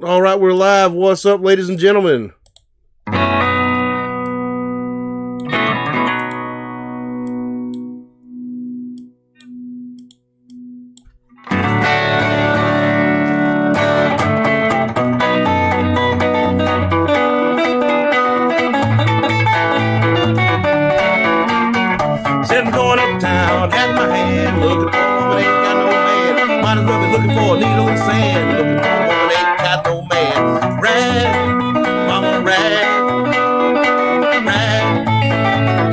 All right, we're live. What's up, ladies and gentlemen? Said I'm going uptown, had my hand, looking for a woman, ain't got no man. Might as well be looking for a needle in sand, looking for a woman, ain't got no man. Rag, mama, rag, rag,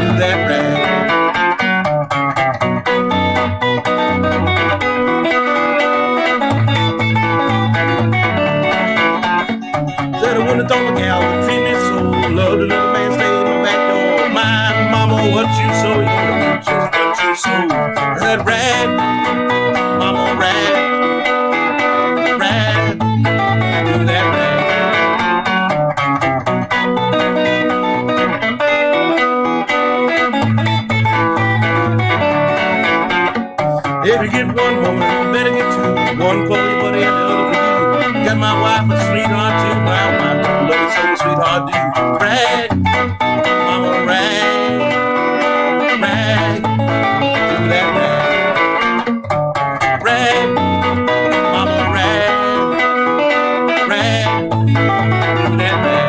do that rag. Said I wouldn't have thought the gal would treat me so. Loved a little man staying on my back door. My mama, what you sow, you gonna reap just what you sow. That rag, mama, rag, rag, do that rag. If you get one woman, you better get two. One for your buddy and the other for you. Got my wife a sweetheart too. My wife love it so sweetheart do. Rag, mama, rag, rag, do that rag. Rag, mama, rag, rag, do that rag.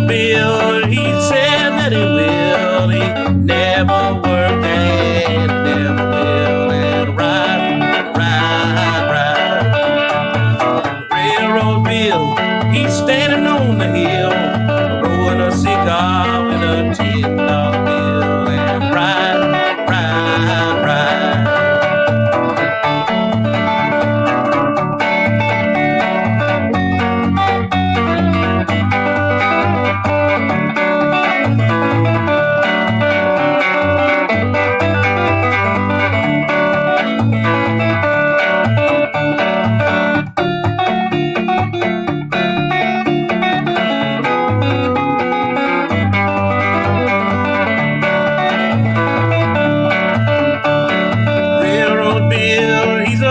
Bill, he said that he will. He never worked and never will. And ride. Railroad Bill, he's standing on the hill, rolling a cigar with a $10 bill. And ride.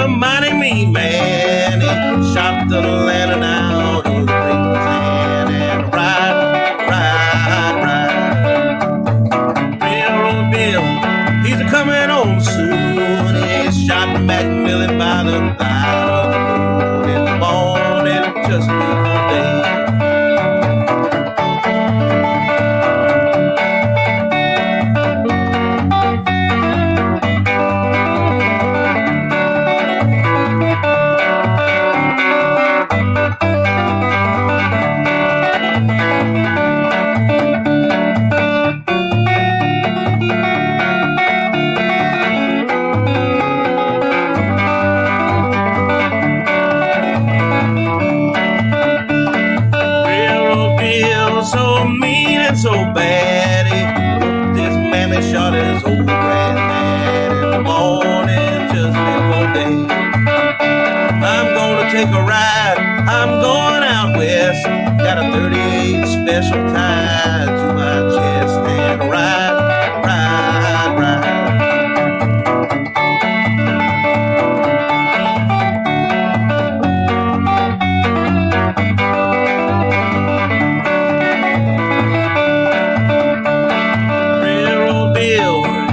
Mighty mean man, he shot the lantern out of the brakeman's hand and ride. Railroad Bill, he's a coming on soon. He shot Macmillan by the light of the moon in the morning, just before day. So mean and so bad, he looked this mammy shot his old granddad in the morning just before day. I'm gonna take a ride, I'm going out west, got a 38 special tied to my chest and ride.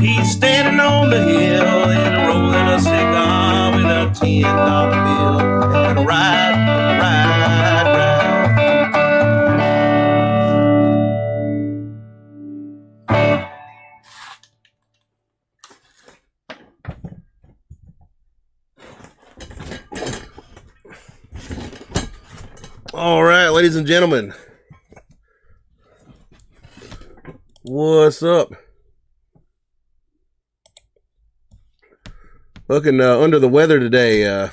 He's standing on the hill and rolling a cigar with a $10 bill and ride. All right, ladies and gentlemen. What's up? Looking under the weather today.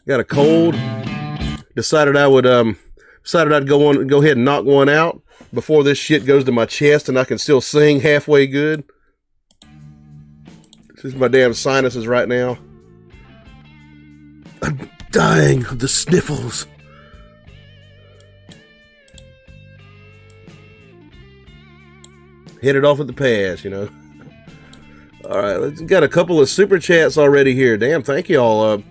Got a cold. Decided I'd go ahead and knock one out before this shit goes to my chest and I can still sing halfway good. This is my damn sinuses right now. I'm dying of the sniffles. Hit it off at the pass, All right, let's got a couple of super chats already here. Damn, thank you all.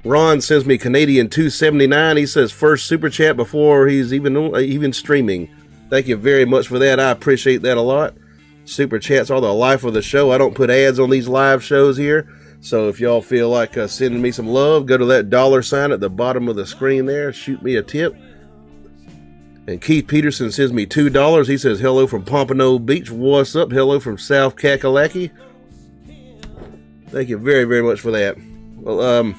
Ron sends me Canadian 279. He says first super chat before he's even streaming. Thank you very much for that. I appreciate that a lot. Super chats are the life of the show. I don't put ads on these live shows here. So if y'all feel like sending me some love, go to that $ at the bottom of the screen there. Shoot me a tip. And Keith Peterson sends me $2. He says, hello from Pompano Beach. What's up? Hello from South Kakalaki. Thank you very, very much for that. Well,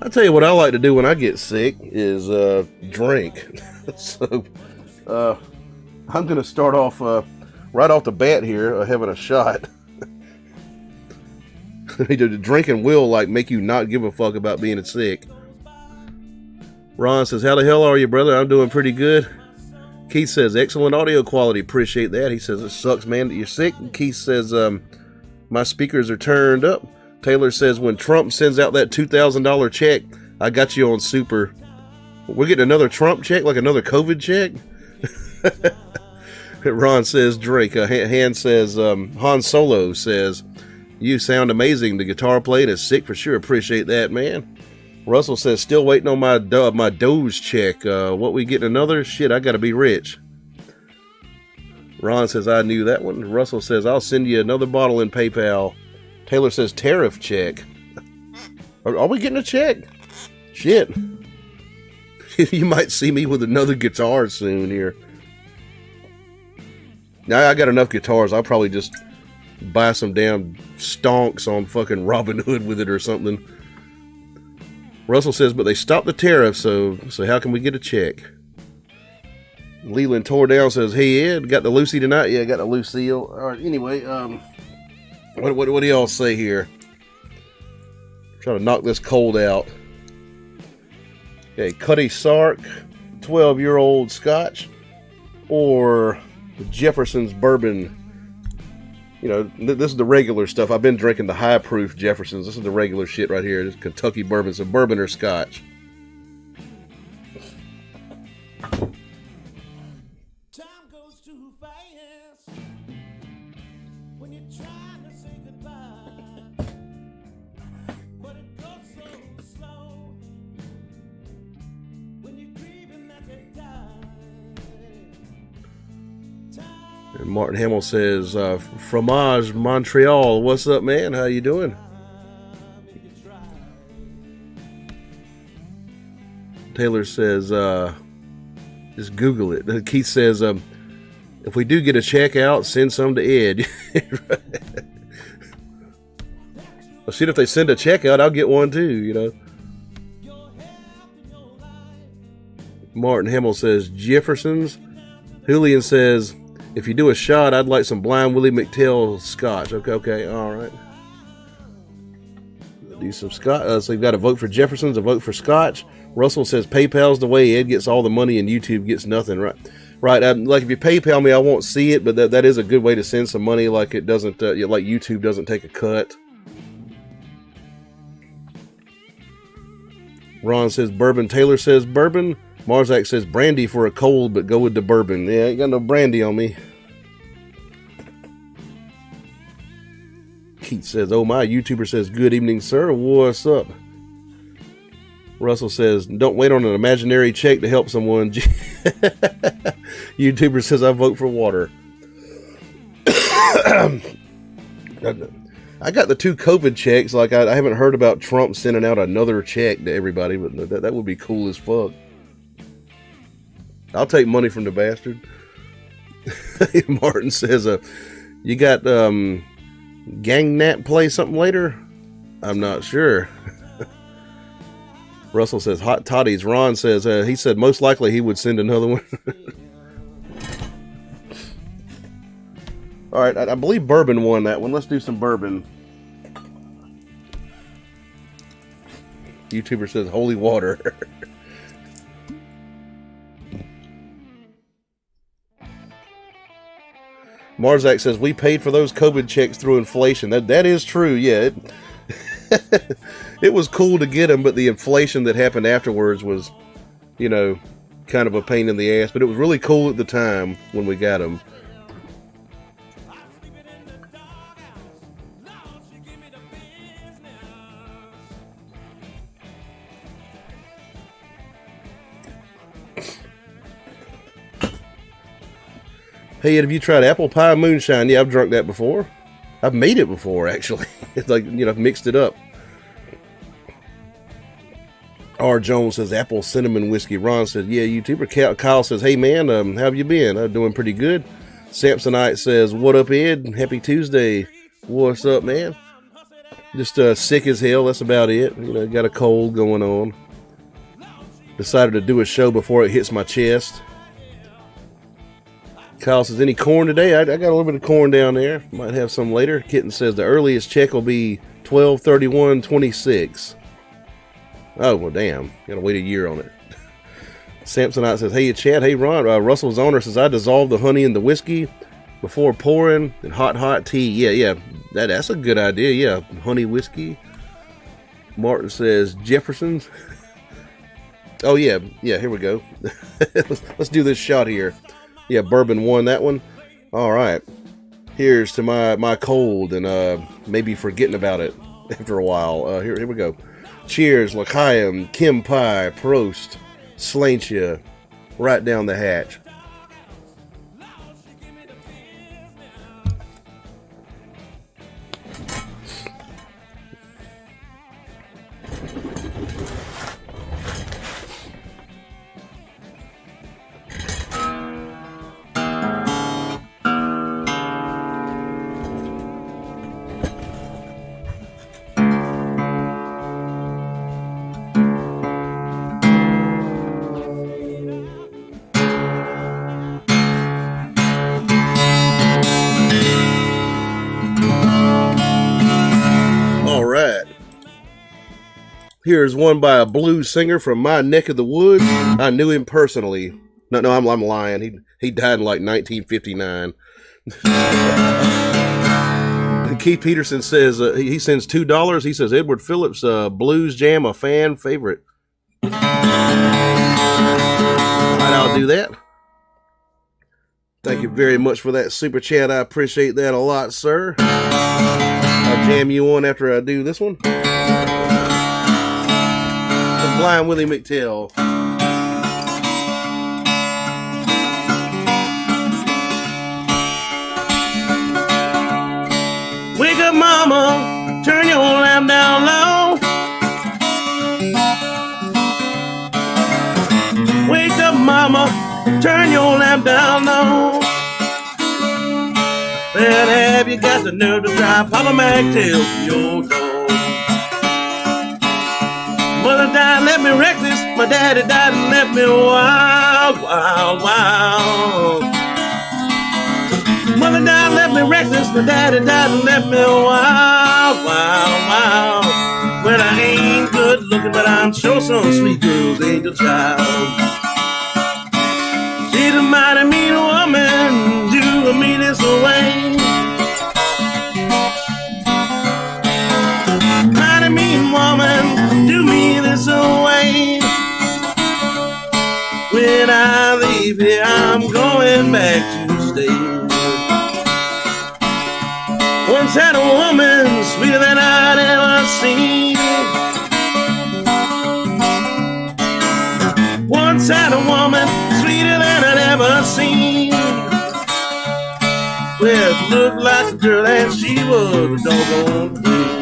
I'll tell you what I like to do when I get sick is drink. So I'm going to start off right off the bat here having a shot. Drinking will make you not give a fuck about being sick. Ron says, how the hell are you, brother? I'm doing pretty good. Keith says, excellent audio quality. Appreciate that. He says, it sucks, man, that you're sick. And Keith says, my speakers are turned up. Taylor says, when Trump sends out that $2,000 check, I got you on super. We're getting another Trump check, like another COVID check? Ron says, Drake. Han says, Han Solo says, you sound amazing. The guitar playing is sick for sure. Appreciate that, man. Russell says, still waiting on my Doge check. What, we getting another? Shit, I gotta be rich. Ron says, I knew that one. Russell says, I'll send you another bottle in PayPal. Taylor says, tariff check. Are we getting a check? Shit. You might see me with another guitar soon here. Now I got enough guitars. I'll probably just buy some damn stonks on fucking Robinhood with it or something. Russell says, but they stopped the tariff, so how can we get a check? Leland tore down says, hey Ed, got the Lucy tonight? Yeah, I got the Lucille. All right, anyway, what do y'all say here? Trying to knock this cold out. Okay, Cuddy Sark, 12-year-old Scotch, or Jefferson's bourbon. This is the regular stuff. I've been drinking the high proof Jefferson's. This is the regular shit right here. This is Kentucky bourbon. So bourbon or Scotch. Time goes too fast when you're trying to say goodbye, but it goes so slow when you're grieving that they died. And Martin Hamill says, Fromage Montreal. What's up, man? How you doing? Taylor says, just Google it. Keith says, if we do get a check out, send some to Ed. Well, shit, if they send a check out, I'll get one too, Martin Hamill says, Jefferson's. Julian says, if you do a shot, I'd like some Blind Willie McTell Scotch. Okay, all right. Do some Scotch. So you've got to vote for Jefferson's, a vote for Scotch. Russell says PayPal's the way. Ed gets all the money and YouTube gets nothing. Right. Like if you PayPal me, I won't see it, but that is a good way to send some money. Like it doesn't, like YouTube doesn't take a cut. Ron says bourbon. Taylor says bourbon. Marzak says brandy for a cold, but go with the bourbon. Yeah, ain't got no brandy on me. Keith says, oh my. YouTuber says, good evening, sir. What's up? Russell says, don't wait on an imaginary check to help someone. YouTuber says, I vote for water. I got the 2 COVID checks. Like, I haven't heard about Trump sending out another check to everybody, but that would be cool as fuck. I'll take money from the bastard. Martin says, you got Gang Nat play something later? I'm not sure. Russell says hot toddies. Ron says he said most likely he would send another one. All right, I believe bourbon won that one. Let's do some bourbon. YouTuber says holy water. Marzak says we paid for those COVID checks through inflation. That is true. Yeah, it was cool to get them, but the inflation that happened afterwards was, kind of a pain in the ass. But it was really cool at the time when we got them. Hey, have you tried apple pie moonshine? Yeah, I've drunk that before. I've made it before, actually. It's like, mixed it up. R. Jones says apple cinnamon whiskey. Ron says, yeah, YouTuber. Kyle says, hey, man, how have you been? I'm doing pretty good. Samsonite says, what up, Ed? Happy Tuesday. What's up, man? Just sick as hell. That's about it. Got a cold going on. Decided to do a show before it hits my chest. Kyle says, any corn today? I got a little bit of corn down there. Might have some later. Kitten says, the earliest check will be 12/31/26. Oh, well, damn. Got to wait a year on it. Samsonite says, hey, Chad. Hey, Ron. Russell's owner says, I dissolve the honey in the whiskey before pouring and hot tea. Yeah. That's a good idea. Yeah, honey whiskey. Martin says, Jefferson's. Oh, yeah. Here we go. Let's do this shot here. Yeah, bourbon won that one. All right. Here's to my cold and maybe forgetting about it after a while. Here we go. Cheers, L'chaim, Kim Pie, Prost, Slaintje, right down the hatch. Here's one by a blues singer from my neck of the woods. I knew him personally. No, I'm lying. He died in like 1959. Keith Peterson says he sends $2. He says Edward Phillips Blues Jam, a fan favorite. All right, I'll do that. Thank you very much for that super chat. I appreciate that a lot, sir. I'll jam you on after I do this one. Blind Willie McTell. Wake up, mama, turn your lamp down low. Wake up, mama, turn your lamp down low. Well, have you got the nerve to drive Papa McTell to your door? Mother died, left me reckless. My daddy died and left me wild. Mother died, left me reckless. My daddy died and left me wild. Well, I ain't good looking, but I'm sure some sweet girl's angel child. She's a mighty mean woman, do me this way. Mighty mean woman, do me this away. When I leave here, I'm going back to stay. Once had a woman sweeter than I'd ever seen. Once had a woman sweeter than I'd ever seen. Well, it looked like a girl and she was a doggone queen.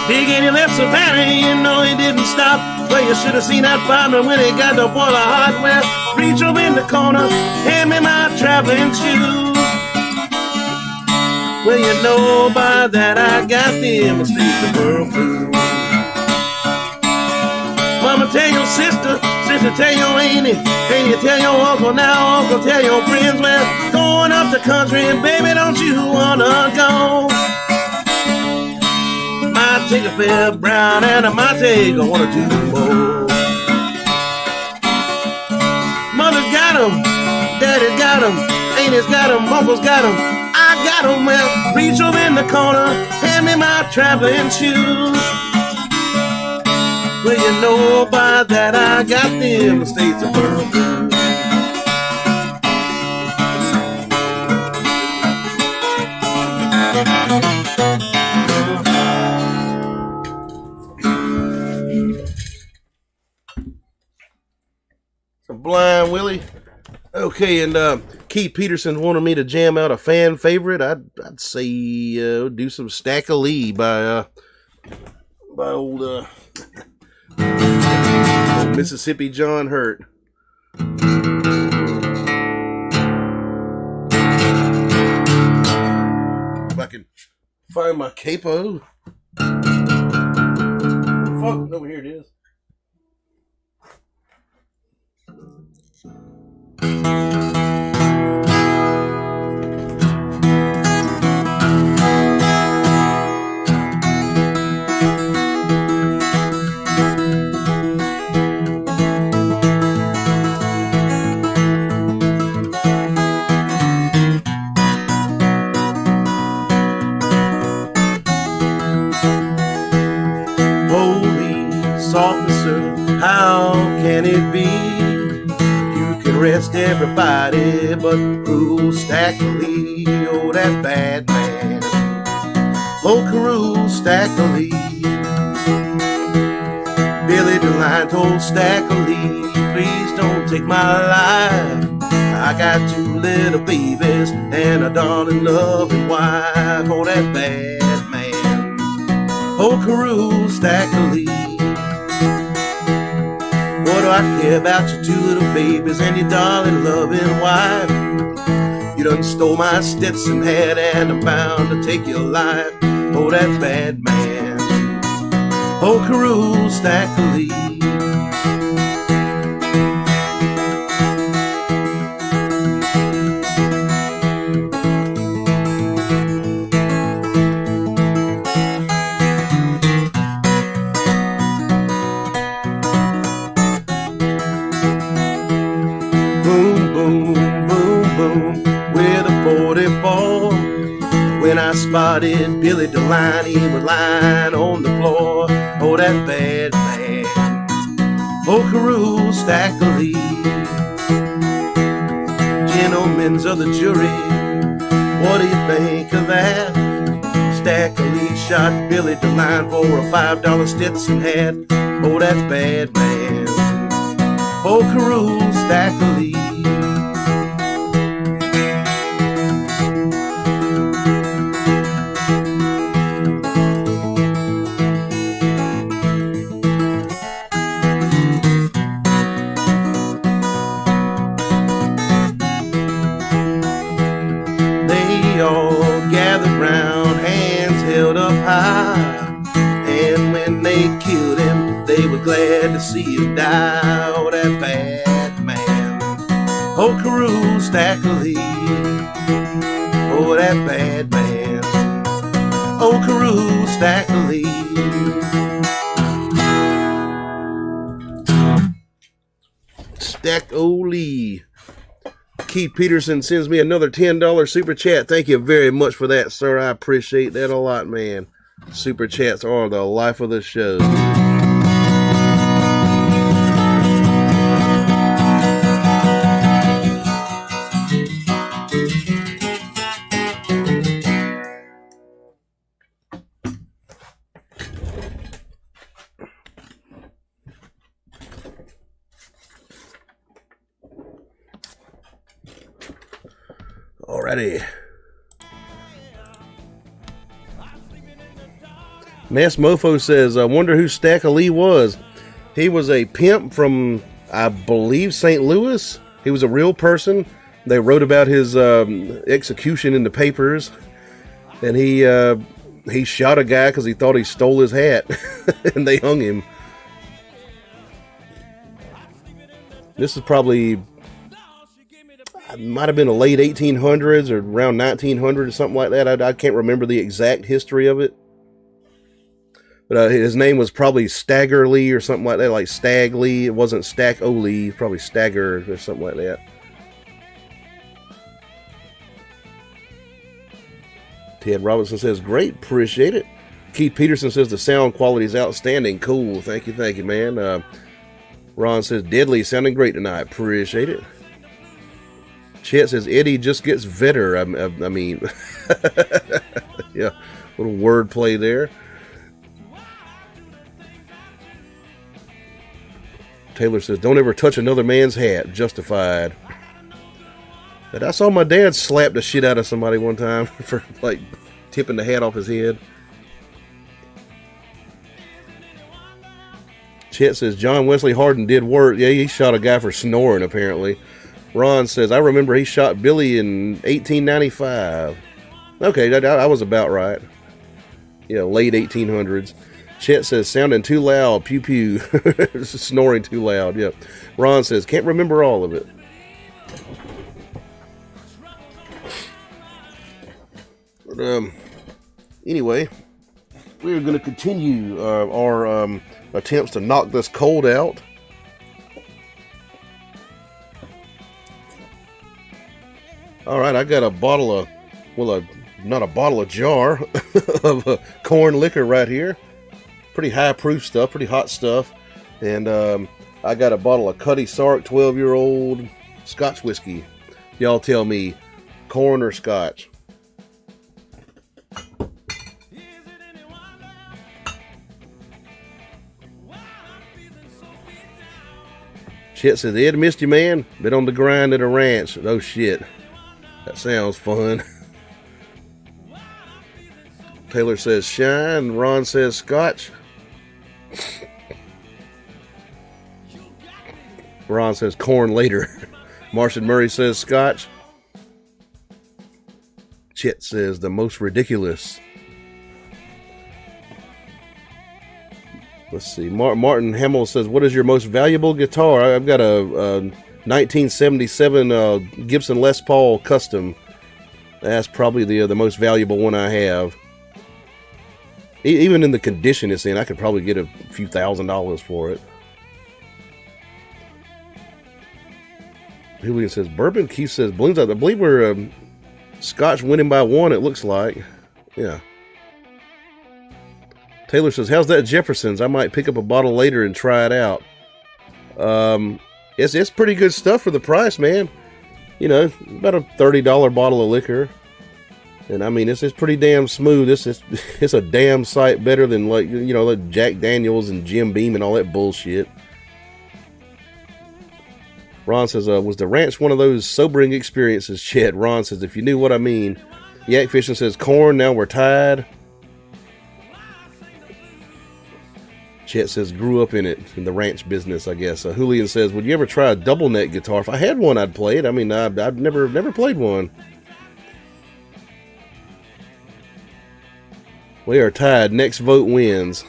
Big Eddie left Savannah, you know he didn't stop. Well, you should have seen that fireman when he got the boiler hot. Well, reach over in the corner, hand me my traveling shoes. Well, you know by that I got them mistakes the world through. tell your sister, sister tell your auntie, auntie tell your uncle, now uncle tell your friends. We're going up the country, and baby, don't you wanna go? Might take a fair brown, and I might take a one or two more. Mother's got 'em, daddy's got 'em, auntie's got 'em, uncle's got 'em. I got 'em, well, reach over in the corner, hand me my traveling shoes. Well, you know by that I got them states of birth. Blind Willie. Okay, and Keith Peterson wanted me to jam out a fan favorite. I'd say do some Stack of Lee by old Mississippi John Hurt. If I can find my capo. Fuck, over here it is. Officer, how can it be you can arrest everybody but Carew Stackley? Oh, that bad man. Oh, Carew Stackley. Billy DeLine told Stackley, please don't take my life. I got 2 little babies and a darling loving wife. Oh, that bad man. Oh, Carew Stackley. What do I care about your 2 little babies and your darling loving wife? You done stole my Stetson hat and I'm bound to take your life. Oh, that bad man. Oh, Carew Stackley. When I spotted Billy DeLine, he was lying on the floor. Oh, that bad man. Oh, Carew Stackley. Gentlemen of the jury, what do you think of that? Stackley shot Billy DeLine for a $5 Stetson hat. Oh, that bad man. Oh, Carew Stackley. And when they killed him, they were glad to see him die. Oh, that bad man. Oh, Carew Stackley. Oh, that bad man. Oh, Carew Stackley. Stack-o-lee. Keith Peterson sends me another $10 super chat. Thank you very much for that, sir. I appreciate that a lot, man. Super chats are the life of the show. Alrighty. Mass Mofo says, I wonder who Stack of Lee was. He was a pimp from, I believe, St. Louis. He was a real person. They wrote about his execution in the papers. And he shot a guy because he thought he stole his hat. And they hung him. This is probably, it might have been a late 1800s or around 1900 or something like that. I can't remember the exact history of it. But his name was probably Stagger Lee or something like that, like Stag Lee. It wasn't Stack O'Lee, probably Stagger or something like that. Ted Robinson says, great, appreciate it. Keith Peterson says, the sound quality is outstanding. Cool, thank you, man. Ron says, deadly, sounding great tonight. Appreciate it. Chet says, Eddie just gets better. I mean, yeah, little wordplay there. Taylor says, don't ever touch another man's hat. Justified. But I saw my dad slap the shit out of somebody one time for, like, tipping the hat off his head. Chet says, John Wesley Hardin did work. Yeah, he shot a guy for snoring, apparently. Ron says, I remember he shot Billy in 1895. Okay, I was about right. Yeah, late 1800s. Chet says, sounding too loud. Pew pew. Snoring too loud. Yep. Ron says, can't remember all of it. But, anyway, we're going to continue our attempts to knock this cold out. All right, I got a bottle of, well, not a bottle, a jar of corn liquor right here. Pretty high proof stuff, pretty hot stuff. And I got a bottle of Cuddy Sark 12-year-old Scotch whiskey. Y'all tell me, corn or Scotch? Chet says, Ed, missed you, man. Been on the grind at a ranch. Oh, shit. That sounds fun. Taylor says, shine. Ron says, Scotch. Ron says, corn later. Martian Murray says, Scotch. Chet says, the most ridiculous. Let's see. Martin Hamill says, what is your most valuable guitar? I've got a 1977 Gibson Les Paul Custom. That's probably the most valuable one I have. Even in the condition it's in, I could probably get a few $1,000s for it. Julian says, bourbon. Keith says, balloons out. I believe we're Scotch winning by 1, it looks like. Yeah. Taylor says, how's that Jefferson's? I might pick up a bottle later and try it out. It's pretty good stuff for the price, man. You know, about a $30 bottle of liquor. And I mean, it's pretty damn smooth. It's a damn sight better than, like, you know, like Jack Daniels and Jim Beam and all that bullshit. Ron says, was the ranch one of those sobering experiences? Chet. Ron says, if you knew what I mean. Yak Fishing says, corn, now we're tied. Chet says, grew up in it, in the ranch business, I guess. Julian says, would you ever try a double neck guitar? If I had one, I'd play it. I mean, I've never played one. We are tied. Next vote wins.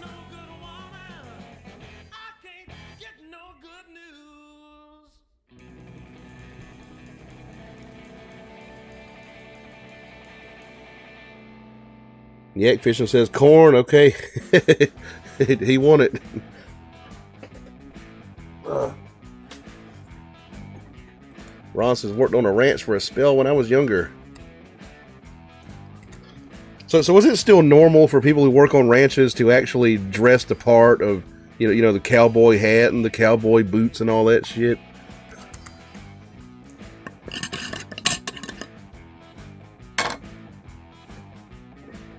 Yak Fishing says, corn, okay. He won it. Ross has worked on a ranch for a spell when I was younger. So is it still normal for people who work on ranches to actually dress the part of, you know, the cowboy hat and the cowboy boots and all that shit?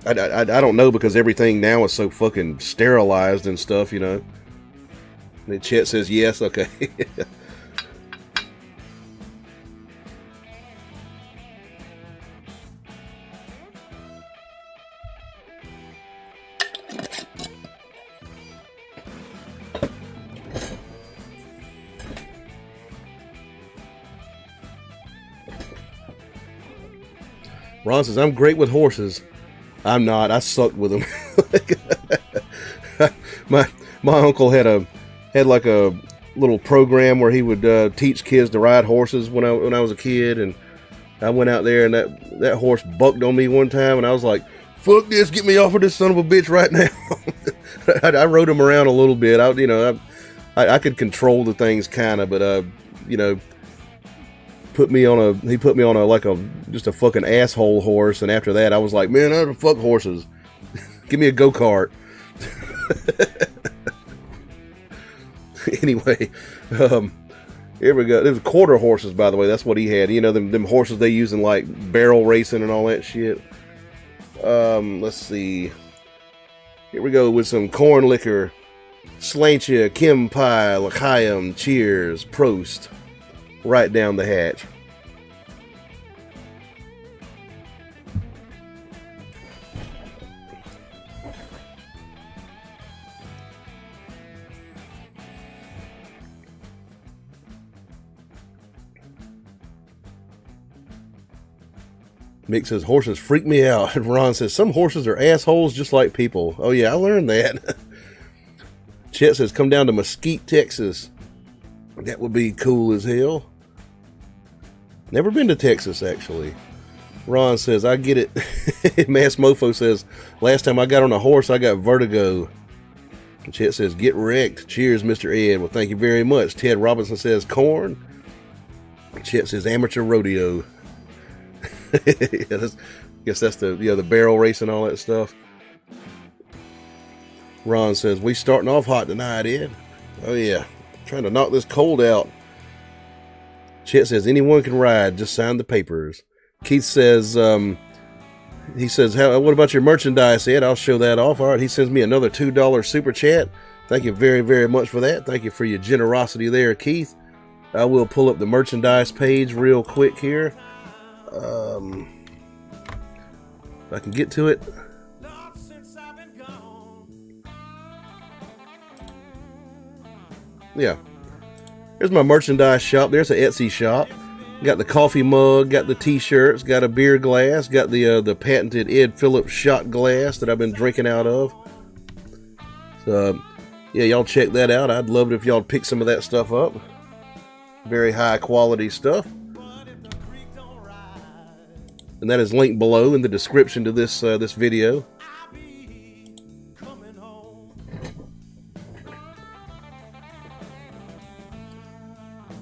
I don't know, because everything now is so fucking sterilized and stuff, you know. And Chet says yes, okay. Ron says, I'm great with horses. I'm not. I sucked with them. my uncle had like a little program where he would teach kids to ride horses when I was a kid, and I went out there and that horse bucked on me one time, and I was like, "Fuck this! Get me off of this son of a bitch right now!" I rode him around a little bit. I could control the things kind of, but he put me on just a fucking asshole horse, and after that I was like, man, I don't fuck horses. Give me a go-kart. Anyway, here we go. It was quarter horses, by the way. That's what he had. Them horses they use in like barrel racing and all that shit. Let's see. Here we go with some corn liquor. Slantia, Kim Pie, L'chaim, cheers, Prost. Right down the hatch. Mick says, horses freak me out. And Ron says, some horses are assholes just like people. Oh yeah, I learned that. Chet says, come down to Mesquite, Texas. That would be cool as hell. Never been to Texas, actually. Ron says, I get it. Mass Mofo says, last time I got on a horse, I got vertigo. And Chet says, get wrecked. Cheers, Mr. Ed. Well, thank you very much. Ted Robinson says, corn. Chet says, amateur rodeo. Guess that's the barrel race and all that stuff. Ron says, we starting off hot tonight, Ed. Oh yeah, trying to knock this cold out. Chet says, anyone can ride, just sign the papers. Keith says, he says, what about your merchandise, Ed? I'll show that off. All right, he sends me another $2 super chat. Thank you very, very much for that. Thank you for your generosity there, Keith. I will pull up the merchandise page real quick here. If I can get to it. Yeah. There's my merchandise shop. There's an Etsy shop. Got the coffee mug, got the t-shirts, got a beer glass, got the patented Ed Phillips shot glass that I've been drinking out of. So, yeah, y'all check that out. I'd love it if y'all pick some of that stuff up. Very high quality stuff. And that is linked below in the description to this video.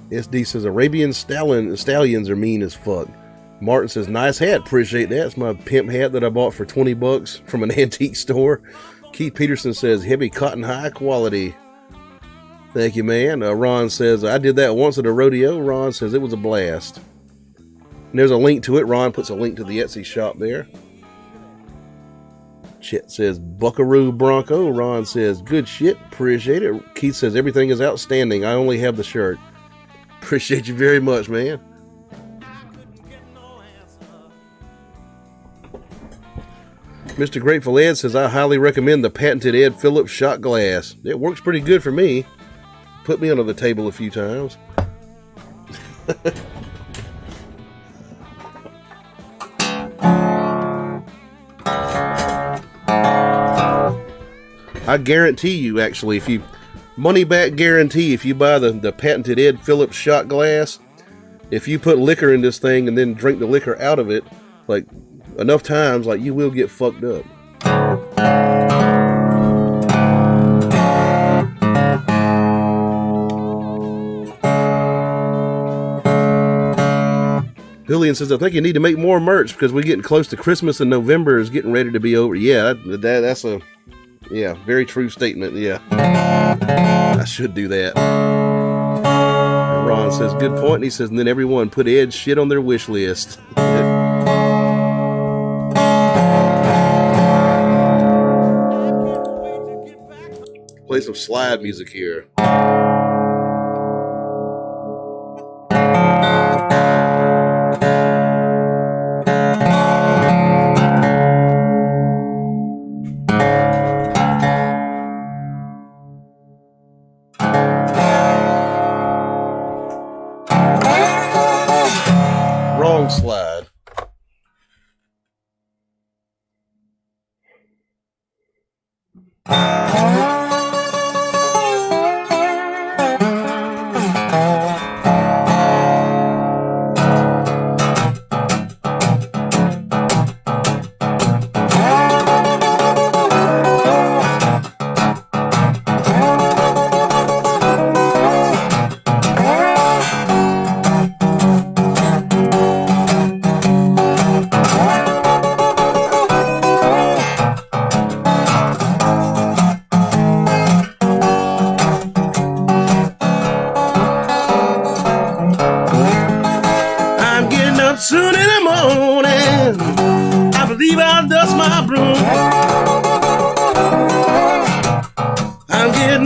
SD says Arabian stallions are mean as fuck. Martin says nice hat, appreciate that. It's my pimp hat that I bought for $20 from an antique store. Keith Peterson says heavy cotton, high quality. Thank you, man. Ron says I did that once at a rodeo. Ron says it was a blast. And there's a link to it. Ron puts a link to the Etsy shop there. Chet says Buckaroo Bronco. Ron says good shit, appreciate it. Keith says everything is outstanding. I only have the shirt. Appreciate you very much, man. Mr. Grateful Ed says I highly recommend the patented Ed Phillips shot glass. It works pretty good for me. Put me under the table a few times. I guarantee you, actually, if you money back guarantee, if you buy the patented Ed Phillips shot glass, if you put liquor in this thing and then drink the liquor out of it, like enough times, like you will get fucked up. Julian says, I think you need to make more merch because we're getting close to Christmas and November is getting ready to be over. Yeah, that's a very true statement. Yeah, I should do that. And Ron says, good point. And he says, and then everyone put Ed's shit on their wish list. Play some slide music here. Wrong slide.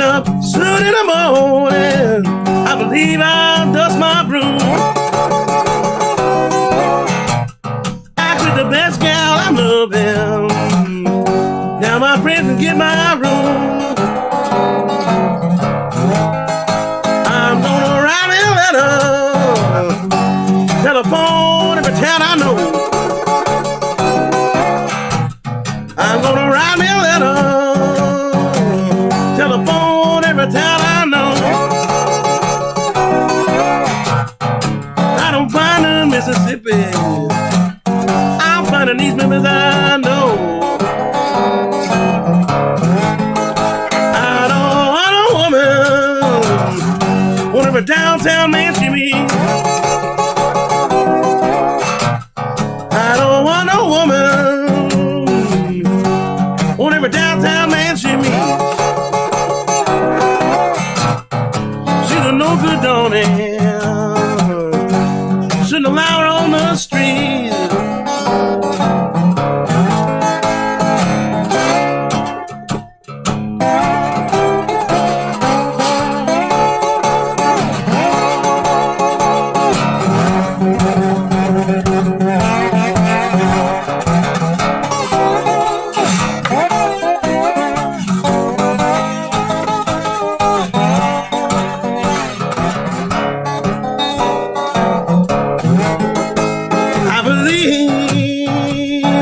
up soon in the morning. I believe I'll dust my broom. Back with the best gal I'm loving. Now my friends can get my room. I'm gonna write me a letter, telephone every town I know. I'm gonna write me a letter, telephone every town I know. I don't find in Mississippi, I'll find in these members I know. I don't want a woman, want every downtown man she meets. I don't want no woman, want every downtown man she meets. She's a no good donny, shouldn't allow her on the street.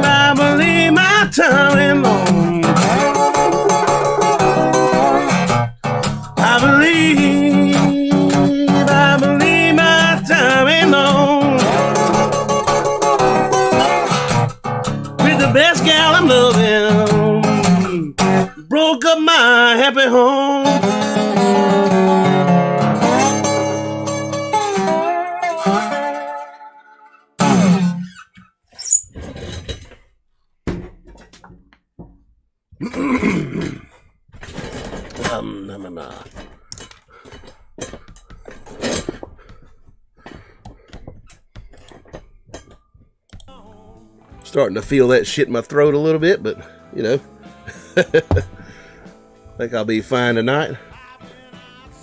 I believe my time ain't long. I believe my time ain't long. With the best gal I'm loving, broke up my happy home. Starting to feel that shit in my throat a little bit, but you know, think I'll be fine tonight.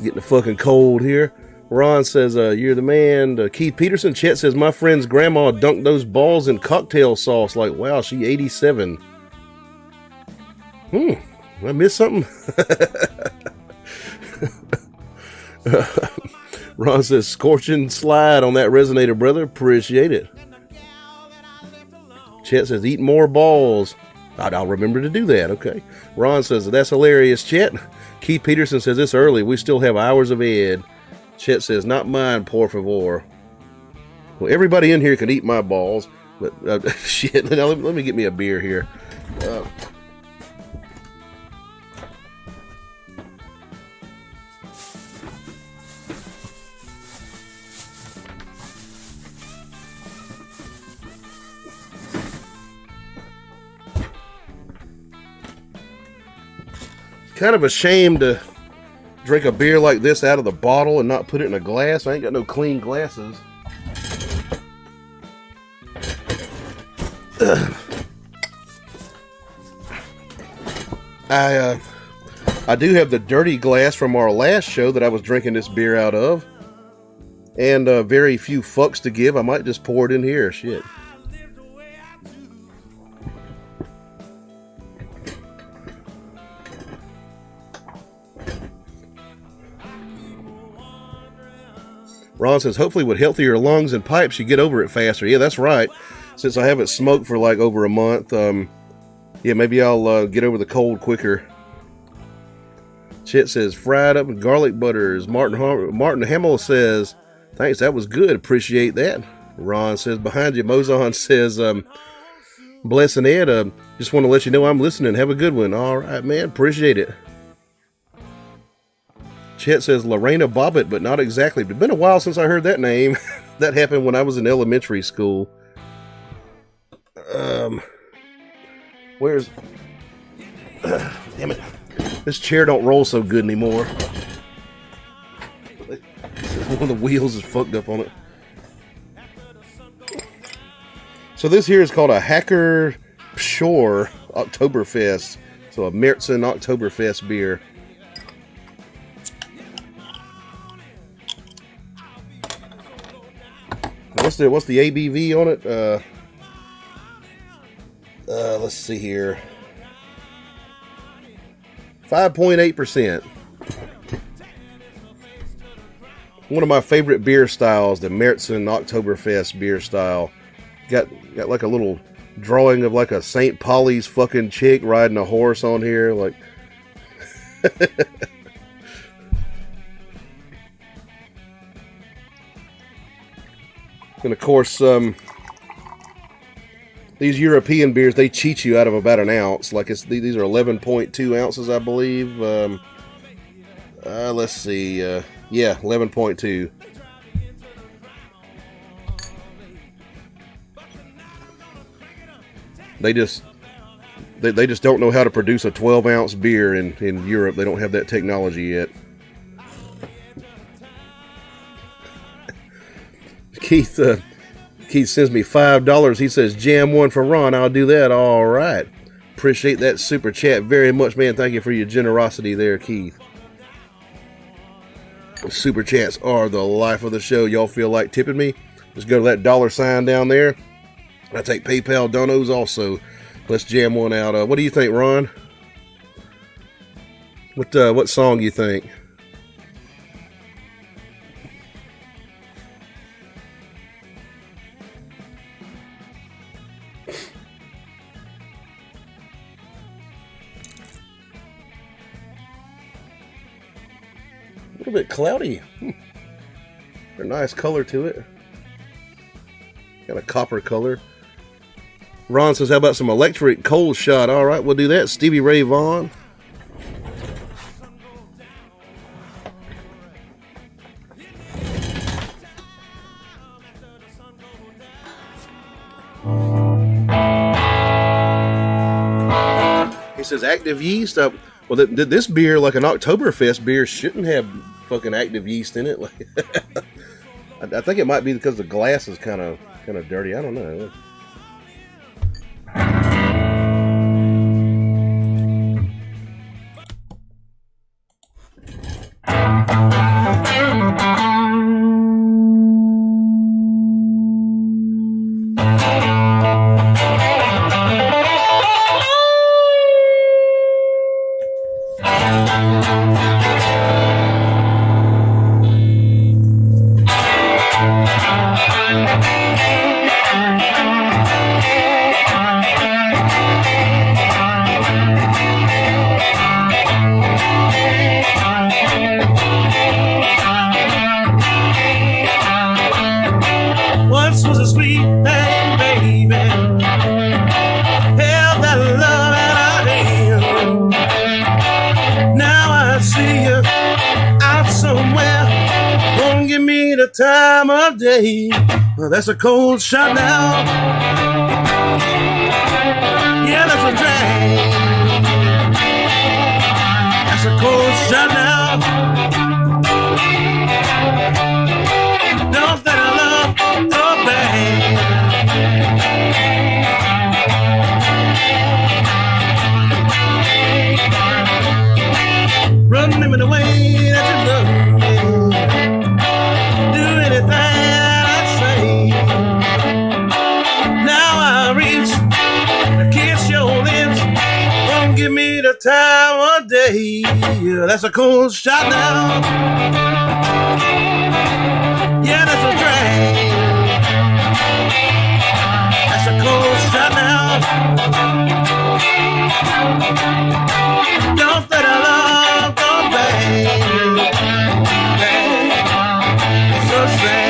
Getting a fucking cold here. Ron says, you're the man. Keith Peterson. Chet says, my friend's grandma dunked those balls in cocktail sauce. Like, wow, she 87. I missed something. Ron says, scorching slide on that resonator, brother. Appreciate it. Chet says, eat more balls. I'll remember to do that. Okay. Ron says, that's hilarious, Chet. Keith Peterson says, it's early. We still have hours of ed. Chet says, not mine, por favor. Well, everybody in here can eat my balls. But, shit, now let me get me a beer here. Kind of ashamed to drink a beer like this out of the bottle and not put it in a glass. I ain't got no clean glasses. I do have the dirty glass from our last show that I was drinking this beer out of. And very few fucks to give. I might just pour it in here. Shit. Ron says, hopefully with healthier lungs and pipes, you get over it faster. Yeah, that's right. Since I haven't smoked for like over a month, yeah, maybe I'll get over the cold quicker. Chet says, fried up with garlic butters. Martin Hamill says, thanks, that was good. Appreciate that. Ron says, behind you. Mozon says, blessing Ed, just want to let you know I'm listening. Have a good one. All right, man. Appreciate it. Chet says Lorena Bobbitt, but not exactly. It's been a while since I heard that name. That happened when I was in elementary school. Where's... damn it. This chair don't roll so good anymore. One of the wheels is fucked up on it. So this here is called a Hacker Shore Oktoberfest. So a Märzen Oktoberfest beer. the ABV on it? Let's see here. 5.8%. One of my favorite beer styles, the Märzen Oktoberfest beer style. Got like a little drawing of like a St. Pauli's fucking chick riding a horse on here, like. And of course, these European beers, they cheat you out of about an ounce. Like these are 11.2 ounces, I believe. Let's see. Yeah, 11.2. They just don't know how to produce a 12-ounce beer in Europe. They don't have that technology yet. Keith sends me $5. He says, jam one for Ron. I'll do that. All right. Appreciate that super chat very much, man. Thank you for your generosity there, Keith. Super chats are the life of the show. Y'all feel like tipping me? Just go to that $sign down there. I take PayPal donos also. Let's jam one out. What do you think, Ron? What song you think? A little bit cloudy. A nice color to it. Got a copper color. Ron says, how about some electric cold shot? All right, we'll do that. Stevie Ray Vaughan. He says, active yeast. Well, this beer, like an Oktoberfest beer, shouldn't have fucking active yeast in it. I think it might be because the glass is kind of dirty. I don't know. Once was a sweet thing, baby. Held that love in our hand. Now I see you out somewhere. Won't give me the time of day. Well, that's a cold shot now. Yeah, that's a drag. That's a cold shot now. Don't that I love so bad. Run him in the way that you love me. Do anything I say. Now I reach to kiss your lips. Won't give me the time of day. Yeah, that's a cold shot now. Yeah, that's a drag. That's a cold shot now. Don't that I love go bad. So sad.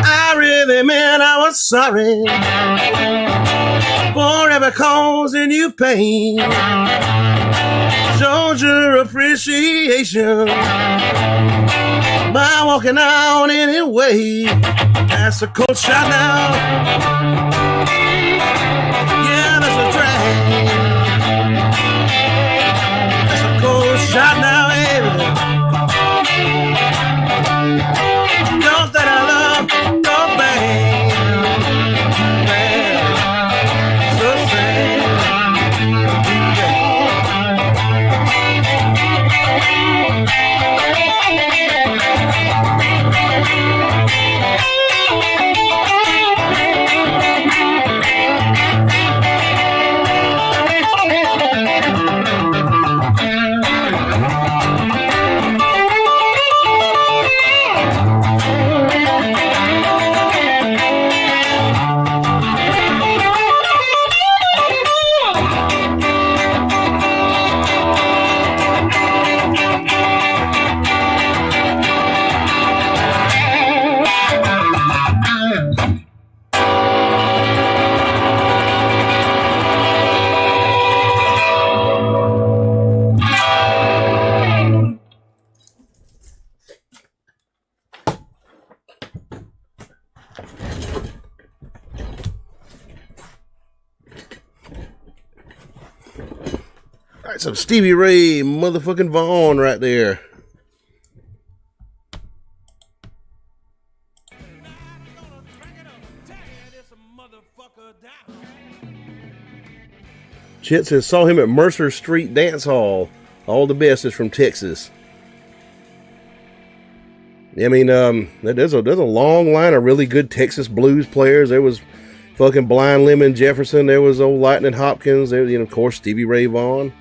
I really meant I was sorry. forever causing you pain. Showed your appreciation by walking out anyway. That's a cold shot now. Yeah, that's a drag. That's a cold shot now, baby. Don't that I love, don't bang. So sad. All right, some Stevie Ray motherfucking Vaughan right there. Chet says, saw him at Mercer Street Dance Hall. All the best is from Texas. I mean, there's a long line of really good Texas blues players. There was fucking Blind Lemon Jefferson. There was old Lightning Hopkins. There, of course, Stevie Ray Vaughan.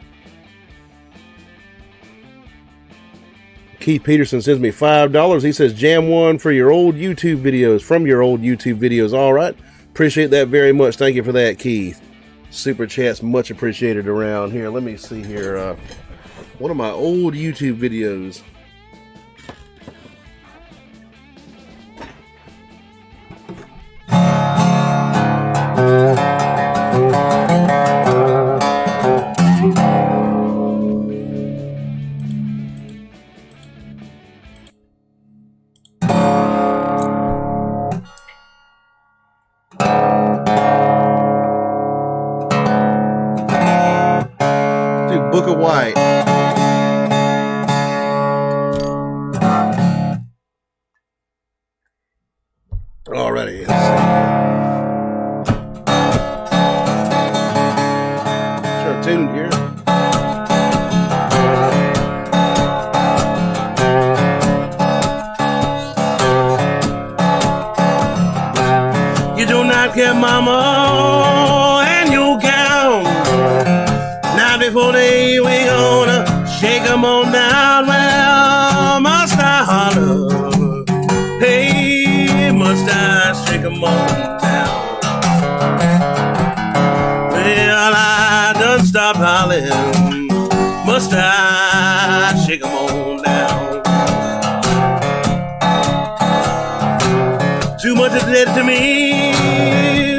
Keith Peterson sends me $5. He says, jam one for your old YouTube videos. From your old YouTube videos. All right. Appreciate that very much. Thank you for that, Keith. Super chats much appreciated around here. Let me see here. One of my old YouTube videos. Book of White. Alrighty. Sure, tuned here. You do not care, mama, and your gown. Now before they we gonna shake 'em on down. Well, must I holler? Hey, must I shake 'em on down? Well, I done stopped hollering. Must I shake 'em on down? Too much is dead to me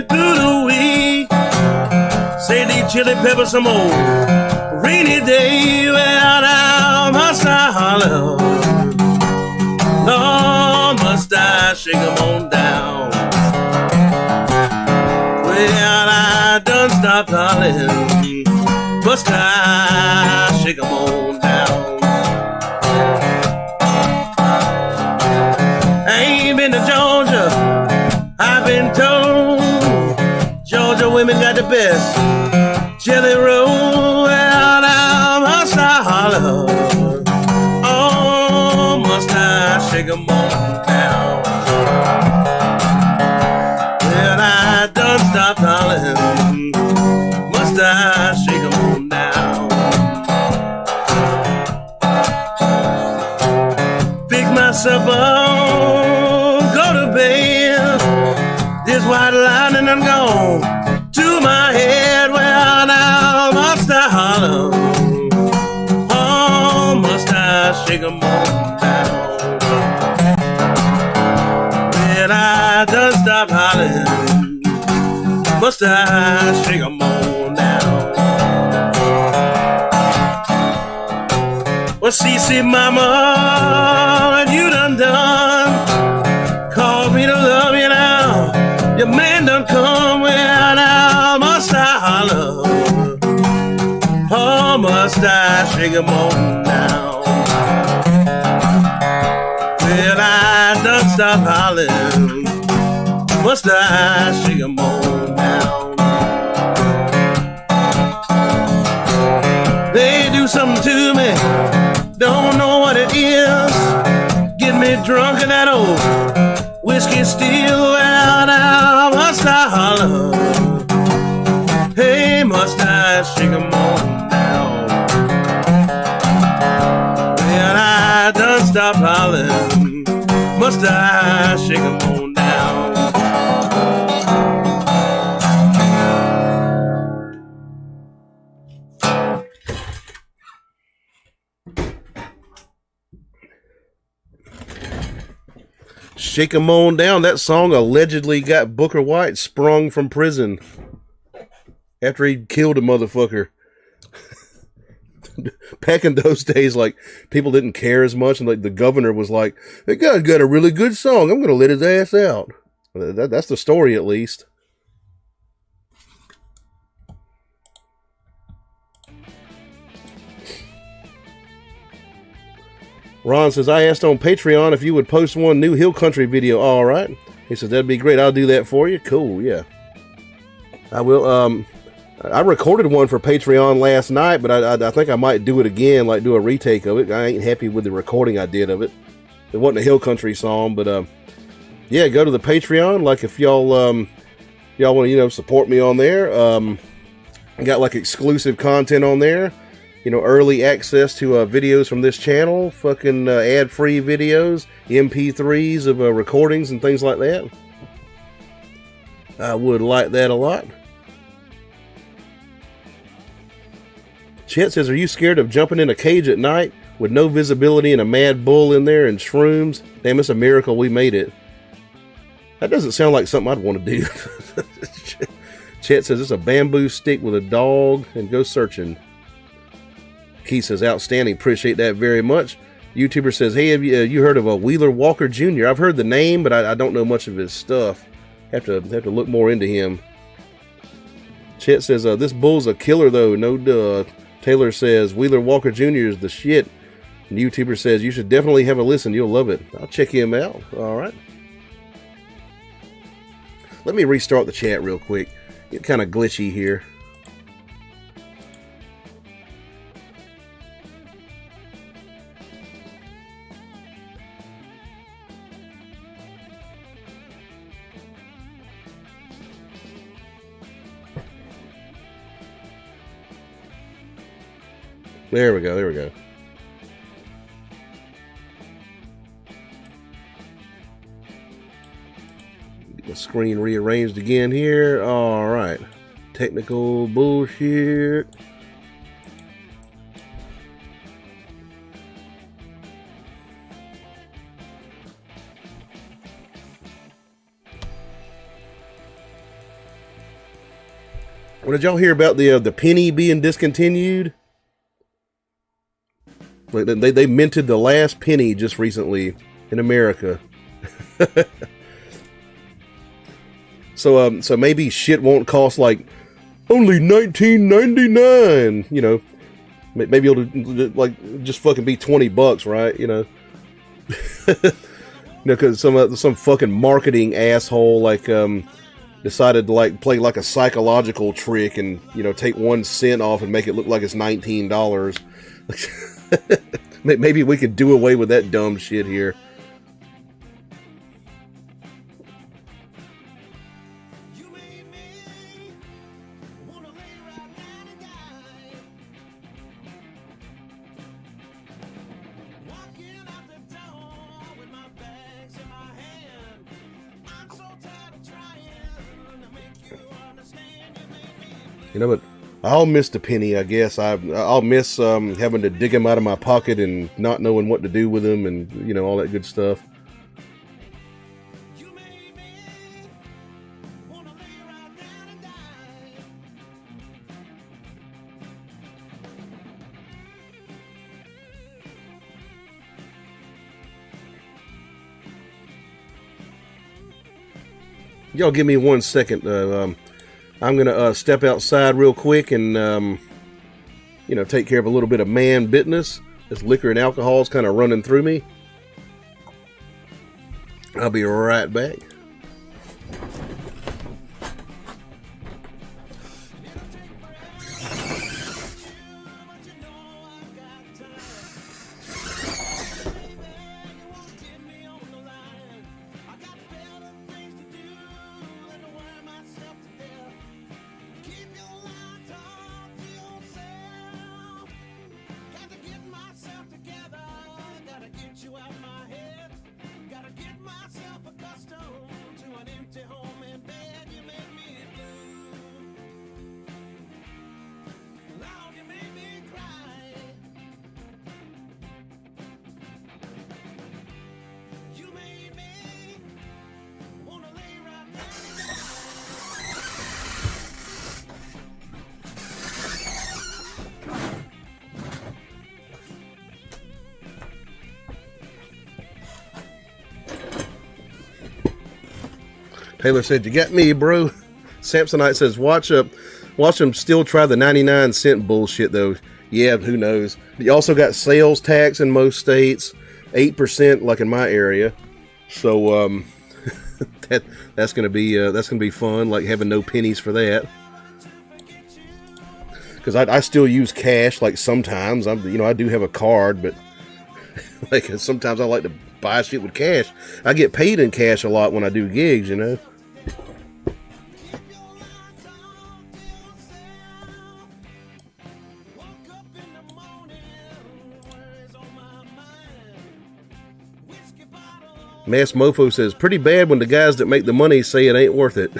through the week. Say these chili peppers some more. Rainy day, well now must I holler? Lord, must I shake 'em on down? Well, I done stopped hollering. Must I shake 'em on down? I ain't been to Georgia, I've been told Georgia women got the best jelly roll. Well, now must I holler? Oh, must I shake 'em on down? Well, I done stopped hollering. Must I shake 'em on down? Pick myself up, go to bed. This white lining done gone to my head. Well, now must I holler? Oh, must I shake 'em on down? Well, I done stopped hollering. Must I shake 'em on down? Well, CC mama, you done called me to love you now. Your man done come, well now must I holler? Oh, must I shake 'em on down? Well, I done stop hollering. Must I shake 'em on down? They do something to me, don't know what it is. Get me drunk in that old whiskey still. Well, now must I holler? Hey, must I shake 'em on down? Well, I done stop hollering. Must I shake 'em on down? Shake 'em on down. That song allegedly got Booker White sprung from prison after he killed a motherfucker. Back in those days, like, people didn't care as much, and like the governor was like, "That guy's got a really good song. I'm gonna let his ass out." That's the story, at least. Ron says, I asked on Patreon if you would post one new Hill Country video. All right. He says, that'd be great. I'll do that for you. Cool, yeah. I will. I recorded one for Patreon last night, but I think I might do it again, like do a retake of it. I ain't happy with the recording I did of it. It wasn't a Hill Country song, but yeah, go to the Patreon. Like if y'all want to, support me on there. I got like exclusive content on there. Early access to videos from this channel, fucking ad-free videos, MP3s of recordings and things like that. I would like that a lot. Chet says, are you scared of jumping in a cage at night with no visibility and a mad bull in there and shrooms? Damn, it's a miracle we made it. That doesn't sound like something I'd want to do. Chet says, it's a bamboo stick with a dog and go searching. Keith says, outstanding. Appreciate that very much. YouTuber says, hey, have you heard of a Wheeler Walker Jr.? I've heard the name, but I don't know much of his stuff. Have to look more into him. Chet says, this bull's a killer, though. No duh. Taylor says, Wheeler Walker Jr. is the shit. And YouTuber says, you should definitely have a listen. You'll love it. I'll check him out. All right. Let me restart the chat real quick. It's kind of glitchy here. There we go. Get the screen rearranged again here. All right. Technical bullshit. What did y'all hear about the penny being discontinued? They minted the last penny just recently in America. So maybe shit won't cost like only $19.99. Maybe it'll like just fucking be $20, right? Because some fucking marketing asshole like decided to like play like a psychological trick and take 1 cent off and make it look like it's $19. Maybe we could do away with that dumb shit here. But I'll miss the penny, I guess. I'll miss having to dig them out of my pocket and not knowing what to do with them and, all that good stuff. Y'all give me 1 second. I'm gonna step outside real quick and take care of a little bit of man business. This liquor and alcohol is kind of running through me. I'll be right back. Taylor said, "You got me, bro." Samsonite says, watch them still try the 99-cent bullshit, though. Yeah, who knows? You also got sales tax in most states, 8%, like in my area. So that's gonna be fun, like having no pennies for that. Because I still use cash, like sometimes. I do have a card, but like sometimes I like to buy shit with cash. I get paid in cash a lot when I do gigs, you know. Mass Mofo says, pretty bad when the guys that make the money say it ain't worth it.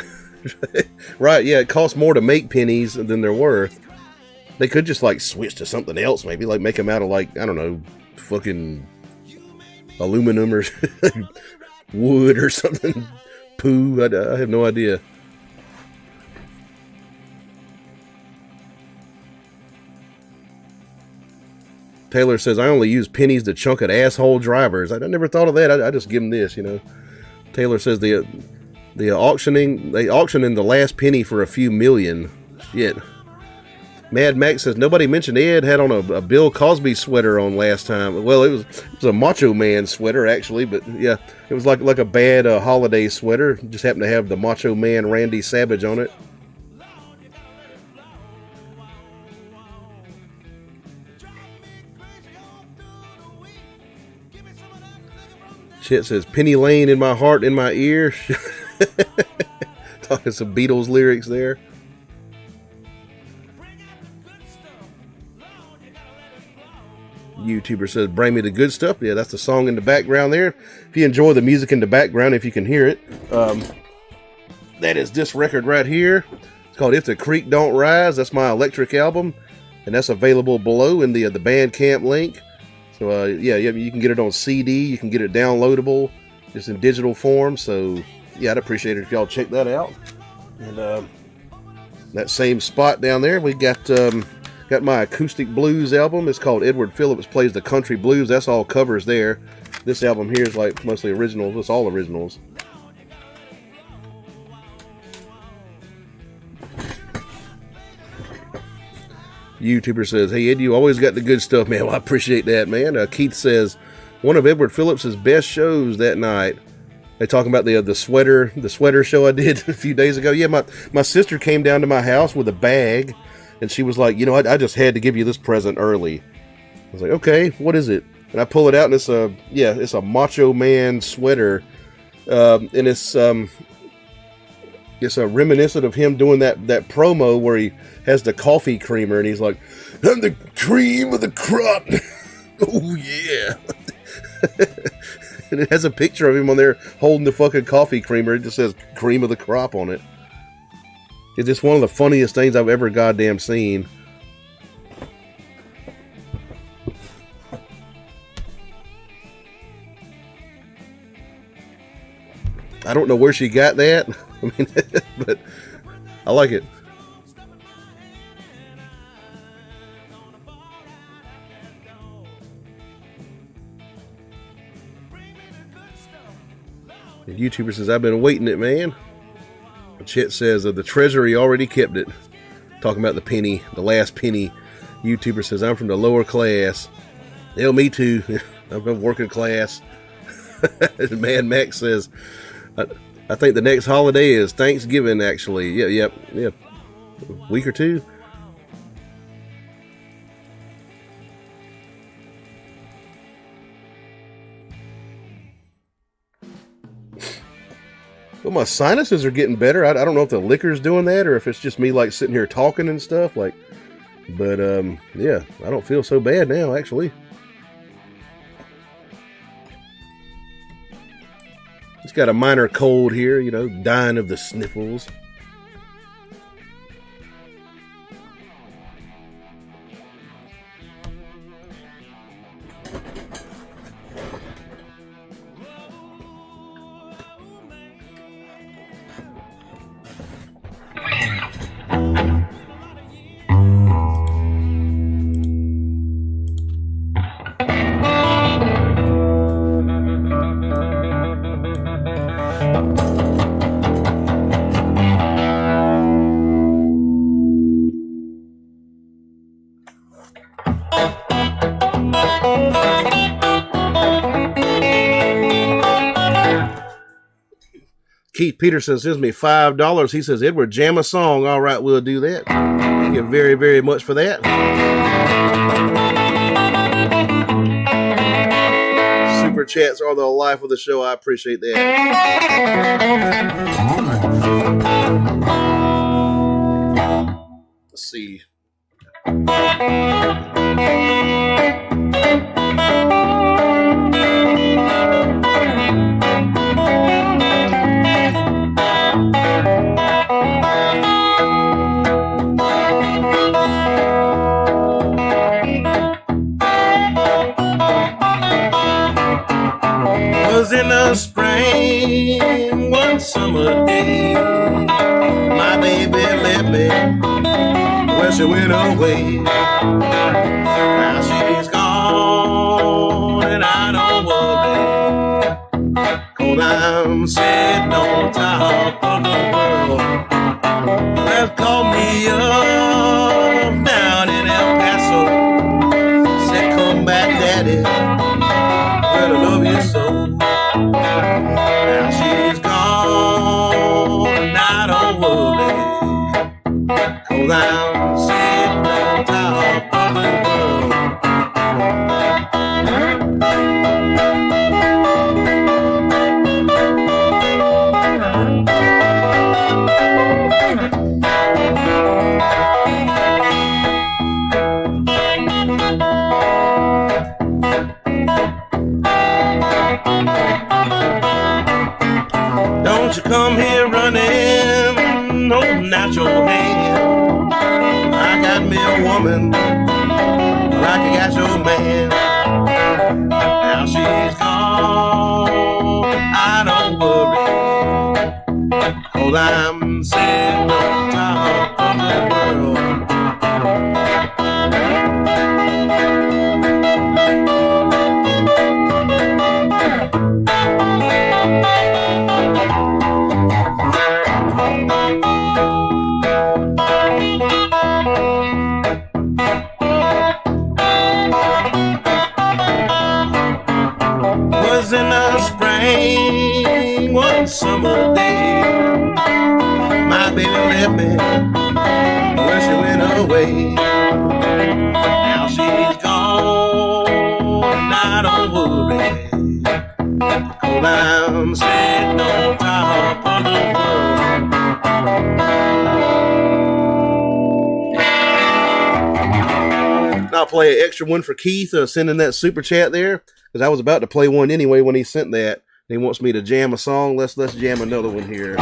Right, yeah, it costs more to make pennies than they're worth. They could just, like, switch to something else, maybe. Like, make them out of, like, I don't know, fucking aluminum or wood or something. Poo, I have no idea. Taylor says, I only use pennies to chunk at asshole drivers. I never thought of that. I just give them this, you know. Taylor says they auctioning the last penny for a few million. Shit. Mad Max says, nobody mentioned Ed had on a Bill Cosby sweater on last time. Well, it was a Macho Man sweater, actually, but yeah, it was like a bad holiday sweater. It just happened to have the Macho Man Randy Savage on it. Shit says, Penny Lane in my heart, in my ear. Talking some Beatles lyrics there. YouTuber says, bring me the good stuff. Yeah, that's the song in the background there. If you enjoy the music in the background, if you can hear it. That is this record right here. It's called If the Creek Don't Rise. That's my electric album. And that's available below in the Bandcamp link. So, yeah, you can get it on CD. You can get it downloadable, just in digital form. So, yeah, I'd appreciate it if y'all check that out. And that same spot down there, we got my acoustic blues album. It's called Edward Phillips Plays the Country Blues. That's all covers there. This album here is like mostly originals. It's all originals. YouTuber says, hey Ed, you always got the good stuff, man. Well, I appreciate that, man. Keith says, one of Edward Phillips's best shows that night. They talking about the sweater show I did a few days ago. Yeah, my sister came down to my house with a bag, and she was like, I just had to give you this present early. I was like, okay, what is it? And I pull it out, and it's a Macho Man sweater, and it's a reminiscent of him doing that promo where he has the coffee creamer, and he's like, I'm the cream of the crop. Oh, yeah. And it has a picture of him on there holding the fucking coffee creamer. It just says cream of the crop on it. It's just one of the funniest things I've ever goddamn seen. I don't know where she got that. I mean, but I like it. The YouTuber says, I've been waiting it, man. Chet says the Treasury already kept it. Talking about the penny, the last penny. YouTuber says, I'm from the lower class. Hell, me too. I'm working class. Mad Max says, I think the next holiday is Thanksgiving, actually. Yep. A week or two. Well, my sinuses are getting better. I don't know if the liquor's doing that or if it's just me like sitting here talking and stuff. But yeah, I don't feel so bad now, actually. Just got a minor cold here, dying of the sniffles. Keith Peterson sends me $5. He says, Edward, jam a song. All right, we'll do that. Thank you very, very much for that. Super chats are the life of the show. I appreciate that. Let's see. In the spring, one summer day, my baby left me, well, she went away. Now she's gone and I don't worry, 'cause I'm sitting on top of the world. Well, call me up down in El Paso, said come back daddy, well I love you so. Now she's gone, and I don't worry, 'cause I'm sitting on top of the world. Don't you come here running, no natural hand. I got me a woman, like I got your man. Now she's gone, I don't worry, 'cause I'm sitting on top of the world. Was in the spring, one summer day, my baby left me, well she went away. Now she's gone, and I don't worry, 'cause I'm sitting on top of the world. I'll play an extra one for Keith sending that super chat there, because I was about to play one anyway when he sent that. He wants me to jam a song. Let's jam another one here.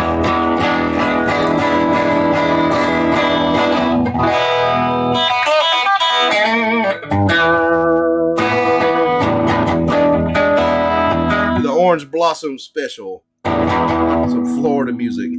The Orange Blossom Special. Some Florida music.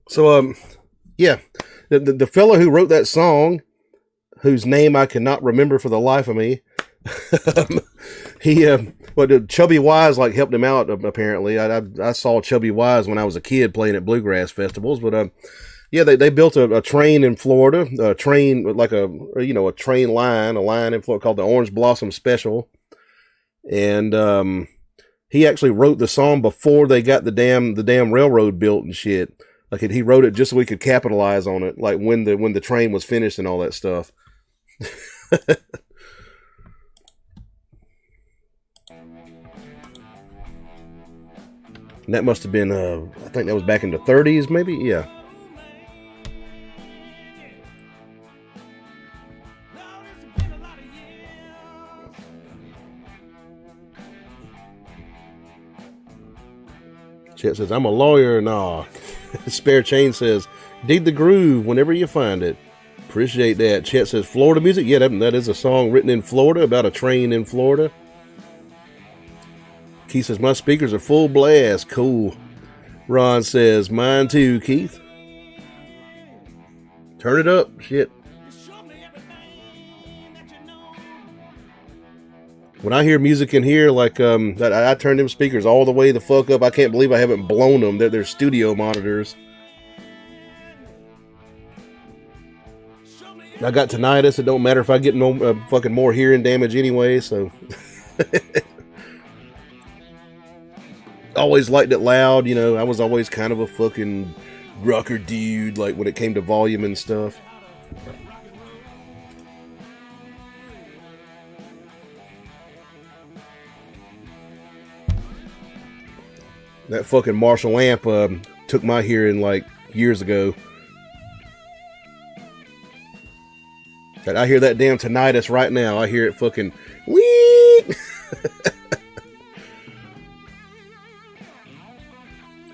So, yeah, the fellow who wrote that song, whose name I cannot remember for the life of me, he, Chubby Wise like helped him out. Apparently, I saw Chubby Wise when I was a kid playing at bluegrass festivals. But yeah, they built a train in Florida, a train like a train line, a line in Florida called the Orange Blossom Special, and he actually wrote the song before they got the damn railroad built and shit. Like he wrote it just so we could capitalize on it, like when the train was finished and all that stuff. And that must have been, I think that was back in the 30s, maybe? Yeah. Chet says, I'm a lawyer. Nah. Spare Chain says, dig the groove whenever you find it. Appreciate that. Chet says, Florida music? Yeah, that is a song written in Florida about a train in Florida. Keith says, my speakers are full blast. Cool. Ron says, mine too, Keith. Turn it up. Shit. When I hear music in here, like that, I turn them speakers all the way the fuck up. I can't believe I haven't blown them. They're studio monitors. I got tinnitus. It don't matter if I get no fucking more hearing damage anyway. So always liked it loud. You know, I was always kind of a fucking rocker dude. Like when it came to volume and stuff. That fucking Marshall amp took my hearing like years ago. I hear that damn tinnitus right now. I hear it fucking wee.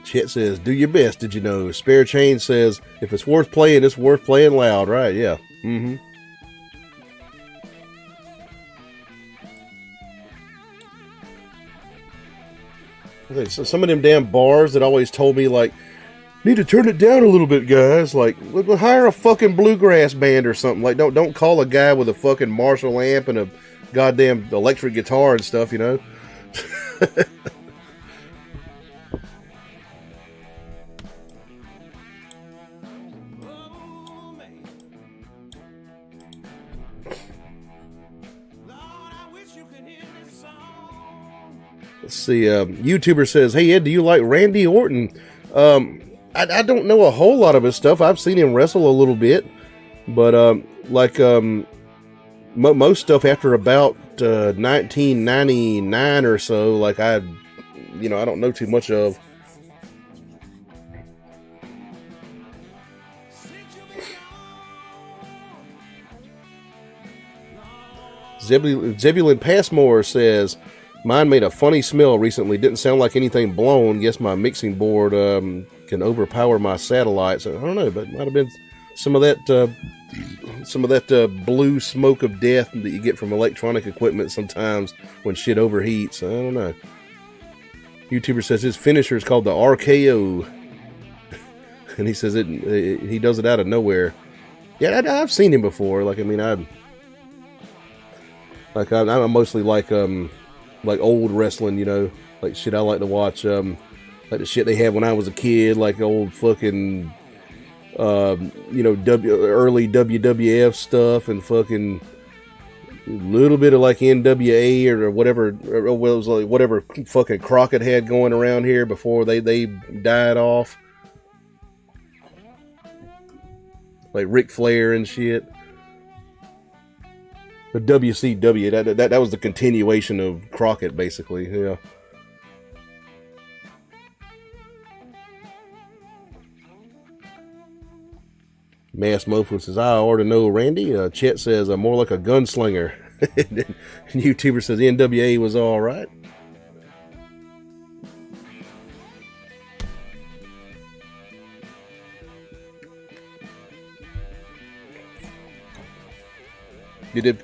Chet says, do your best, did you know? Spare Chain says, if it's worth playing, it's worth playing loud, right? Yeah. Mm-hmm. So some of them damn bars that always told me, like, need to turn it down a little bit, guys. Like, hire a fucking bluegrass band or something. Like, don't call a guy with a fucking Marshall amp and a goddamn electric guitar and stuff, you know? Let's see. YouTuber says, "Hey Ed, do you like Randy Orton?" I don't know a whole lot of his stuff. I've seen him wrestle a little bit, but most stuff after about 1999 or so, like I don't know too much of. Zebulon Passmore says, "Mine made a funny smell recently. Didn't sound like anything blown. Guess my mixing board can overpower my satellites." I don't know, but it might have been some of that blue smoke of death that you get from electronic equipment sometimes when shit overheats. I don't know. YouTuber says his finisher is called the RKO, and he says he does it out of nowhere. Yeah, I've seen him before. Like, I mean, I mostly like old wrestling, you know, like shit I like to watch, like the shit they had when I was a kid, like old fucking, early WWF stuff and fucking little bit of like NWA or whatever, or it was like whatever fucking Crockett had going around here before they died off, like Ric Flair and shit. The WCW, that was the continuation of Crockett, basically, yeah. Mass Mofo says, "I already know Randy." Chet says, "More like a gunslinger." And YouTuber says, "NWA was alright."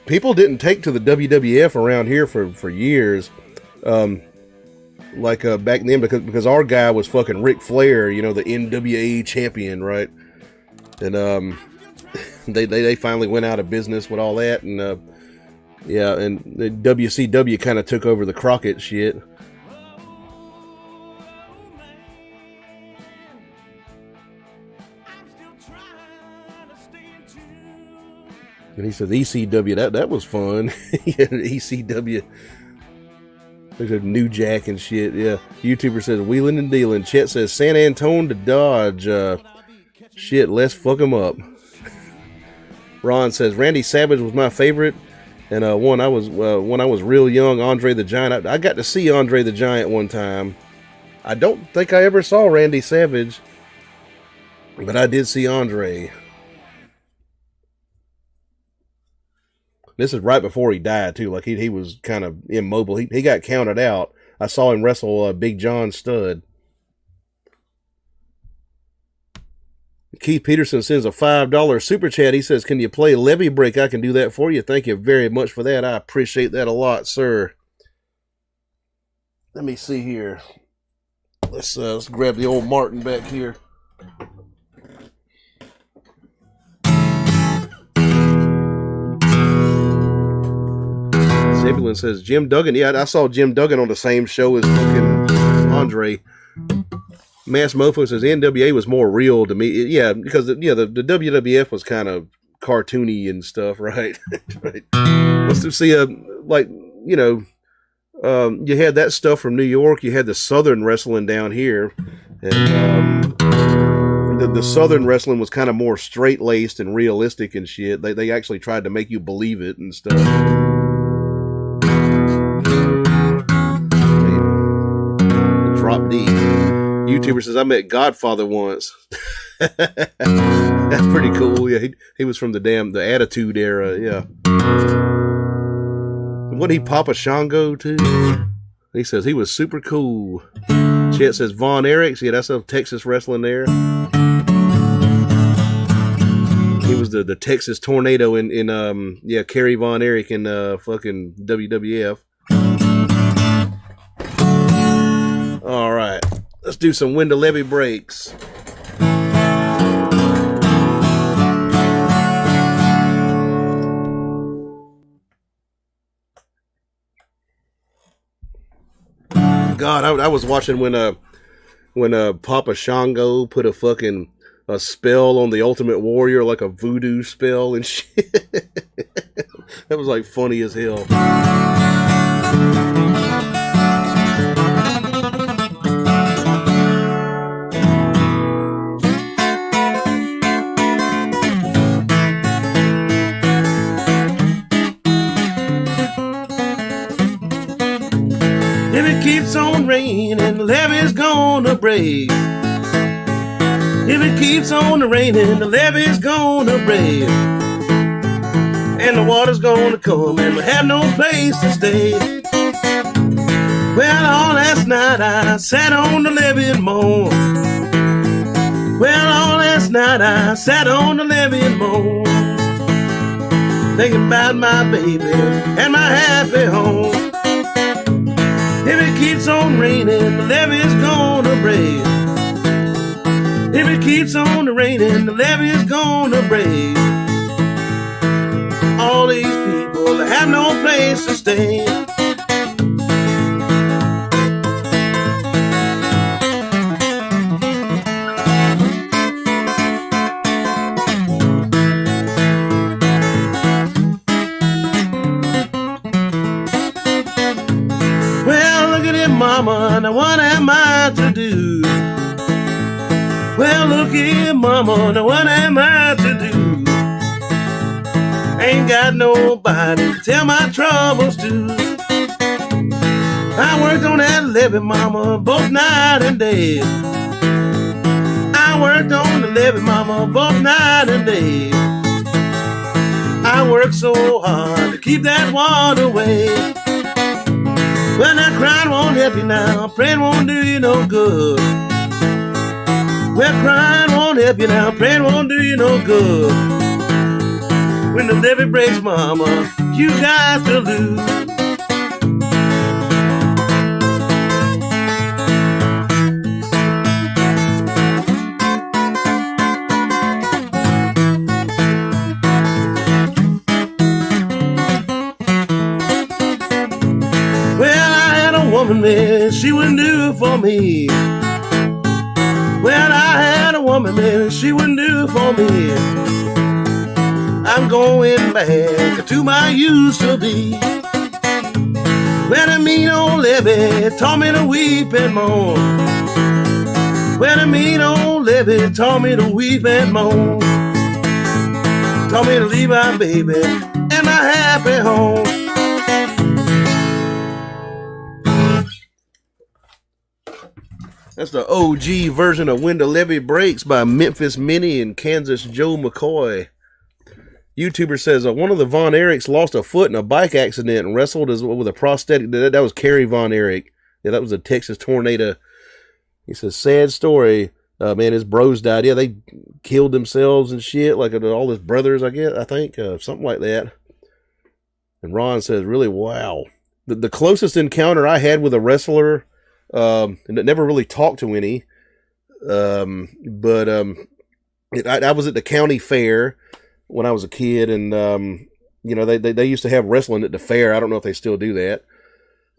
People didn't take to the WWF around here for years, back then, because our guy was fucking Ric Flair, you know, the NWA champion, right? And they finally went out of business with all that, and and the WCW kind of took over the Crockett shit. And he says ECW, that was fun. Yeah, ECW. There's a New Jack and shit. Yeah. YouTuber says wheeling and dealing. Chet says San Antone to Dodge. Shit, let's fuck him up. Ron says Randy Savage was my favorite, and when I was real young, Andre the Giant. I got to see Andre the Giant one time. I don't think I ever saw Randy Savage, but I did see Andre. This is right before he died, too. Like, he was kind of immobile. He got counted out. I saw him wrestle Big John Studd. Keith Peterson sends a $5 super chat. He says, "Can you play Levy Break? I can do that for you. Thank you very much for that. I appreciate that a lot, sir." Let me see here. Let's grab the old Martin back here. Zebulon says Jim Duggan. Yeah, I saw Jim Duggan on the same show as fucking Andre. Mass Mofo says NWA was more real to me. Yeah, because the WWF was kind of cartoony and stuff, right? Right. Let's see, you had that stuff from New York. You had the Southern wrestling down here, and the Southern wrestling was kind of more straight laced and realistic and shit. They actually tried to make you believe it and stuff. Drop D. YouTuber says I met Godfather once. That's pretty cool. Yeah, he was from the Attitude Era. Yeah. What he Papa Shango too? He says he was super cool. Chet says Von Erichs. Yeah, that's a Texas wrestling there. He was the Texas Tornado in Kerry Von Erich in fucking WWF. All right, let's do some window levy breaks. God, I was watching when Papa Shango put a fucking spell on the Ultimate Warrior, like a voodoo spell and shit. That was like funny as hell. keeps on raining, the levee's gonna break. If it keeps on raining, the levee's gonna break. And the water's gonna come and we'll have no place to stay. Well, all last night I sat on the levee and moaned. Well, all last night I sat on the levee and moaned, thinking about my baby and my happy home. If it keeps on raining, the levee's gonna break. If it keeps on raining, the levee's gonna break. All these people have no place to stay. Well, look at it, mama, now what am I to do? Well, look here, mama, now what am I to do? Ain't got nobody to tell my troubles to. I worked on that levee, mama, both night and day. I worked on the levee, mama, both night and day. I worked so hard to keep that water away. Well, now crying won't help you now, praying won't do you no good. Well, crying won't help you now, praying won't do you no good. When the levee breaks, mama, you got to lose. Well, I had a woman there, she wouldn't do for me. Well, I had a woman there, she wouldn't do for me. I'm going back to my used to be. Well, the mean old levee taught me to weep and moan. Well, the mean old levee taught me to weep and moan. Taught me to leave my baby and my happy home. That's the OG version of When the Levee Breaks by Memphis Minnie and Kansas Joe McCoy. YouTuber says one of the Von Erichs lost a foot in a bike accident and wrestled with a prosthetic. That was Kerry Von Erich. Yeah, that was a Texas tornado. He says, sad story. Man, his bros died. Yeah, they killed themselves and shit, like all his brothers, I think, something like that. And Ron says, really, wow. The closest encounter I had with a wrestler, and it never really talked to any, but I was at the county fair when I was a kid, and they used to have wrestling at the fair. I don't know if they still do that.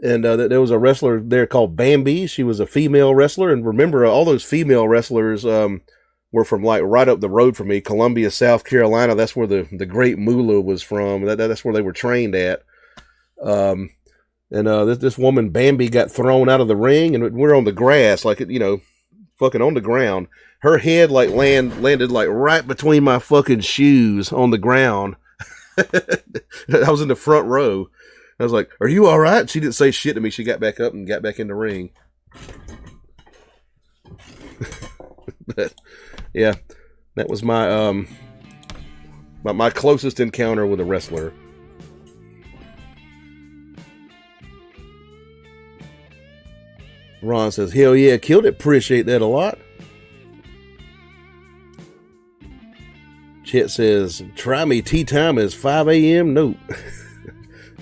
And there was a wrestler there called Bambi. She was a female wrestler, and remember, all those female wrestlers were from like right up the road from me, Columbia, South Carolina. That's where the Great Moolah was from. That's where they were trained at. And this woman Bambi got thrown out of the ring, and we're on the grass, like fucking on the ground. Her head like landed like right between my fucking shoes on the ground. I was in the front row. I was like, "Are you all right?" She didn't say shit to me. She got back up and got back in the ring. But yeah, that was my my closest encounter with a wrestler. Ron says, hell yeah, killed it. Appreciate that a lot. Chet says, try me, tea time is 5 a.m. Nope.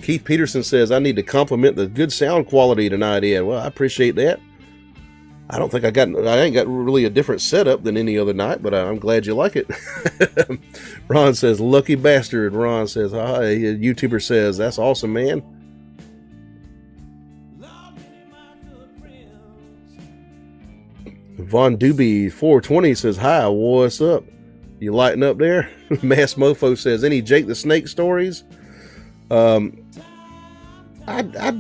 Keith Peterson says, I need to compliment the good sound quality tonight, Ed. Well, I appreciate that. I don't think I ain't got really a different setup than any other night, but I'm glad you like it. Ron says, lucky bastard. Ron says, a YouTuber says, that's awesome, man. Von Doobie 420 says, hi, what's up? You lighting up there? Mass Mofo says, any Jake the Snake stories? I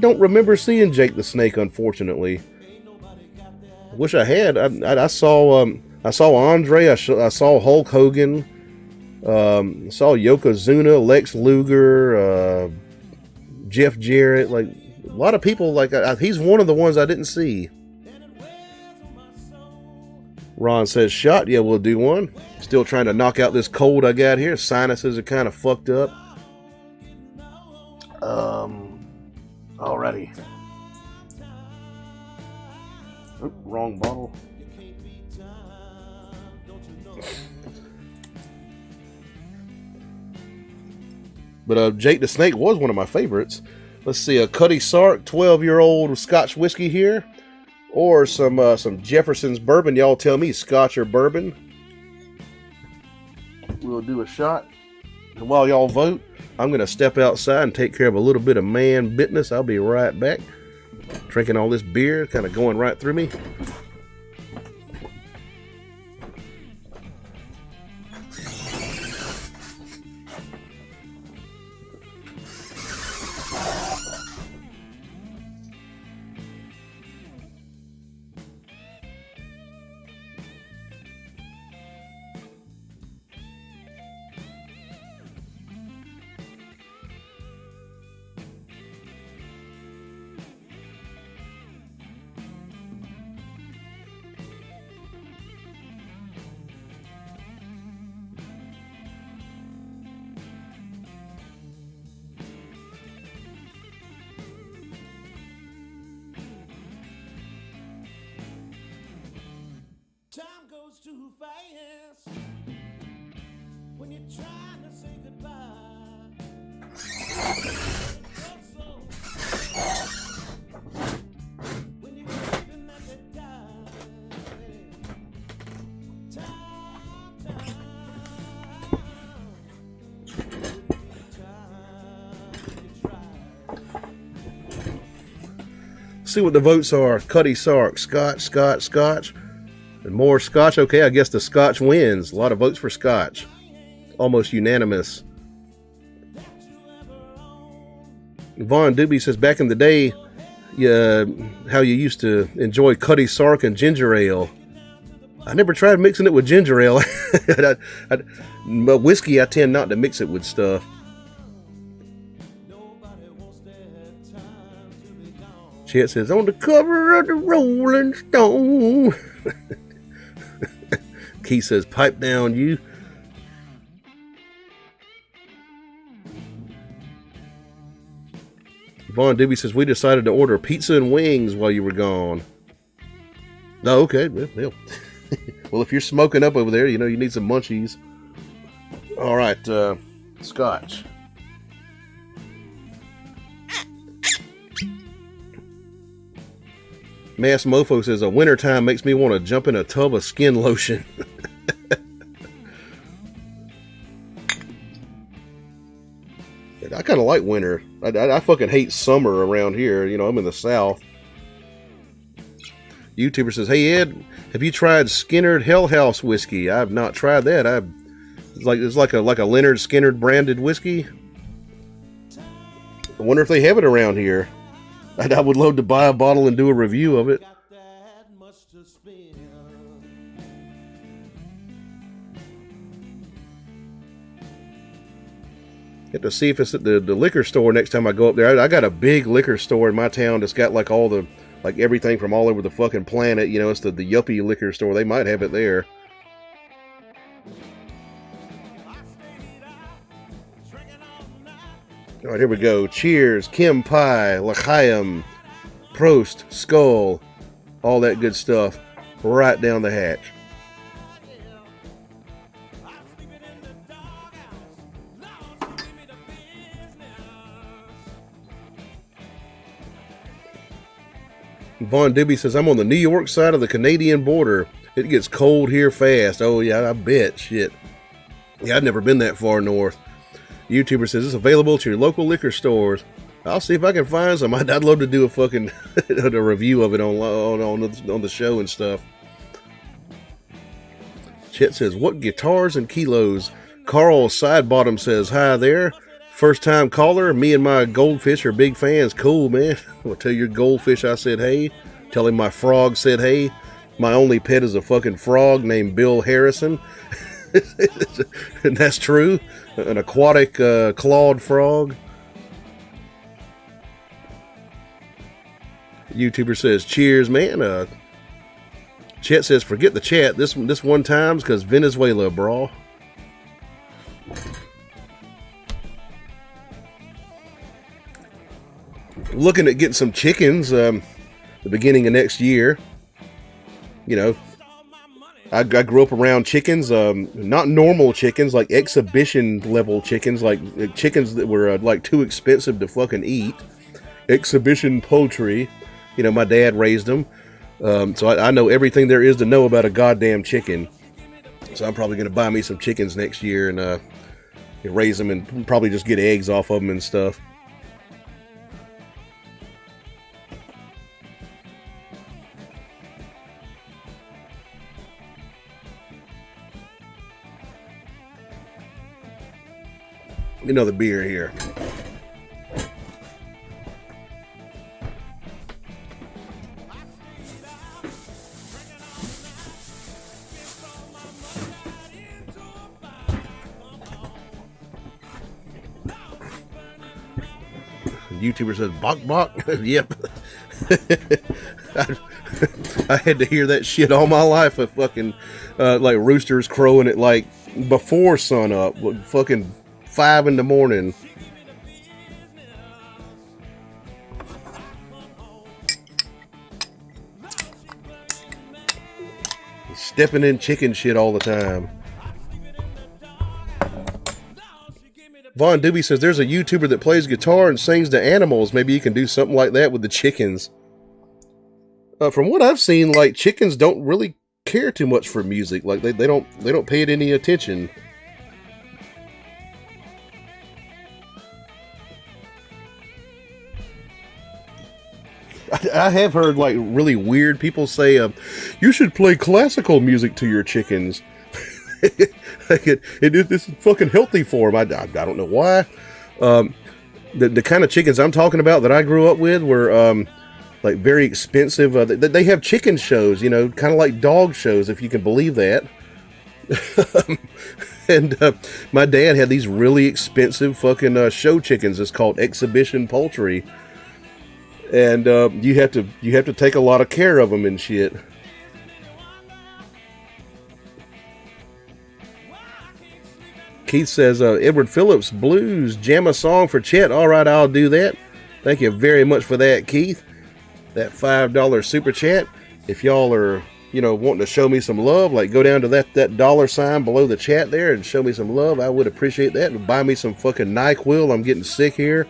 don't remember seeing Jake the Snake, unfortunately. Wish I had. I saw Andre. I saw Hulk Hogan. Saw Yokozuna, Lex Luger, Jeff Jarrett. Like A lot of people, like, he's one of the ones I didn't see. Ron says, shot. Yeah, we'll do one. Still trying to knock out this cold I got here. Sinuses are kind of fucked up. Alrighty. Oop, wrong bottle. But Jake the Snake was one of my favorites. Let's see, a Cuddy Sark 12-year-old Scotch whiskey here, or some Jefferson's bourbon. Y'all tell me, Scotch or bourbon. We'll do a shot. And while y'all vote, I'm going to step outside and take care of a little bit of man business. I'll be right back. Drinking all this beer, kind of going right through me. Time goes too fast when you're trying to say goodbye. When you're hoping that they die. See what the votes are. Cuddy Sark, Scotch. And more Scotch. Okay, I guess the Scotch wins. A lot of votes for Scotch. Almost unanimous. Vaughn Doobie says, back in the day, how you used to enjoy Cuddy Sark and ginger ale. I never tried mixing it with ginger ale. But whiskey, I tend not to mix it with stuff. Chet says, on the cover of the Rolling Stone. Keith says, pipe down, you. Vaughn Doobie says, we decided to order pizza and wings while you were gone. Oh, okay. Well, well, if you're smoking up over there, you know, you need some munchies. All right, Scotch. Mass Mofo says, a wintertime makes me want to jump in a tub of skin lotion. I kind of like winter. I fucking hate summer around here. You know, I'm in the South. YouTuber says, hey Ed, have you tried Skinner Hell House whiskey? I've not tried that. It's like a Leonard Skinner branded whiskey. I wonder if they have it around here. I would love to buy a bottle and do a review of it. Get to see if it's at the liquor store next time I go up there. I got a big liquor store in my town that's got like all the, like everything from all over the fucking planet. You know, it's the yuppie liquor store. They might have it there. All right, here we go. Cheers, Kim Pie, L'chaim, Prost, Skull, all that good stuff right down the hatch. Vaughn Doobie says, I'm on the New York side of the Canadian border. It gets cold here fast. Oh, yeah, I bet. Shit. Yeah, I've never been that far north. YouTuber says, it's available to your local liquor stores. I'll see if I can find some. I'd love to do a fucking a review of it on the show and stuff. Chet says, what guitars and kilos? Carl Sidebottom says, hi there. First time caller. Me and my goldfish are big fans. Cool, man. I'll tell your goldfish I said hey. Tell him my frog said hey. My only pet is a fucking frog named Bill Harrison. And that's true. An aquatic clawed frog. YouTuber says, cheers, man. Chet says, forget the chat. This one times because Venezuela, bro. Looking at getting some chickens the beginning of next year. You know, I grew up around chickens, not normal chickens, like exhibition level chickens, like chickens that were like too expensive to fucking eat. Exhibition poultry. You know, my dad raised them. So I know everything there is to know about a goddamn chicken. So I'm probably going to buy me some chickens next year and raise them and probably just get eggs off of them and stuff. Another beer here. YouTuber says, "Bok bok." Yep. I had to hear that shit all my life. Of fucking like roosters crowing at like before sun up, fucking 5 in the morning. Stepping in chicken shit all the time. Von Doobie says there's a YouTuber that plays guitar and sings to animals. Maybe you can do something like that with the chickens. From what I've seen, like chickens don't really care too much for music. Like they don't pay it any attention. I have heard like really weird people say, you should play classical music to your chickens. This is fucking healthy for them. I don't know why. The kind of chickens I'm talking about that I grew up with were like very expensive. They have chicken shows, you know, kind of like dog shows, if you can believe that. And my dad had these really expensive fucking show chickens. It's called exhibition poultry. And you have to take a lot of care of them and shit. Keith says, Edward Phillips Blues, jam a song for Chet. All right, I'll do that. Thank you very much for that, Keith. That $5 super chat. If y'all are, you know, wanting to show me some love, like go down to that dollar sign below the chat there and show me some love, I would appreciate that. And buy me some fucking NyQuil. I'm getting sick here.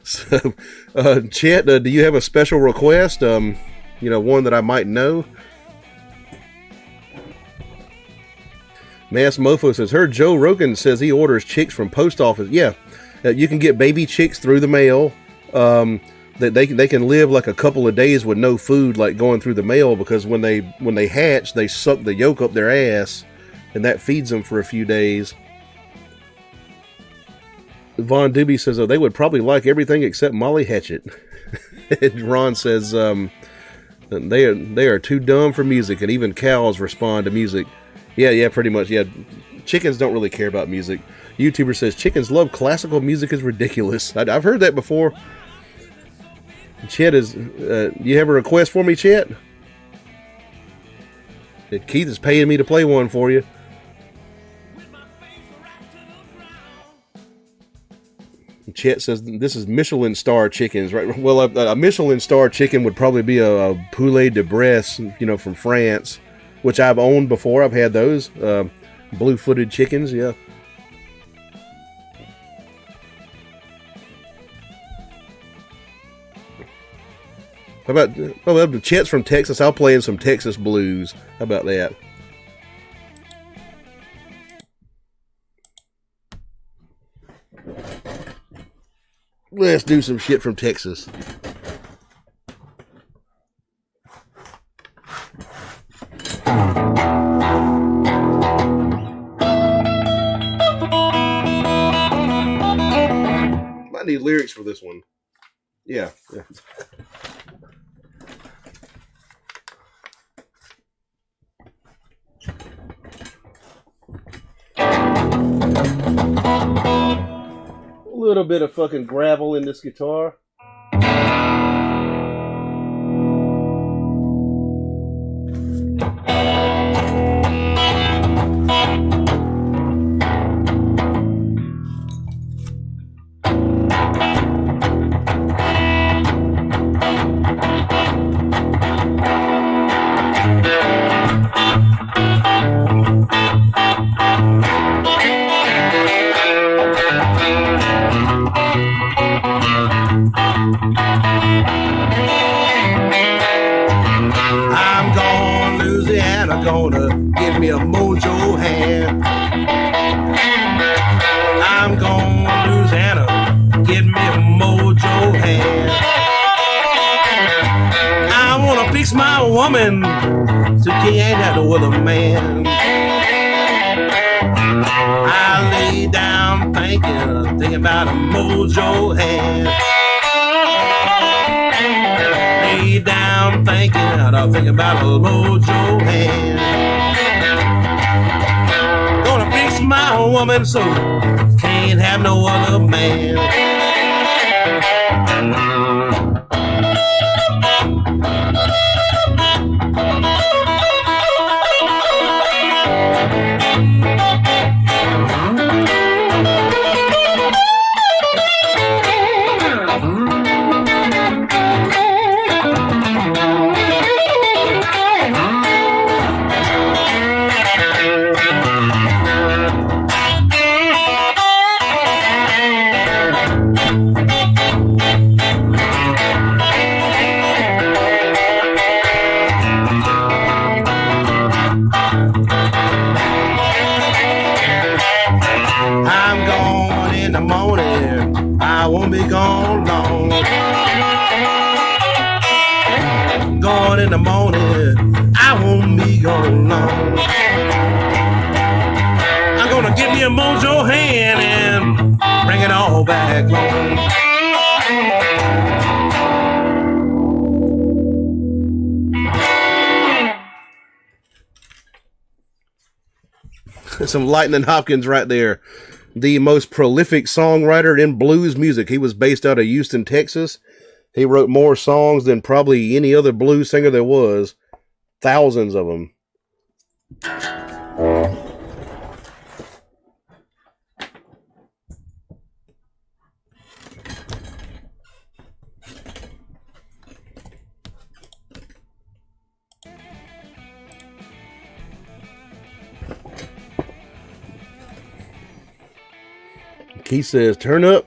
So, Chet, do you have a special request? You know, one that I might know? Mass Mofo says, heard Joe Rogan says he orders chicks from post office. Yeah, you can get baby chicks through the mail. That they can live like a couple of days with no food, like going through the mail, because when they hatch, they suck the yolk up their ass, and that feeds them for a few days. Von Doobie says, they would probably like everything except Molly Hatchet. And Ron says, they are too dumb for music, and even cows respond to music. Yeah, pretty much. Yeah, chickens don't really care about music. YouTuber says chickens love classical music is ridiculous. I've heard that before. Chet is. You have a request for me, Chet? Keith is paying me to play one for you. Chet says this is Michelin star chickens, right? Well, a Michelin star chicken would probably be a poulet de Bresse, you know, from France, which I've owned before. I've had those blue-footed chickens, yeah. How about Chet's from Texas? I'll play in some Texas blues. How about that? Let's do some shit from Texas. Might need lyrics for this one. Yeah. A little bit of fucking gravel in this guitar. woman, so she ain't had no other man. I lay down thinking about a mojo hand. Lay down thinking about a mojo hand. Gonna fix my woman so can't have no other man. I'm gone in the morning, I won't be gone long. Gone in the morning, I won't be gone long. I'm gonna give me a mojo hand and bring it all back home. Some Lightning Hopkins right there. The most prolific songwriter in blues music. He was based out of Houston, Texas. He wrote more songs than probably any other blues singer there was. Thousands of them. Keith says, turn up.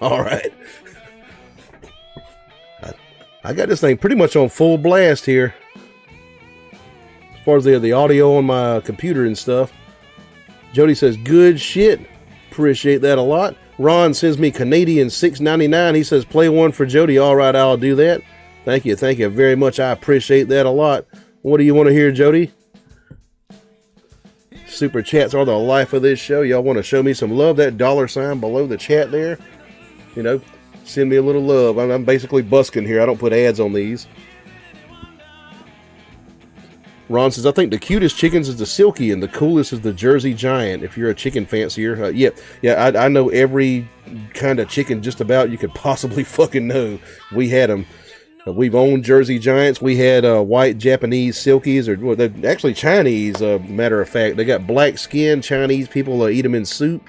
All right. I got this thing pretty much on full blast here. As far as the audio on my computer and stuff. Jody says, good shit. Appreciate that a lot. Ron sends me Canadian $6.99. He says, play one for Jody. All right, I'll do that. Thank you very much. I appreciate that a lot. What do you want to hear, Jody? Super chats are the life of this show. Y'all want to show me some love? That $sign below the chat there. You know, send me a little love. I'm basically busking here. I don't put ads on these. Ron says, I think the cutest chickens is the Silky and the coolest is the Jersey Giant. If you're a chicken fancier. Yeah, I know every kind of chicken just about you could possibly fucking know. We had them. We've owned Jersey Giants. We had white Japanese Silkies, or well, they're actually Chinese, matter of fact. They got black skin. Chinese people eat them in soup.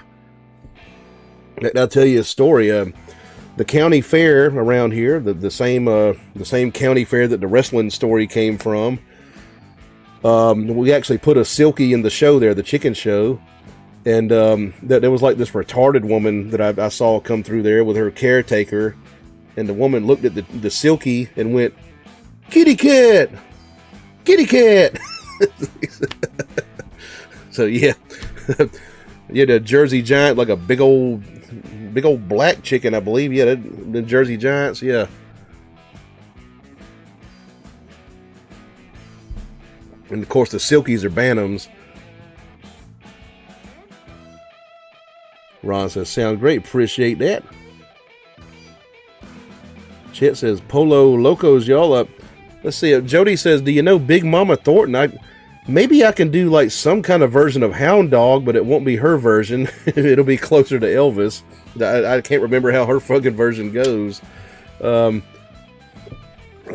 I'll tell you a story. The county fair around here, the same county fair that the wrestling story came from, we actually put a Silky in the show there, the chicken show. And there was like this retarded woman that I saw come through there with her caretaker. And the woman looked at the Silky and went, kitty cat, kitty cat. So yeah, yeah, the Jersey Giant, like a big old black chicken, I believe. Yeah, the Jersey Giants, yeah. And of course, the Silkies are Bantams. Ron says, sound great. Appreciate that. Chet says, Polo Locos, y'all up. Let's see. Jody says, do you know Big Mama Thornton? Maybe I can do like some kind of version of Hound Dog, but it won't be her version. It'll be closer to Elvis. I can't remember how her fucking version goes. Let's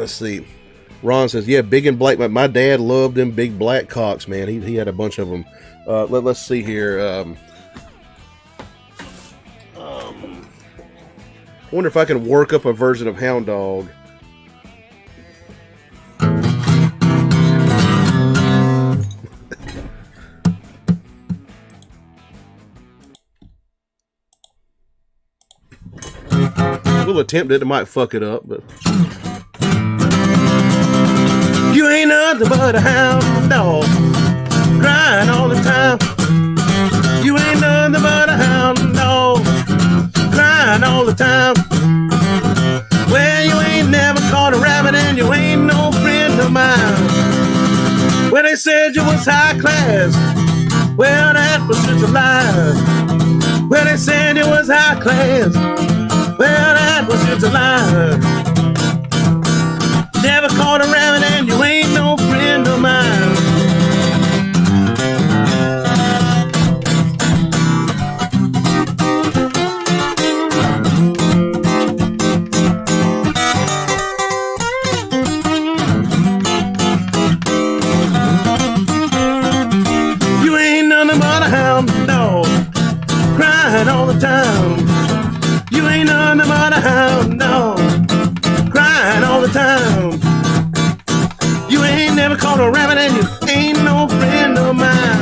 see. Ron says, yeah, big and black. My dad loved them big black cocks, man. He had a bunch of them. Let's see here. I wonder if I can work up a version of Hound Dog. We'll attempt it. It might fuck it up, but You ain't nothing but a hound dog, crying all the time. You ain't nothing but a hound dog, crying all the time. Well, you ain't never caught a rabbit and you ain't no friend of mine. was high class. Well, that was just a lie. Well, they said it was high class. Well, that was just a lie. Never caught a rabbit and you ain't no friend of mine. You ain't nothing but a hound dog, crying all the time. You ain't nothing but a hound dog, crying all the time. You ain't never caught a rabbit and you ain't no friend of mine.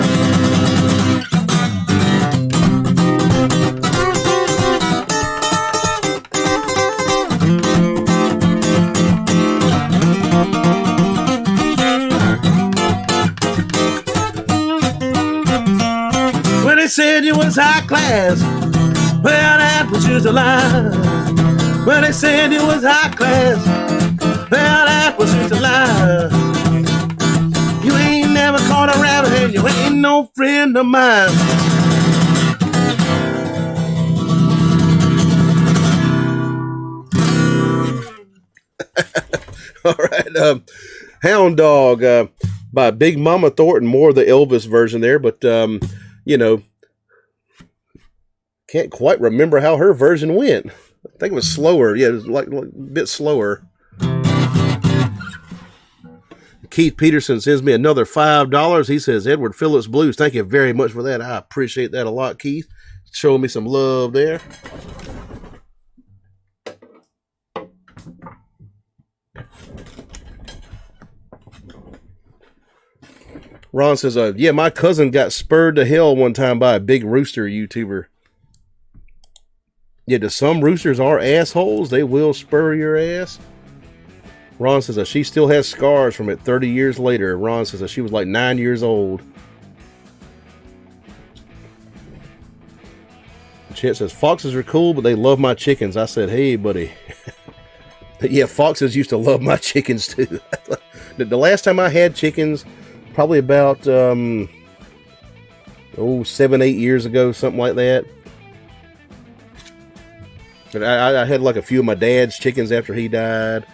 When they said you was high class, well, that was just a lie. Well, they said it was high class. Well, that was just a lie. You ain't never caught a rabbit and you ain't no friend of mine. All right. Hound Dog by Big Mama Thornton. More of the Elvis version there, but, you know, can't quite remember how her version went. I think it was slower. Yeah, it was like a bit slower. Keith Peterson sends me another $5. He says, Edward Phillips Blues. Thank you very much for that. I appreciate that a lot, Keith. Showing me some love there. Ron says, yeah, my cousin got spurred to hell one time by a big rooster YouTuber. Yeah, some roosters are assholes. They will spur your ass. Ron says she still has scars from it 30 years later. Ron says she was like 9 years old. Chet says, foxes are cool, but they love my chickens. I said, hey, buddy. Yeah, foxes used to love my chickens, too. The last time I had chickens, probably about, 7, 8 years ago, something like that. But I had like a few of my dad's chickens after he died.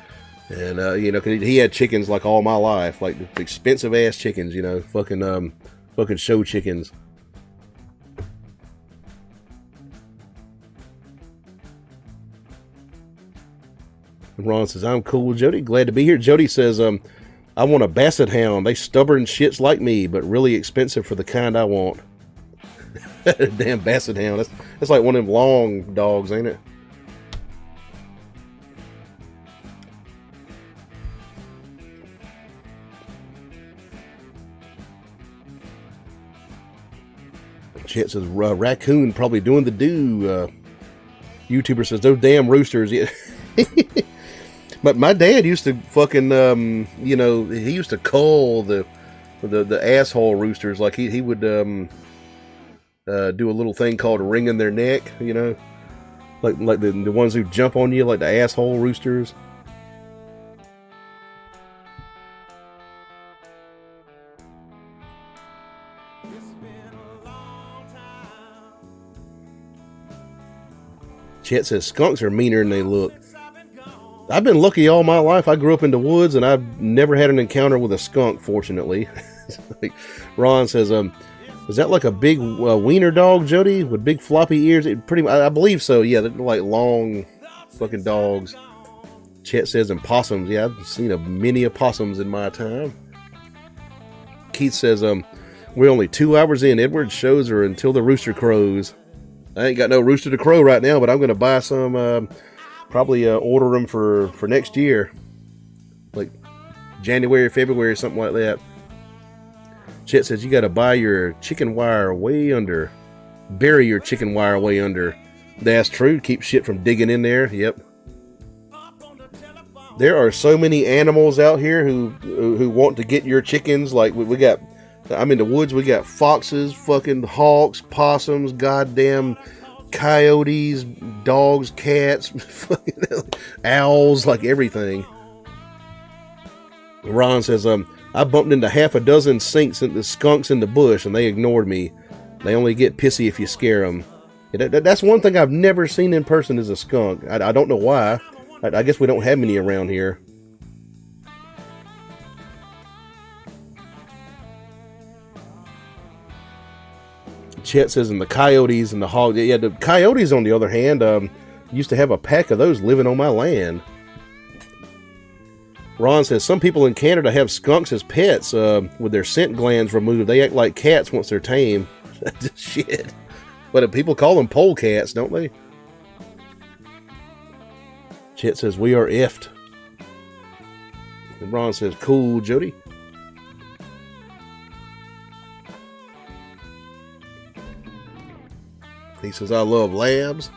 And, you know, cause he had chickens like all my life, like expensive ass chickens, you know, fucking show chickens. And Ron says, I'm cool with Jody. Glad to be here. Jody says, I want a basset hound. They stubborn shits like me, but really expensive for the kind I want. Damn basset hound. That's like one of them long dogs, ain't it? Chet says, raccoon probably doing the do. YouTuber says, those damn roosters. Yeah. But my dad used to fucking, you know, he used to cull the asshole roosters. Like he would do a little thing called wringing their neck, you know, like the ones who jump on you, like the asshole roosters. Chet says skunks are meaner than they look. I've been lucky all my life. I grew up in the woods and I've never had an encounter with a skunk, fortunately. Ron says, is that like a big wiener dog, Jody, with big floppy ears? I believe so. Yeah, they're like long fucking dogs. Chet says, and possums. Yeah, I've seen many opossums in my time. Keith says, we're only 2 hours in. Edward's shows are until the rooster crows. I ain't got no rooster to crow right now, but I'm going to buy some, probably order them for next year. Like January, February, something like that. Chet says you got to buy your chicken wire way under. Bury your chicken wire way under. That's true. Keep shit from digging in there. Yep. There are so many animals out here who want to get your chickens. Like we got, I'm in the woods. We got foxes, fucking hawks, possums, goddamn coyotes, dogs, cats, owls, like everything. Ron says, I bumped into half a dozen skunks in the bush, and they ignored me. They only get pissy if you scare them. That's one thing I've never seen in person is a skunk. I don't know why. I guess we don't have many around here. Chet says, and the coyotes and the hogs. Yeah, the coyotes, on the other hand, used to have a pack of those living on my land. Ron says, some people in Canada have skunks as pets with their scent glands removed. They act like cats once they're tame. Shit. But people call them polecats, don't they? Chet says, we are effed. And Ron says, cool, Jody. He says, I love labs.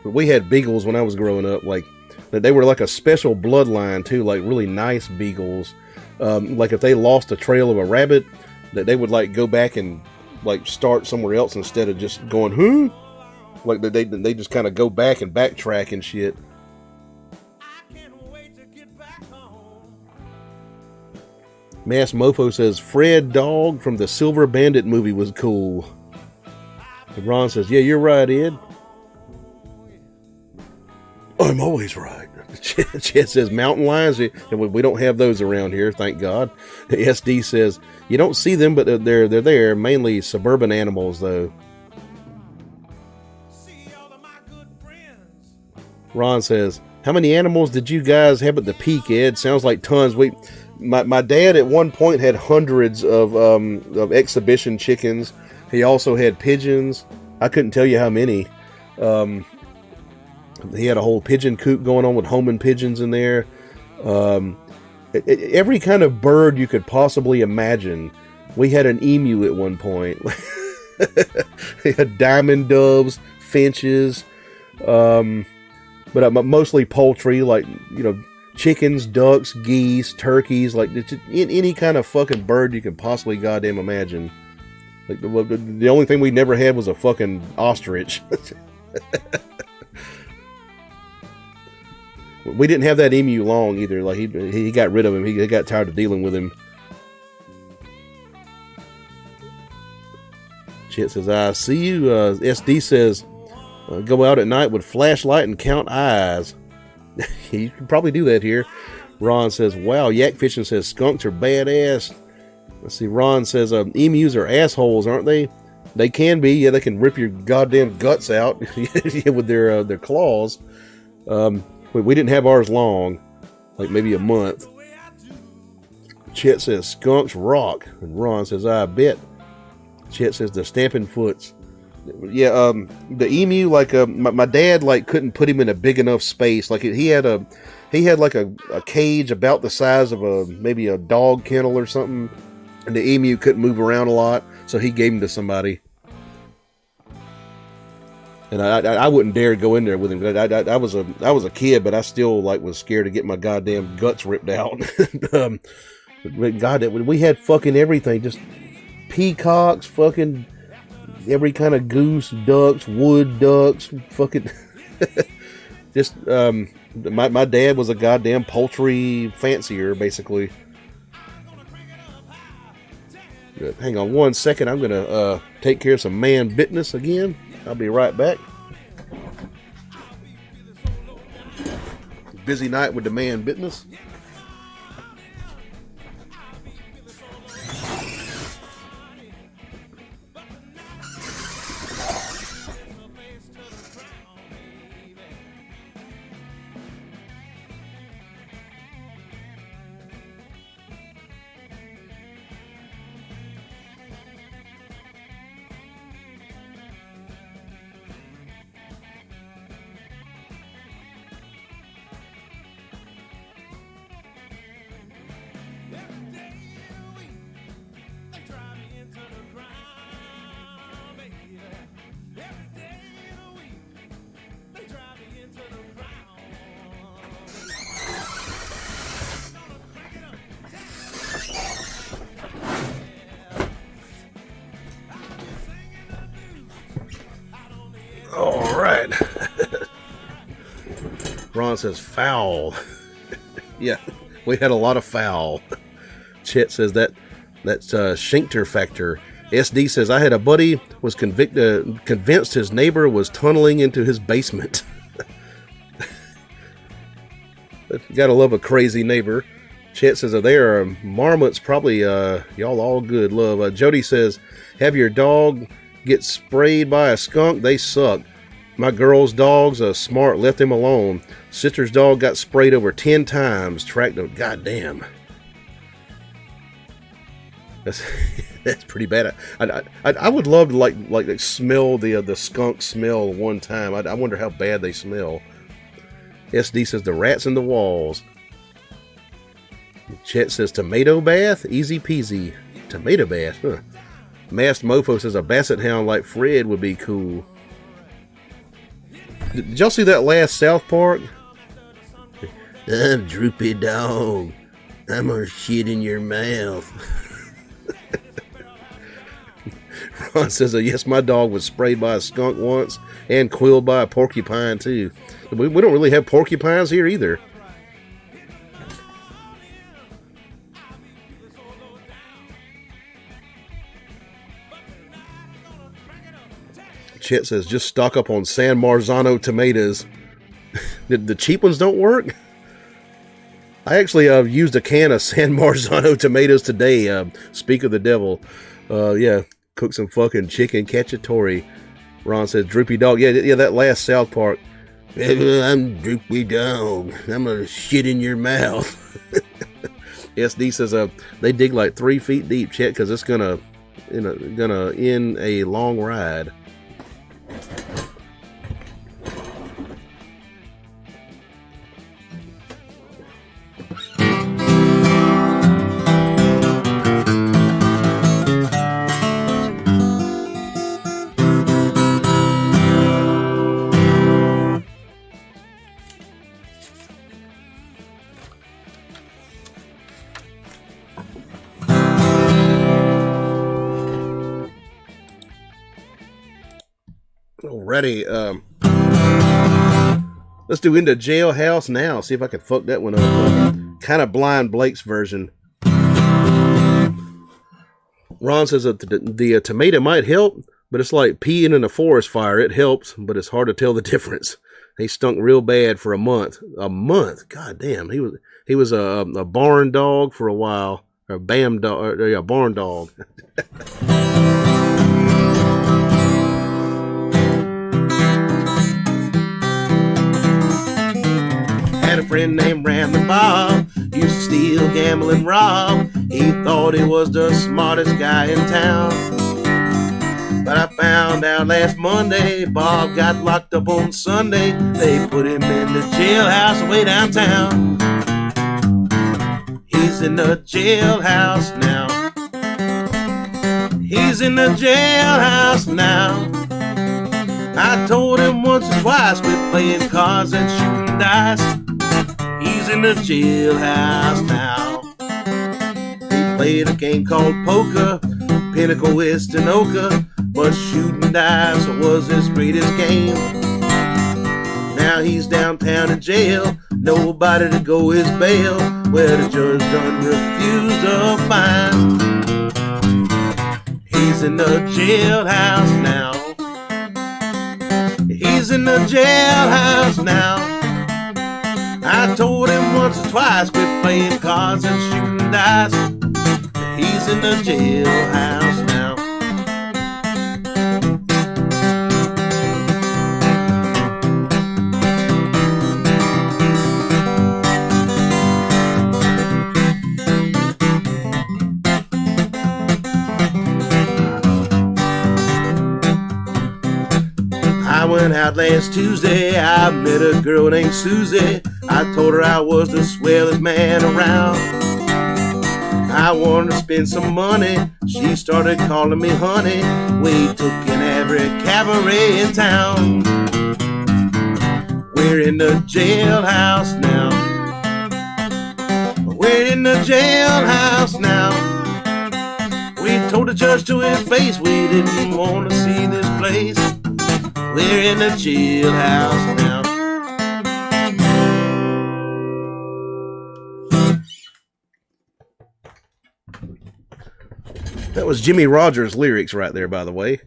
But we had beagles when I was growing up. Like, they were like a special bloodline, too. Like, really nice beagles. Like, if they lost a trail of a rabbit, that they would, like, go back and, like, start somewhere else instead of just going, who? Like, they just kind of go back and backtrack and shit. Mass Mofo says, Fred Dog from the Silver Bandit movie was cool. And Ron says, yeah, you're right, Ed. I'm always right. Chet says, mountain lions, we don't have those around here, thank God. SD says, you don't see them, but they're there, mainly suburban animals, though. Ron says, how many animals did you guys have at the peak, Ed? Sounds like tons. My dad at one point had hundreds of exhibition chickens. He also had pigeons. I couldn't tell you how many. He had a whole pigeon coop going on with homing pigeons in there. Every kind of bird you could possibly imagine. We had an emu at one point. We had diamond doves, finches, but mostly poultry, like, you know, chickens, ducks, geese, turkeys, like any kind of fucking bird you can possibly goddamn imagine. Like the only thing we never had was a fucking ostrich. We didn't have that emu long either. Like he got rid of him. He got tired of dealing with him. Chet says, I see you. SD says, go out at night with flashlight and count eyes. You can probably do that here. Ron says, wow, yak fishing says skunks are badass. Let's see, Ron says, emus are assholes, aren't they? They can be. Yeah, they can rip your goddamn guts out with their claws. We didn't have ours long, like maybe a month. Chet says, skunks rock. And Ron says, I bet. Chet says, the stamping foots. Yeah, the emu, like, my dad, like, couldn't put him in a big enough space. Like, he had like a cage about the size of maybe a dog kennel or something. And the emu couldn't move around a lot, so he gave him to somebody. And I wouldn't dare go in there with him. I was a kid, but I still like was scared to get my goddamn guts ripped out. But God, we had fucking everything, just peacocks, fucking every kind of goose, ducks, wood ducks, fucking just my dad was a goddamn poultry fancier, basically. Good. Hang on one second. I'm gonna take care of some man business again. I'll be right back. Busy night with the man business. Ron says foul. Yeah, we had a lot of foul. Chet says that's Schinkter factor. SD says, I had a buddy was convinced his neighbor was tunneling into his basement. You gotta love a crazy neighbor. Chet says, they are marmots, probably y'all all good. Love. Jody says, have your dog get sprayed by a skunk? They suck. My girl's dog's smart, left him alone. Sister's dog got sprayed over 10 times. Tracked him. Goddamn. That's pretty bad. I would love to like smell the skunk smell one time. I wonder how bad they smell. SD says the rats in the walls. Chet says tomato bath, easy peasy. Tomato bath, huh? Masked Mofo says a basset hound like Fred would be cool. Did y'all see that last South Park? I'm droopy dog. I'm gonna shit in your mouth. Ron says, yes, my dog was sprayed by a skunk once and quilled by a porcupine too. We don't really have porcupines here either. Chet says, just stock up on San Marzano tomatoes. The cheap ones don't work? I actually used a can of San Marzano tomatoes today. Speak of the devil. Yeah, cook some fucking chicken cacciatore. Ron says, droopy dog. Yeah, that last South Park. I'm droopy dog. I'm gonna shit in your mouth. SD says, they dig like 3 feet deep, Chet, because it's gonna end a long ride. Alrighty, let's do Into Jailhouse Now. See if I can fuck that one up. Kind of blind Blake's version. Ron says that the tomato might help, but it's like peeing in a forest fire. It helps, but it's hard to tell the difference. He stunk real bad for a month. A month? God damn. He was a barn dog for a while. Or a barn dog. Had a friend named Randy Bob, used to steal, gamble, and rob. He thought he was the smartest guy in town. But I found out last Monday, Bob got locked up on Sunday. They put him in the jailhouse way downtown. He's in the jailhouse now. He's in the jailhouse now. I told him once or twice, quit playing cards and shooting dice. He's in the jailhouse now. He played a game called poker, pinnacle, whist, and ochre, but shooting dice was his greatest game. Now he's downtown in jail, nobody to go his bail, where the judge done refused a fine. He's in the jailhouse now. He's in the jailhouse now. I told him once or twice, quit playing cards and shooting dice. He's in the jailhouse now. I went out last Tuesday, I met a girl named Susie. I told her I was the swellest man around. I wanted to spend some money, she started calling me honey. We took in every cabaret in town. We're in the jailhouse now. We're in the jailhouse now. We told the judge to his face we didn't want to see this place. We're in the jailhouse now. That was Jimmy Rogers lyrics right there, by the way.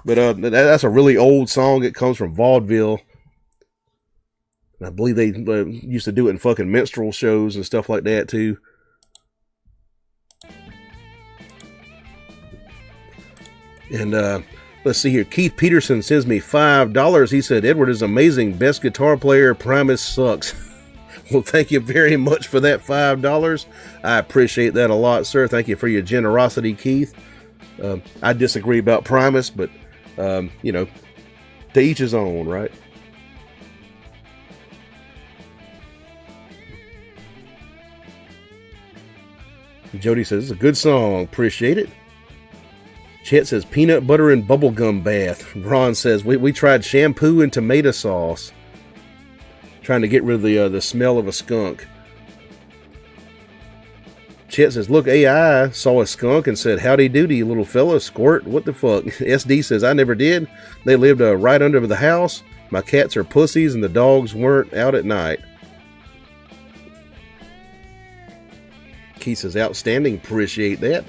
But that's a really old song. It comes from vaudeville. I believe they used to do it in fucking minstrel shows and stuff like that too. And let's see here. Keith Peterson sends me $5. He said, Edward is amazing. Best guitar player. Primus sucks. Well, thank you very much for that $5. I appreciate that a lot, sir. Thank you for your generosity, Keith. I disagree about Primus, but, you know, to each his own, right? Jody says, it's a good song. Appreciate it. Chet says, peanut butter and bubblegum bath. Ron says, we tried shampoo and tomato sauce. Trying to get rid of the smell of a skunk. Chet says, look, AI saw a skunk and said, howdy doody, little fella, squirt. What the fuck? SD says, I never did. They lived right under the house. My cats are pussies and the dogs weren't out at night. Keith says, outstanding. Appreciate that.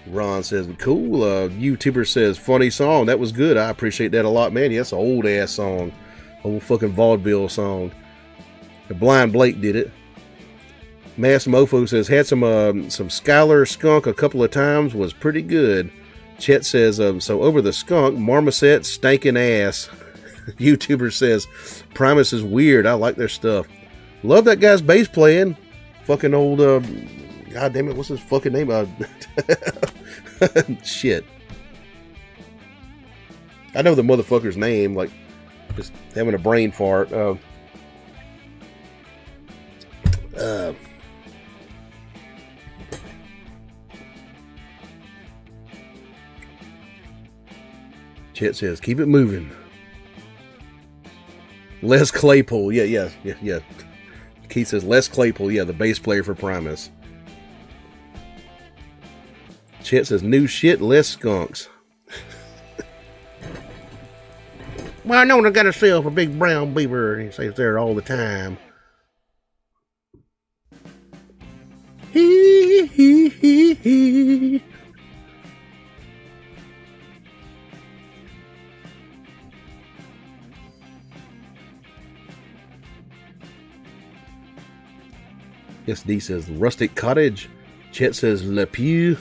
Ron says, cool. YouTuber says, funny song. That was good. I appreciate that a lot, man. Yeah, that's an old ass song. Old fucking vaudeville song. The Blind Blake did it. Mass Mofo says, had some Skylar skunk a couple of times. Was pretty good. Chet says, so over the skunk, marmoset stinking ass. YouTuber says, Primus is weird. I like their stuff. Love that guy's bass playing. Fucking old, god damn it, what's his fucking name? Shit. I know the motherfucker's name, like, just having a brain fart. Chet says, keep it moving. Les Claypool, yeah. Keith says, Les Claypool, yeah, the bass player for Primus. Chet says, new shit, less skunks. Well, I know I got myself a big brown beaver. He stays there all the time. Hee. SD says, rustic cottage. Chet says, Le Pew.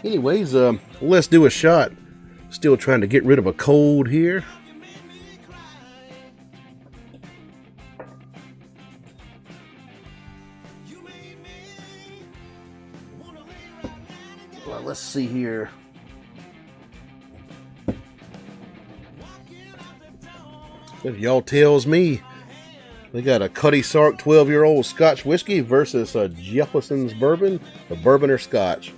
Anyways, let's do a shot. Still trying to get rid of a cold here. Well, let's see here. If y'all tells me they got a Cuddy Sark 12-year-old Scotch whiskey versus a Jefferson's bourbon, a bourbon or Scotch.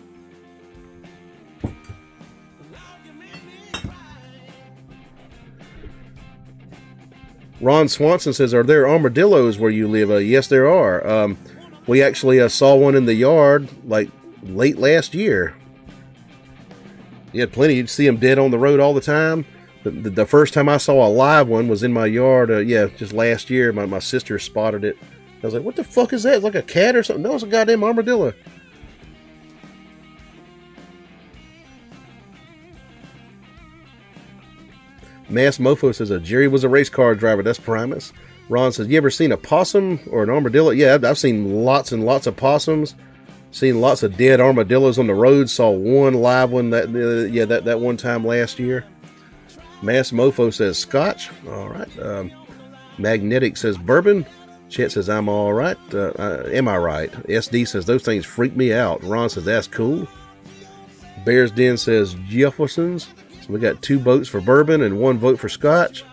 Ron Swanson says, are there armadillos where you live? Yes, there are. We actually saw one in the yard like late last year. You had plenty. You'd see them dead on the road all the time. The first time I saw a live one was in my yard, just last year. My sister spotted it. I was like, what the fuck is that? It's like a cat or something? No, it's a goddamn armadillo. Mass Mofo says, Jerry was a race car driver. That's Primus. Ron says, you ever seen a possum or an armadillo? Yeah, I've seen lots and lots of possums. Seen lots of dead armadillos on the road. Saw one live one that one time last year. Mass Mofo says Scotch. All right. Magnetic says bourbon. Chet says I'm all right. Am I right? SD says those things freak me out. Ron says that's cool. Bears Den says Jefferson's. So we got 2 votes for bourbon and 1 vote for Scotch.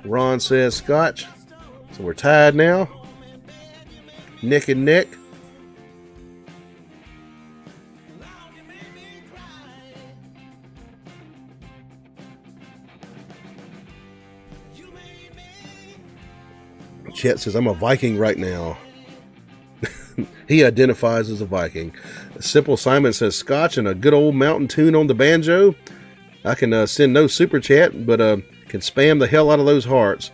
Ron says Scotch. So we're tied now. Neck and neck. Chet says, I'm a Viking right now. He identifies as a Viking. Simple Simon says Scotch and a good old mountain tune on the banjo. I can send no super chat, but Can spam the hell out of those hearts.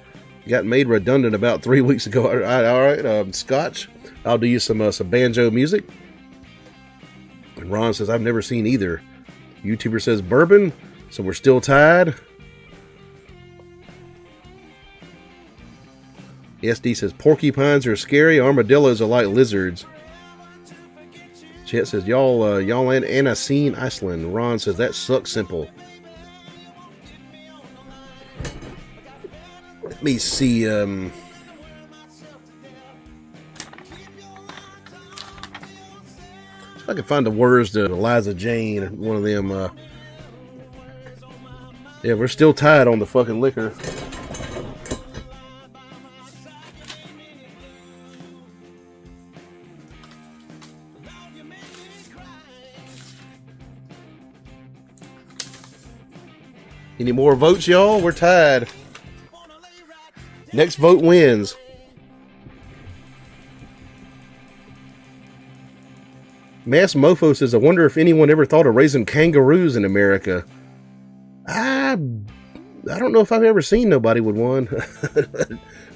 Got made redundant about 3 weeks ago. All right, Scotch. I'll do you some banjo music. And Ron says, I've never seen either. YouTuber says bourbon, so we're still tied. SD says porcupines are scary. Armadillos are like lizards. Chet says y'all and Anna seen Iceland. Ron says that sucks simple. Let me see. If I can find the words to Eliza Jane, one of them. Yeah, we're still tied on the fucking liquor. Any more votes, y'all? We're tied. Next vote wins. Mass Mofo says, I wonder if anyone ever thought of raising kangaroos in America. I don't know if I've ever seen nobody with one.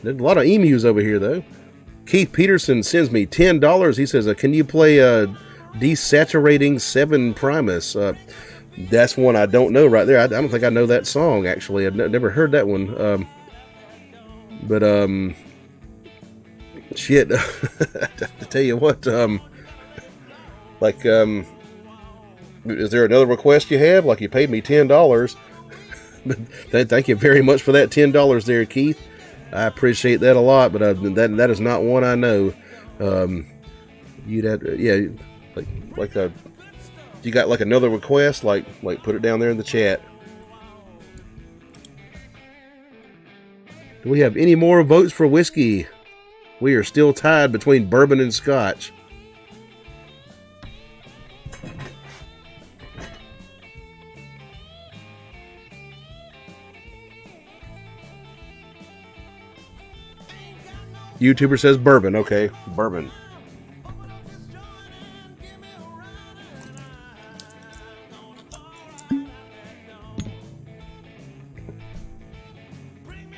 There's a lot of emus over here, though. Keith Peterson sends me $10. He says, can you play Desaturating 7 Primus? That's one I don't know right there. I don't think I know that song, actually. I've never heard that one. Shit. To tell you what, is there another request you have? Like, you paid me $10. Thank you very much for that $10 there, Keith. I appreciate that a lot, but that is not one I know. You'd have to, yeah, you got like another request? Like put it down there in the chat. Do we have any more votes for whiskey? We are still tied between bourbon and scotch. YouTuber says bourbon. Okay, bourbon.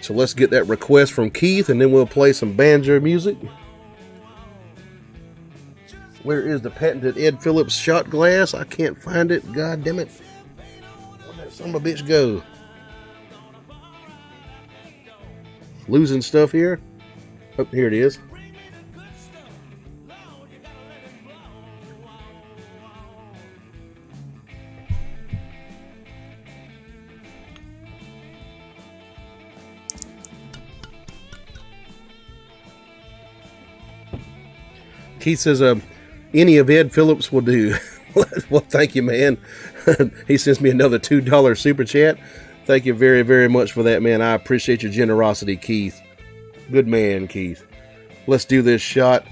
So let's get that request from Keith, and then we'll play some banjo music. Where is the patented Ed Phillips shot glass? I can't find it. God damn it. Where'd that son of a bitch go? Losing stuff here. Oh, here it is. Keith says, any of Ed Phillips will do. Well, thank you, man. He sends me another $2 super chat. Thank you very, very much for that, man. I appreciate your generosity, Keith. Good man, Keith. Let's do this shot.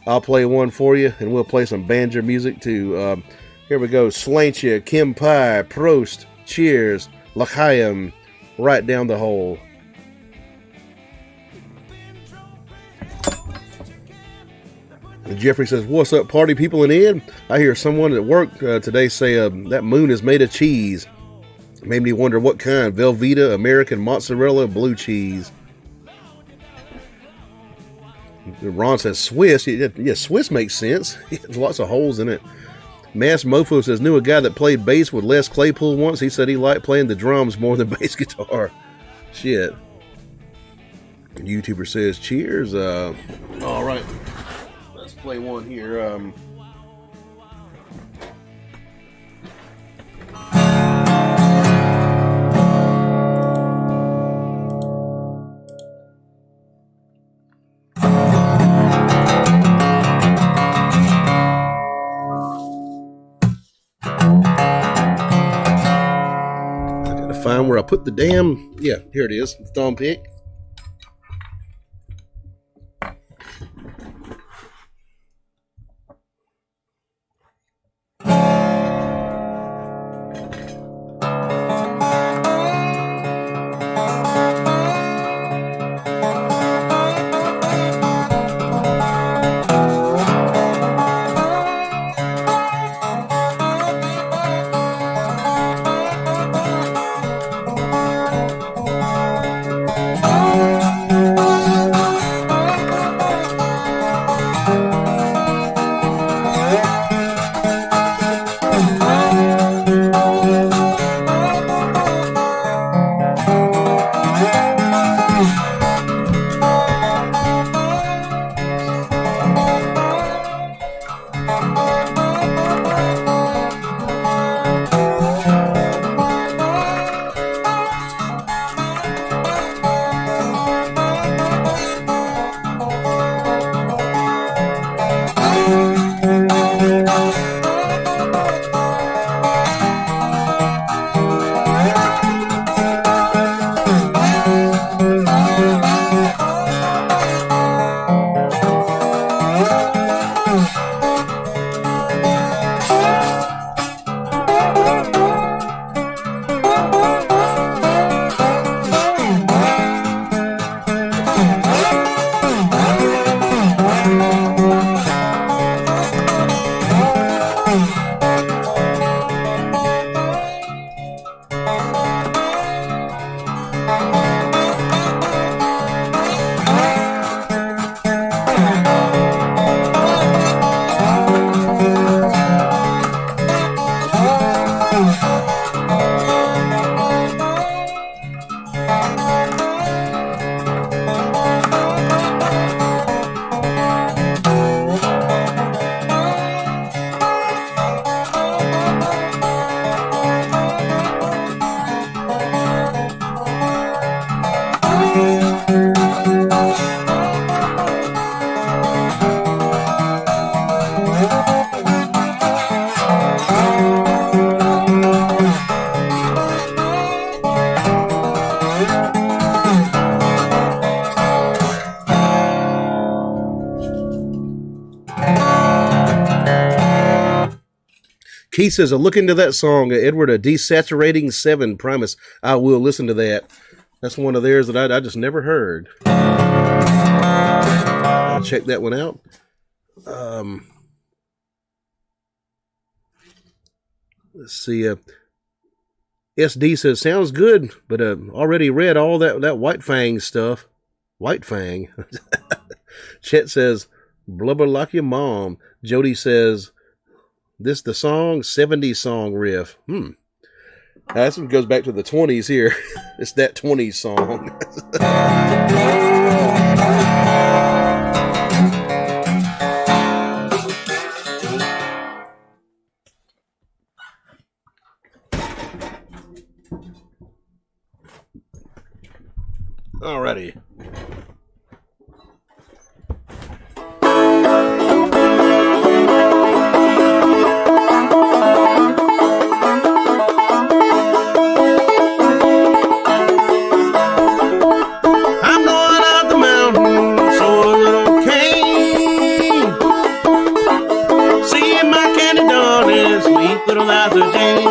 I'll play one for you, and we'll play some banjo music too. Here we go. Slantia, Kim Pie, Prost, cheers, L'chaim, right down the hole. And Jeffrey says, what's up, party people in Ed? I hear someone at work today say that moon is made of cheese. It made me wonder what kind. Velveeta, American mozzarella, blue cheese. Ron says Swiss. Yeah, Swiss makes sense. There's lots of holes in it. Mass Mofo says, knew a guy that played bass with Les Claypool once. He said he liked playing the drums more than bass guitar. Shit. YouTuber says, cheers. All right. Let's play one here. Find where I put the damn, yeah, here it is, the thumb pick. Keith says, look into that song, Edward, a desaturating 7 Primus. I will listen to that. That's one of theirs that I just never heard. I'll check that one out. Let's see. SD says, sounds good, but already read all that White Fang stuff. White Fang. Chet says, blubber like your mom. Jody says, this the song, 70s song riff. This one goes back to the 20s here. It's that 20s song. Alrighty. Little Liza Jane,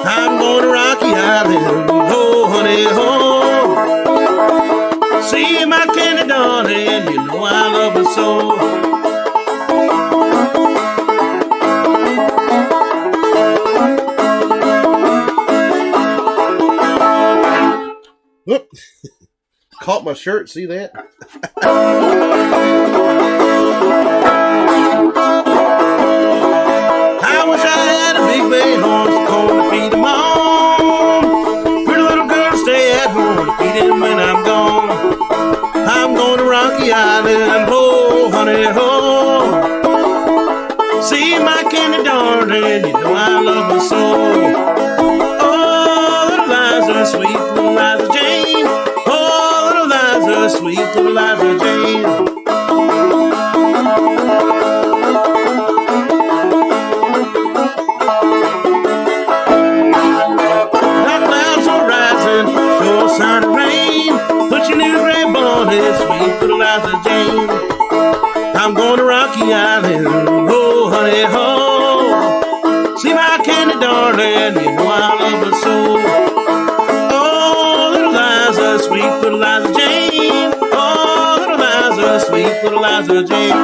I'm going to Rocky Island, oh honey, oh. See my candy darling, you know I love her so. Whoop. Caught my shirt, see that? I wish I had a big bay horse to comb to feed them on. Pretty little girl stay at home to feed him when I'm gone. I'm going to Rocky Island, oh honey, oh. See my candy darling, you know I love her so. Oh, little Liza, sweet little Liza Jane. Oh, little Liza, sweet little Liza Jane. Sign of rain, put your new gray bonnet, sweet little Liza Jane. I'm going to Rocky Island, oh honey, ho. See my candy darling, you know I love her so. Oh, little Liza, sweet little Liza Jane. Oh, little Liza, sweet little Liza Jane.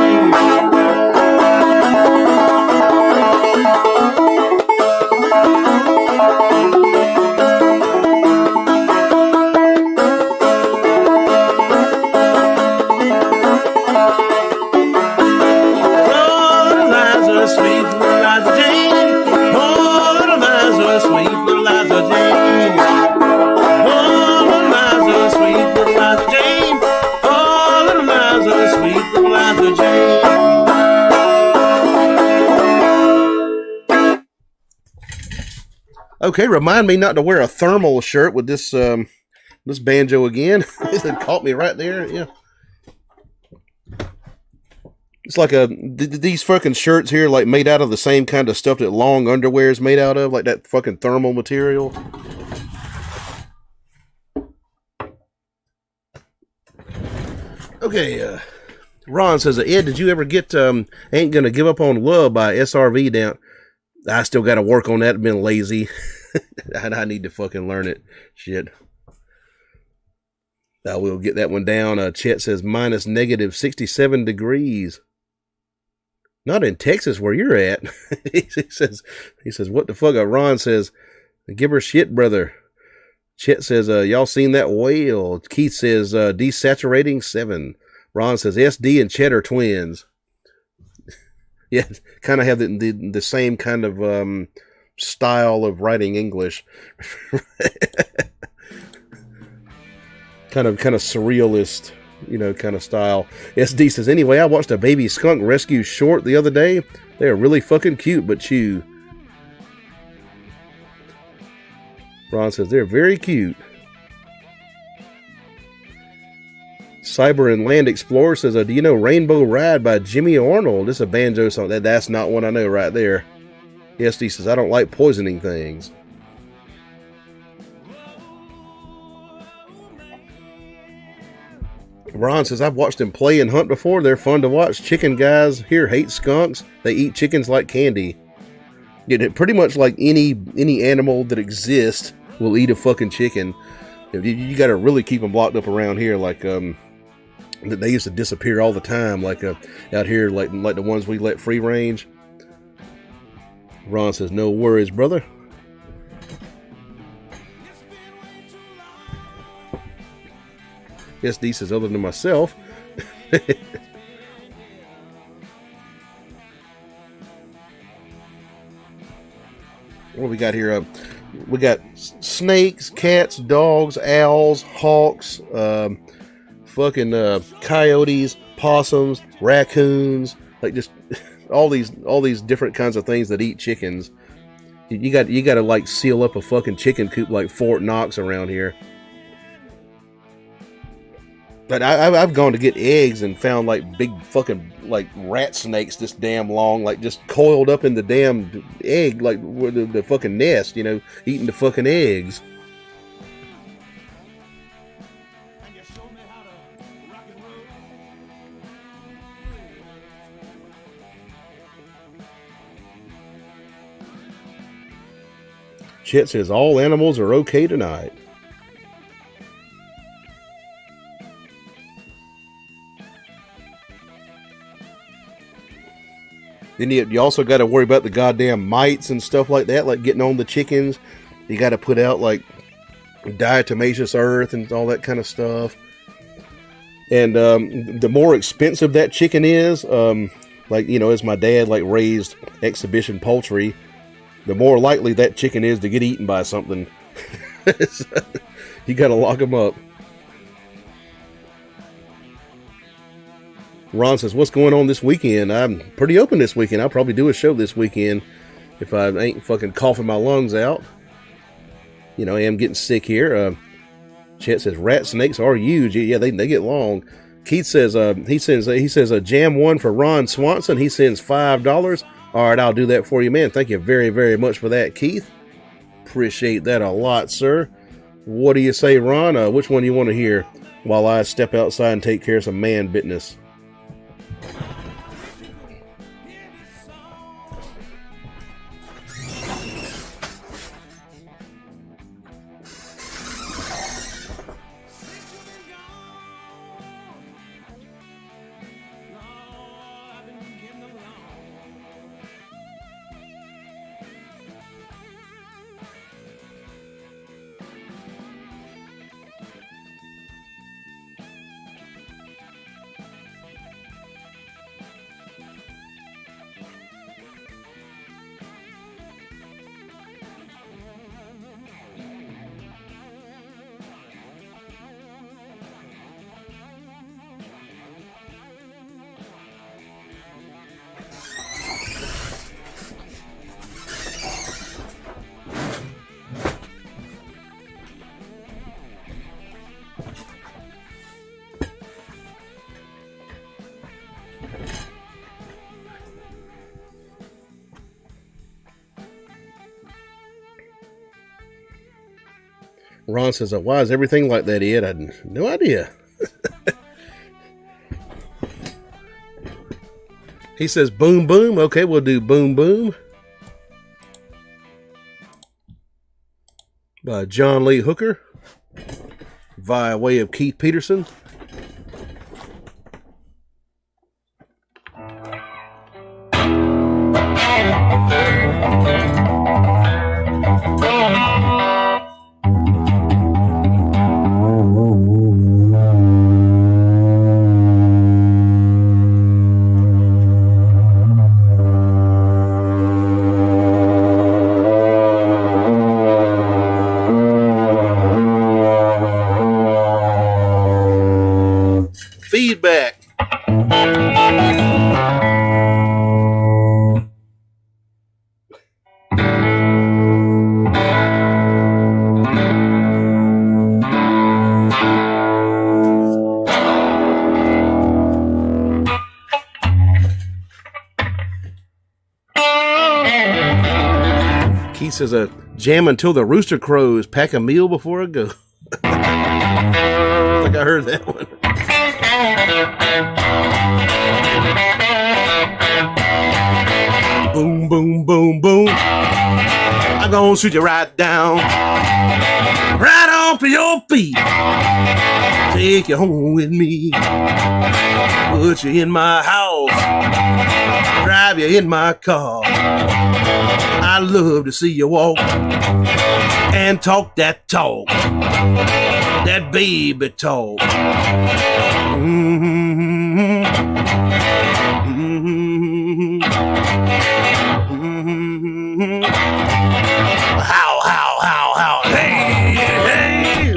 Okay, remind me not to wear a thermal shirt with this this banjo again. It caught me right there. Yeah, it's like these fucking shirts here, like made out of the same kind of stuff that long underwear is made out of, like that fucking thermal material. Okay, Ron says, Ed, did you ever get Ain't Gonna Give Up on Love by SRV down? I still got to work on that. I've been lazy. I need to fucking learn it. Shit. I will get that one down. Chet says minus negative 67 degrees. Not in Texas where you're at. he says, what the fuck? Ron says, give her shit, brother. Chet says, y'all seen that whale? Keith says, desaturating 7. Ron says, SD and Chet are twins. Yeah, kind of have the same kind of style of writing English. kind of surrealist, kind of style. SD says, anyway, I watched a baby skunk rescue short the other day. They're really fucking cute, but chew. Ron says, they're very cute. Cyber and Land Explorer says, do you know Rainbow Ride by Jimmy Arnold? This is a banjo song. That's not one I know right there. SD says, I don't like poisoning things. Ron says, I've watched them play and hunt before. They're fun to watch. Chicken guys here hate skunks. They eat chickens like candy. Yeah, pretty much like any animal that exists will eat a fucking chicken. You got to really keep them locked up around here. Like they used to disappear all the time. Like out here, like the ones we let free range. Ron says, "No worries, brother." SD says, "Other than myself." What we got here? We got snakes, cats, dogs, owls, hawks, fucking coyotes, possums, raccoons, like just all these different kinds of things that eat chickens. You got to like seal up a fucking chicken coop like Fort Knox around here. But I've gone to get eggs and found like big fucking like rat snakes this damn long, like just coiled up in the damn egg, like the fucking nest, you know, eating the fucking eggs. Chet says all animals are okay tonight. Then you also got to worry about the goddamn mites and stuff like that, like getting on the chickens. You got to put out like diatomaceous earth and all that kind of stuff. And the more expensive that chicken is, like, you know, as my dad like raised exhibition poultry, the more likely that chicken is to get eaten by something. So, you got to lock them up. Ron says, "What's going on this weekend?" I'm pretty open this weekend. I'll probably do a show this weekend if I ain't fucking coughing my lungs out. You know, I am getting sick here. Chet says, "Rat snakes are huge." Yeah, they get long. Keith says, he says a jam one for Ron Swanson. He sends $5. All right, I'll do that for you, man. Thank you very, very much for that, Keith. Appreciate that a lot, sir. What do you say, Ron? Which one you want to hear while I step outside and take care of some man business? Ron says, "Why is everything like that, Ed?" I had no idea. He says, "Boom, boom." Okay, we'll do "Boom, Boom" by John Lee Hooker via way of Keith Peterson. Feedback. Keith says, "Jam until the rooster crows. Pack a meal before I go." I think I heard that one. Boom, boom, boom, boom. I'm gonna shoot you right down, right off of your feet. Take you home with me. Put you in my house, drive you in my car. I love to see you walk and talk that talk, that baby talk. Mm-hmm. Mm-hmm. Mm-hmm. How, hey, hey.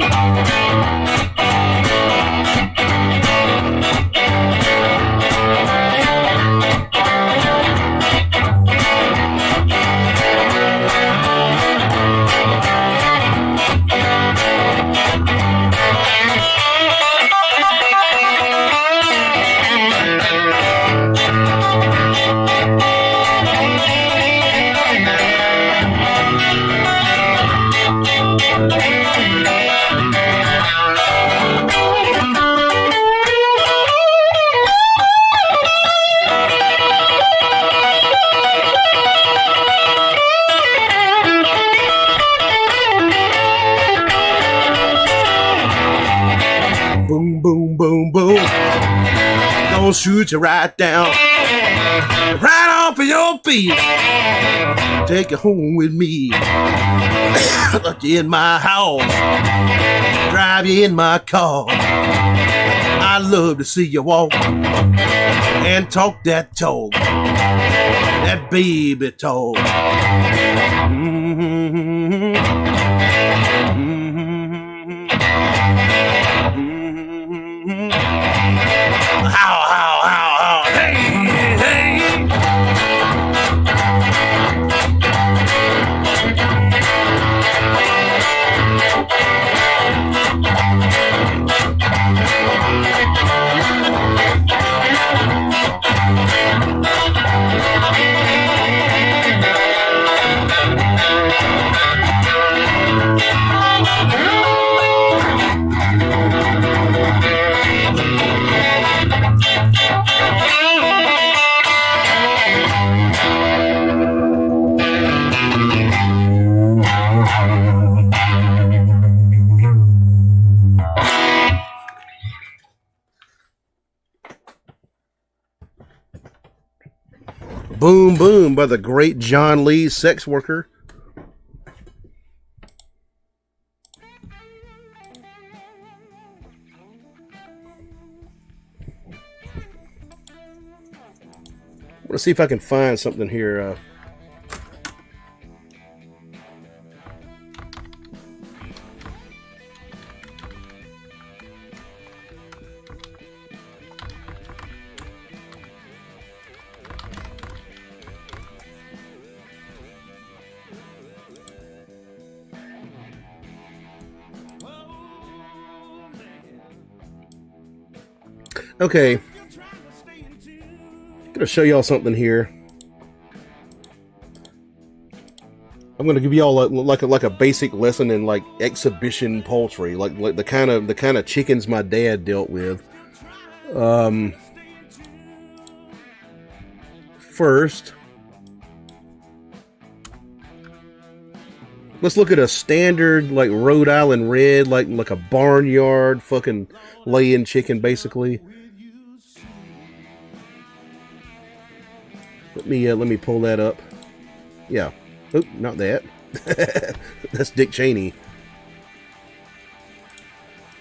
Boom, boom, boom, boom. Gonna shoot you right down, right off of your feet. Take you home with me. Put you in my house, drive you in my car. I love to see you walk and talk that talk, that baby talk. Mm-hmm. How, hey, hey. Boom Boom by the great John Lee, Sex Worker. I want to see if I can find something here. Okay, I'm gonna show y'all something here. I'm gonna give y'all like a basic lesson in like exhibition poultry, like the kind of chickens my dad dealt with. First, let's look at a standard like Rhode Island Red, like a barnyard fucking laying chicken, basically. Let me pull that up. Yeah. Oop, not that. That's Dick Cheney.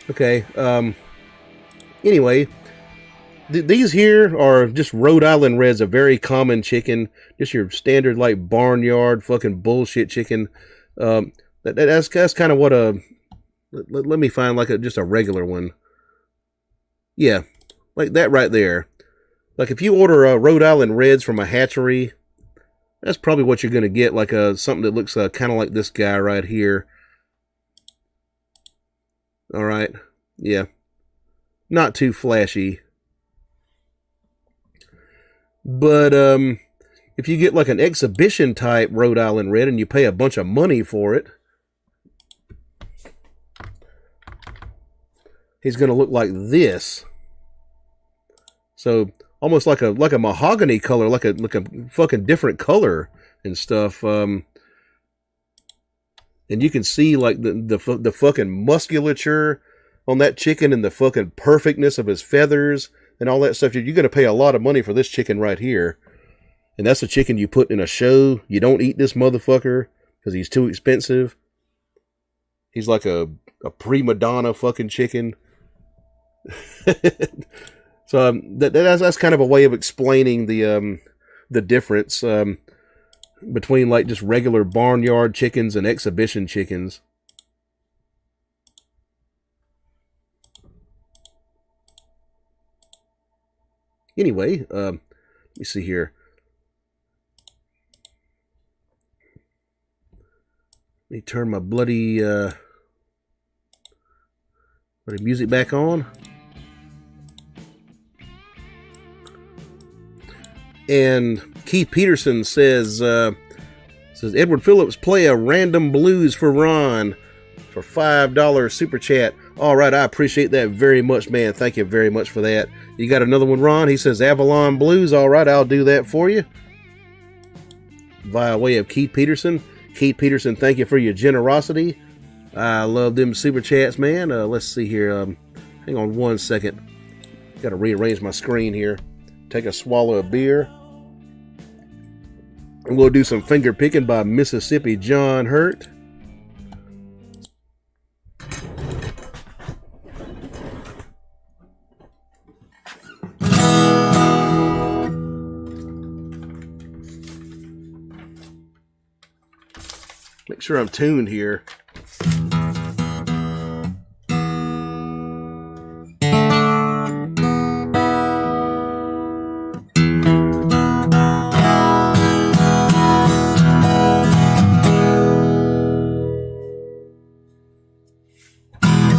Okay. Anyway, these here are just Rhode Island Reds, a very common chicken. Just your standard like barnyard fucking bullshit chicken. That's kind of what a. Let me find like just a regular one. Yeah, like that right there. Like if you order Rhode Island Reds from a hatchery, that's probably what you're gonna get. Like something that looks kind of like this guy right here. All right, yeah, not too flashy. But if you get like an exhibition type Rhode Island Red and you pay a bunch of money for it, he's gonna look like this. So almost like a mahogany color, like a fucking different color and stuff. And you can see like the fucking musculature on that chicken and the fucking perfectness of his feathers and all that stuff. You're going to pay a lot of money for this chicken right here. And that's a chicken you put in a show. You don't eat this motherfucker because he's too expensive. He's like a prima donna fucking chicken. So that's kind of a way of explaining the difference between like just regular barnyard chickens and exhibition chickens. Anyway, let me see here. Let me turn my bloody music back on. And Keith Peterson says Edward Phillips, play a random blues for Ron for $5 super chat. All right, I appreciate that very much, man. Thank you very much for that. You got another one, Ron? He says Avalon Blues. All right, I'll do that for you. Via way of Keith Peterson. Keith Peterson, thank you for your generosity. I love them super chats, man. Let's see here. Hang on one second. Got to rearrange my screen here. Take a swallow of beer. And we'll do some finger picking by Mississippi John Hurt. Make sure I'm tuned here.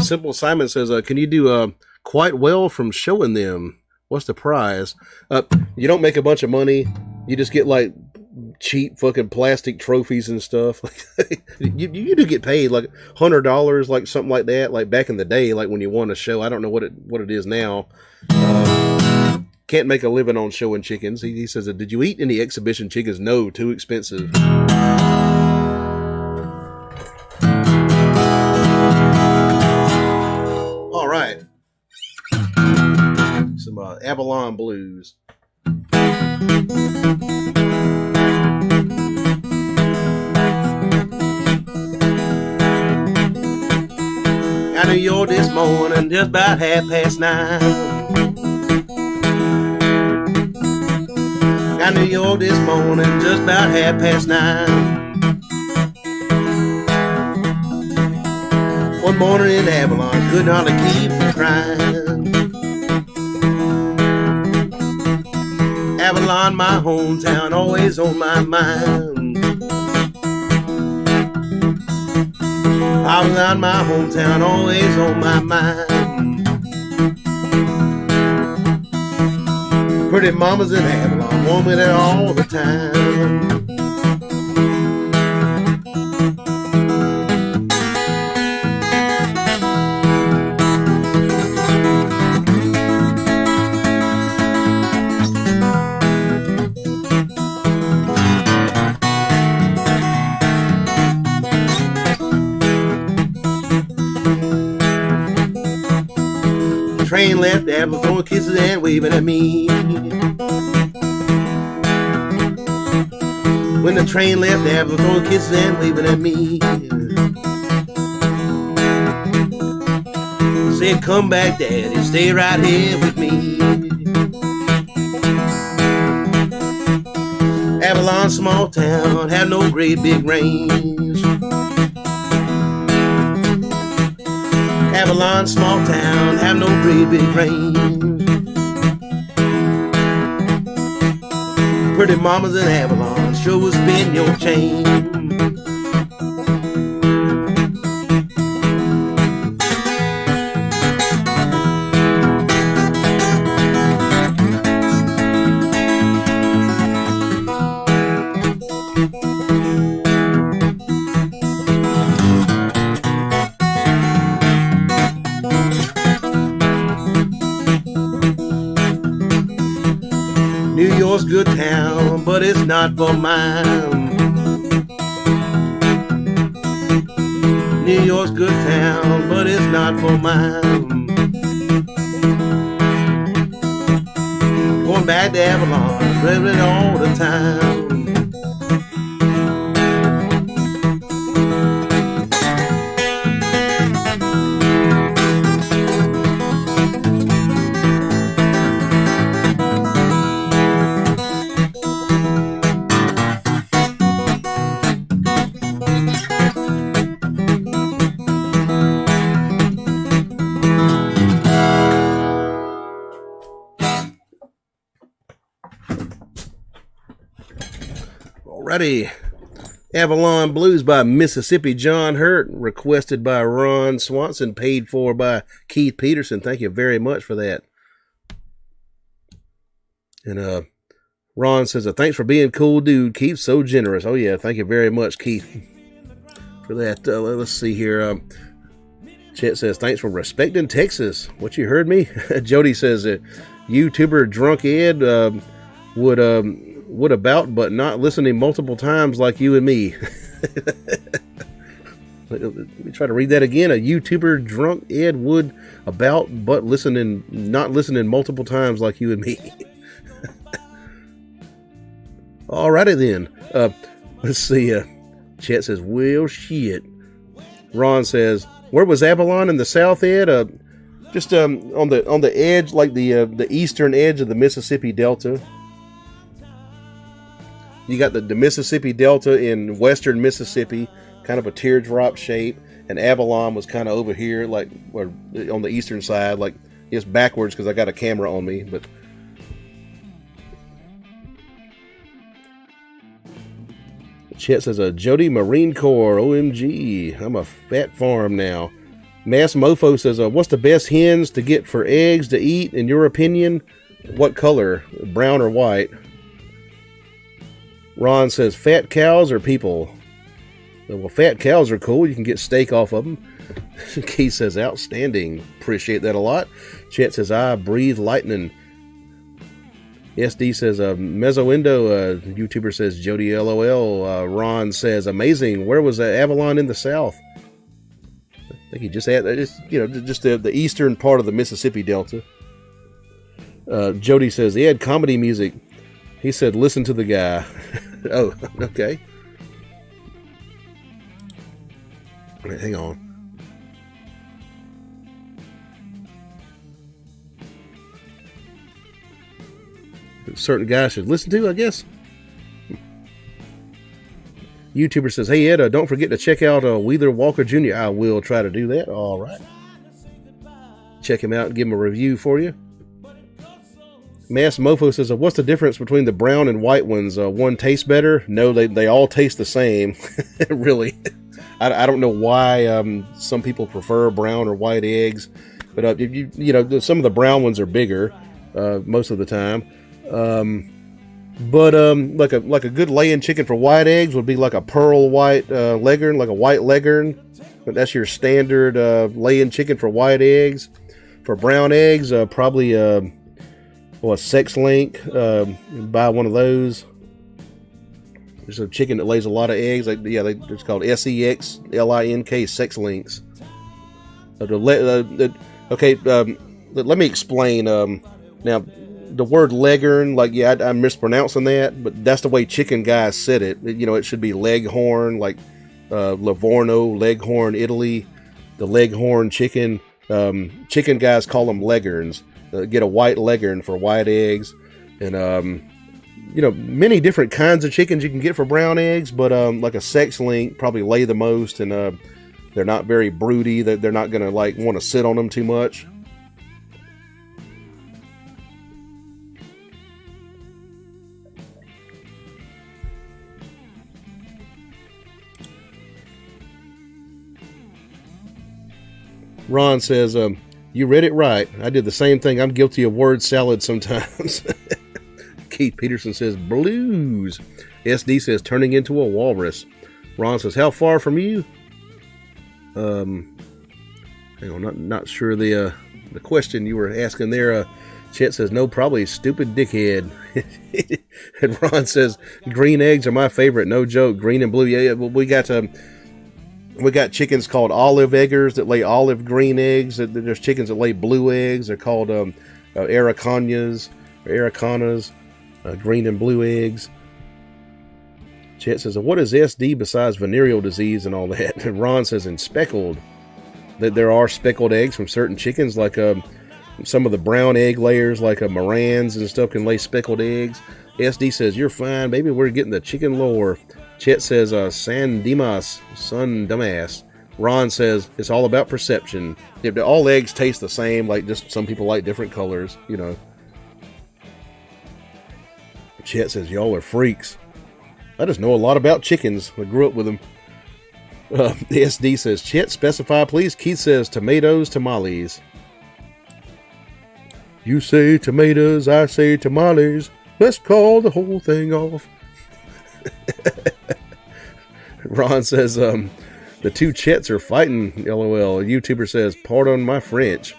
Simple Simon says, can you do quite well from showing them? What's the prize? You don't make a bunch of money. You just get like cheap fucking plastic trophies and stuff. you do get paid like $100, like something like that. Like back in the day, like when you won a show. I don't know what it is now. Can't make a living on showing chickens. He says, did you eat any exhibition chickens? No, too expensive. All right. Some Avalon Blues. I knew you this morning just about 9:30. I knew you this morning just about 9:30. One morning in Avalon, couldn't hardly keep from crying. Avalon, my hometown, always on my mind. Avalon, my hometown, always on my mind. Pretty mamas in Avalon want me there all the time. Train left, Avalon throwing kisses and waving at me. When the train left, Avalon throwing kisses and waving at me. Said, come back, Daddy, stay right here with me. Avalon, small town, had no great big range. Avalon, small town, have no great big range. Pretty mamas in Avalon sure will spin your chain. good town, but it's not for mine. New York's good town, but it's not for mine. Going back to Avalon, living all the time. Alrighty. Avalon Blues by Mississippi John Hurt, requested by Ron Swanson, paid for by Keith Peterson. Thank you very much for that. And Ron says, thanks for being cool, dude. Keith, so generous. Oh, yeah. Thank you very much, Keith, for that. Let's see here. Chet says, thanks for respecting Texas. What, you heard me? Jody says, YouTuber Drunk Ed would about, but not listening multiple times like you and me. Let me try to read that again. A YouTuber Drunk Ed would about, but not listening multiple times like you and me. Alrighty then. Let's see. Chet says, well, shit. Ron says, where was Avalon in the South, Ed? Just on the edge, like the eastern edge of the Mississippi Delta. You got the Mississippi Delta in western Mississippi, kind of a teardrop shape, and Avalon was kind of over here, like on the eastern side, like just backwards because I got a camera on me. But Chet says, Jody Marine Corps, OMG, I'm a fat farm now. Mass Mofo says, what's the best hens to get for eggs to eat, in your opinion? What color, brown or white? Ron says, fat cows or people? Well, fat cows are cool. You can get steak off of them. Keith says, outstanding. Appreciate that a lot. Chet says, I breathe lightning. SD says, Mezzoindo. YouTuber says, Jody LOL. Ron says, amazing. Where was Avalon in the South? I think he just had, just the eastern part of the Mississippi Delta. Jody says, he had comedy music. He said, listen to the guy. Oh, okay. All right, hang on. Certain guys should listen to, I guess. YouTuber says, hey, Ed, don't forget to check out Wheeler Walker Jr. I will try to do that. All right. Check him out and give him a review for you. Mass Mofo says, what's the difference between the brown and white ones? One tastes better? No, they all taste the same. Really. I don't know why some people prefer brown or white eggs. But some of the brown ones are bigger most of the time. But like a good laying chicken for white eggs would be like a pearl white leghorn, like a white leghorn. But that's your standard laying chicken for white eggs. For brown eggs, probably a sex link. Buy one of those. There's a chicken that lays a lot of eggs. It's called SEXLINK, sex links. Let me explain. Now, the word leghorn, I'm mispronouncing that, but that's the way chicken guys said it. It should be leghorn, like Livorno, Leghorn, Italy. The leghorn chicken. Chicken guys call them leghorns. Get a white leghorn for white eggs. And, many different kinds of chickens you can get for brown eggs, but like a sex link probably lay the most, and they're not very broody. They're not going to want to sit on them too much. Ron says, you read it right. I did the same thing. I'm guilty of word salad sometimes. Keith Peterson says, blues. SD says, turning into a walrus. Ron says, how far from you? Hang on, not sure the question you were asking there. Chet says, no, probably stupid dickhead. And Ron says, green eggs are my favorite. No joke. Green and blue. Yeah. Well, we got chickens called olive eggers that lay olive green eggs. There's chickens that lay blue eggs. They're called Araucanas or Aracanas, green and blue eggs. Chet says, what is SD besides venereal disease and all that? And Ron says, and speckled. That there are speckled eggs from certain chickens, like some of the brown egg layers, like Morans and stuff, can lay speckled eggs. SD says, you're fine, baby. We're getting the chicken lore. Chet says, San Dimas, son dumbass. Ron says, it's all about perception. If all eggs taste the same, like just some people like different colors, you know. Chet says, y'all are freaks. I just know a lot about chickens. I grew up with them. The SD says, Chet, specify please. Keith says, tomatoes, tamales. You say tomatoes, I say tamales. Let's call the whole thing off. Ron says, the two Chets are fighting, LOL. A YouTuber says, pardon my French.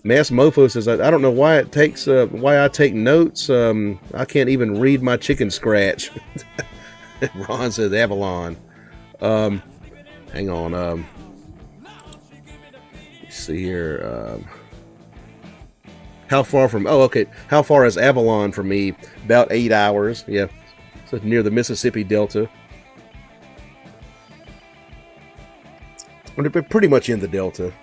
Mass Mofo says, I don't know why it takes, why I take notes. I can't even read my chicken scratch. Ron says, Avalon. Hang on. Let's see here. How far from, oh, okay. How far is Avalon from me? About 8 hours. Yeah. So near the Mississippi Delta. We're pretty much in the Delta.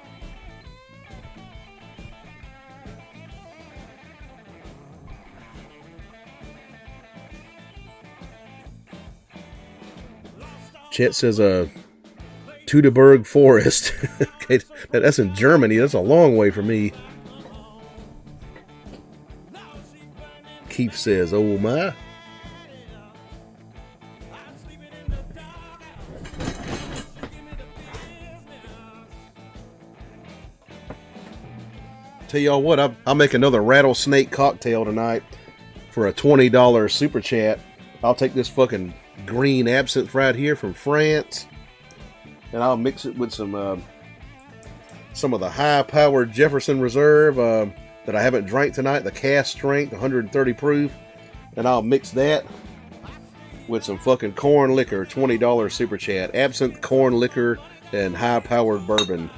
Chet says, Teutoburg Forest. Okay, that's in Germany. That's a long way for me. Keith says, oh my. Tell y'all what, I'll make another rattlesnake cocktail tonight for a $20 super chat. I'll take this fucking green absinthe right here from France, and I'll mix it with some of the high-powered Jefferson Reserve that I haven't drank tonight, the cast strength, 130 proof, and I'll mix that with some fucking corn liquor, $20 super chat, absinthe, corn liquor, and high-powered bourbon.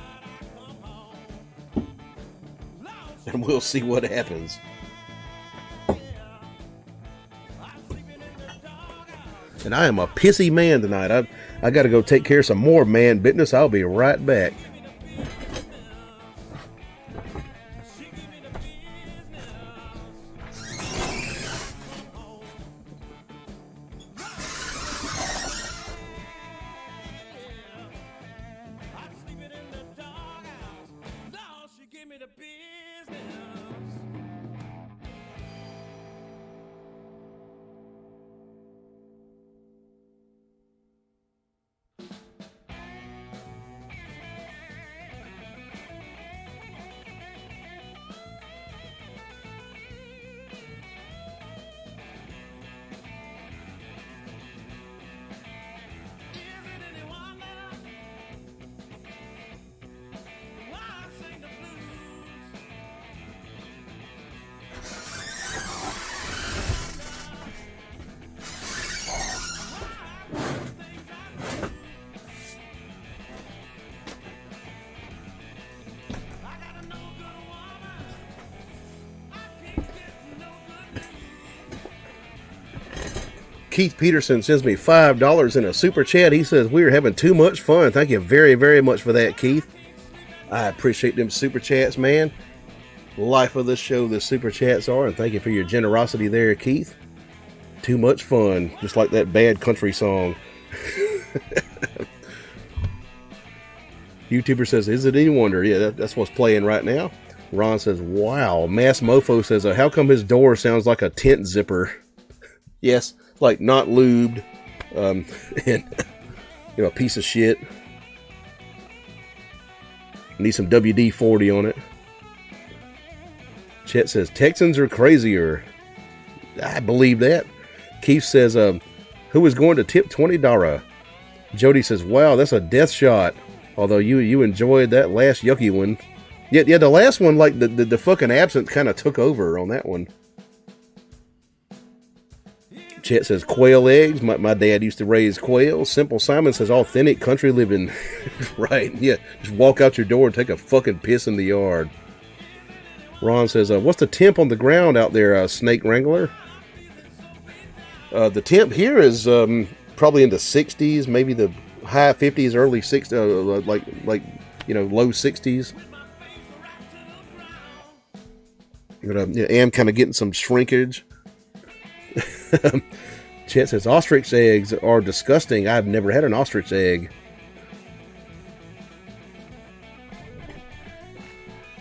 And we'll see what happens. And I am a pissy man tonight. I got to go take care of some more man business. I'll be right back. Keith Peterson sends me $5 in a super chat. He says, we are having too much fun. Thank you very, very much for that, Keith. I appreciate them super chats, man. Life of the show, the super chats are. And thank you for your generosity there, Keith. Too much fun. Just like that bad country song. YouTuber says, is it any wonder? Yeah, that's what's playing right now. Ron says, wow. Mass Mofo says, how come his door sounds like a tent zipper? Yes. Like not lubed, and a piece of shit. Need some WD-40 on it. Chet says Texans are crazier. I believe that. Keith says, who is going to tip $20? Jody says, wow, that's a death shot. Although you enjoyed that last yucky one. Yeah, the last one, like the fucking absinthe kind of took over on that one. Chet says quail eggs. My dad used to raise quail. Simple Simon says authentic country living. Right, yeah. Just walk out your door and take a fucking piss in the yard. Ron says, what's the temp on the ground out there, Snake Wrangler? The temp here is probably in the 60s, maybe the high 50s, early 60s, like low 60s. But am kind of getting some shrinkage. Chet says ostrich eggs are disgusting. I've never had an ostrich egg.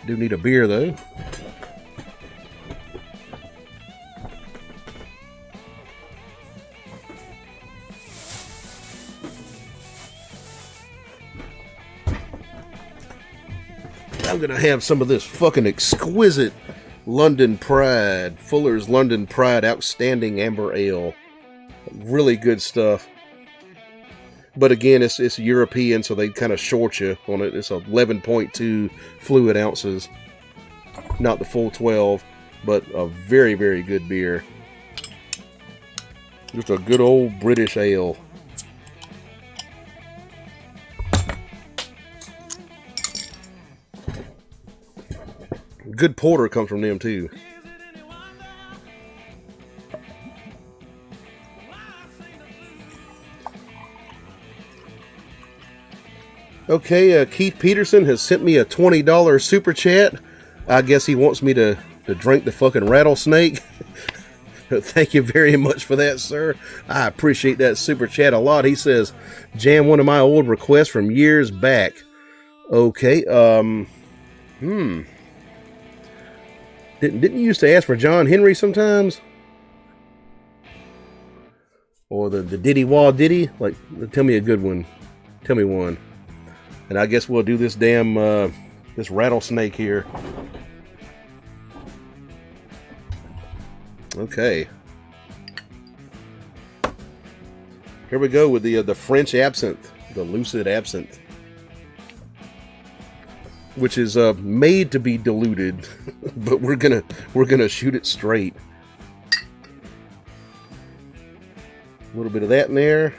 Do need a beer though. I'm gonna have some of this fucking exquisite London Pride, Fuller's London Pride Outstanding Amber Ale. Really good stuff. But again, it's European, so they kind of short you on it. It's 11.2 fluid ounces. Not the full 12, but a very, very good beer. Just a good old British ale. Good porter comes from them too. Okay, Keith Peterson has sent me a $20 super chat. I guess he wants me to drink the fucking rattlesnake. Thank you very much for that, sir. I appreciate that super chat a lot. He says, jam one of my old requests from years back. Okay, Didn't you used to ask for John Henry sometimes? Or the Diddy Wah Diddy? Like, tell me a good one. Tell me one. And I guess we'll do this damn, this rattlesnake here. Okay. Here we go with the French absinthe. The Lucid absinthe. Which is made to be diluted, but we're gonna shoot it straight. A little bit of that in there.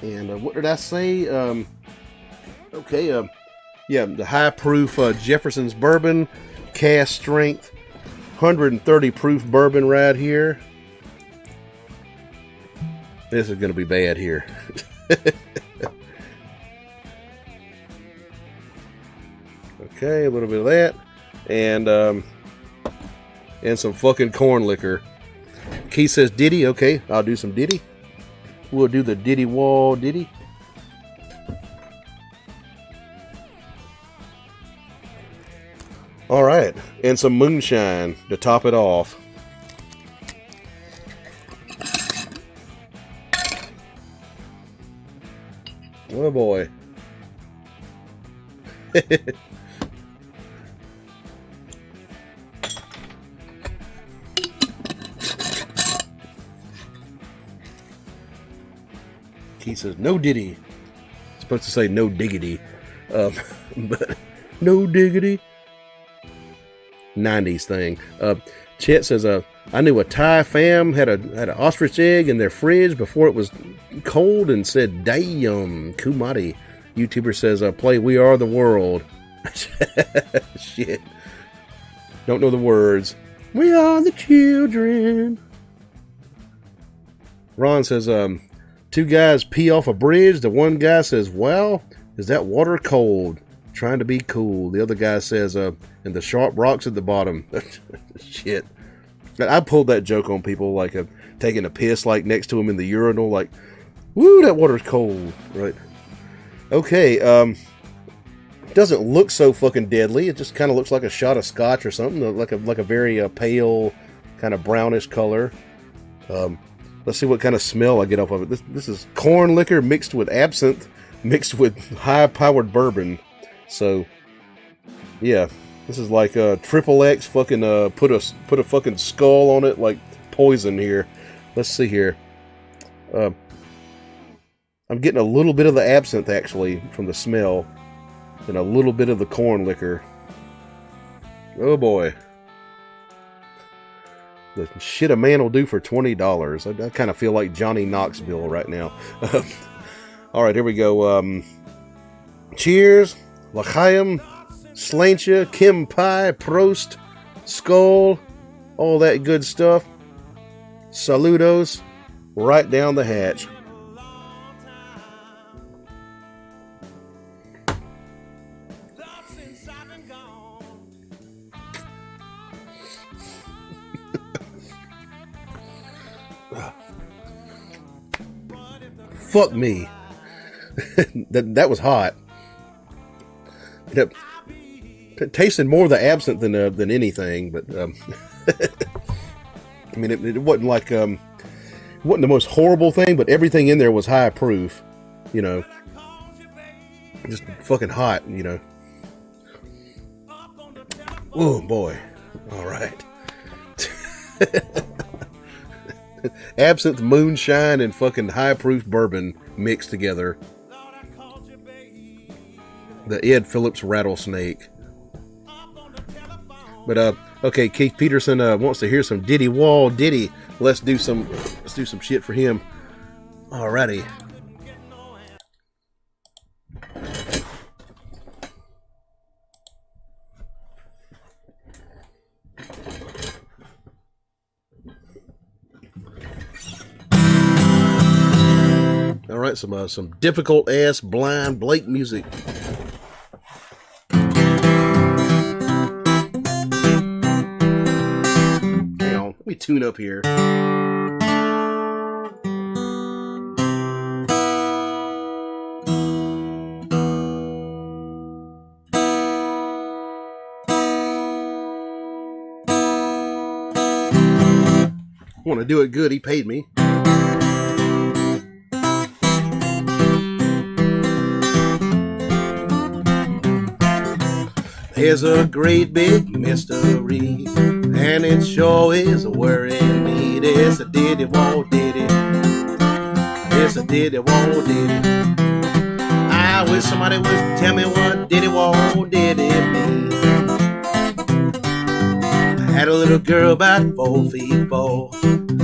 And what did I say? Okay, yeah, the high proof Jefferson's bourbon, cask strength, 130 proof bourbon right here. This is going to be bad here. Okay, a little bit of that. And some fucking corn liquor. Keith says Diddy. Okay, I'll do some Diddy. We'll do the Diddy Wall Diddy. All right, and some moonshine to top it off. Oh boy. He says no Diddy. It's supposed to say no diggity. But no diggity. 90s thing. Chet says I knew a Thai fam had an ostrich egg in their fridge before it was cold and said, damn, kumati. YouTuber says, play We Are the World. Shit. Don't know the words. We are the children. Ron says, two guys pee off a bridge. The one guy says, wow, is that water cold? Trying to be cool. The other guy says, and the sharp rocks at the bottom. Shit. I pulled that joke on people, like taking a piss like next to them in the urinal, like, woo, that water's cold, right? Okay, doesn't look so fucking deadly. It just kind of looks like a shot of scotch or something, like a very pale, kind of brownish color. Let's see what kind of smell I get off of it. This is corn liquor mixed with absinthe, mixed with high-powered bourbon. So, yeah. This is like triple X fucking put a fucking skull on it like poison here. Let's see here. I'm getting a little bit of the absinthe actually from the smell. and a little bit of the corn liquor. Oh boy. The shit a man will do for $20. I kind of feel like Johnny Knoxville right now. All right, here we go. Cheers, L'chaim, Slantia, Kim Pie, Prost, Skull, all that good stuff. Saludos, right down the hatch. Fuck me. that was hot. It tasted more of the absinthe than anything, but I mean, it wasn't like it wasn't the most horrible thing, but everything in there was high proof, you know. Just fucking hot, you know. Oh boy! All right. Absinthe, moonshine, and fucking high-proof bourbon mixed together. The Ed Phillips rattlesnake. But okay, Keith Peterson wants to hear some Diddy Wall Diddy. Let's do some shit for him. Alrighty. All right, some difficult ass blind Blake music. Hang on, let me tune up here. I want to do it good. He paid me. There's a great big mystery, and it sure is worrying me. There's a diddy wall diddy. There's a diddy wall diddy. I wish somebody would tell me what diddy wall diddy mean. I had a little girl about 4 feet 4.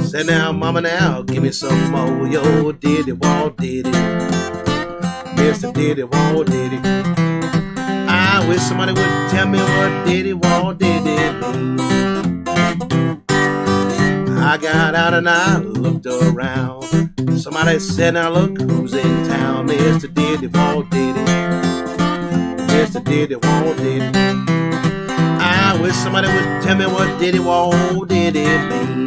Said, now mama, now give me some more. Yo, diddy wall diddy. Mr. Diddy wall diddy. I wish somebody would tell me what diddy wall diddy mean. I got out and I looked around. Somebody said, now look who's in town. Mr. Diddy wall diddy. Mr. Diddy wall diddy. I wish somebody would tell me what diddy wall diddy mean.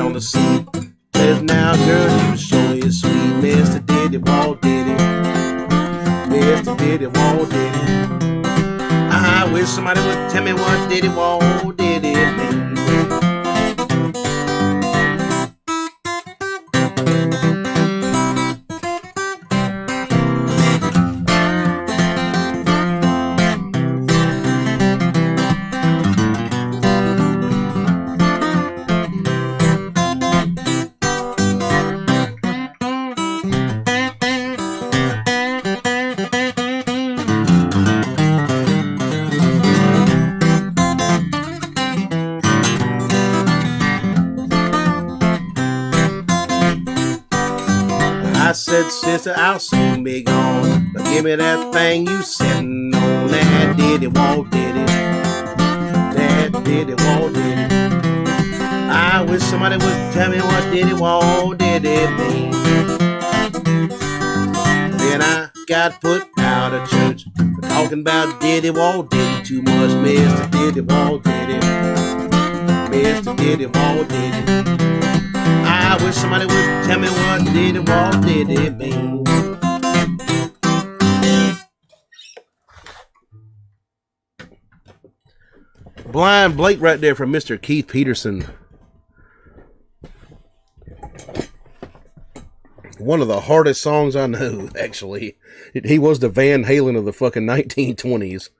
The seat. Says, now girl, you sure is sweet. Mr. Diddy wall diddy. Mr. Diddy wall diddy. I wish somebody would tell me what diddy wall diddy mean. Said, sister, I'll soon be gone, but give me that thing you sitting on. That diddy wall diddy. That diddy wall diddy. I wish somebody would tell me what diddy wall diddy mean. Then I got put out of church for talking about diddy wall diddy too much. Mr. Diddy wall diddy. Mr. Diddy wall diddy. I wish somebody would tell me what diddy wall diddy mean. Blind Blake right there from Mr. Keith Peterson. one of the hardest songs I know, actually. He was the Van Halen of the fucking 1920s.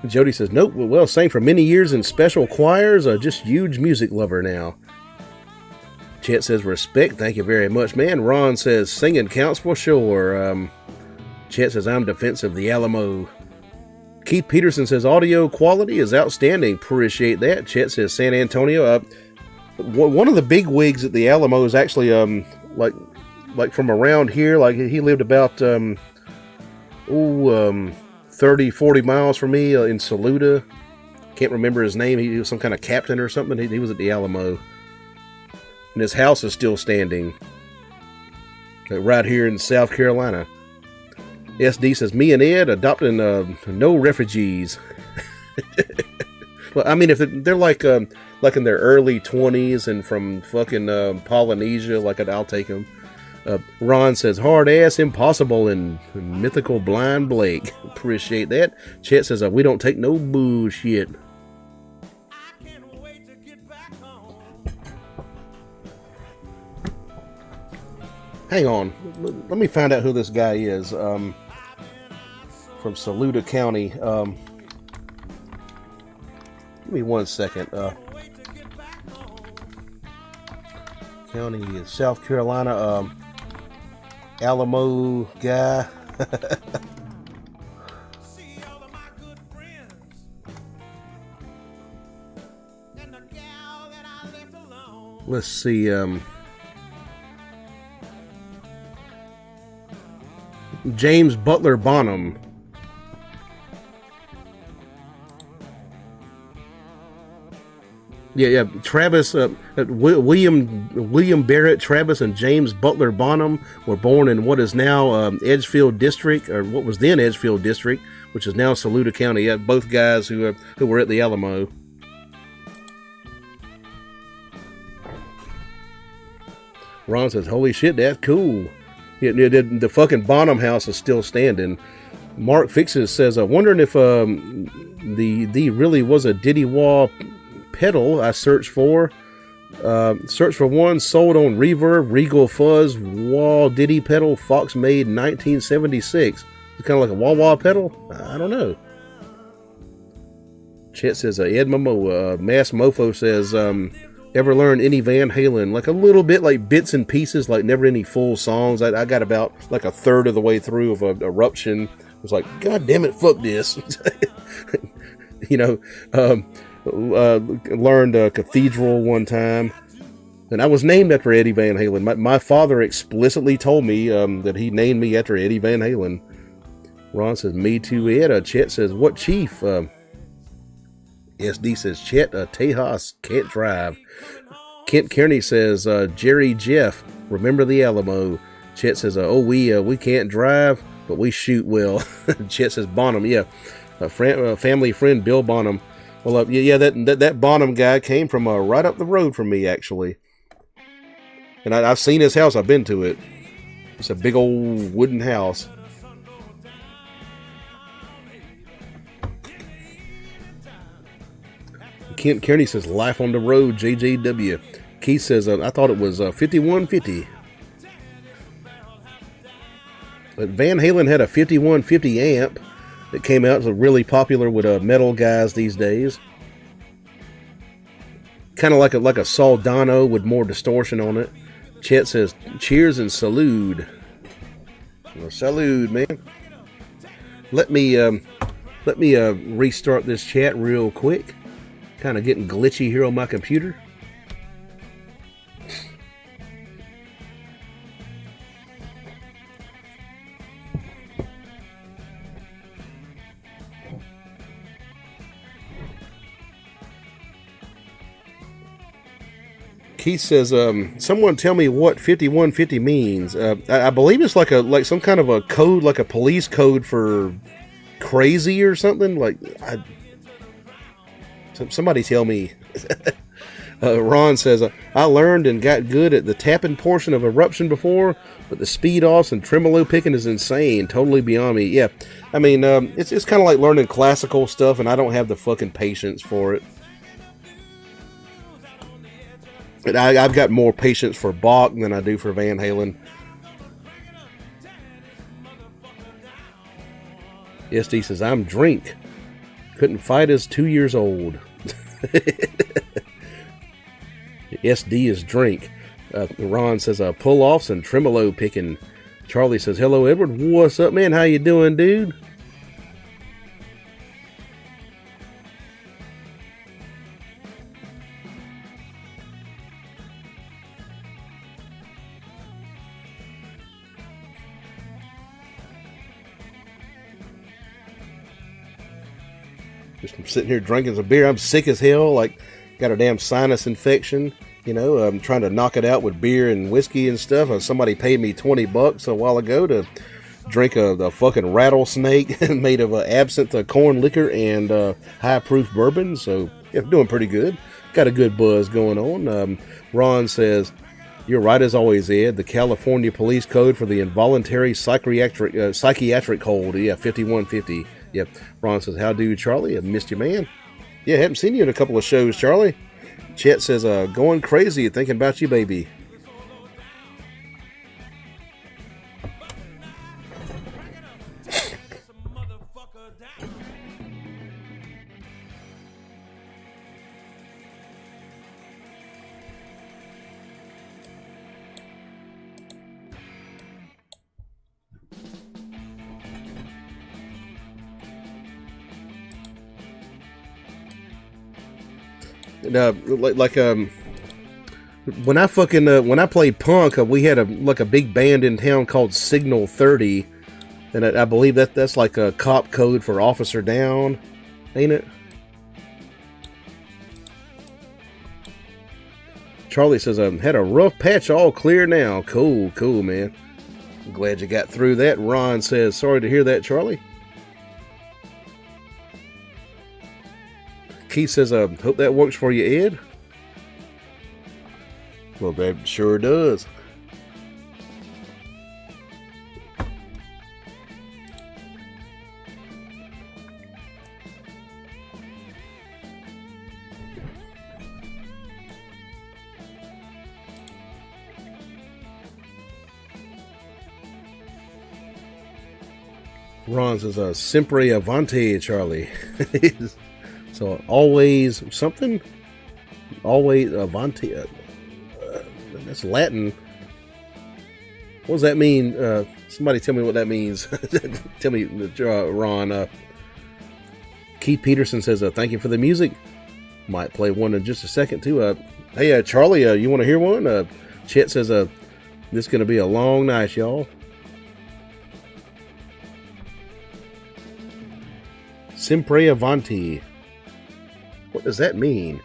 Jody says, nope, well, sang for many years in special choirs, just huge music lover now. Chet says, respect, thank you very much, man. Ron says, singing counts for sure. Chet says, I'm defensive the Alamo. Keith Peterson says, audio quality is outstanding. Appreciate that. Chet says, San Antonio. One of the big wigs at the Alamo is actually, like from around here. Like, he lived about, 30, 40 miles from me in Saluda. Can't remember his name. He was some kind of captain or something. He was at the Alamo. And his house is still standing. Right here in South Carolina. SD says, me and Ed adopting no refugees. Well, I mean, if they're like in their early 20s and from fucking Polynesia, like I'll take them. Ron says, hard ass impossible and mythical blind Blake. Appreciate that. Chet says, we don't take no bullshit. Hang on. Let me find out who this guy is. From Saluda County. Give me 1 second. County is South Carolina. Alamo guy. Let's see. James Butler Bonham. Yeah. Travis, William Barrett, Travis, and James Butler Bonham were born in what is now Edgefield District, or what was then Edgefield District, which is now Saluda County. Yeah, both guys who were at the Alamo. Ron says, "Holy shit, that's cool." Yeah, the fucking Bonham house is still standing. Mark Fixes says, "Wondering if the really was a Diddy Wah pedal I searched for. Search for one sold on Reverb, Regal Fuzz, Wah Diddy pedal, Fox made 1976. It's kind of like a wah wah pedal. I don't know." Chet says, Ed Momo, Mass Mofo says, ever learn any Van Halen? Like a little bit, like bits and pieces, like never any full songs. I got about like a third of the way through of Eruption. I was like, God damn it, fuck this. You know, learned Cathedral one time. And I was named after Eddie Van Halen. My father explicitly told me that he named me after Eddie Van Halen. Ron says, me too, Ed. Chet says, what chief? SD says, Chet, Tejas, can't drive. Kent Kearney says, Jerry Jeff, remember the Alamo. Chet says, we can't drive, but we shoot well. Chet says, Bonham, yeah. Family friend Bill Bonham. Well, that Bonham guy came from right up the road from me, actually. And I've seen his house. I've been to it. It's a big old wooden house. Kent Kearney says, life on the road, JJW. Keith says, I thought it was 5150. But Van Halen had a 5150 amp that came out. It's really popular with metal guys these days. Kind of like a Soldano with more distortion on it. Chet says, cheers and salute. Well, salute, man. Let me restart this chat real quick. Kind of getting glitchy here on my computer. Keith says, someone tell me what 5150 means. I believe it's like some kind of a code, like a police code for crazy or something. Like, somebody tell me. Ron says, I learned and got good at the tapping portion of Eruption before, but the speed offs and tremolo picking is insane. Totally beyond me. Yeah, I mean, it's kind of like learning classical stuff, and I don't have the fucking patience for it. And I've got more patience for Bach than I do for Van Halen. SD says, I'm drink. Couldn't fight as 2 years old. SD is drink. Ron says, pull-offs and tremolo picking. Charlie says, hello, Edward. What's up, man? How you doing, dude? Just sitting here drinking some beer. I'm sick as hell. Like, got a damn sinus infection. You know, I'm trying to knock it out with beer and whiskey and stuff. Somebody paid me $20 a while ago to drink a fucking rattlesnake made of absinthe, corn liquor, and high proof bourbon. So, yeah, doing pretty good. Got a good buzz going on. Ron says, you're right as always, Ed. The California Police Code for the involuntary psychiatric hold. Yeah, 5150. Yep. Ron says, how do, Charlie? I missed you, man. Yeah, haven't seen you in a couple of shows, Charlie. Chet says, going crazy, thinking about you, baby. When I played punk, we had a big band in town called Signal 30, and I believe that's like a cop code for officer down, ain't it? Charlie says, had a rough patch, all clear now. Cool, man. I'm glad you got through that. Ron says, sorry to hear that, Charlie. Keith says, hope that works for you, Ed. Well, that sure does. Ron says, Sempre Avante, Charlie. So, always something? Always Avante. That's Latin. What does that mean? Somebody tell me what that means. Tell me, Ron. Keith Peterson says, thank you for the music. Might play one in just a second, too. Hey, Charlie, you want to hear one? Chet says, this is going to be a long night, y'all. Sempre Avanti. What does that mean?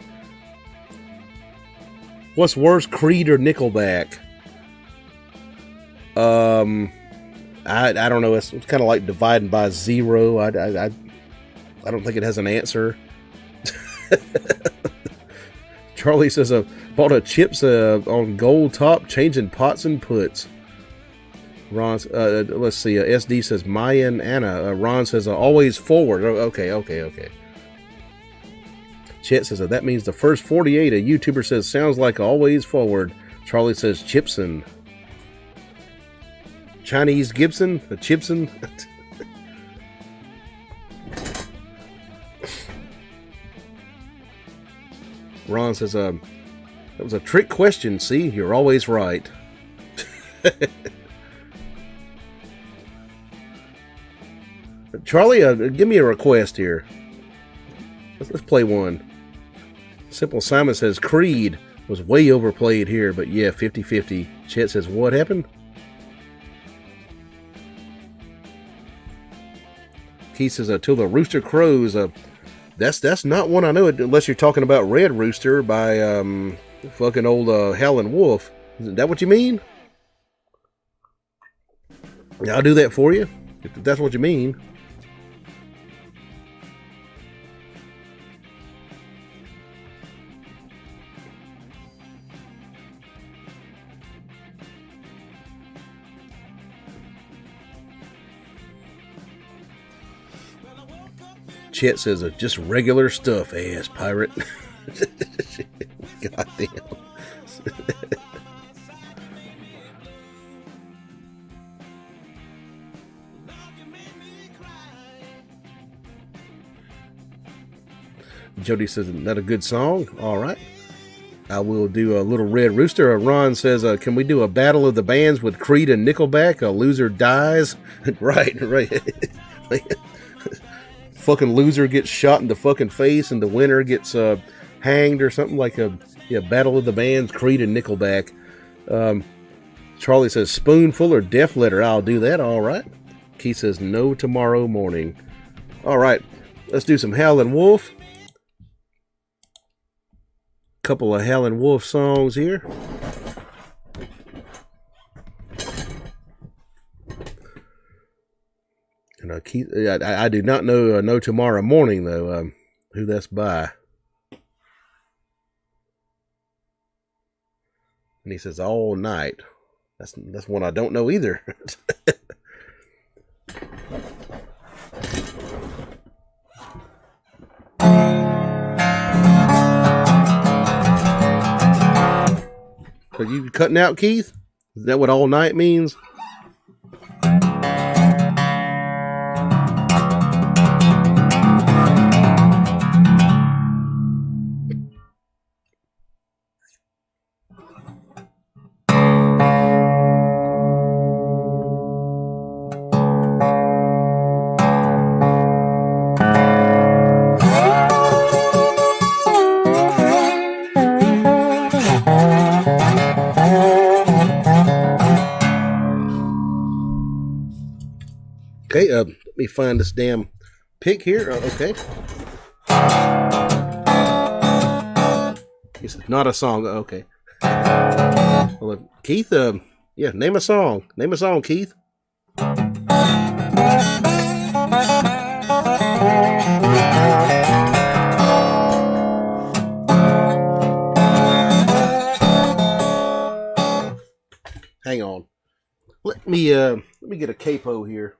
What's worse, Creed or Nickelback? I don't know. It's kind of like dividing by zero. I don't think it has an answer. Charlie says, bought a chips on gold top, changing pots and puts. Ron, let's see. SD says Mayan Anna. Ron says always forward. Okay. Chet says that means the first 48. A YouTuber says sounds like always forward. Charlie says Chipson. Chinese Gibson? A Chipson? Ron says, that was a trick question. See, you're always right. Charlie, give me a request here. Let's play one. Simple Simon says Creed was way overplayed here, but yeah, 50-50. Chet says, what happened? Keith says, till the rooster crows. That's not one I know, unless you're talking about Red Rooster by fucking old Howlin' Wolf. Is that what you mean? Yeah, I'll do that for you, if that's what you mean. Chet says, just regular stuff, ass pirate. Goddamn. Jody says, isn't that a good song? All right. I will do a Little Red Rooster. Ron says, can we do a battle of the bands with Creed and Nickelback? A loser dies. Right. Fucking loser gets shot in the fucking face and the winner gets hanged or something like a battle of the bands, Creed and Nickelback. Charlie says, spoonful or Def Letter? I'll do that. All right. Keith says, no tomorrow morning. All right. Let's do some Howlin' Wolf. Couple of Howlin' Wolf songs here. And Keith, I do not know No Tomorrow Morning though. Who that's by. And he says All Night. That's one I don't know either. So you cutting out, Keith? Is that what All Night means? Okay, let me find this damn pick here. Okay. It's not a song. Okay. Well, Keith, name a song. Name a song, Keith. Hang on. Let me get a capo here.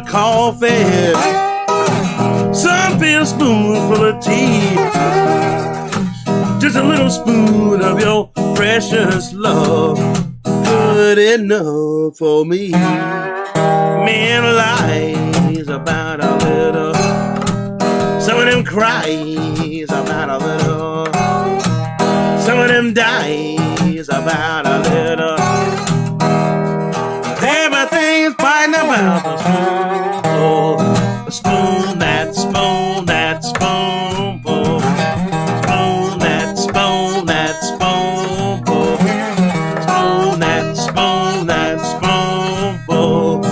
Coffee, some feel a spoonful of tea, just a little spoon of your precious love, good enough for me. Man lies about a little, some of them cries about a little, some of them dies about a little. Everything's fighting about the spoon. A spoon, that spoon, that spoonful. Spoon, that spoon, that spoonful. Spoon, that spoon, that spoonful.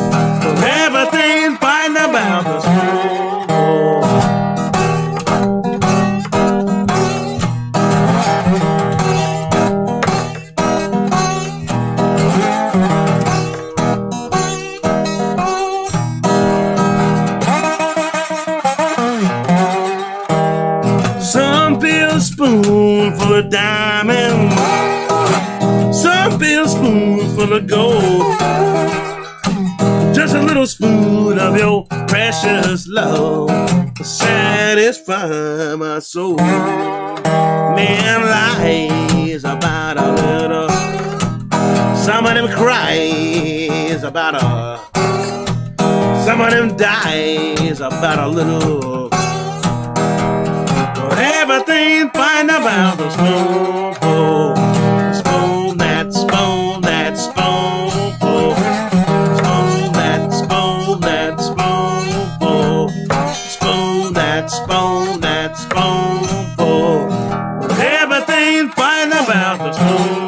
Everything's fighting about the spoonful. Spoonful of diamonds, some feel a spoonful of gold, just a little spoon of your precious love to satisfy my soul. Man lies about a little, some of them cries about some of them dies about a little. Everything fine about the spoonful. Spoon, that spoon, that spoonful. Spoon, that spoon, that spoonful. Spoon, that spoon, that spoonful. Everything fine about the spoonful.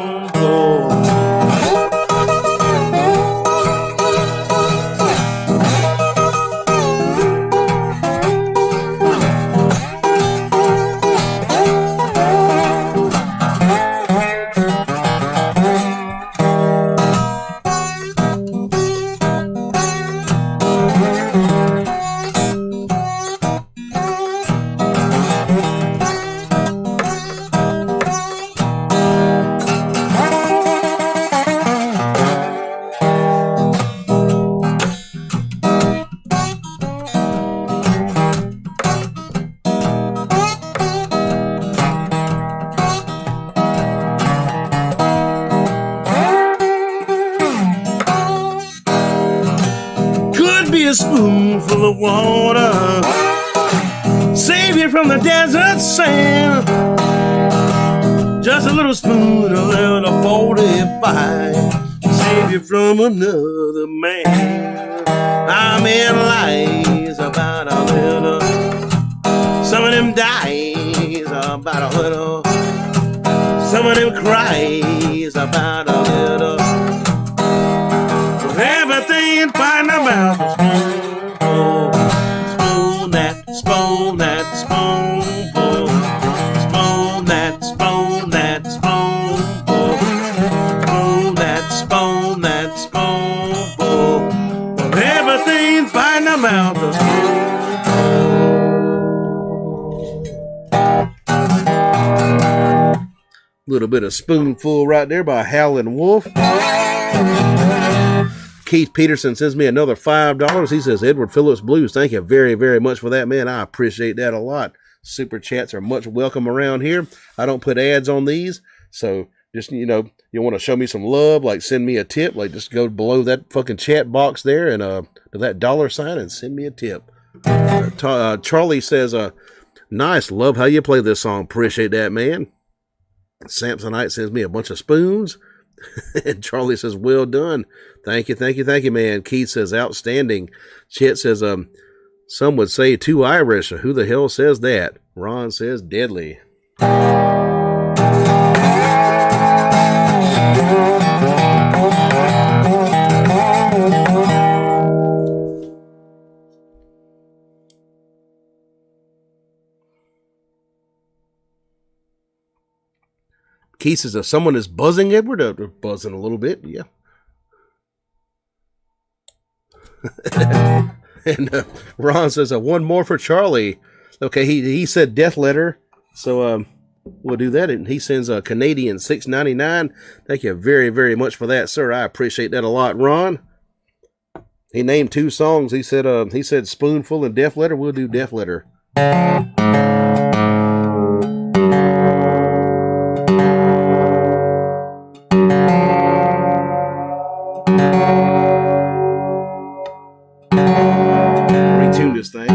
might be a spoonful of water, save you from the desert sand. Just a little spoon, a little 45, save you from another man. I'm in lies about a little, some of them dies about a little, some of them cries about a little. But everything find about the spoonful, spoon that, spoon that, spoonful, spoon that, spoon that, spoonful, spoon that, spoon that, spoonful. But everything find about the spoonful. Little bit of Spoonful right there by Howlin' Wolf. Keith Peterson sends me another $5. He says, Edward Phillips Blues, thank you very, very much for that, man. I appreciate that a lot. Super chats are much welcome around here. I don't put ads on these, so just, you know, you want to show me some love, like send me a tip, like just go below that fucking chat box there and to that $sign and send me a tip. Charlie says, nice, love how you play this song. Appreciate that, man. Samsonite sends me a bunch of spoons. And Charlie says, well done. Thank you, thank you, thank you, man. Keith says, outstanding. Chet says, some would say too Irish. Who the hell says that? Ron says, deadly. Keith says, if someone is buzzing, Edward, they're buzzing a little bit, yeah. And Ron says, one more for Charlie. Okay, he said death letter, so we'll do that. And he sends a Canadian $6.99. Thank you very, very much for that, sir. I appreciate that a lot, Ron. He named 2 songs. He said Spoonful and Death Letter. We'll do Death Letter. Retune this thing.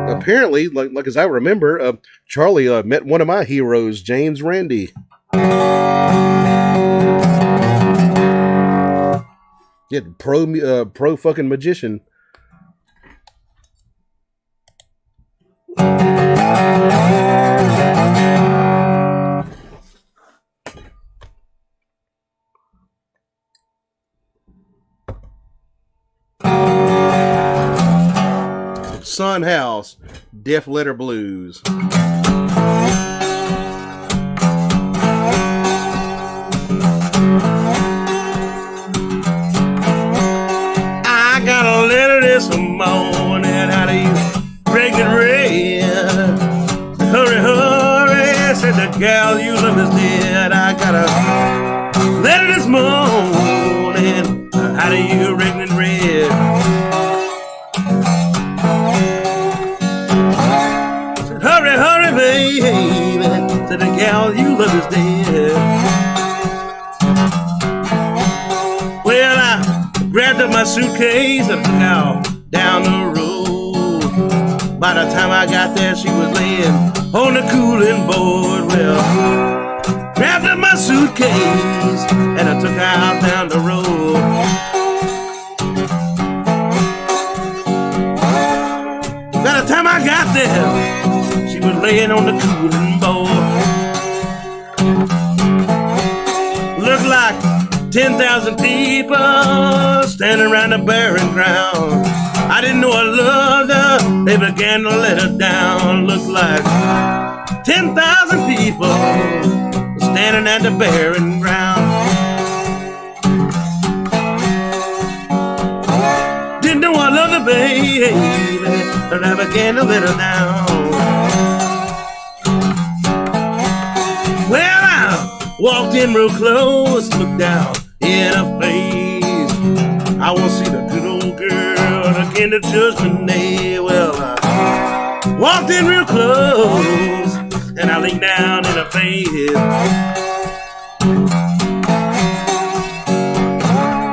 Apparently, like as I remember, Charlie met one of my heroes, James Randi. Yeah, pro fucking magician. Son House, Death Letter Blues. I got a letter this morning out of you, pregnant red. Hurry, hurry, said the gal you love is dead. I got a letter this morning out of you, pregnant red. Hurry, hurry, baby, said the gal you love is dead. Well, I grabbed up my suitcase and took out down the road. By the time I got there, she was laying on the cooling board. Well, grabbed up my suitcase and I took her out down the road. By the time I got there, she was laying on the cooling board. Looked like 10,000 people standing around the barren ground. I didn't know I loved her, they began to let her down. Looked like 10,000 people standing at the barren ground. Didn't know I loved her, baby, but I began to let her down. Well, I walked in real close, looked down in her face. I want to see the good old girl again. again to Judgment Day. Well, I walked in real close and I laid down in a faint.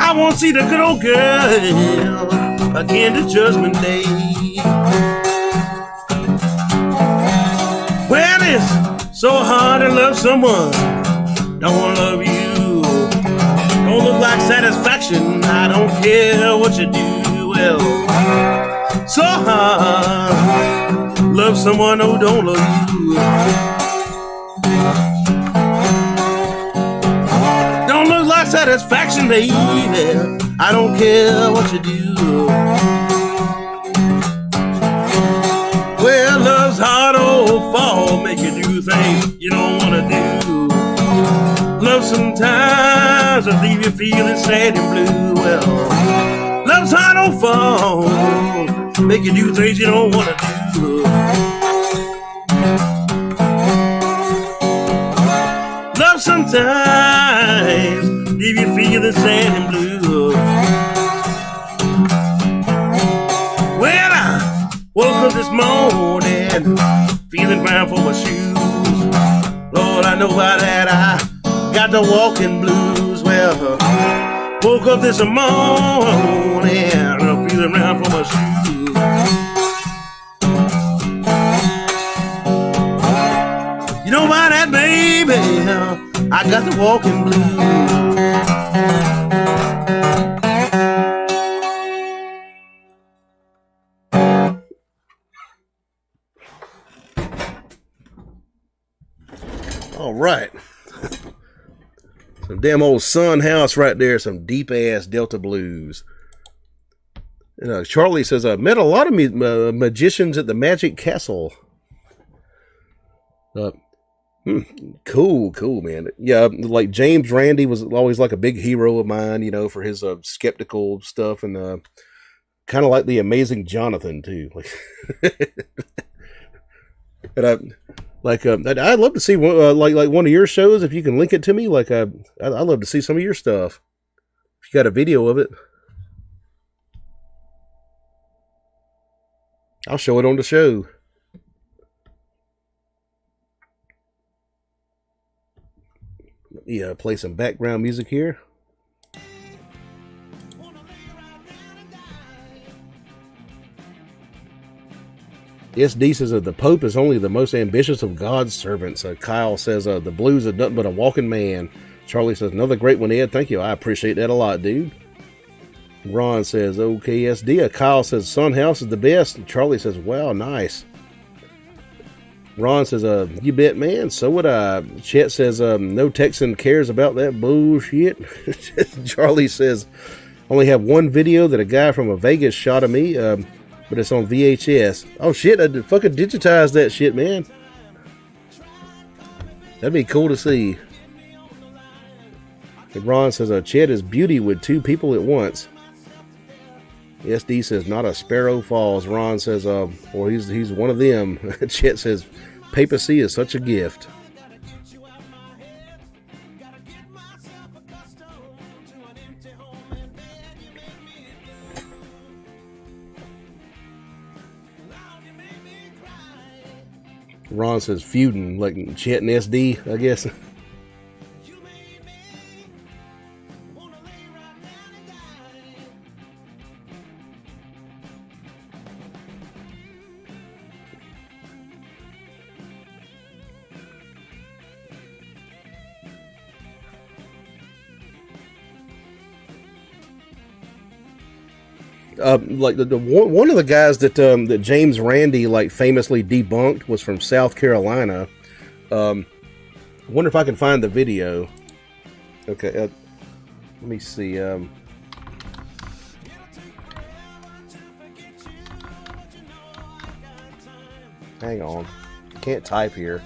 I won't see the good old girl again to Judgment Day. Well, it's so hard to love someone, don't love you. Don't look like satisfaction, I don't care what you do. Well, so hard, love someone who don't love you. Don't look like satisfaction, baby, I don't care what you do. Well, love's hard old fall, make you do things you don't want to do. Love sometimes will leave you feeling sad and blue. Well, love's hard on fall, make you do things you don't want to do. Love sometimes leave you feeling sad and blue. Well, I woke up this morning feeling bound for my shoes. Lord, I know by that I got the walking blues. Well, woke up this morning, I'm feeling around for my shoes. You know about that, baby, I got the walking blues. All right. Some damn old Sun House right there. Some deep ass Delta blues. And Charlie says, I met a lot of magicians at the Magic Castle. Cool, man. Yeah, like James Randi was always like a big hero of mine, you know, for his skeptical stuff, and kind of like the Amazing Jonathan too. And I'd love to see like one of your shows if you can link it to me. Like I'd love to see some of your stuff if you got a video of it. I'll show it on the show. Yeah, play some background music here. SD says the Pope is only the most ambitious of God's servants. Kyle says the blues are nothing but a walking man. Charlie says another great one, Ed. Thank you. I appreciate that a lot, dude. Ron says okay, SD. Kyle says Sun House is the best. And Charlie says wow, nice. Ron says you bet, man. So would I. Chet says no Texan cares about that bullshit. Charlie says only have one video that a guy from a Vegas shot of me. But it's on VHS. Oh shit, I fucking digitized that shit, man. That'd be cool to see. And Ron says, Chet is beauty with two people at once. SD says, not a sparrow falls. Ron says, well, he's one of them. Chet says, papacy is such a gift. Ron says feuding, like Chet and SD, I guess. Like one of the guys that that James Randi like famously debunked was from South Carolina. I wonder if I can find the video. Okay, let me see. Hang on, can't type here.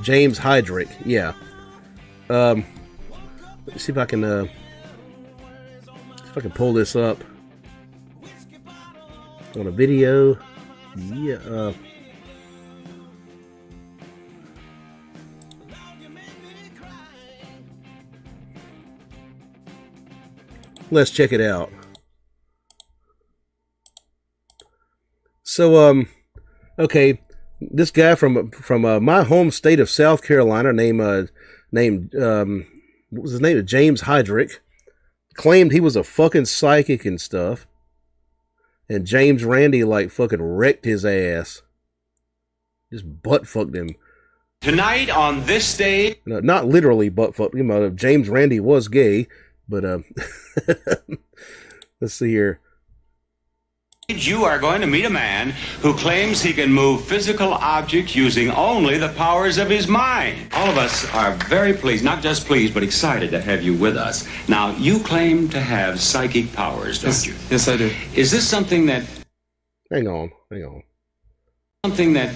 James Hydrick, yeah. Let's see if I can pull this up on a video. Yeah. Let's check it out. So, okay, this guy from my home state of South Carolina, named what was his name? James Hydrick, claimed he was a fucking psychic and stuff, and James Randi like fucking wrecked his ass, just butt fucked him. Tonight on this stage, no, not literally butt fucked him. James Randi was gay, but let's see here. you are going to meet a man who claims he can move physical objects using only the powers of his mind. All of us are very pleased, not just pleased, but excited to have you with us. Now, you claim to have psychic powers, don't you? Yes, I do. Is this something that... Hang on. Something that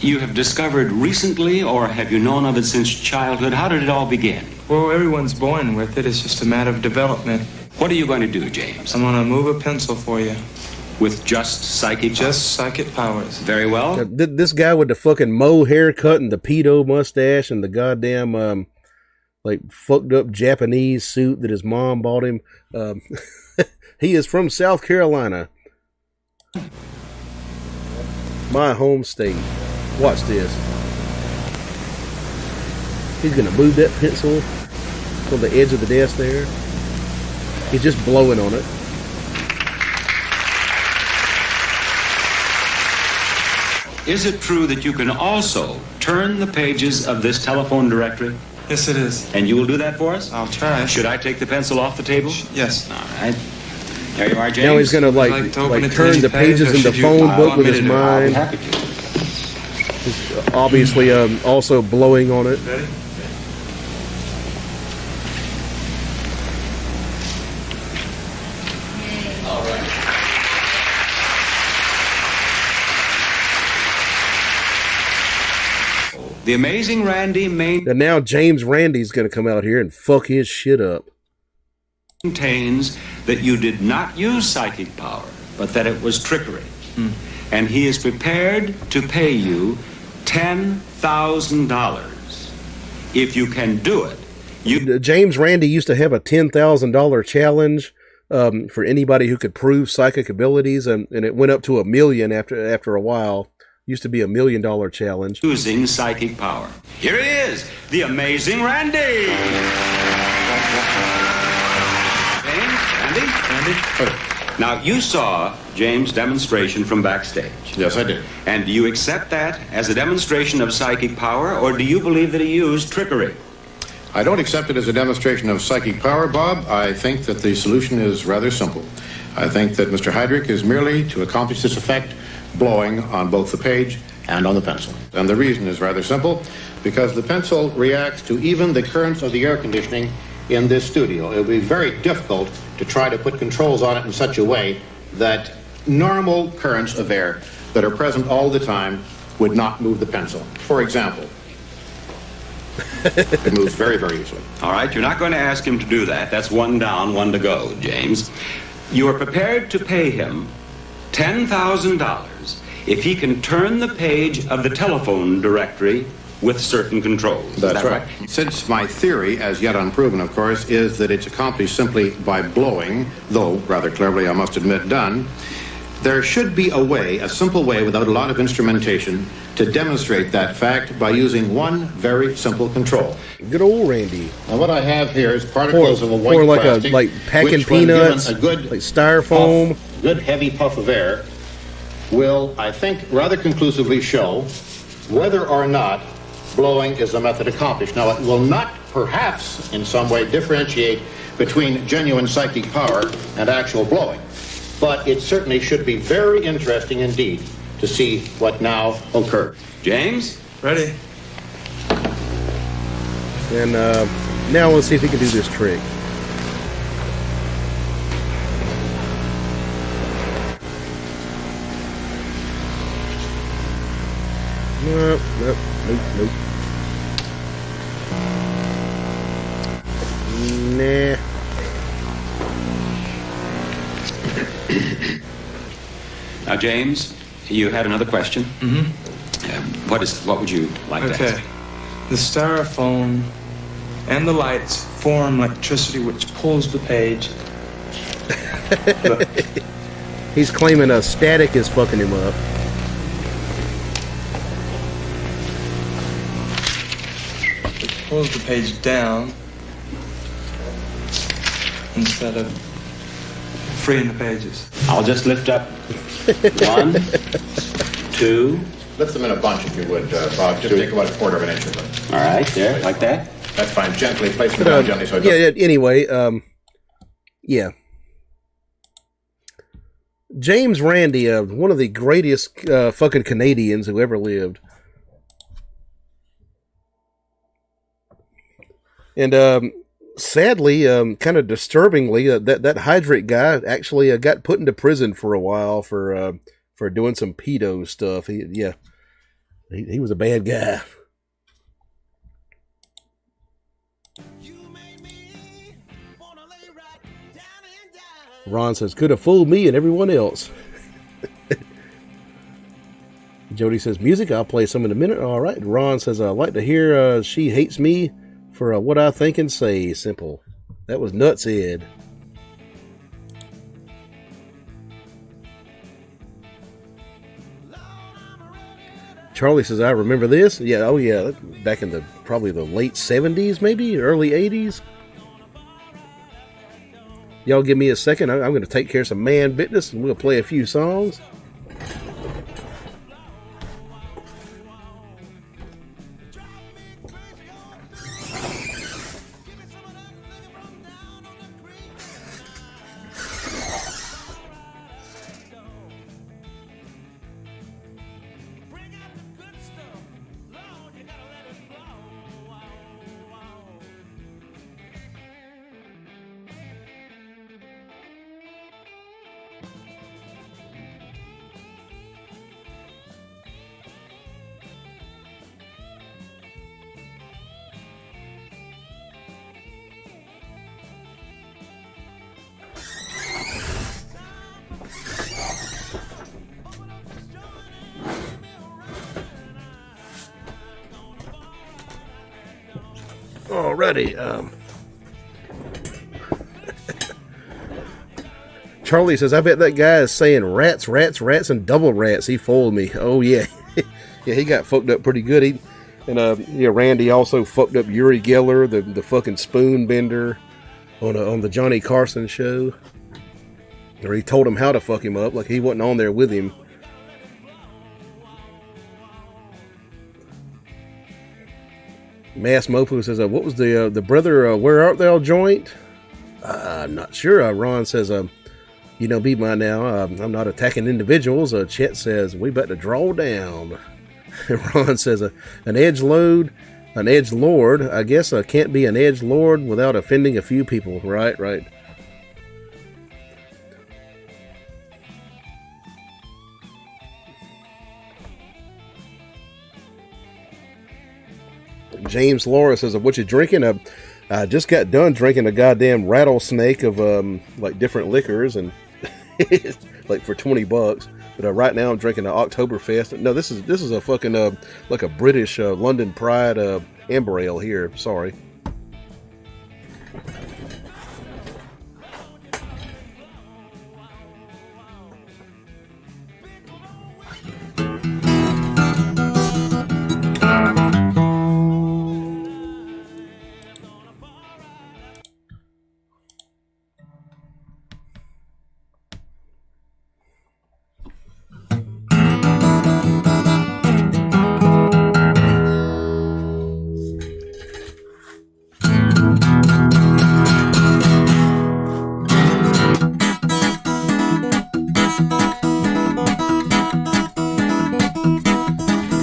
you have discovered recently, or have you known of it since childhood? How did it all begin? Well, everyone's born with it. It's just a matter of development. What are you going to do, James? I'm going to move a pencil for you. With just psychic powers? Just psychic powers. Very well. Now, this guy with the fucking mo haircut and the pedo mustache and the goddamn like fucked up Japanese suit that his mom bought him. He is from South Carolina, my home state. Watch this. He's gonna move that pencil from the edge of the desk there. He's just blowing on it. Is it true that you can also turn the pages of this telephone directory? Yes, it is. And you will do that for us? I'll try. Should I take the pencil off the table? Yes. All right. There you are, James. Now he's gonna like turn the pages in the phone book with his mind. He's obviously also blowing on it. Ready? The amazing Randy And now James Randi's gonna come out here and fuck his shit up. maintains that you did not use psychic power, but that it was trickery. And he is prepared to pay you $10,000 if you can do it. James Randi used to have a $10,000 challenge for anybody who could prove psychic abilities, and it went up to $1 million after a while. Used to be $1 million challenge. Using psychic power. Here he is, the amazing Randy. James, Randy? Now, you saw James' demonstration from backstage. Yes, I did. And do you accept that as a demonstration of psychic power, or do you believe that he used trickery? I don't accept it as a demonstration of psychic power, Bob. I think that the solution is rather simple. I think that Mr. Hydrick is merely to accomplish this effect blowing on both the page and on the pencil. And the reason is rather simple, because the pencil reacts to even the currents of the air conditioning in this studio. It would be very difficult to try to put controls on it in such a way that normal currents of air that are present all the time would not move the pencil. For example, it moves very, very easily. All right, you're not going to ask him to do that. That's one down, one to go, James. You are prepared to pay him $10,000 if he can turn the page of the telephone directory with certain controls. That's right. Since my theory, as yet unproven, of course, is that it's accomplished simply by blowing, though rather cleverly, I must admit, done, there should be a way, a simple way, without a lot of instrumentation, to demonstrate that fact by using one very simple control. Good old Randy. Now, what I have here is particles of a white or like plastic, like packing which, when peanuts, given a good like styrofoam. good heavy puff of air, will, I think, rather conclusively show whether or not blowing is a method accomplished. Now, it will not, perhaps, in some way differentiate between genuine psychic power and actual blowing, but it certainly should be very interesting indeed to see what now occurs. James? Ready? And now let's see if he can do this trick. Nope. Nah. Now, James, you had another question? Mm-hmm. What would you like to ask? The styrofoam and the lights form electricity which pulls the page He's claiming a static is fucking him up. Pulls the page down instead of freeing the pages. I'll just lift up 1, 2. Lift them in a bunch, if you would, Bob. Just take about a quarter of an inch of them. All right, there, like that. That's fine. Gently. Place them down gently so it Yeah, anyway, yeah. James Randi, one of the greatest fucking Canadians who ever lived. And sadly, kind of disturbingly, that Hydrate guy actually got put into prison for a while for doing some pedo stuff. He was a bad guy. Ron says, could have fooled me and everyone else. Jody says, music, I'll play some in a minute. All right. Ron says, I'd like to hear She Hates Me for What I Think and Say. Simple. That was nuts, Ed. Charlie says, I remember this. Yeah, oh yeah, back in probably the late 70s, maybe, early 80s. Y'all give me a second. I'm going to take care of some man business and we'll play a few songs. Alrighty. Charlie says, I bet that guy is saying rats, rats, rats, and double rats. He fooled me. Oh, yeah. Yeah, he got fucked up pretty good. Randy also fucked up Uri Geller, the fucking spoon bender on the Johnny Carson show. Or he told him how to fuck him up, like he wasn't on there with him. Mass Mofo says, what was the brother, Where Art Thou joint? I'm not sure. Ron says, you know me by now. I'm not attacking individuals. Chet says, we better draw down. Ron says, an edge lord, I guess can't be an edge lord without offending a few people. Right. James Laura says, what you drinking? I just got done drinking a goddamn rattlesnake of like different liquors and like for $20. But right now I'm drinking an Oktoberfest. No, this is a fucking like a British London Pride amber ale here. Sorry.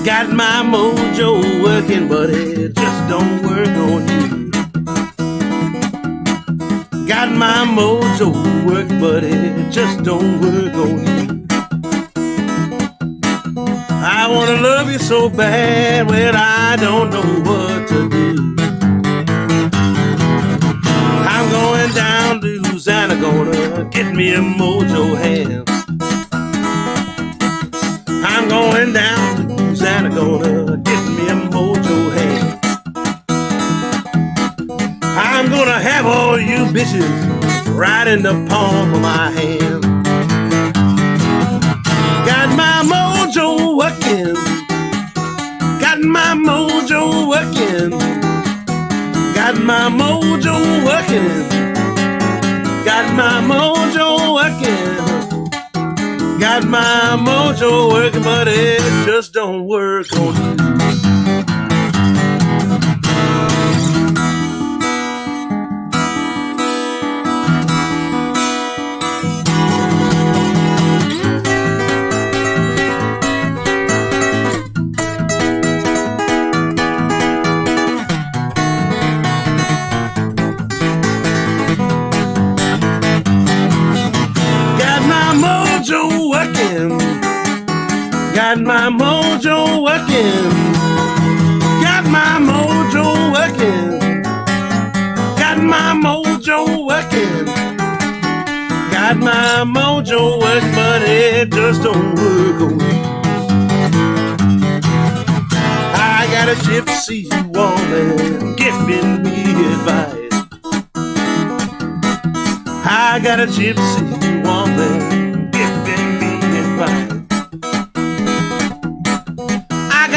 Got my mojo working, but it just don't work on you. Got my mojo working, but it just don't work on you. I wanna love you so bad when I don't know what to do. I'm going down to Louisiana, gonna get me a mojo hand. I'm going down to Louisiana, gonna get me a mojo hand. I'm gonna have all you bitches right in the palm of my hand. Got my mojo working. Got my mojo working. Got my mojo working. Got my mojo working. Got my mojo working, but it just don't work on you. Got my mojo working. Got my mojo working. Got my mojo working. Got my mojo working, but it just don't work on me. I got a gypsy woman giving me advice. I got a gypsy woman giving me advice.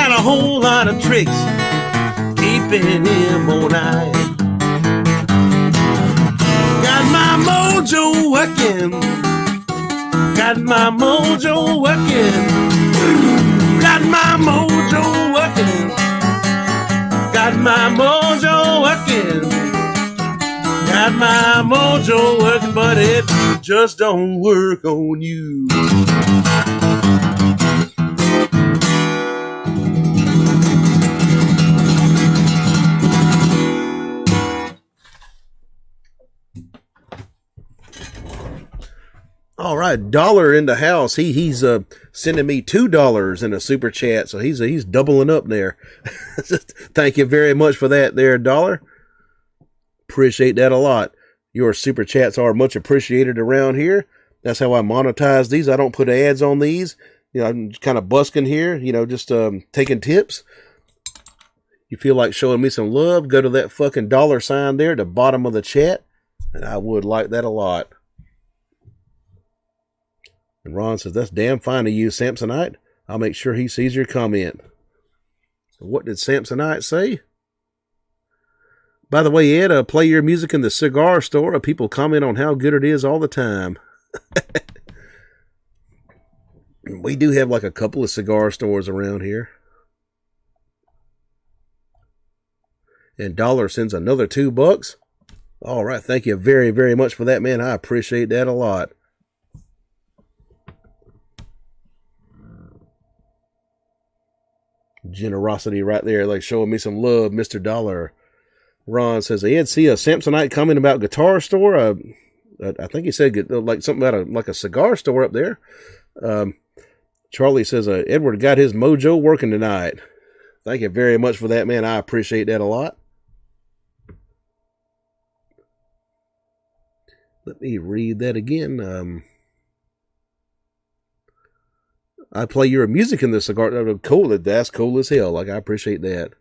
A whole lot of tricks keeping him all night. Got my mojo working. Got my mojo working. Got my mojo working. Got my mojo working. Got my mojo working, but it just don't work on you. All right, Dollar in the house. He's sending me $2 in a super chat, so he's doubling up there. Thank you very much for that, there, Dollar. Appreciate that a lot. Your super chats are much appreciated around here. That's how I monetize these. I don't put ads on these. You know, I'm kind of busking here. You know, just taking tips. You feel like showing me some love? Go to that fucking dollar sign there at the bottom of the chat, and I would like that a lot. And Ron says, that's damn fine of you, Samsonite. I'll make sure he sees your comment. So what did Samsonite say? By the way, Ed, play your music in the cigar store. People comment on how good it is all the time. We do have like a couple of cigar stores around here. And Dollar sends another $2. All right, thank you very, very much for that, man. I appreciate that a lot. Generosity right there, like showing me some love, Mr. Dollar. Ron says, Ed, see a Samsonite comment about guitar store. I think he said like something about like a cigar store up there. Charlie says, Edward got his mojo working tonight. Thank you very much for that, man. I appreciate that a lot. Let me read that again. I play your music in the cigar. Cool. That's cool as hell. Like, I appreciate that.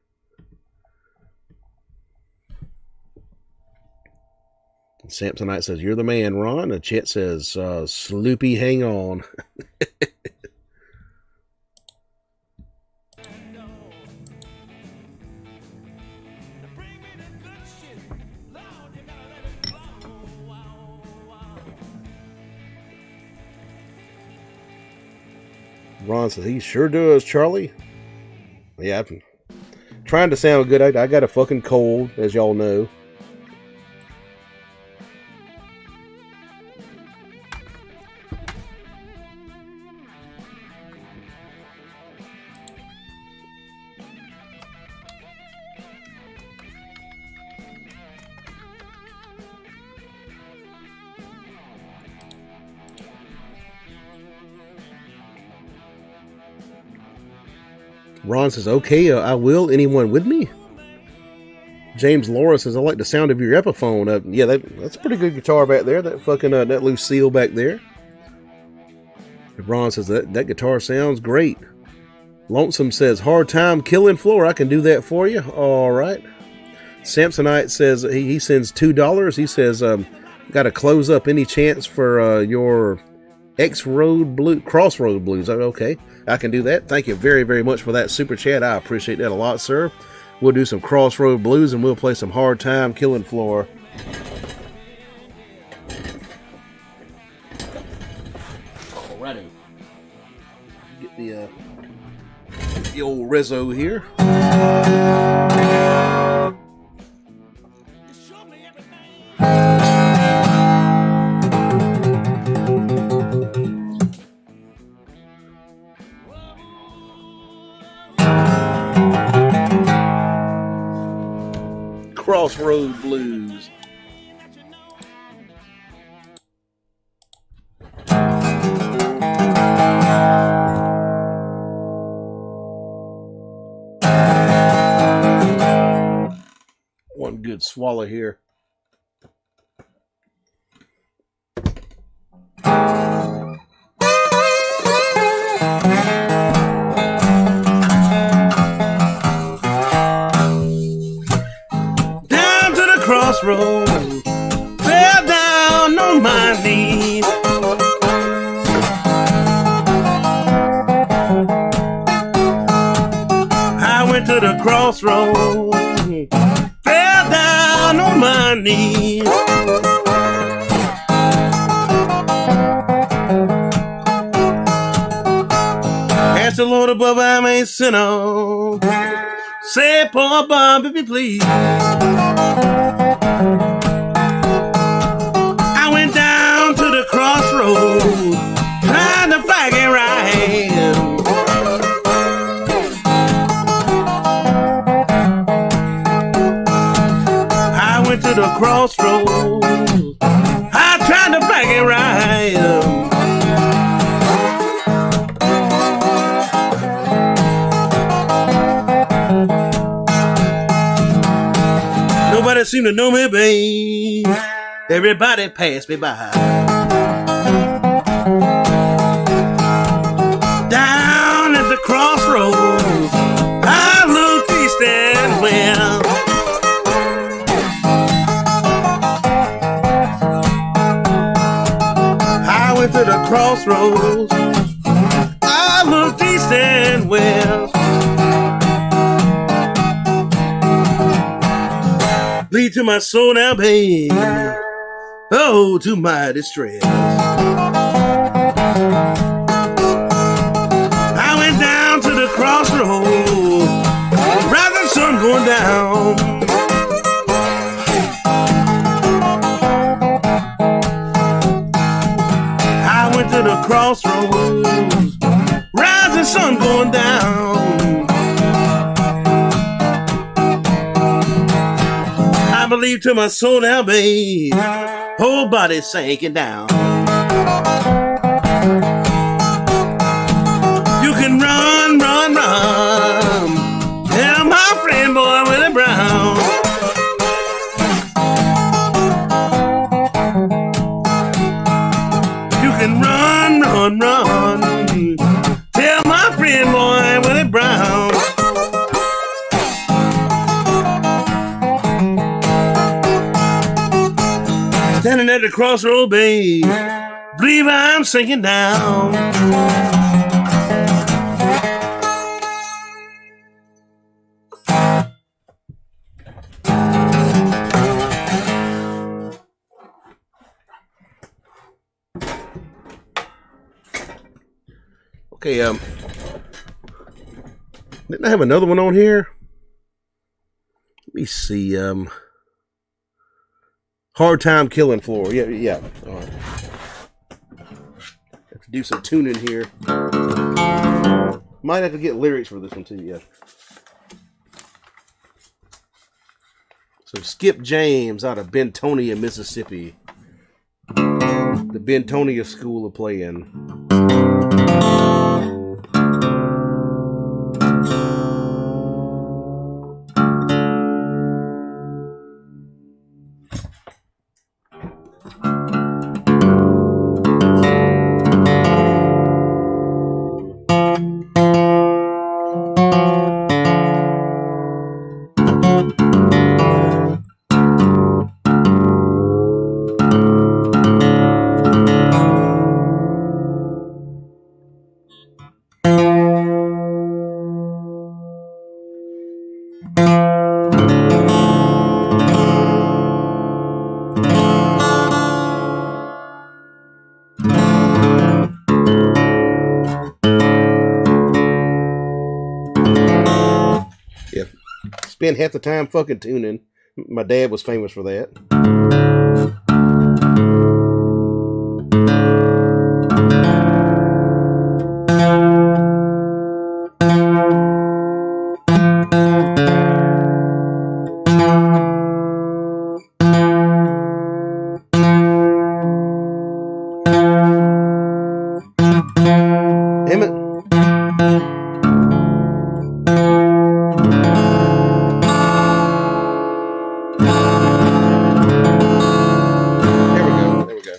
Samsonite says, you're the man, Ron. And Chet says, Sloopy, hang on. Ron says, he sure does, Charlie. Yeah, I'm trying to sound good. I got a fucking cold, as y'all know. Ron says, okay, I will. Anyone with me? James Laura says, I like the sound of your Epiphone. Yeah, that's a pretty good guitar back there. That fucking, that Lucille back there. Ron says, that guitar sounds great. Lonesome says, hard time killing floor. I can do that for you. All right. Samsonite says, he sends $2. He says, Got to close up any chance for your Crossroad Blues. Okay, I can do that. Thank you very, very much for that super chat. I appreciate that a lot, sir. We'll do some Crossroad Blues and we'll play some Hard Time Killing Floor. Alrighty. Get the old Rizzo here. Crossroad Blues. One good swallow here. Crossroads, fell down on my knees. I went to the crossroads, fell down on my knees. Ask the Lord above I may sin on. Say, poor Bob, if you please. I went down to the crossroads, trying to flag it right. I went to the crossroads, I tried to flag it right. Nobody seemed to know me, babe. Everybody passed me by. Down at the crossroads, I looked east and west. I went to the crossroads, I looked east and west. Lead to my soul now, babe. Oh, to my distress. I went down to the crossroads, rising sun going down. I went to the crossroads, rising sun going down. I believe to my soul now, babe, whole body sinking down. You can run, run, run, tell my friend boy Willie Brown. You can run, run, run, tell my friend boy Willie Brown. Standing at the crossroad, babe, believe I'm sinking down. Okay, didn't I have another one on here? Let me see, Hard Time Killing Floor. Yeah. All right. Have to do some tuning here. Might have to get lyrics for this one too, yeah. So Skip James out of Bentonia, Mississippi. The Bentonia School of Playing. spend half the time fucking tuning. My dad was famous for that. Damn it. There we go. There we go.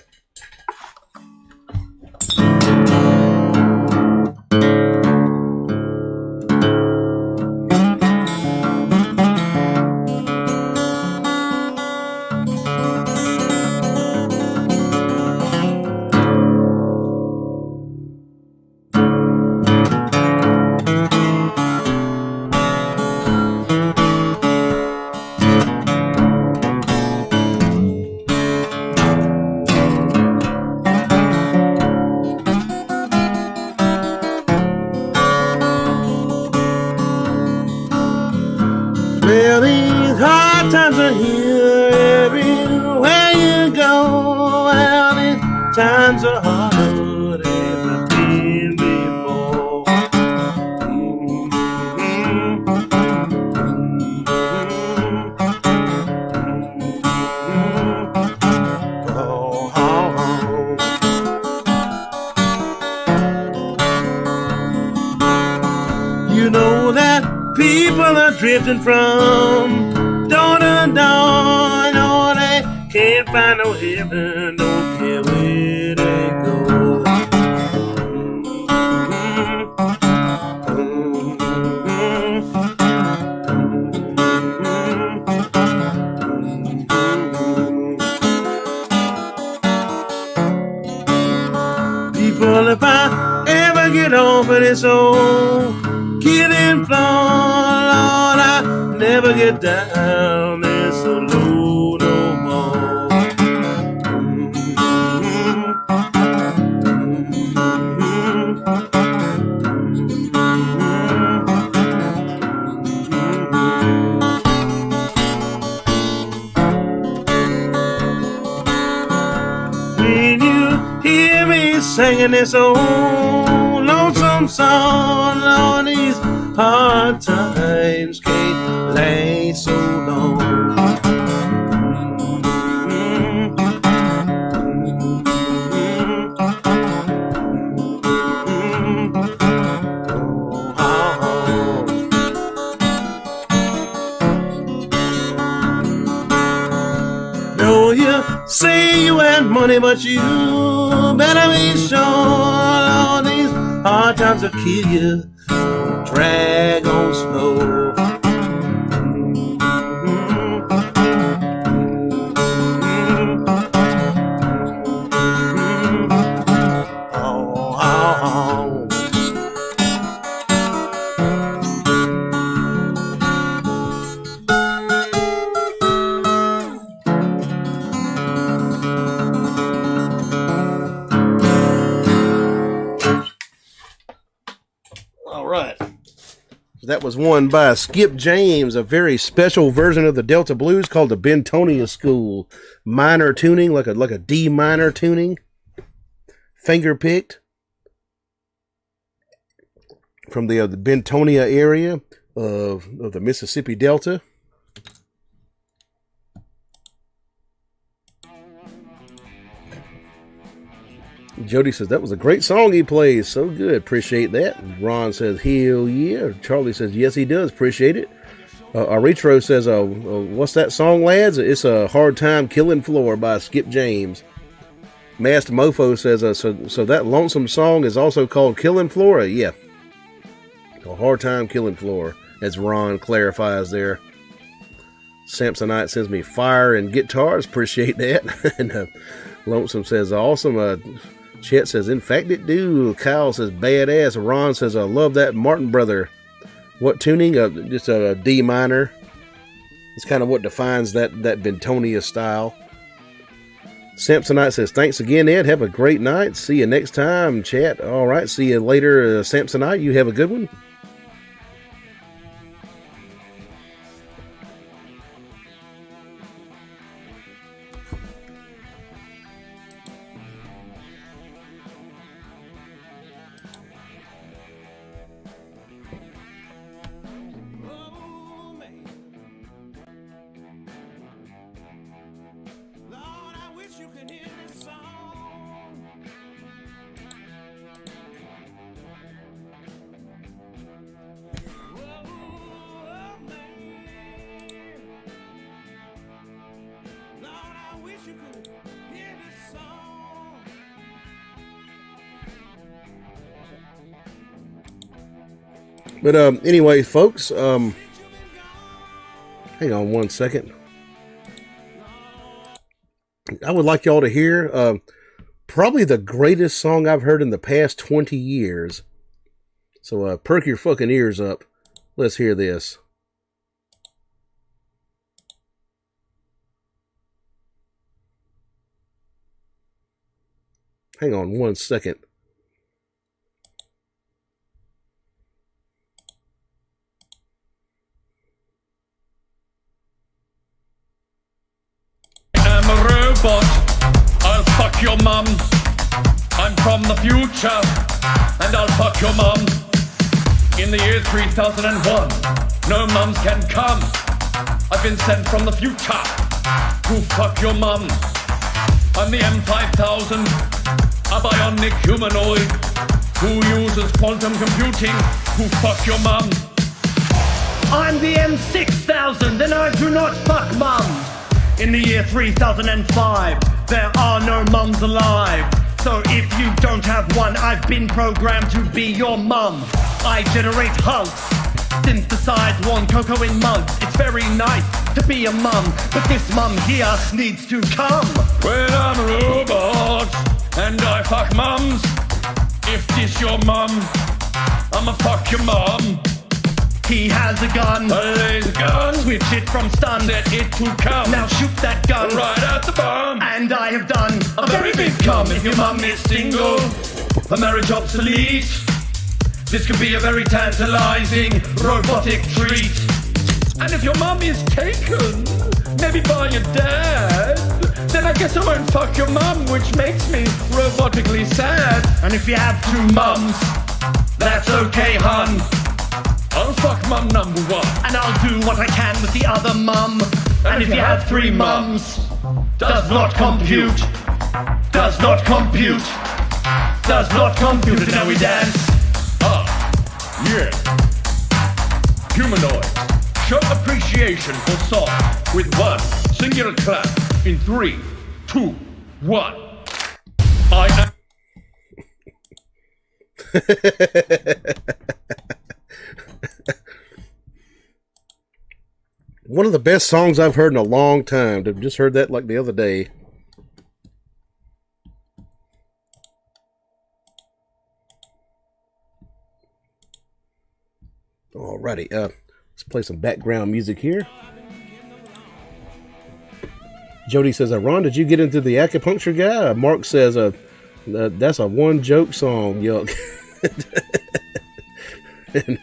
Well, these hard times are here everywhere you go. Well, these times are harder than ever been before. Oh, oh, oh. You know that people are drifting from dawn to dawn. Oh, they can't find no heaven, don't care where they go. People, if I ever get off of this old killing floor, Lord, I never get down this so low no more. When you hear me singing this old lonesome song, Lord, these hard times can't last so long. No, you say you had money, but you better be sure all these hard times will kill you. Drag on slow. Oh, oh, oh. All right. That was won by Skip James, a very special version of the Delta Blues called the Bentonia School. Minor tuning, like a D minor tuning. Finger picked. From the Bentonia area of the Mississippi Delta. Jody says, that was a great song he plays. So good. Appreciate that. Ron says, hell yeah. Charlie says, yes, he does. Appreciate it. Aretro says, what's that song, lads? It's a Hard Time Killing Floor by Skip James. Masked Mofo says, so that lonesome song is also called Killing Floor? Yeah. A Hard Time Killing Floor, as Ron clarifies there. Samsonite sends me fire and guitars. Appreciate that. And Lonesome says, awesome. Chet says, in fact it do. Kyle says, badass. Ron says, I love that Martin brother. What tuning? Just a D minor. It's kind of what defines that Bentonia style. Samsonite says, thanks again, Ed. Have a great night. See you next time, chat. All right. See you later, Samsonite. You have a good one. But anyway, folks, hang on one second. I would like y'all to hear probably the greatest song I've heard in the past 20 years. So perk your fucking ears up. Let's hear this. Hang on one second. I'm a robot. I'll fuck your mum. I'm from the future, and I'll fuck your mum. In the year 3001, no mums can come. I've been sent from the future to fuck your mum. I'm the M5000, a bionic humanoid who uses quantum computing to fuck your mum. I'm the M6000, and I do not fuck mums. In the year 3005, there are no mums alive. So if you don't have one, I've been programmed to be your mum. I generate hugs, synthesize warm cocoa in mugs. It's very nice to be a mum, but this mum here needs to come. Well, I'm a robot, and I fuck mums. If this your mum, I'ma fuck your mum. He has a gun, a laser gun. Switch it from stun, set it to come. Now shoot that gun right at the bum. And I have done a very big cum. If your mum is single, her marriage obsolete, this could be a very tantalizing robotic treat. And if your mum is taken, maybe by your dad, then I guess I won't fuck your mum, which makes me robotically sad. And if you have two mums, that's okay, hun. I'll fuck mum number one, and I'll do what I can with the other mum. And if you have three mums, does not compute, does not compute, does not compute. And now we dance. Ah, yeah. Humanoid, show appreciation for song with one singular clap in 3, 2, 1. I am. One of the best songs I've heard in a long time. I've just heard that like the other day. Alrighty, let's play some background music here. Jody says, Ron, did you get into the acupuncture guy? Mark says, that's a one joke song, yuck. and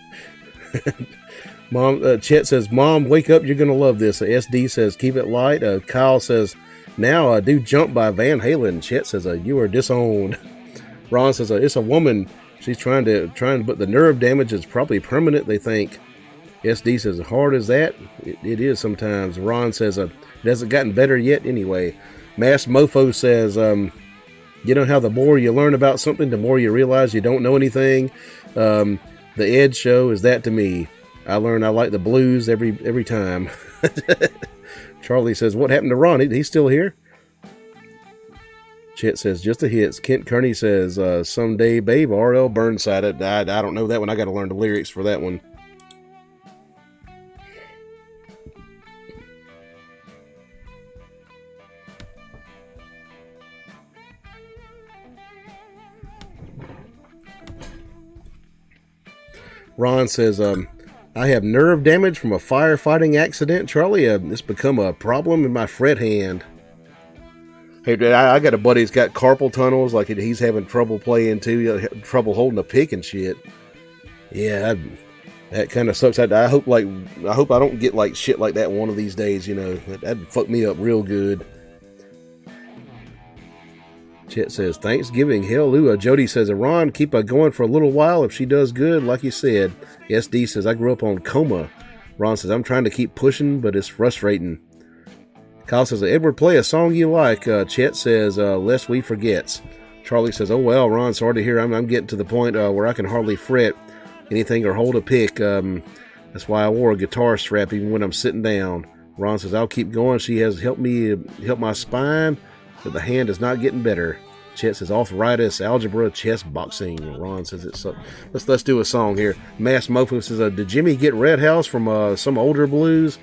Mom, Chet says, Mom, wake up, you're gonna love this. SD says, keep it light. Kyle says, now do Jump by Van Halen. Chet says, you are disowned. Ron says, it's a woman. She's trying to, but the nerve damage is probably permanent, they think. SD says, as hard as that, it is sometimes. Ron says, it hasn't gotten better yet anyway. Mass Mofo says, you know how the more you learn about something, the more you realize you don't know anything. The Ed Show is that to me. I learned I like the blues every time. Charlie says, what happened to Ron? He's still here? Chet says, just a hits. Kent Kearney says, someday, babe, R.L. Burnside. I don't know that one. I got to learn the lyrics for that one. Ron says, I have nerve damage from a firefighting accident. Charlie, it's become a problem in my fret hand. Hey, I got a buddy that's got carpal tunnels. Like he's having trouble playing too. Trouble holding a pick and shit. Yeah, that kind of sucks. I hope I don't get like shit like that one of these days. You know, that'd fuck me up real good. Chet says, Thanksgiving, hallelujah. Jody says, Ron, keep going for a little while if she does good, like you said. SD says, I grew up on Coma. Ron says, I'm trying to keep pushing, but it's frustrating. Kyle says, Edward, play a song you like. Chet says, Lest We Forgets. Charlie says, oh, well, Ron, sorry to hear I'm getting to the point where I can hardly fret anything or hold a pick. That's why I wore a guitar strap even when I'm sitting down. Ron says, I'll keep going. She has helped my spine, but the hand is not getting better. Chet says, arthritis, algebra, chess, boxing. Ron says, it's let's do a song here. Mass Mofo says, did Jimmy get Red House from some older blues?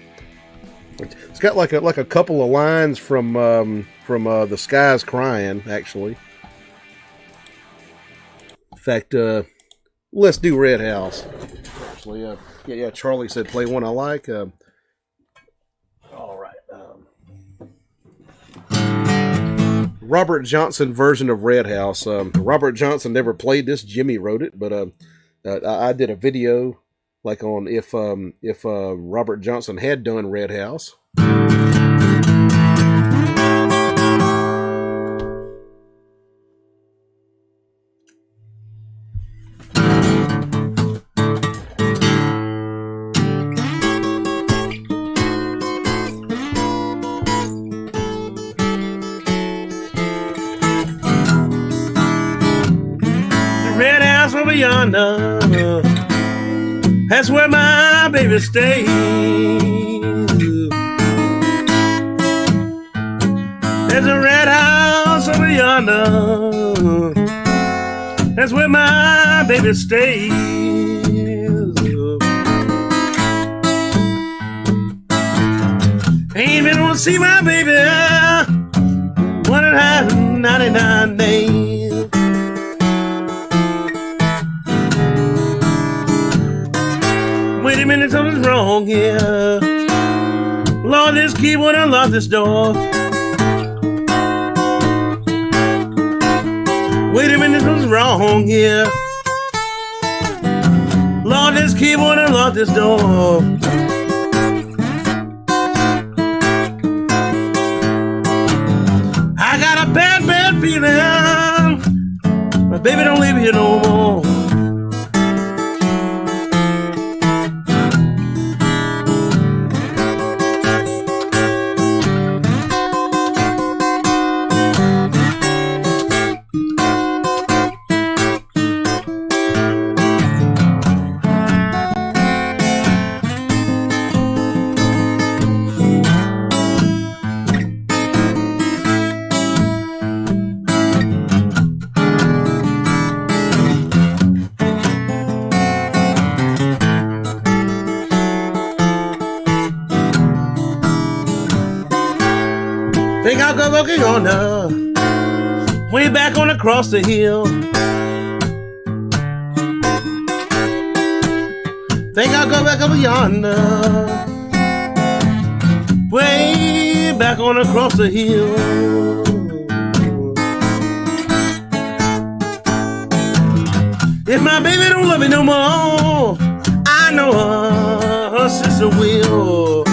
It's got like a couple of lines from The Sky's Crying, actually. In fact, let's do Red House. Actually, yeah. Charlie said play one I like. All right. Robert Johnson version of Red House. Robert Johnson never played this. Jimmy wrote it, but I did a video like on if Robert Johnson had done Red House. Red house over yonder, that's where my baby stays. There's a red house over yonder, that's where my baby stays. Ain't been able to see my baby 199 days. Wait a minute, something's wrong here. Lord, this key won't unlock this door. Wait a minute, something's wrong here. Lord, this key won't unlock this door. I got a bad, bad feeling. My baby don't live here no more. Think I'll go looking on her, way back on across the hill. Think I'll go back over yonder, way back on across the hill. If my baby don't love me no more, I know her sister will.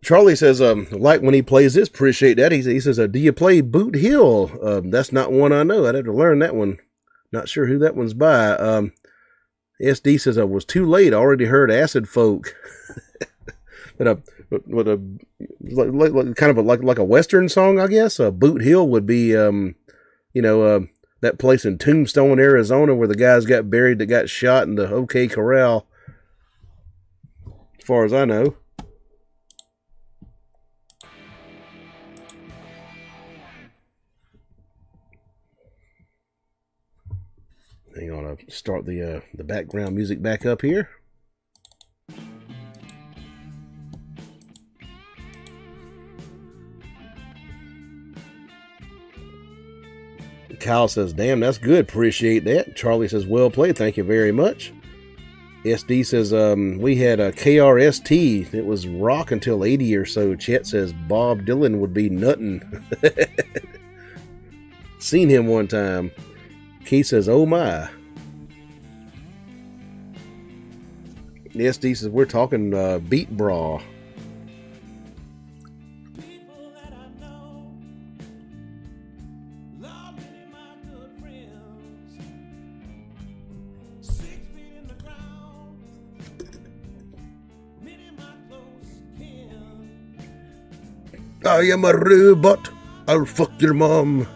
Charlie says, like when he plays this, appreciate that. He says, do you play Boot Hill? That's not one I know. I'd have to learn that one. Not sure who that one's by. SD says, I was too late. I already heard Acid Folk. But kind of like a Western song, I guess. Boot Hill would be, that place in Tombstone, Arizona, where the guys got buried that got shot in the OK Corral. As far as I know. Hang on, I'll start the background music back up here. Kyle says, damn, that's good. Appreciate that. Charlie says, well played. Thank you very much. SD says, we had a KRST. It was rock until 80 or so. Chet says, Bob Dylan would be nuttin'. Seen him one time. Keith says, oh my. SD says, we're talking beat bra. I am a robot. I'll fuck your mom.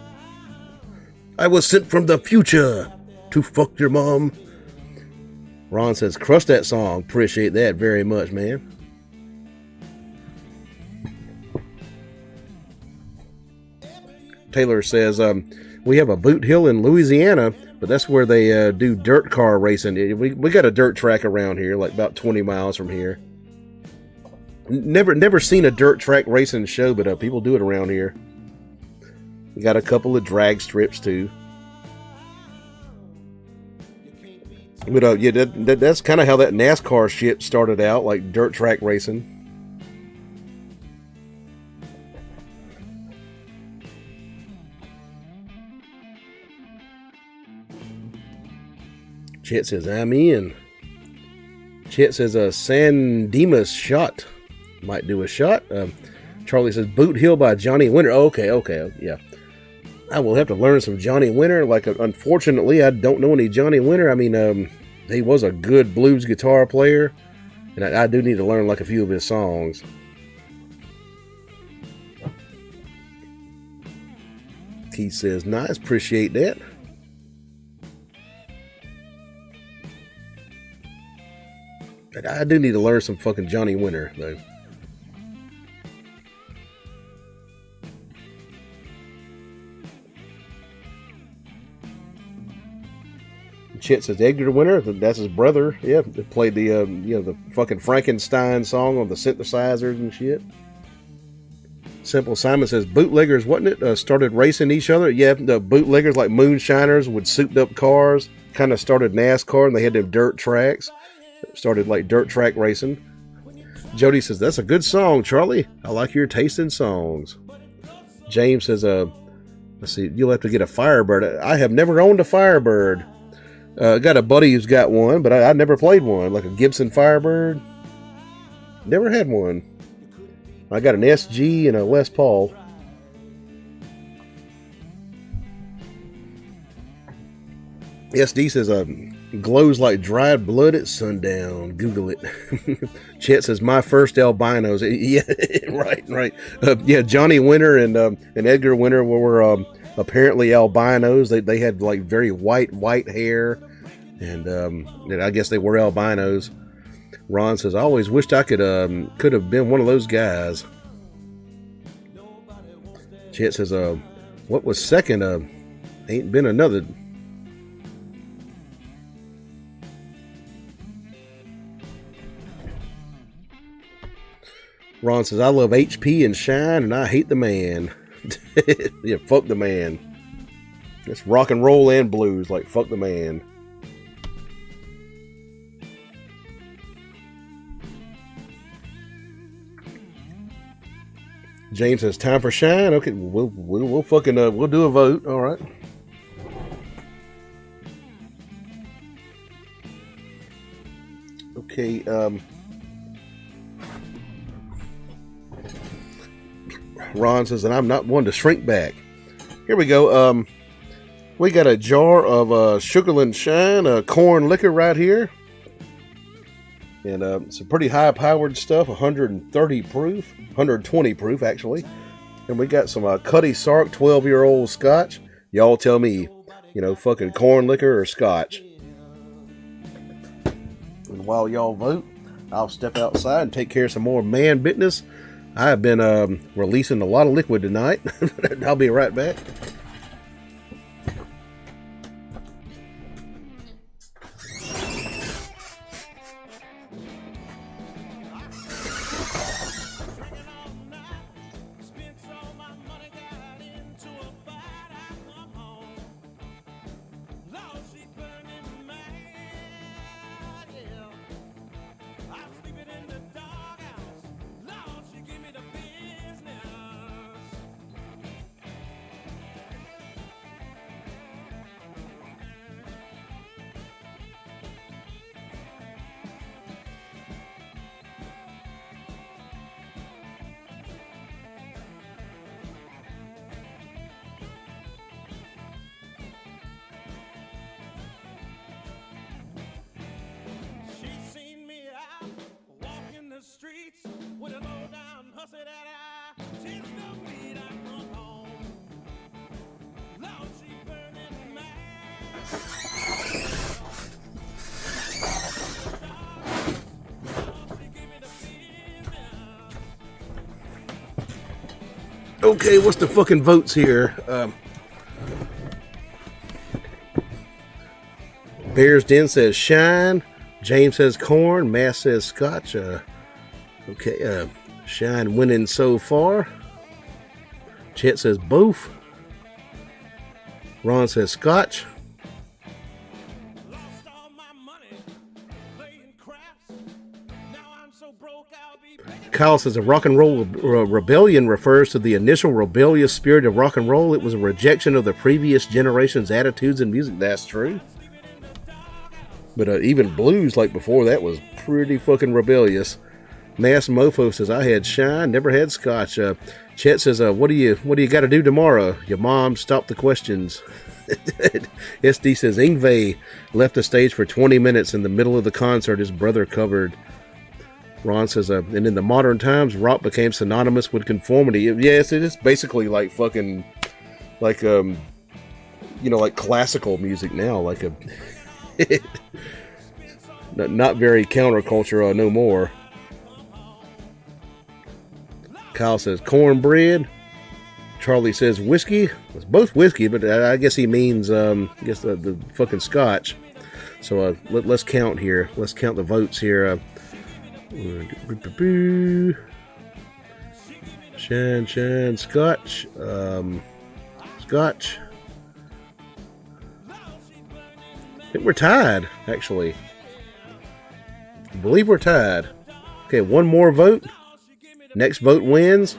I was sent from the future to fuck your mom. Ron says, crush that song. Appreciate that very much, man. Taylor says, we have a boot hill in Louisiana, but that's where they do dirt car racing. We got a dirt track around here, like about 20 miles from here. Never seen a dirt track racing show, but people do it around here. We got a couple of drag strips too. But yeah, that's kind of how that NASCAR shit started out, like dirt track racing. Chet says, I'm in. Chet says, San Dimas shot. Might do a shot. Charlie says, Boot Hill by Johnny Winter. Okay, yeah. I will have to learn some Johnny Winter. Like, unfortunately, I don't know any Johnny Winter. I mean, he was a good blues guitar player, and I do need to learn like a few of his songs. Keith says, nice, appreciate that. But I do need to learn some fucking Johnny Winter, though. Chet says Edgar Winter, that's his brother. Yeah, they played the the fucking Frankenstein song on the synthesizers and shit. Simple Simon says bootleggers, wasn't it? Started racing each other. Yeah, the bootleggers like moonshiners with souped up cars. Kind of started NASCAR, and they had them dirt tracks. Started like dirt track racing. Jody says that's a good song, Charlie. I like your taste in songs. James says, let's see, you'll have to get a Firebird. I have never owned a Firebird. Got a buddy who's got one, but I never played one. Like a Gibson Firebird. Never had one. I got an SG and a Les Paul. SD says, glows like dried blood at sundown. Google it. Chet says, my first albinos. Yeah, right. Yeah, Johnny Winter and Edgar Winter were apparently albinos. They had like very white hair, and I guess they were albinos. Ron says, I always wished I could have been one of those guys. Chet says, what was second? Ain't been another. Ron says, I love HP and Shine, and I hate the man. Yeah, fuck the man. It's rock and roll and blues, like fuck the man. James says, time for Shine. Okay, we'll fucking we'll do a vote. All right. Okay. Ron says, and I'm not one to shrink back. Here we go. We got a jar of Sugarland Shine corn liquor right here. And some pretty high-powered stuff, 130 proof, 120 proof, actually. And we got some Cuddy Sark 12-year-old scotch. Y'all tell me, fucking corn liquor or scotch. And while y'all vote, I'll step outside and take care of some more man business. I have been releasing a lot of liquid tonight. I'll be right back. Okay, what's the fucking votes here? Bears Den says Shine. James says Corn. Mass says Scotch. Okay, Shine winning so far. Chet says both. Ron says Scotch. Kyle says a rock and roll rebellion refers to the initial rebellious spirit of rock and roll. It was a rejection of the previous generation's attitudes and music. That's true. But even blues like before that was pretty fucking rebellious. Mass Mofo says I had Shine, never had Scotch. Chet says what do you got to do tomorrow? Your mom, stop the questions. SD says Ingve left the stage for 20 minutes in the middle of the concert. His brother covered. Ron says, and in the modern times, rock became synonymous with conformity. Yes, it is basically like fucking, like, like classical music now. Like a, not very counterculture no more. Kyle says cornbread. Charlie says whiskey. It's both whiskey, but I guess he means, the fucking Scotch. So let's count here. Let's count the votes here. Shine, Scotch. Scotch. I think we're tied, actually. I believe we're tied. Okay, one more vote. Next vote wins.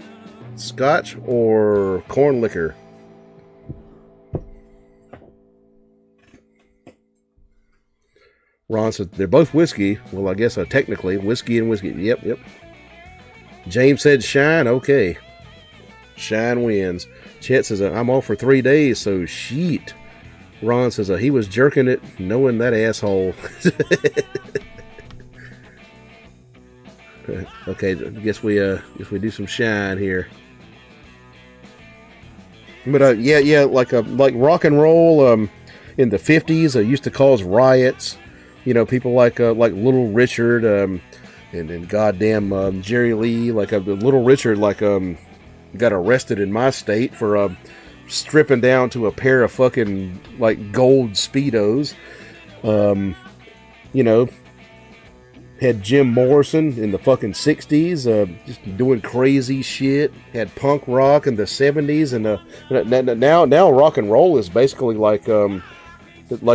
Scotch or corn liquor. Ron said they're both whiskey. Well, I guess technically whiskey and whiskey. Yep. James said Shine. Okay. Shine wins. Chet says I'm off for 3 days, so shit. Ron says he was jerking it, knowing that asshole. Okay, I guess we do some Shine here. But like rock and roll in the 50s used to cause riots. You know, people like Little Richard and goddamn Jerry Lee. Little Richard got arrested in my state for stripping down to a pair of fucking gold Speedos. Had Jim Morrison in the fucking 60s just doing crazy shit. Had punk rock in the 70s, and now rock and roll is basically like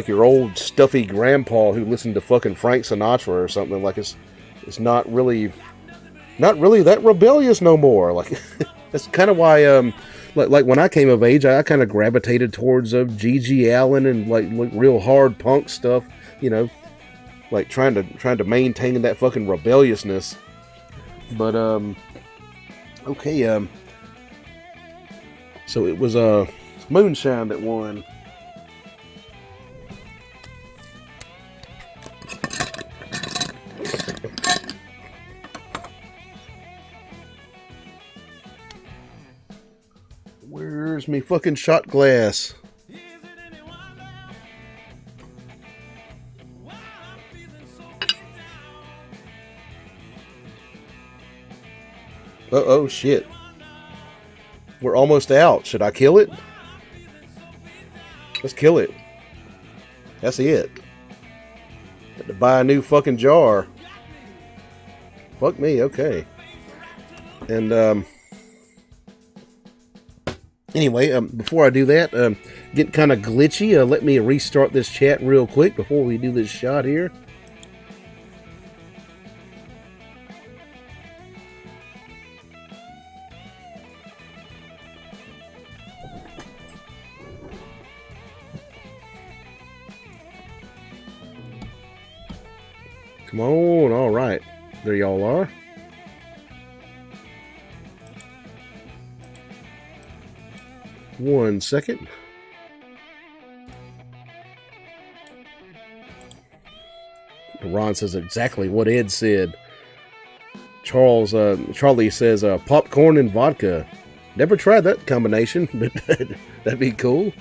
your old stuffy grandpa who listened to fucking Frank Sinatra or something. Like it's not really that rebellious no more. Like that's kind of why like when I came of age, I kind of gravitated towards G.G. Allen and like real hard punk stuff. You know, like trying to maintain that fucking rebelliousness. But okay, so it was Moonshine that won. Where's me fucking shot glass? Oh shit. We're almost out. Should I kill it? Let's kill it. That's it. Got to buy a new fucking jar. Fuck me, okay. And anyway, before I do that, getting kind of glitchy. Let me restart this chat real quick before we do this shot here. Come on, all right. There y'all are. One second. Ron says exactly what Ed said. Charlie says popcorn and vodka. Never tried that combination, but that'd be cool.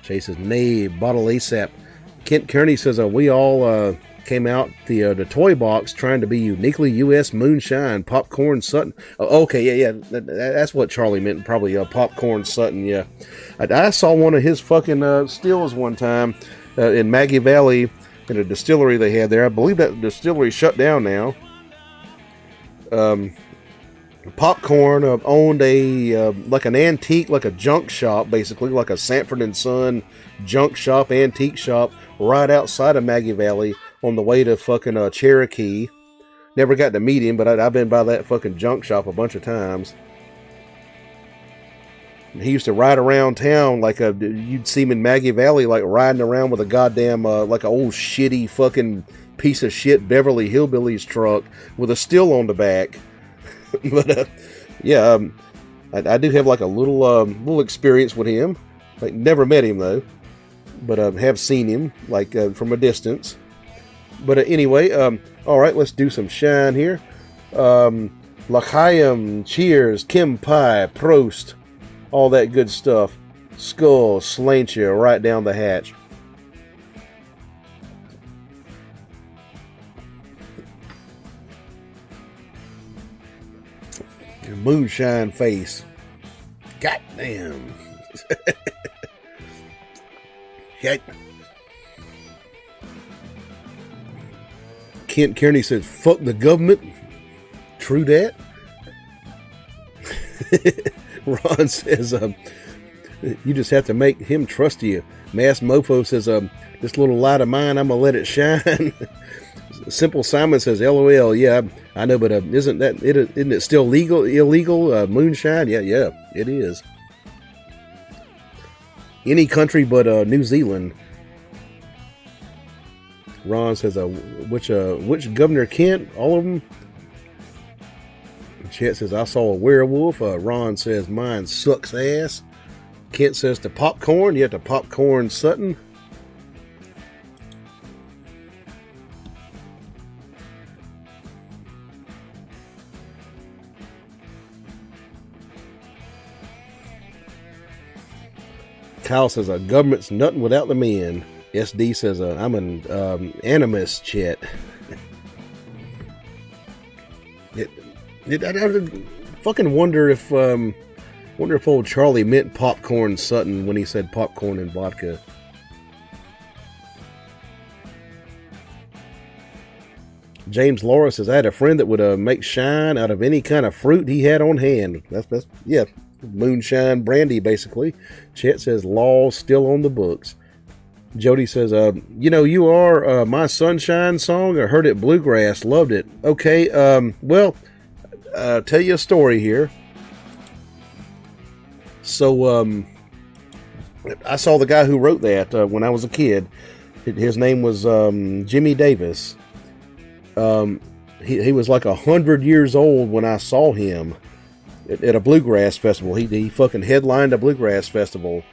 Chase says, nay, bottle ASAP. Kent Kearney says, we all came out the toy box trying to be uniquely U.S. moonshine, popcorn Sutton. Okay, yeah, that's what Charlie meant, probably popcorn Sutton, yeah. I saw one of his fucking stills one time in Maggie Valley in a distillery they had there. I believe that distillery shut down now. Popcorn owned a like an antique, like a junk shop, basically like a Sanford and Son junk shop, antique shop, right outside of Maggie Valley on the way to fucking Cherokee. Never got to meet him, but I've been by that fucking junk shop a bunch of times. He used to ride around town like you'd see him in Maggie Valley, like riding around with a goddamn like an old shitty fucking piece of shit Beverly Hillbillies truck with a still on the back. But yeah, I do have like a little experience with him. Like never met him though, but have seen him like from a distance. But anyway, all right, let's do some shine here. L'chaim, cheers, Kim Pie, Prost, all that good stuff. Skull, slant you right down the hatch. Your moonshine face. Goddamn. Kent Kearney says, fuck the government. True that. Ron says, you just have to make him trust you. Mass Mofo says, this little light of mine, I'm going to let it shine. Simple Simon says, LOL, yeah, I know, but isn't it still illegal, moonshine? Yeah, it is. Any country but New Zealand. Ron says, which Governor Kent? All of them? Chet says, I saw a werewolf. Ron says, mine sucks ass. Kent says, the popcorn? You have to popcorn Sutton. Kyle says, government's nothing without the men. SD says, I'm an animist, Chet. I fucking wonder if old Charlie meant popcorn Sutton when he said popcorn and vodka. James Laura says, I had a friend that would make shine out of any kind of fruit he had on hand. That's yeah, moonshine brandy basically. Chet says, law still on the books. Jody says, you are my sunshine song. I heard it bluegrass, loved it. Okay, well, tell you a story here. So I saw the guy who wrote that when I was a kid. His name was Jimmy Davis. He was like 100 years old when I saw him at a bluegrass festival. He fucking headlined a bluegrass festival.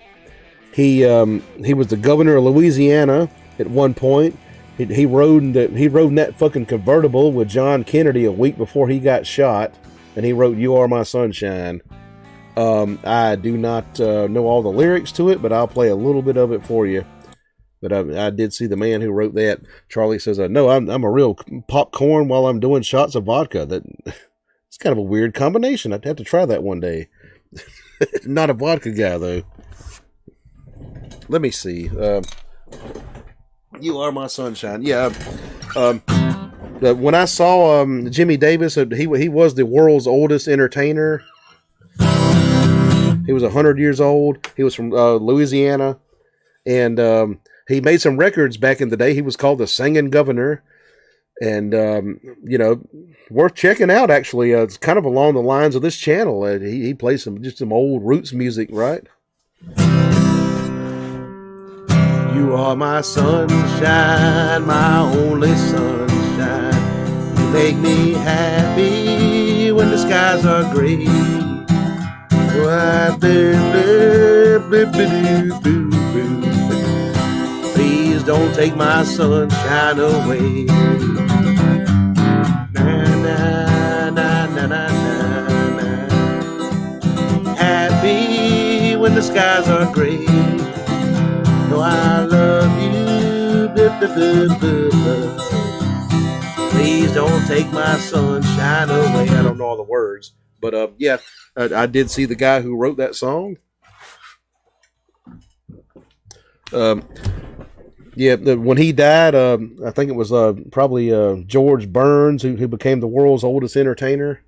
He was the governor of Louisiana at one point. He rode in that fucking convertible with John Kennedy a week before he got shot, and he wrote "You Are My Sunshine." I do not know all the lyrics to it, but I'll play a little bit of it for you. But I did see the man who wrote that. Charlie says, "No, I'm a real popcorn while I'm doing shots of vodka." It's kind of a weird combination. I'd have to try that one day. Not a vodka guy though. Let me see. You Are My Sunshine. Yeah. When I saw Jimmy Davis, he was the world's oldest entertainer. He was 100 years old. He was from Louisiana. And he made some records back in the day. He was called the Singing Governor. And, worth checking out, actually. It's kind of along the lines of this channel. He plays some old roots music, right? You are my sunshine, my only sunshine. You make me happy when the skies are gray. Please don't take my sunshine away. Na, na, na, na, na, na, na. when the skies are gray. No, I love you. Please don't take my sunshine away. I don't know all the words, but yeah, I did see the guy who wrote that song. Yeah, when he died, I think it was probably George Burns who became the world's oldest entertainer.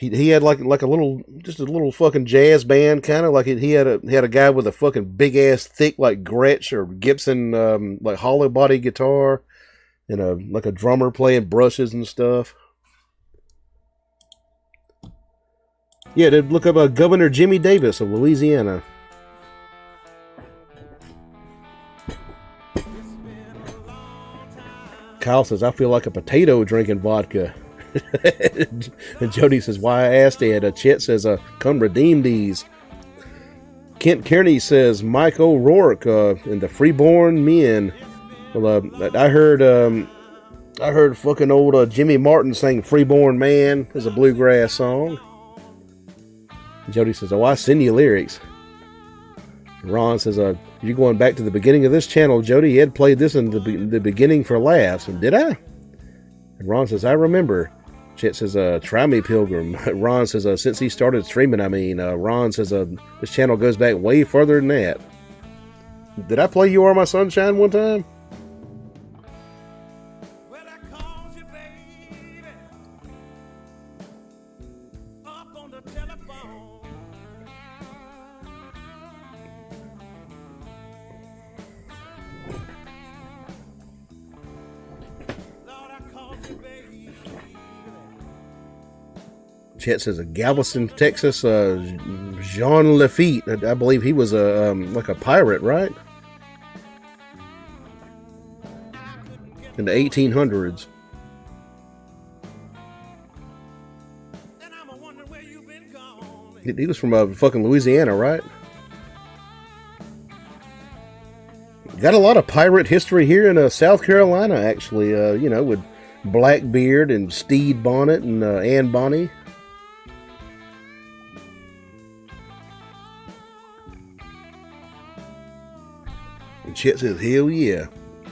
He had like a little, just a little fucking jazz band, kind of like he had a guy with a fucking big ass thick like Gretsch or Gibson like hollow body guitar, and like a drummer playing brushes and stuff. Yeah, to look up Governor Jimmy Davis of Louisiana. Kyle says, I feel like a potato drinking vodka. And Jody says, why I asked Ed. Chet says, come redeem these. Kent Kearney says, Mike O'Rourke and the Freeborn Men. Well, I heard fucking old Jimmy Martin sing Freeborn Man as a bluegrass song. Jody says, oh, I send you lyrics. Ron says, you're going back to the beginning of this channel, Jody. Ed played this in the beginning for laughs. And did I? And Ron says, I remember. Chet says, try me, Pilgrim. Ron says, since he started streaming, Ron says, this channel goes back way further than that. Did I play You Are My Sunshine one time? Chet says, Galveston, Texas, Jean Lafitte. I believe he was like a pirate, right? In the 1800s. He was from fucking Louisiana, right? Got a lot of pirate history here in South Carolina, actually. With Blackbeard and Steed Bonnet and Anne Bonny. And Chet says, hell yeah.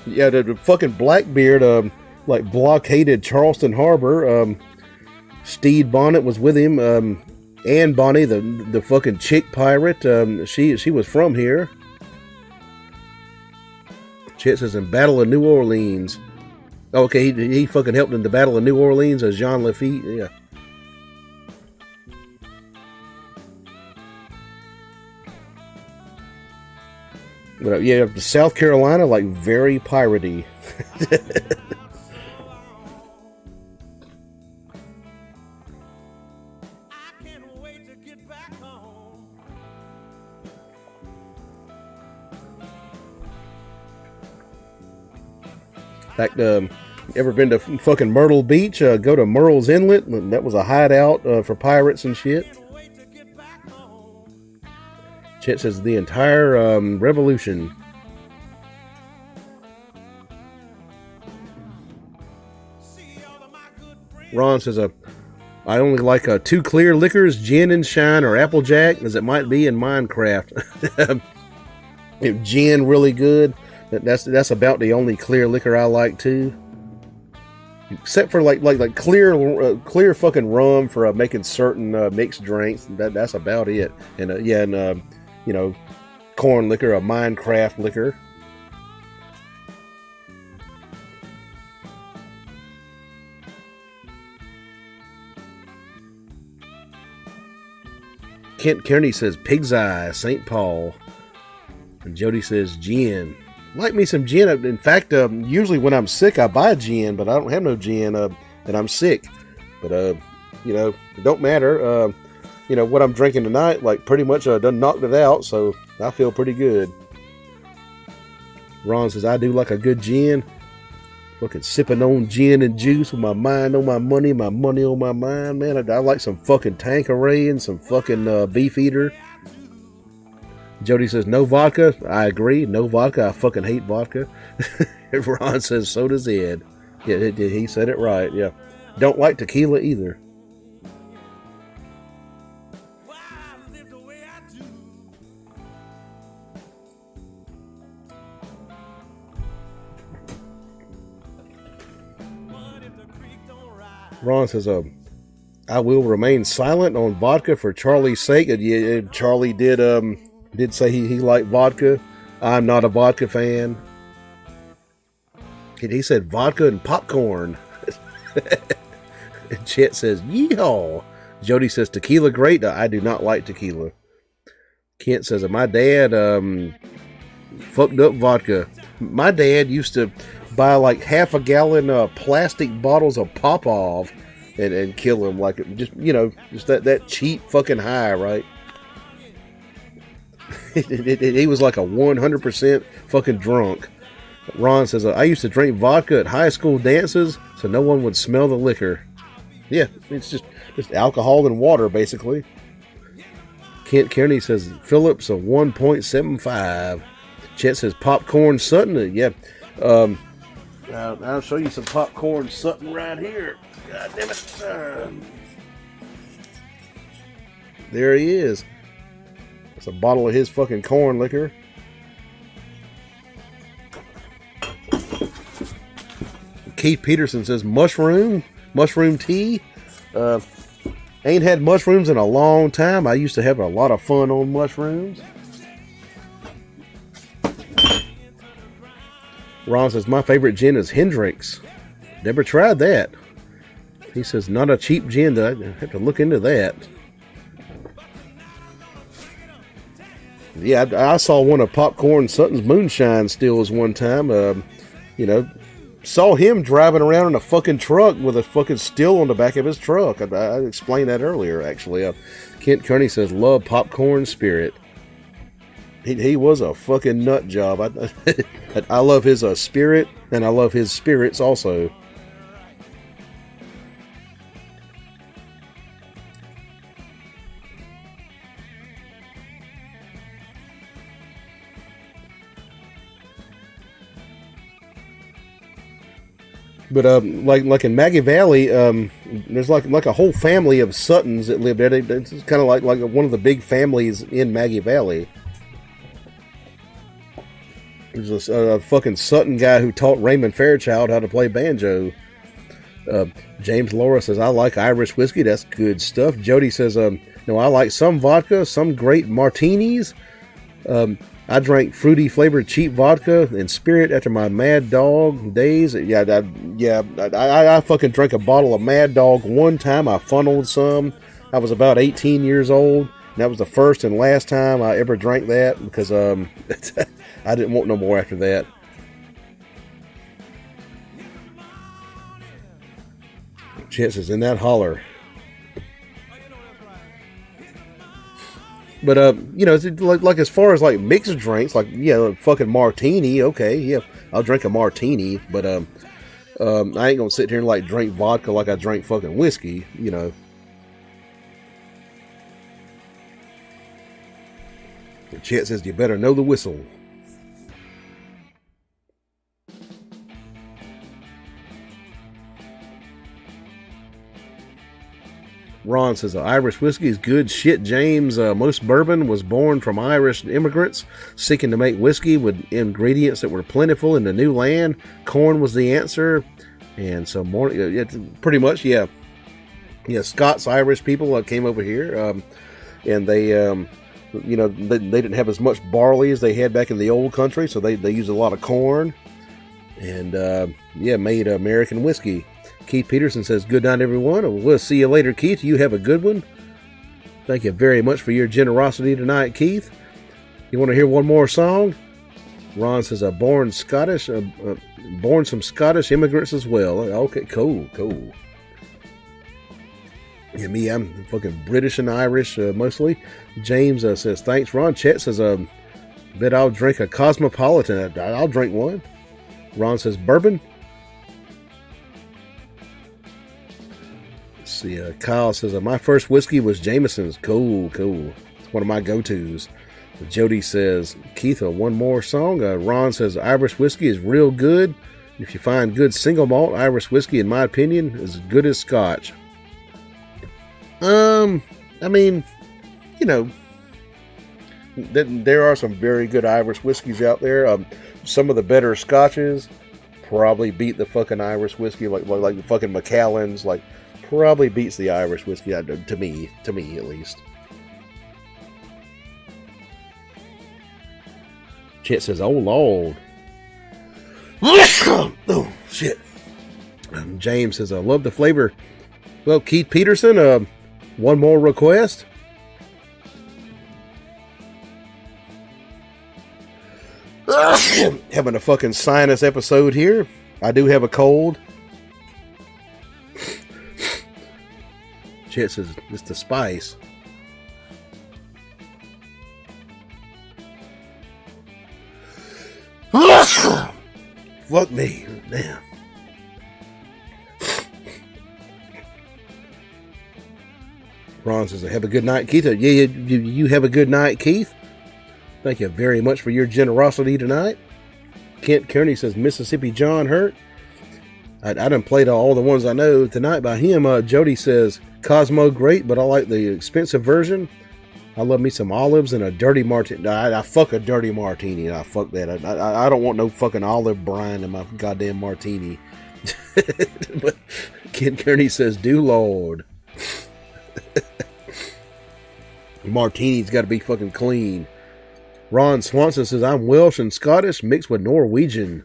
Yeah, the fucking Blackbeard, like, blockaded Charleston Harbor. Steed Bonnet was with him. Anne Bonny, the fucking chick pirate, she was from here. Chet says, in Battle of New Orleans. Oh, okay, he fucking helped in the Battle of New Orleans as Jean Lafitte, yeah. But yeah, South Carolina, like, very piratey. In fact, ever been to fucking Myrtle Beach? Go to Murrel's Inlet. That was a hideout for pirates and shit. Chet says the entire revolution. Ron says, I only like 2 clear liquors, gin and shine or applejack, as it might be in Minecraft. Gin really good. That's about the only clear liquor I like too. Except for like clear fucking rum for making certain mixed drinks. That's about it. And corn liquor, a Minecraft liquor. Kent Kearney says Pig's Eye, St. Paul. And Jody says gin. Like me some gin. In fact, usually when I'm sick, I buy gin, but I don't have no gin, and I'm sick. But it don't matter. What I'm drinking tonight, like, pretty much done knocked it out, so I feel pretty good. Ron says, I do like a good gin. Fucking sipping on gin and juice with my mind on my money on my mind, man. I like some fucking Tanqueray and some fucking Beefeater. Jody says, no vodka. I agree. No vodka. I fucking hate vodka. Ron says, so does Ed. Yeah, he said it right. Yeah. Don't like tequila either. Ron says, I will remain silent on vodka for Charlie's sake. And yeah, Charlie did say he liked vodka. I'm not a vodka fan. He said vodka and popcorn. And Chet says, yeehaw. Jody says, tequila great. I do not like tequila. Kent says, my dad fucked up vodka. My dad used to buy like half a gallon plastic bottles of Popov and kill them. Like, just, you know, just that cheap fucking high, right? He was like a 100% fucking drunk. Ron says, I used to drink vodka at high school dances so no one would smell the liquor. Yeah, it's just alcohol and water, basically. Kent Kearney says, Phillips a 1.75. Chet says, popcorn Sutton. Yeah. I'll show you some popcorn Sutton right here. God damn it. There he is. It's a bottle of his fucking corn liquor. Keith Peterson says, mushroom tea. Ain't had mushrooms in a long time. I used to have a lot of fun on mushrooms. Ron says, my favorite gin is Hendrix. Never tried that. He says, not a cheap gin. I have to look into that. Yeah, I saw one of Popcorn Sutton's moonshine stills one time. You know, saw him driving around in a fucking truck with a fucking still on the back of his truck. I explained that earlier, actually. Kent Kearney says, love Popcorn Spirit. He was a fucking nut job. I love his spirit, and I love his spirits also. But like in Maggie Valley, there's like a whole family of Suttons that live there. It's kind of like one of the big families in Maggie Valley. There's a fucking Sutton guy who taught Raymond Fairchild how to play banjo. James Laura says, I like Irish whiskey. That's good stuff. Jody says, no, I like some vodka, some great martinis. I drank fruity flavored cheap vodka and spirit after my Mad Dog days. I fucking drank a bottle of Mad Dog one time. I funneled some. I was about 18 years old. And that was the first and last time I ever drank that because I didn't want no more after that. Chances in that holler. But you know, like as far as like mixed drinks, like fucking martini. Okay, yeah, I'll drink a martini, but I ain't gonna sit here and like drink vodka like I drink fucking whiskey, you know. Chet says you better know the whistle. Ron says, Irish whiskey is good shit, James. Most bourbon was born from Irish immigrants seeking to make whiskey with ingredients that were plentiful in the new land. Corn was the answer. And so more, pretty much, yeah. Yeah, Scots Irish people came over here. And they, they didn't have as much barley as they had back in the old country. So they used a lot of corn. And, made American whiskey. Keith Peterson says, good night, everyone. We'll see you later, Keith. You have a good one. Thank you very much for your generosity tonight, Keith. You want to hear one more song? Ron says, born some Scottish immigrants as well. Okay, cool. Yeah, me, I'm fucking British and Irish, mostly. James says, thanks, Ron. Chet says, bet I'll drink a Cosmopolitan. I'll drink one. Ron says, bourbon. See, Kyle says, my first whiskey was Jameson's. Cool. It's one of my go-tos. Jody says, Keith, one more song. Ron says, Irish whiskey is real good. If you find good single malt Irish whiskey, in my opinion, is as good as Scotch. I mean, there are some very good Irish whiskeys out there. Some of the better Scotches probably beat the fucking Irish whiskey, like the fucking Macallan's, like probably beats the Irish whiskey, to me at least. Chet says, "Oh Lord." Oh shit. James says, "I love the flavor." Well, Keith Peterson, one more request. Having a fucking sinus episode here. I do have a cold. Chet says, "It's the spice." Fuck me. Damn. Ron says, "Have a good night, Keith." You have a good night, Keith. Thank you very much for your generosity tonight. Kent Kearney says, "Mississippi John Hurt." I done played all the ones I know tonight by him. Jody says, "Cosmo great, but I like the expensive version. I love me some olives and a dirty martini." I fuck a dirty martini. I fuck that. I don't want no fucking olive brine in my goddamn martini. But Kent Kearney says, "Do Lord." Martini's got to be fucking clean. Ron Swanson says, "I'm Welsh and Scottish mixed with Norwegian."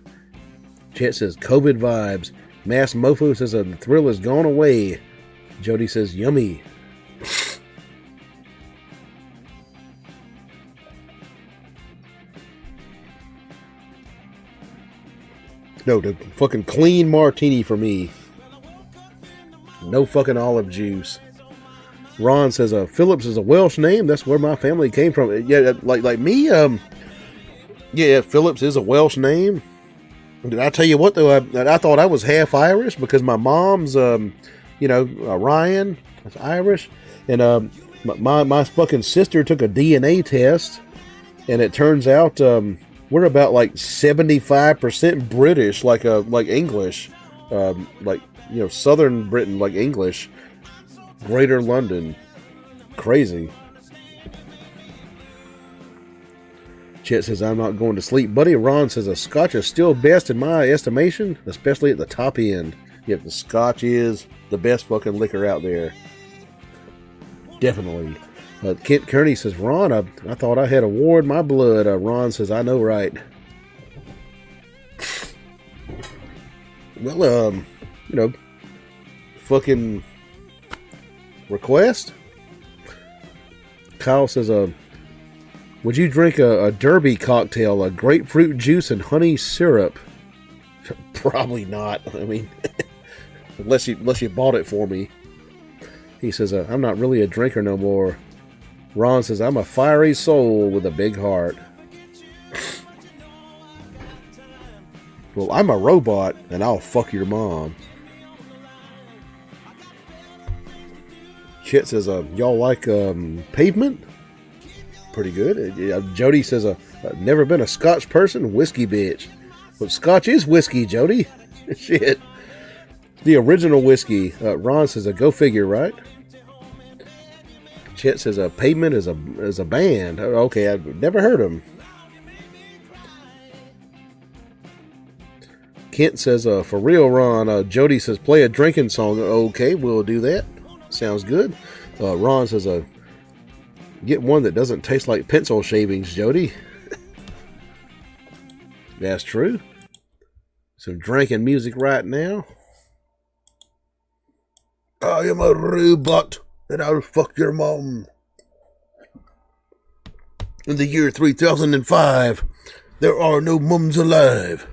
Chet says, "COVID vibes." Mass Mofo says, "The thrill is gone away." Jody says, "Yummy." No, the fucking clean martini for me. No fucking olive juice. Ron says, "Phillips is a Welsh name. That's where my family came from." Yeah, like me. Yeah, Phillips is a Welsh name. Did I tell you what though? I thought I was half Irish because my mom's, Ryan, that's Irish, and my fucking sister took a DNA test, and it turns out we're about like 75% British, like English, Southern Britain, like English. Greater London. Crazy. Chet says, "I'm not going to sleep, buddy." Ron says, "A Scotch is still best in my estimation, especially at the top end." Yep, the Scotch is the best fucking liquor out there. Definitely. Kent Kearney says, "Ron, I thought I had a war in my blood." Ron says, "I know, right?" Well, fucking request. Kyle says, "Would you drink a derby cocktail, a grapefruit juice and honey syrup?" Probably not. I mean, unless you bought it for me. He says, "I'm not really a drinker no more." Ron says, "I'm a fiery soul with a big heart." Well, I'm a robot and I'll fuck your mom. Chet says, "Y'all like Pavement?" Pretty good. Jody says, "I've never been a Scotch person. Whiskey bitch." Well, Scotch is whiskey, Jody. Shit. The original whiskey. Ron says, "Go figure, right?" Chet says, "Pavement is a band." Okay, I've never heard them. Kent says, "For real, Ron." Jody says, "Play a drinking song." Okay, we'll do that. Sounds good. Ron says, "Get one that doesn't taste like pencil shavings, Jody." That's true. Some drinking music right now. "I am a robot and I'll fuck your mom." In the year 3005, there are no mums alive.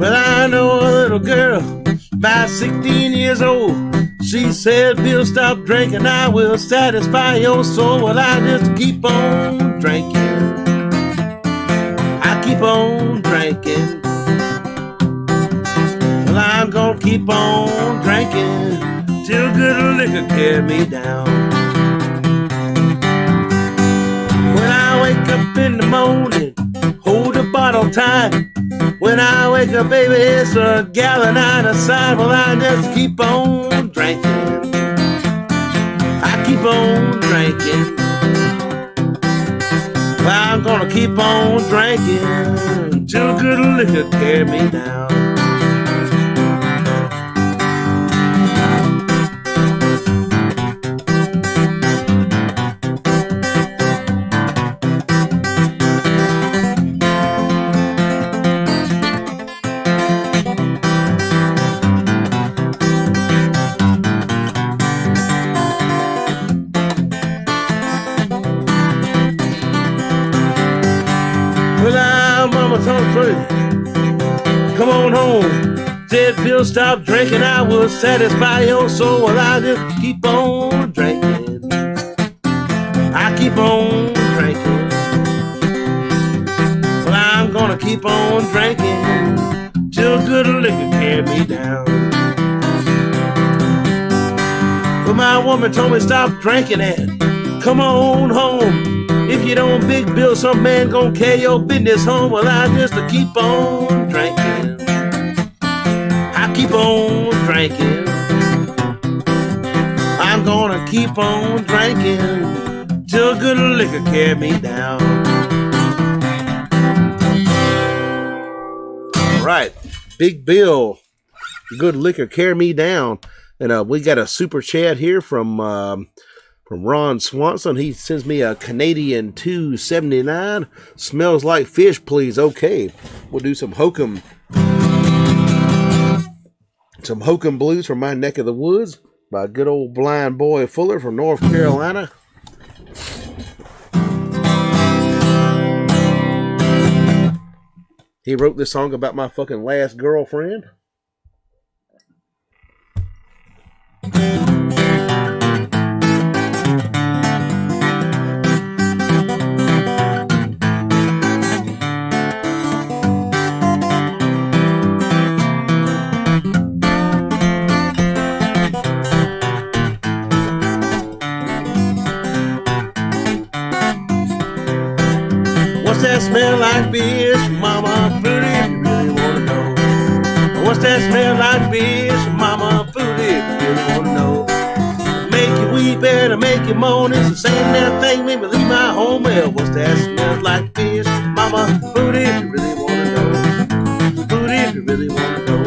Well, I know a little girl, about 16 years old. She said, "Bill, stop drinking, I will satisfy your soul." Well, I just keep on drinking. I keep on drinking. Well, I'm gonna keep on drinking till good liquor carry me down. When I wake up in the morning, hold the bottle tight. When I wake up, baby, it's a gallon either side. Well, I just keep on drinking. I keep on drinking. Well, I'm gonna keep on drinking till good liquor carry me down. Come on home. Said Bill, stop drinking. I will satisfy your soul. Well, I just keep on drinking. I keep on drinking. Well, I'm gonna keep on drinking till good liquor carry me down. But my woman told me stop drinking and come on home. If you don't big bill, some man gon' carry your business home. Well, I just keep on drinking. I keep on drinking. I'm gonna keep on drinking till good liquor carry me down. All right, Big Bill, good liquor carry me down. And we got a super chat here from Ron Swanson. He sends me a Canadian 279. Smells like fish, please. Okay, we'll do some hokum. Some hokum blues from my neck of the woods by good old blind boy Fuller from North Carolina. He wrote this song about my fucking last girlfriend. What's that smell like, bitch? Mama, food if you really wanna know. What's that smell like, bitch? Mama, food if you really wanna know. Make you weep and make you moan. It's the same damn thing made me leave my home. Well, what's that smell like, bitch? Mama, food if you really wanna know. Food if you really wanna know.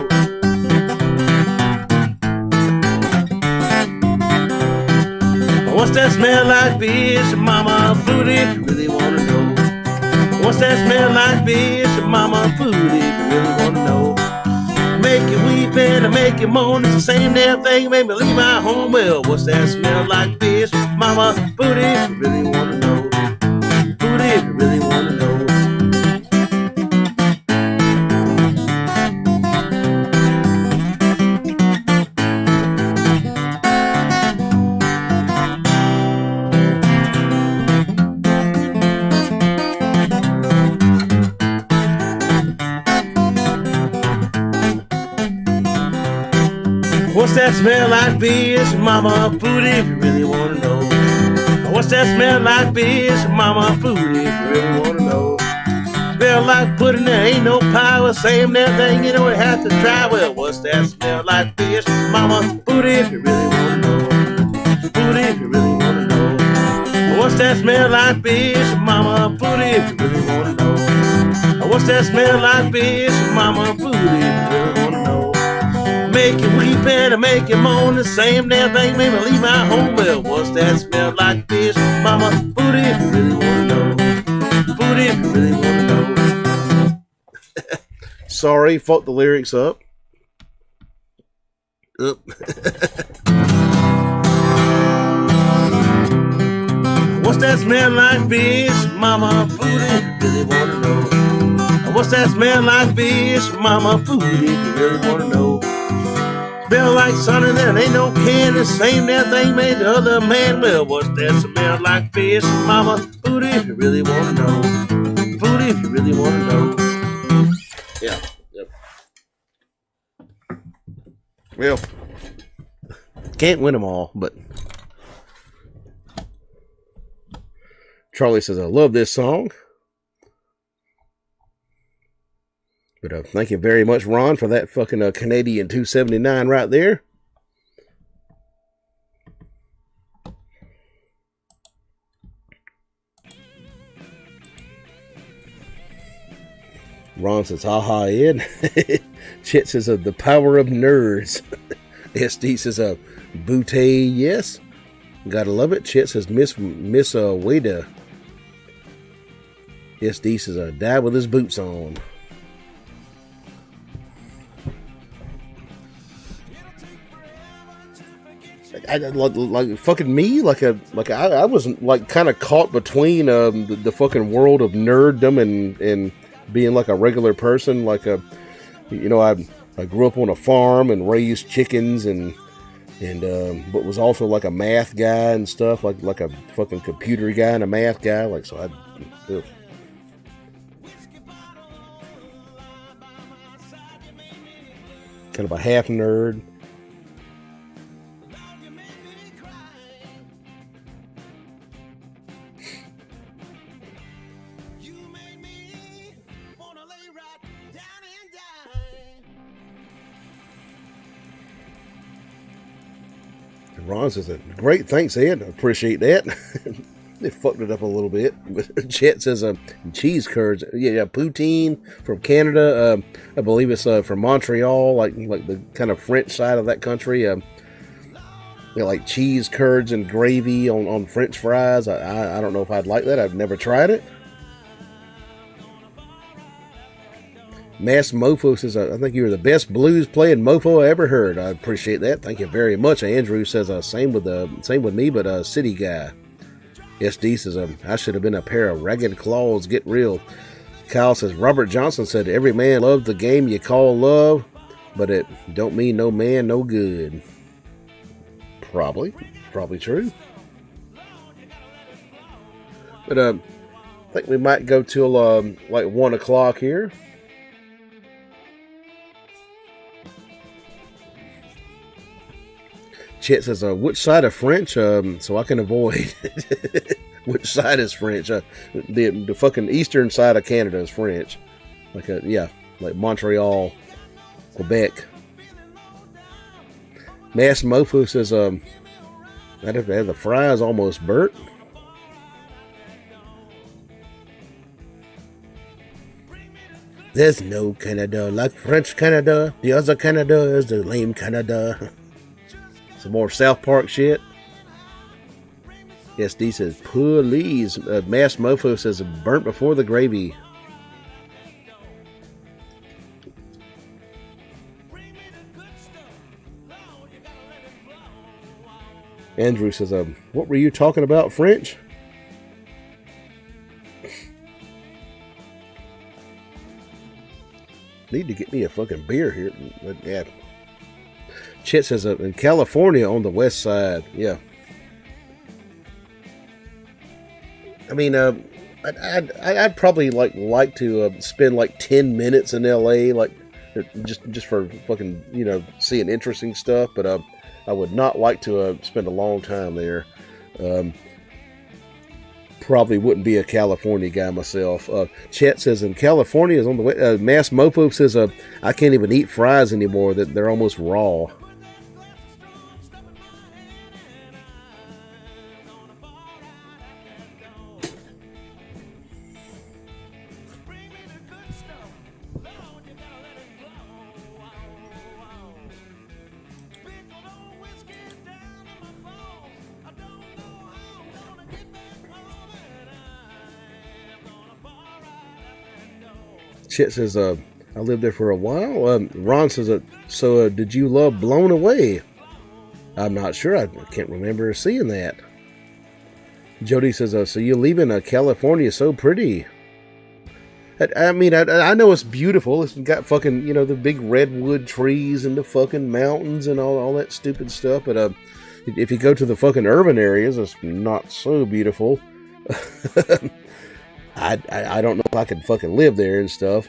What's that smell like, bitch? Mama, food if you really wanna know. What's that smell like, bitch? Mama, food if you really wanna know. Make you weep and make you moan. It's the same damn thing made me leave my home. Well, what's that smell like, bitch? Mama, food if you really wanna know. Food if you really wanna know. What's that smell like, bitch? Mama, food if you really wanna know. What's that smell like, bitch? Mama, food if you really wanna know. Smell like pudding, there ain't no power. Same damn thing, you know we have to try. Well, what's that smell like, bitch? Mama, food if you really wanna know. Food if you really wanna know. What's that smell like, bitch? Mama, food if you really wanna know. What's that smell like, bitch? Mama, food if you really wanna know. Make you weep and make you moan. The same damn thing made me leave my home. Well, what's that smell like, bitch? Mama, food if you really wanna know. Food if you really wanna know. Sorry, fucked the lyrics up. What's that smell like, bitch? Mama, food if you really wanna know. What's that smell like, bitch? Mama, food if you really wanna know. Smell like sun and there ain't no candy. Same damn thing made the other man. Well, what's that smell like, fish? Mama, food if you really wanna know. Food if you really wanna know. Yeah, yep. Well, can't win them all, but Charlie says, I love this song. But thank you very much, Ron, for that fucking Canadian 279 right there. Ron says, haha, Ed. Chet says, the power of nerds. SD says, Butte, yes. Gotta love it. Chet says, Miss Wada. SD says, die with his boots on. Like fucking me, I wasn't like kind of caught between the fucking world of nerddom and being like a regular person. Like I grew up on a farm and raised chickens and but was also like a math guy and stuff, like a fucking computer guy and a math guy. Like so, ugh. Kind of a half nerd. Ron says, great, thanks, Ed. I appreciate that. They fucked it up a little bit. Chet says, cheese curds. Yeah, poutine from Canada. I believe it's from Montreal, like the kind of French side of that country. Like cheese curds and gravy on French fries. I don't know if I'd like that. I've never tried it. Mass Mofo says, I think you're the best blues playing mofo I ever heard. I appreciate that. Thank you very much. Andrew says, same with me, but city guy. SD says, I should have been a pair of ragged claws. Get real. Kyle says, Robert Johnson said, every man loves the game you call love, but it don't mean no man no good. Probably true. But I think we might go till like 1 o'clock here. Chet says, which side of French, so I can avoid. Which side is French? The fucking eastern side of Canada is French. Like Montreal, Quebec. Mass Mofo says, I'd have to have the fries almost burnt. There's no Canada like French Canada. The other Canada is the lame Canada. Some more South Park shit. SD says, please. Mass Mofo says, burnt before the gravy. Andrew says, what were you talking about, French? Need to get me a fucking beer here. Yeah. Chet says, in California on the west side. Yeah. I mean, I'd probably like to spend like 10 minutes in LA, like just for fucking, seeing interesting stuff. But I would not like to spend a long time there. Probably wouldn't be a California guy myself. Chet says, in California is on the way. Mass Mofo says, I can't even eat fries anymore. That they're almost raw. Chet says, I lived there for a while. Ron says, so did you love Blown Away? I'm not sure. I can't remember seeing that. Jody says, so you're leaving California so pretty. I mean, I know it's beautiful. It's got fucking, the big redwood trees and the fucking mountains and all that stupid stuff. But if you go to the fucking urban areas, it's not so beautiful. I don't know if I could fucking live there and stuff.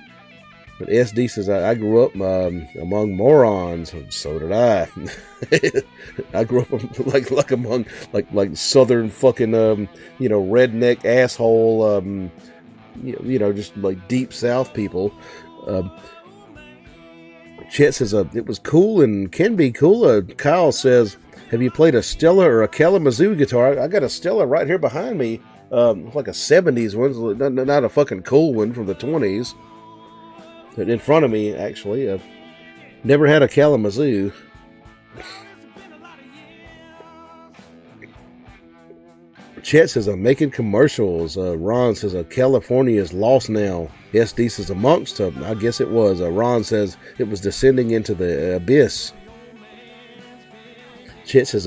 But SD says, I grew up among morons. So did I. I grew up like among like southern fucking redneck asshole just like deep south people. Chet says, it was cool and can be cool. Kyle says, have you played a Stella or a Kalamazoo guitar? I got a Stella right here behind me. Like a 70s one, not a fucking cool one from the 20s. In front of me, actually. I've never had a Kalamazoo. Chet says, I'm making commercials. Ron says, California is lost now. SD says, amongst them. I guess it was. Ron says, it was descending into the abyss. Chet says,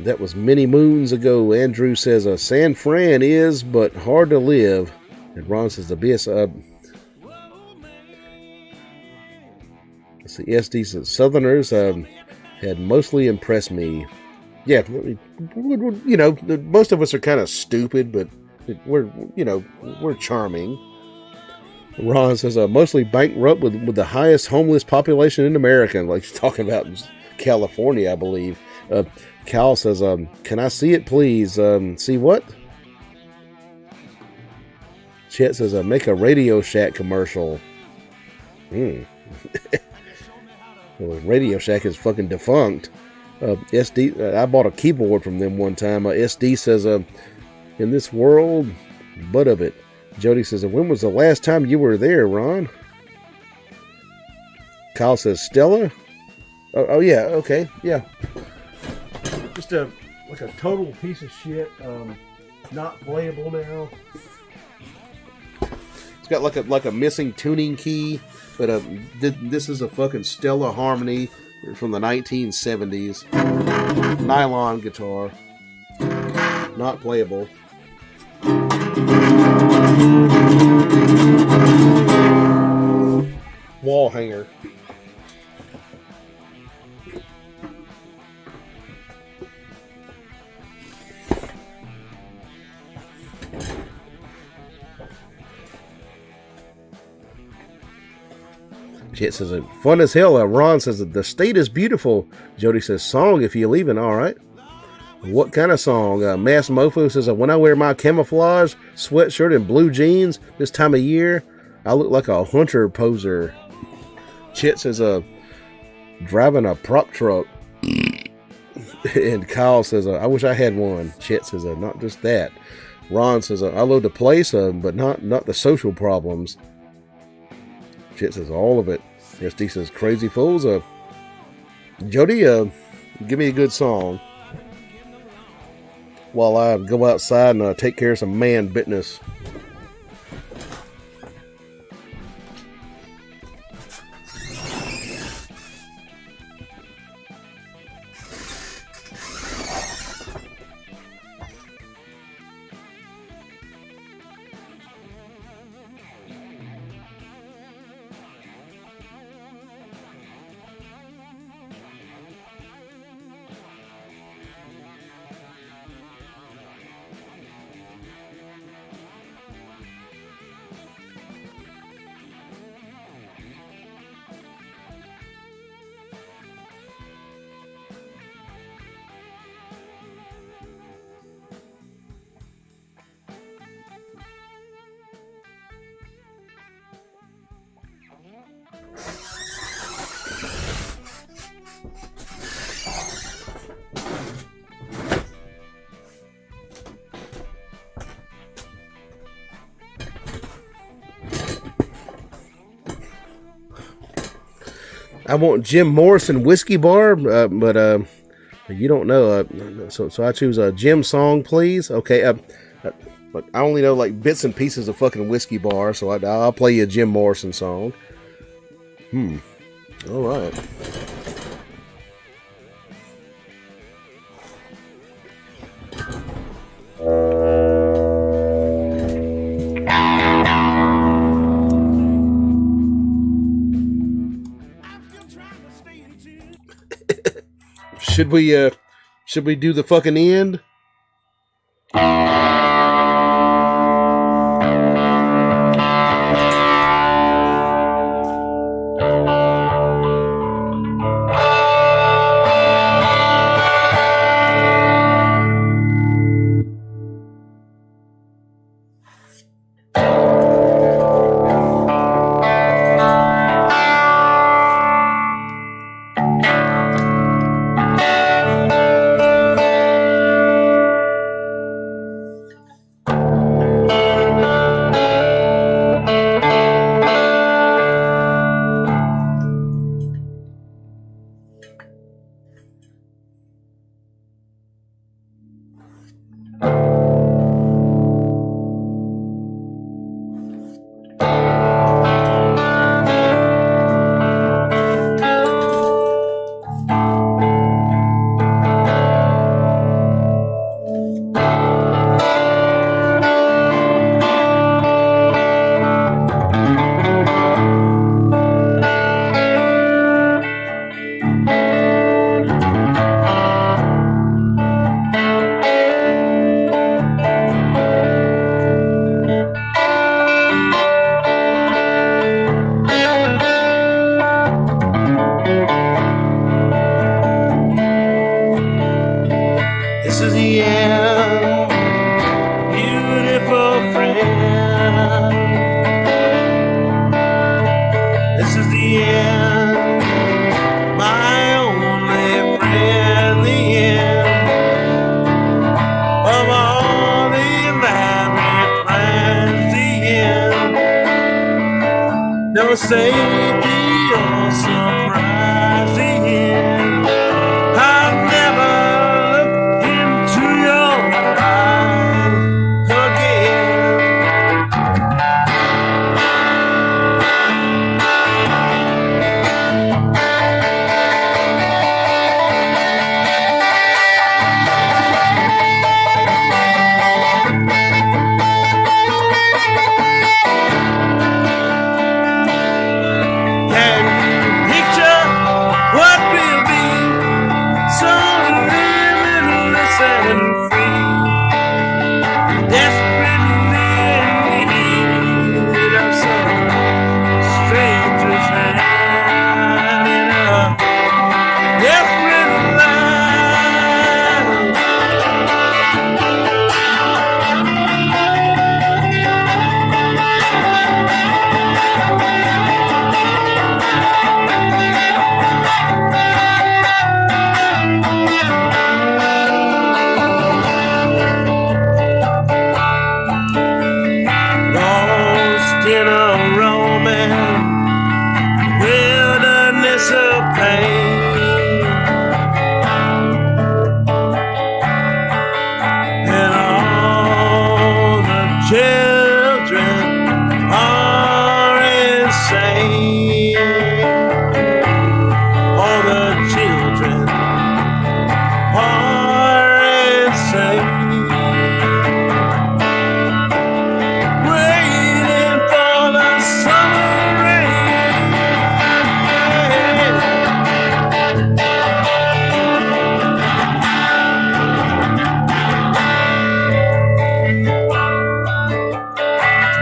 that was many moons ago. Andrew says, San Fran is, but hard to live. And Ron says, abyss. Let's see, SD says, Southerners had mostly impressed me. Yeah, you know, most of us are kind of stupid, but we're charming. Ron says, mostly bankrupt with the highest homeless population in America. Like he's talking about California, I believe. Cal says, can I see it, please? See what? Chet says, make a Radio Shack commercial. Well, Radio Shack is fucking defunct. SD, I bought a keyboard from them one time. SD says, in this world, but of it. Jody says, when was the last time you were there, Ron? Kyle says, Stella? Oh yeah, okay, yeah. Just like a total piece of shit. Not playable now. It's got like a missing tuning key, but this is a fucking Stella Harmony from the 1970s. Nylon guitar. Not playable. Wall hanger. Chet says, fun as hell. Ron says, the state is beautiful. Jody says, song if you're leaving. All right. What kind of song? Mass Mofo says, when I wear my camouflage sweatshirt and blue jeans this time of year, I look like a hunter poser. Chet says, driving a prop truck. And Kyle says, I wish I had one. Chet says, not just that. Ron says, I load the place, but not the social problems. Chet says, all of it. SD says, crazy fools. Jody, give me a good song while I go outside and take care of some man business. I want Jim Morrison Whiskey Bar, but you don't know. So I choose a Jim song, please. Okay. But I only know like bits and pieces of fucking Whiskey Bar, so I'll play you a Jim Morrison song. All right. Should we do the fucking end? This is the end, beautiful friend. This is the end, my only friend. The end of all the elaborate plans. The end, no safety or surprise. The end, I've never looked into your eyes again. Can you picture what will be? So limitless and free, desperately in need of some stranger's hand in a desperate life. Lost in a romance, wilderness of pain, and all the children are insane. All the children are insane. Waiting for the summer rain.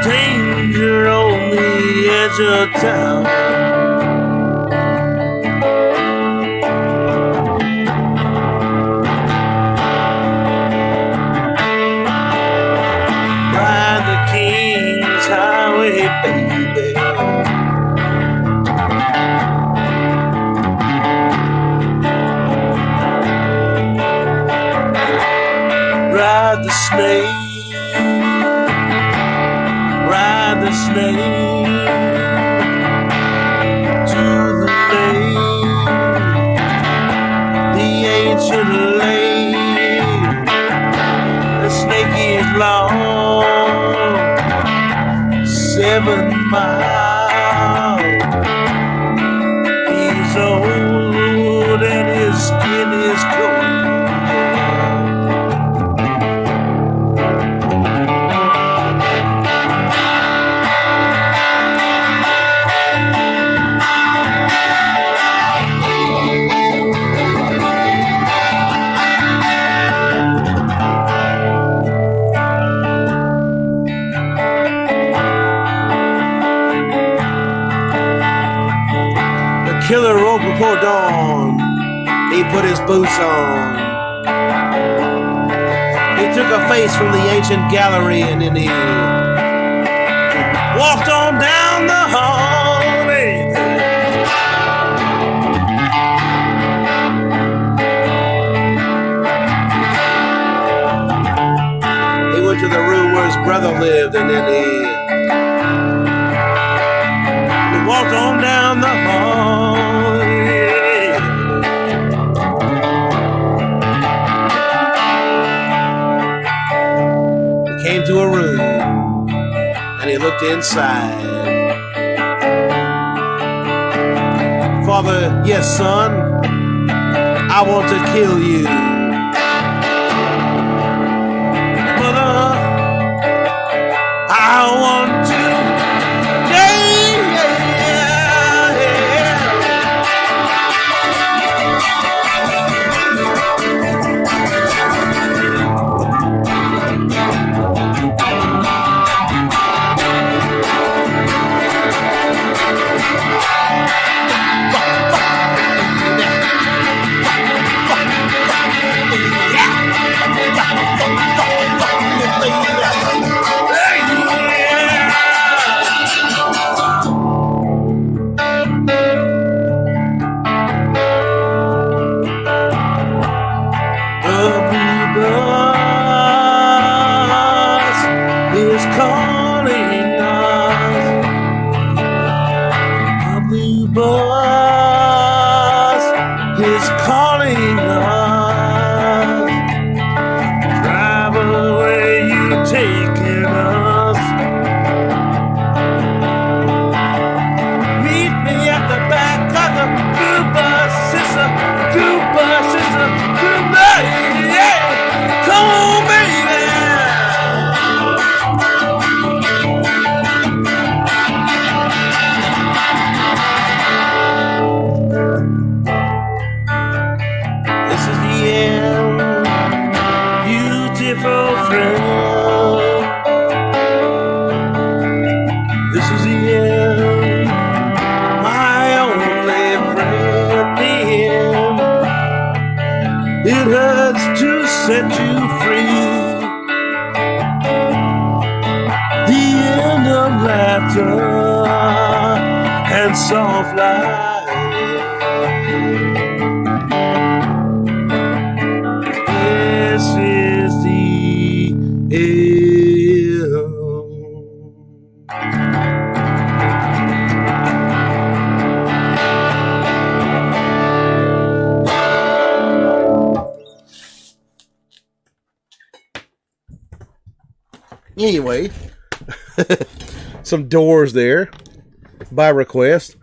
Danger on the edge of town. Ride the King's Highway, baby. Ride the snake, ride the snake to the lake, the ancient lake. The snake is long, 7 miles. He's old and his skin is cold. The killer woke before dawn. He put his boots on. He took a face from the ancient gallery and then he walked on down the hall. He went to the room where his brother lived and then he walked on down the hall. He came to a room and he looked inside. Father, yes, son, I want to kill you. Mother, I want to. it hurts to set you free. The end of laughter and soft light. This is the end. Anyway, some Doors there by request.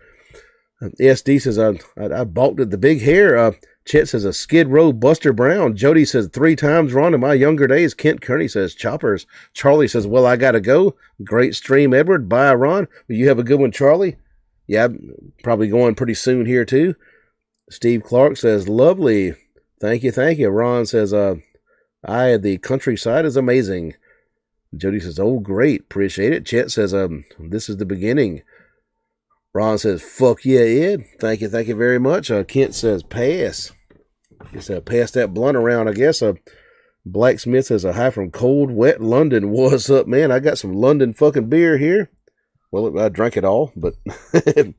SD says, I balked at the big hair. Chet says, a Skid Row Buster Brown. Jody says, 3 times Ron in my younger days. Kent Kearney says, Choppers. Charlie says, well, I got to go. Great stream, Edward. Bye, Ron. Well, you have a good one, Charlie. Yeah, I'm probably going pretty soon here, too. Steve Clark says, lovely. Thank you, thank you. Ron says, the countryside is amazing. Jody says, oh, great. Appreciate it. Chet says, this is the beginning. Ron says, fuck yeah, Ed. Thank you very much. Kent says, pass. He said, pass that blunt around, I guess. Blacksmith says, a hi from cold, wet London. What's up, man? I got some London fucking beer here. Well, I drank it all, but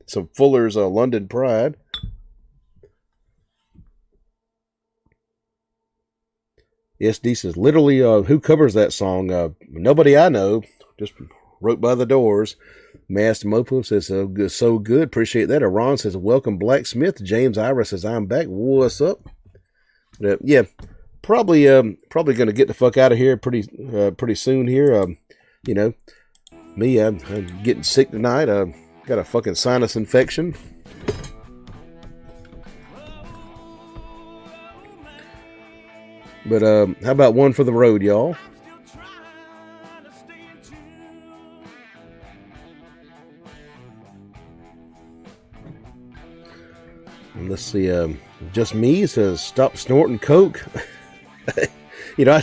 some Fuller's London Pride. SD says, literally, who covers that song? Nobody I know. Just wrote by the Doors. Master Mopo says, so good. Appreciate that. Ron says, welcome, Blacksmith. James Ira says, I'm back. What's up? Yeah, probably going to get the fuck out of here pretty soon here. You know, me, I'm getting sick tonight. Got a fucking sinus infection. But how about one for the road, y'all? Let's see. Just me says, stop snorting coke. You know,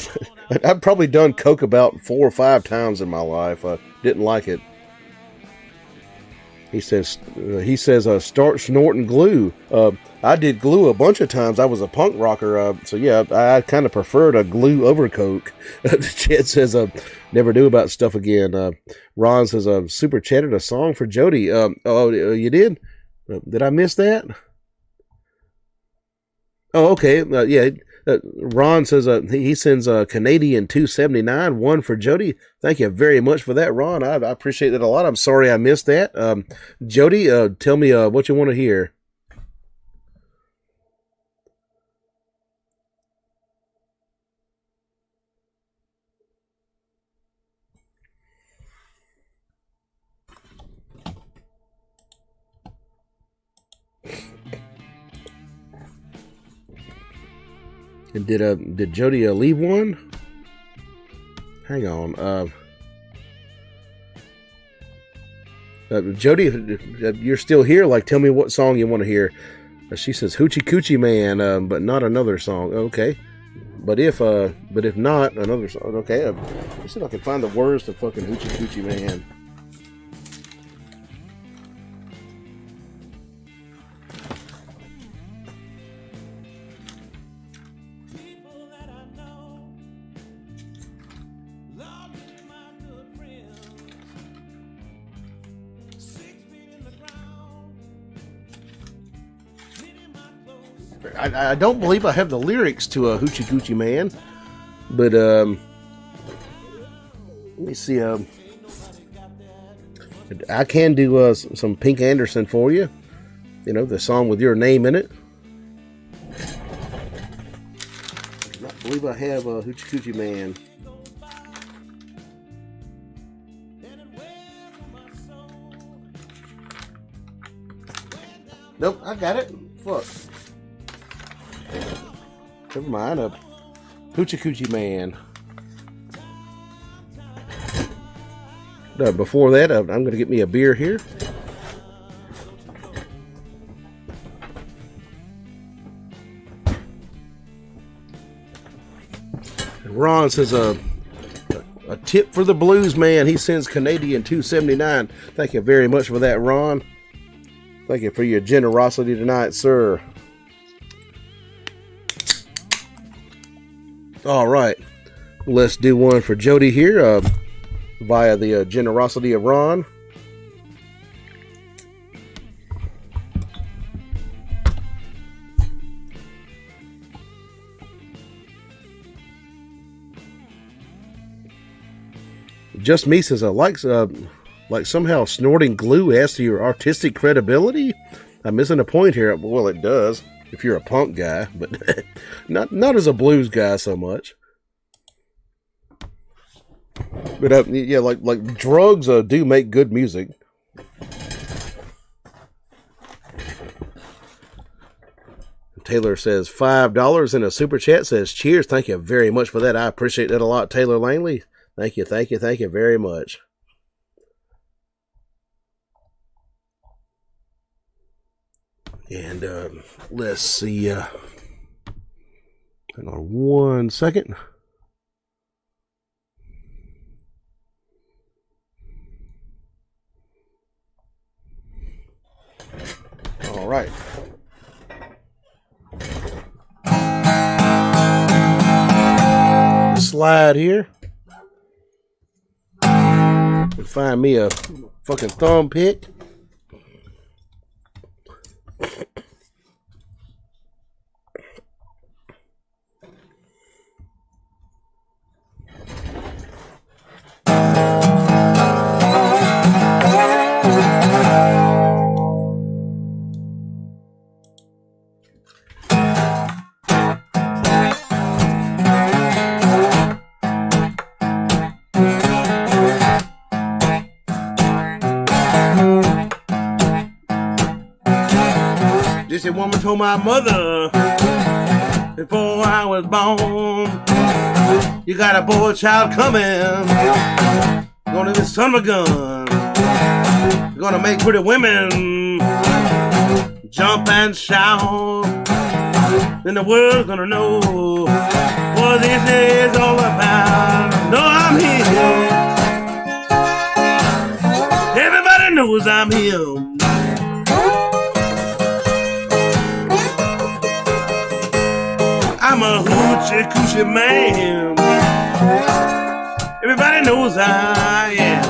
I've probably done coke about 4 or 5 times in my life. I didn't like it. He says, start snorting glue. I did glue a bunch of times. I was a punk rocker. So yeah, I kind of preferred a glue over coke. Chet says, never do about stuff again. Ron says, super chatted a song for Jody. Oh, you did? Did I miss that? Oh, okay. Yeah. Ron says he sends a Canadian 279, one for Jody. Thank you very much for that, Ron. I appreciate that a lot. I'm sorry I missed that. Jody, tell me what you want to hear. And did Jody leave one? Hang on. Jody, if you're still here, like, tell me what song you want to hear. She says Hoochie Coochie Man, but not another song. Okay. But if not, another song. Okay. Let's see if I can find the words to fucking Hoochie Coochie Man. I don't believe I have the lyrics to a Hoochie Coochie Man, but let me see. I can do some Pink Anderson for you. You know, the song with your name in it. I believe I have a Hoochie Coochie Man. Nope, I got it. Fuck. Never mind. Hoochie Coochie Man. Before that, I'm going to get me a beer here. And Ron says a tip for the blues man. He sends Canadian 279. Thank you very much for that, Ron. Thank you for your generosity tonight, sir. All right, let's do one for Jody here via the generosity of Ron. Just me says, like somehow snorting glue adds to your artistic credibility. I'm missing a point here. Well, it does if you're a punk guy, but not as a blues guy so much. But yeah, like drugs do make good music. Taylor says $5 in a super chat. Says cheers. Thank you very much for that. I appreciate that a lot, Taylor Langley. Thank you very much. And let's see. Hang on 1 second. All right. Slide here. And find me a fucking thumb pick. This woman told my mother before I was born, you got a boy child coming, gonna be son of a gun, gonna make pretty women jump and shout, and the world's gonna know what this is all about. No, I'm here. Everybody knows I'm here. I'm a hoochie coochie man. Everybody knows I am.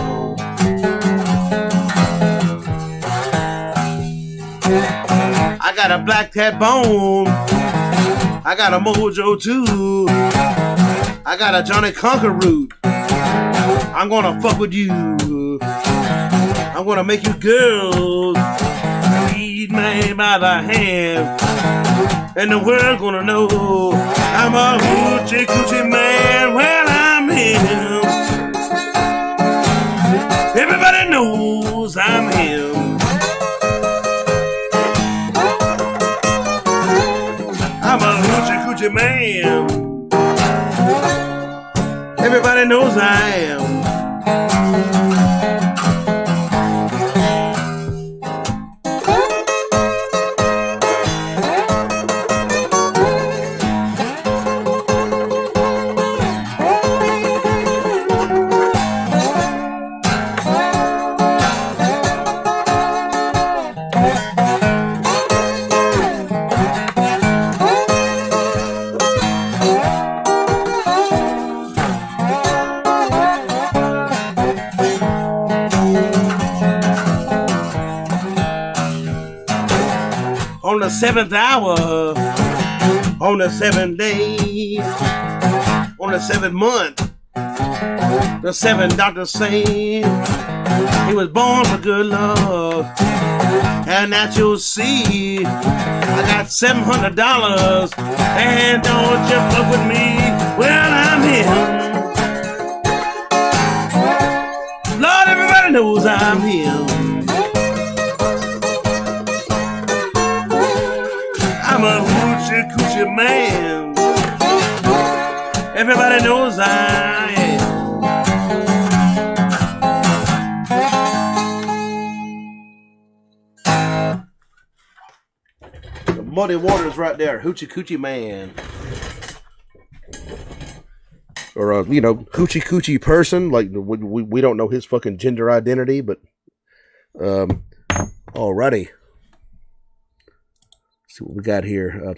I got a black cat bone. I got a mojo too. I got a Johnny Conquer root. I'm gonna fuck with you. I'm gonna make you girls lead me by the hand. And the world gonna know I'm a hoochie coochie man. Well, I'm him. Everybody knows I'm him. I'm a hoochie coochie man. Everybody knows I am. On the 7th hour, on the 7th day, on the 7th month, the 7th doctors say he was born for good love, and that you'll see. I got $700, and don't you fuck with me. Well, I'm here. Lord, everybody knows I'm here. I'm a hoochie coochie man. Everybody knows I am. The Muddy Waters right there, hoochie coochie man. Or hoochie coochie person. Like we don't know his fucking gender identity, but alrighty. See what we got here.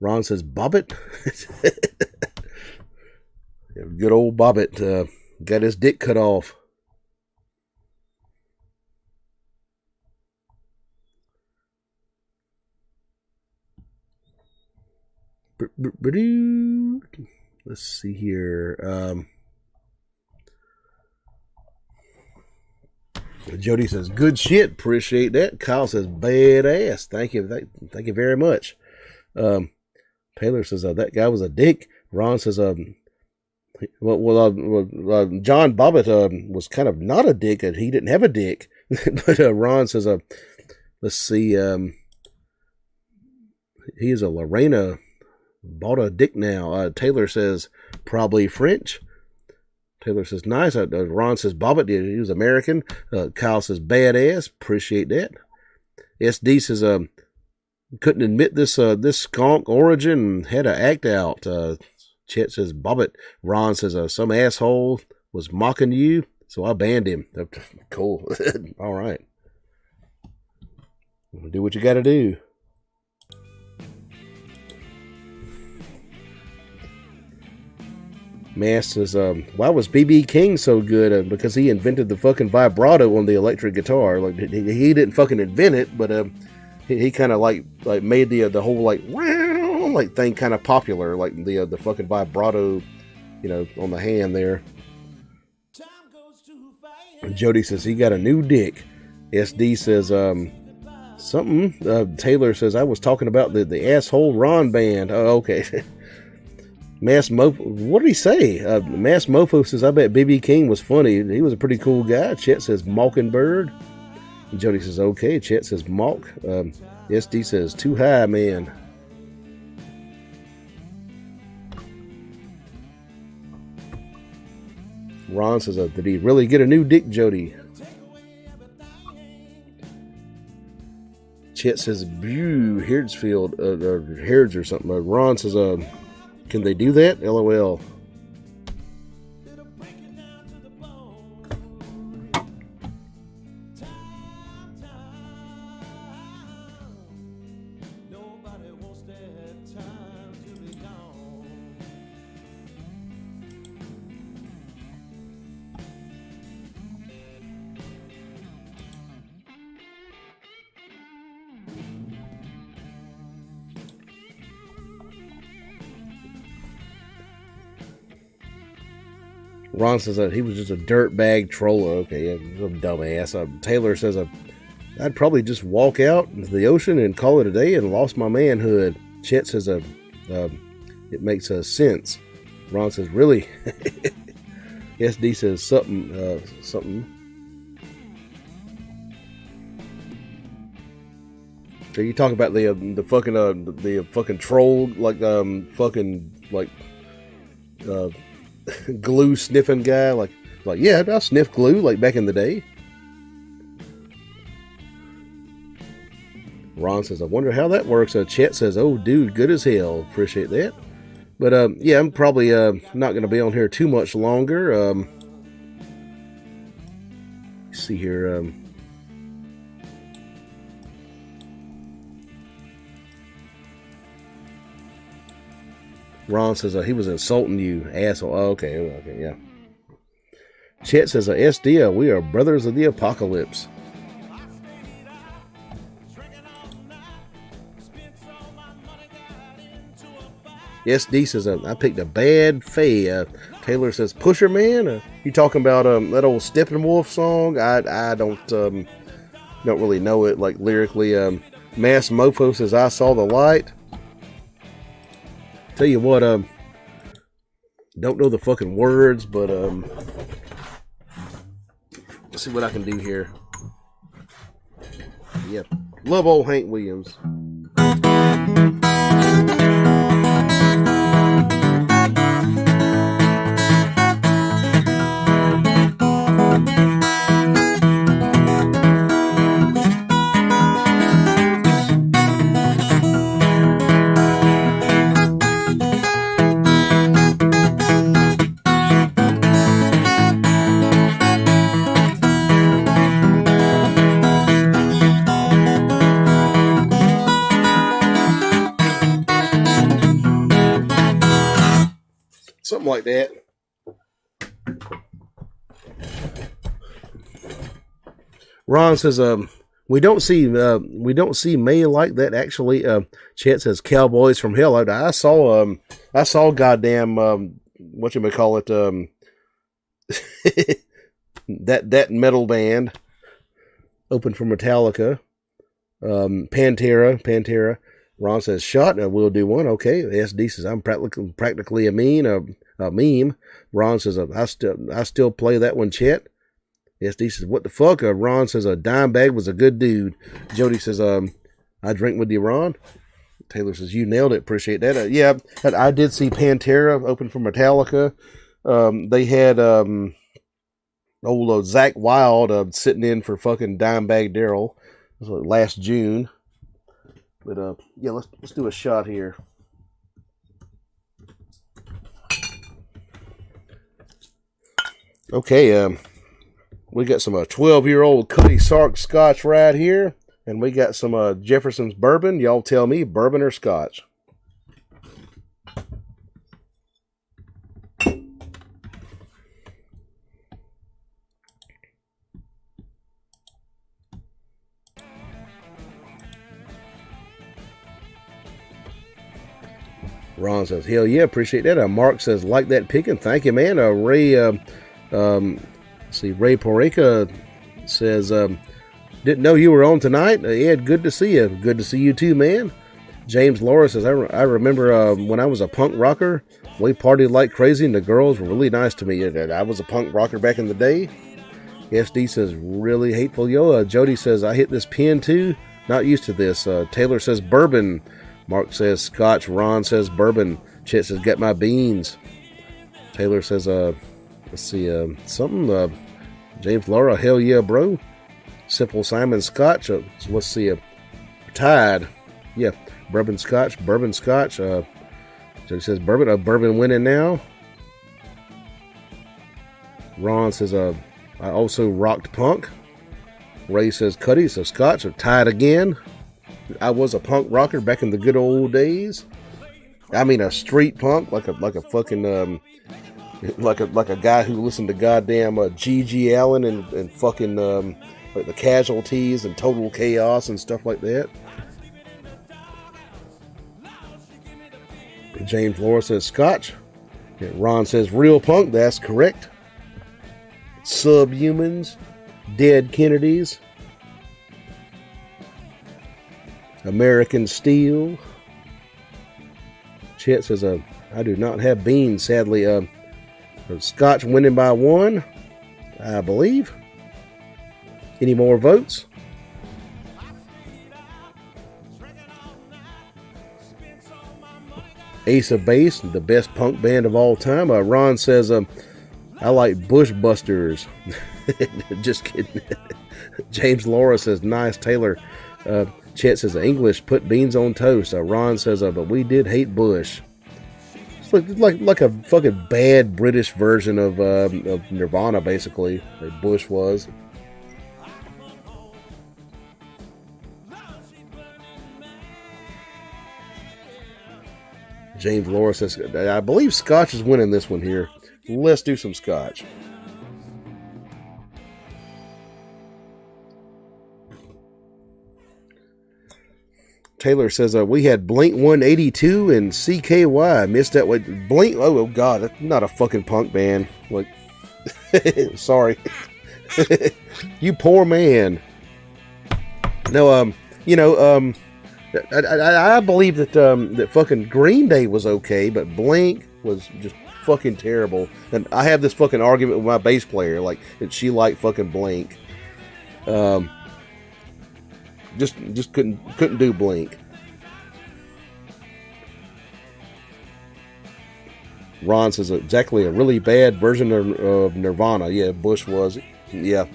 Ron says Bobbit. good old Bobbitt got his dick cut off. Let's see here. Jody says, good shit. Appreciate that. Kyle says, badass. Thank you. Thank you very much. Taylor says, that guy was a dick. Ron says, John Bobbitt was kind of not a dick. He didn't have a dick. But Ron says, let's see. He is a Lorena. Bought a dick now. Taylor says, probably French. Taylor says, nice. Ron says, Bobbitt, he was American. Kyle says, badass. Appreciate that. SD says, couldn't admit this skunk origin. Had to act out. Chet says, Bobbitt. Ron says, some asshole was mocking you, so I banned him. Cool. All right. Do what you got to do. Mass says, why was B.B. King so good? Because he invented the fucking vibrato on the electric guitar. Like he didn't fucking invent it, but he kind of like made the whole like wow like thing kind of popular, like the fucking vibrato, on the hand there. And Jody says he got a new dick. SD says something. Taylor says I was talking about the asshole Ron band. Oh, okay. Mass Mofo, what did he say? Mass Mofo says, I bet B.B. King was funny. He was a pretty cool guy. Chet says, Mockingbird. And Jody says, okay. Chet says, Mock. SD says, too high, man. Ron says, did he really get a new dick, Jody? Chet says, Bew, Herdsfield, or Herds or something. Ron says, can they do that? LOL. Ron says that he was just a dirtbag troller. Okay, yeah, a dumbass. Taylor says I'd probably just walk out into the ocean and call it a day and lost my manhood. Chet says it makes sense. Ron says, really? SD says something. So you talk about the fucking troll glue sniffing guy, like yeah, I sniff glue like back in the day. Ron says, I wonder how that works. Chet says, oh dude, good as hell. Appreciate that. But yeah, I'm probably not gonna be on here too much longer. Let's see here. Ron says he was insulting you, asshole. Oh, okay, yeah. Chet says, SD, we are brothers of the apocalypse. SD says, I picked a bad fay. Taylor says, Pusher Man? You talking about that old Steppenwolf song? I don't really know it, like, lyrically. Mass Mofo says, I saw the light. Tell you what, don't know the fucking words, but let's see what I can do here. Yeah, love old Hank Williams. Something like that. Ron says, we don't see May like that. Actually, Chet says, Cowboys from Hell. I saw goddamn, whatchamacallit, that metal band open for Metallica. Pantera. Ron says, shot, we'll do one. Okay. SD says, I'm practically a meme. Ron says, I still play that one, Chet. SD says, what the fuck? Ron says, Dimebag was a good dude. Jody says, I drink with you, Ron. Taylor says, you nailed it. Appreciate that. Yeah, I did see Pantera open for Metallica. They had old Zach Wilde sitting in for fucking Dimebag Darrell. This was last June. But yeah, let's do a shot here. Okay, we got some 12-year-old Cuddy Sark Scotch right here, and we got some Jefferson's bourbon. Y'all tell me, bourbon or Scotch? Ron says, hell yeah, appreciate that. Mark says, like that picking. Thank you, man. Ray, Ray Poreka says, didn't know you were on tonight. Ed, good to see you. Good to see you too, man. James Laura says, I remember when I was a punk rocker, we partied like crazy and the girls were really nice to me. I was a punk rocker back in the day. SD says, really hateful, yo. Jody says, I hit this pin too. Not used to this. Taylor says, bourbon. Mark says, Scotch. Ron says, bourbon. Chet says, get my beans. Taylor says, let's see, something. James Laura, hell yeah, bro. Simple Simon Scotch. So let's see, Tide. Yeah, bourbon Scotch. So he says, bourbon. Bourbon winning now. Ron says, I also rocked punk. Ray says, Cuddy. So Scotch. Tide again. I was a punk rocker back in the good old days. I mean, a street punk, like a fucking like a guy who listened to goddamn G.G. Allen and fucking like the Casualties and Total Chaos and stuff like that. James Laura says Scotch. Ron says real punk. That's correct. Subhumans, Dead Kennedys, American Steel. Chet says, I do not have beans, sadly. Scotch winning by 1, I believe. Any more votes? Ace of Base, the best punk band of all time. Ron says, I like Bush Busters. Just kidding. James Laura says, nice. Taylor. Chet says, English, put beans on toast. Ron says, but we did hate Bush. It's like a fucking bad British version of Nirvana, basically. That Bush was. James Laura says, I believe Scotch is winning this one here. Let's do some Scotch. Taylor says, we had Blink 182 and CKY. Missed that one. Blink, oh God, that's not a fucking punk band. Like, sorry. You poor man. No, I believe that fucking Green Day was okay, but Blink was just fucking terrible. And I have this fucking argument with my bass player, like, that she liked fucking Blink. Just couldn't do Blink. Ron says exactly a really bad version of Nirvana. Yeah, Bush was. Yeah.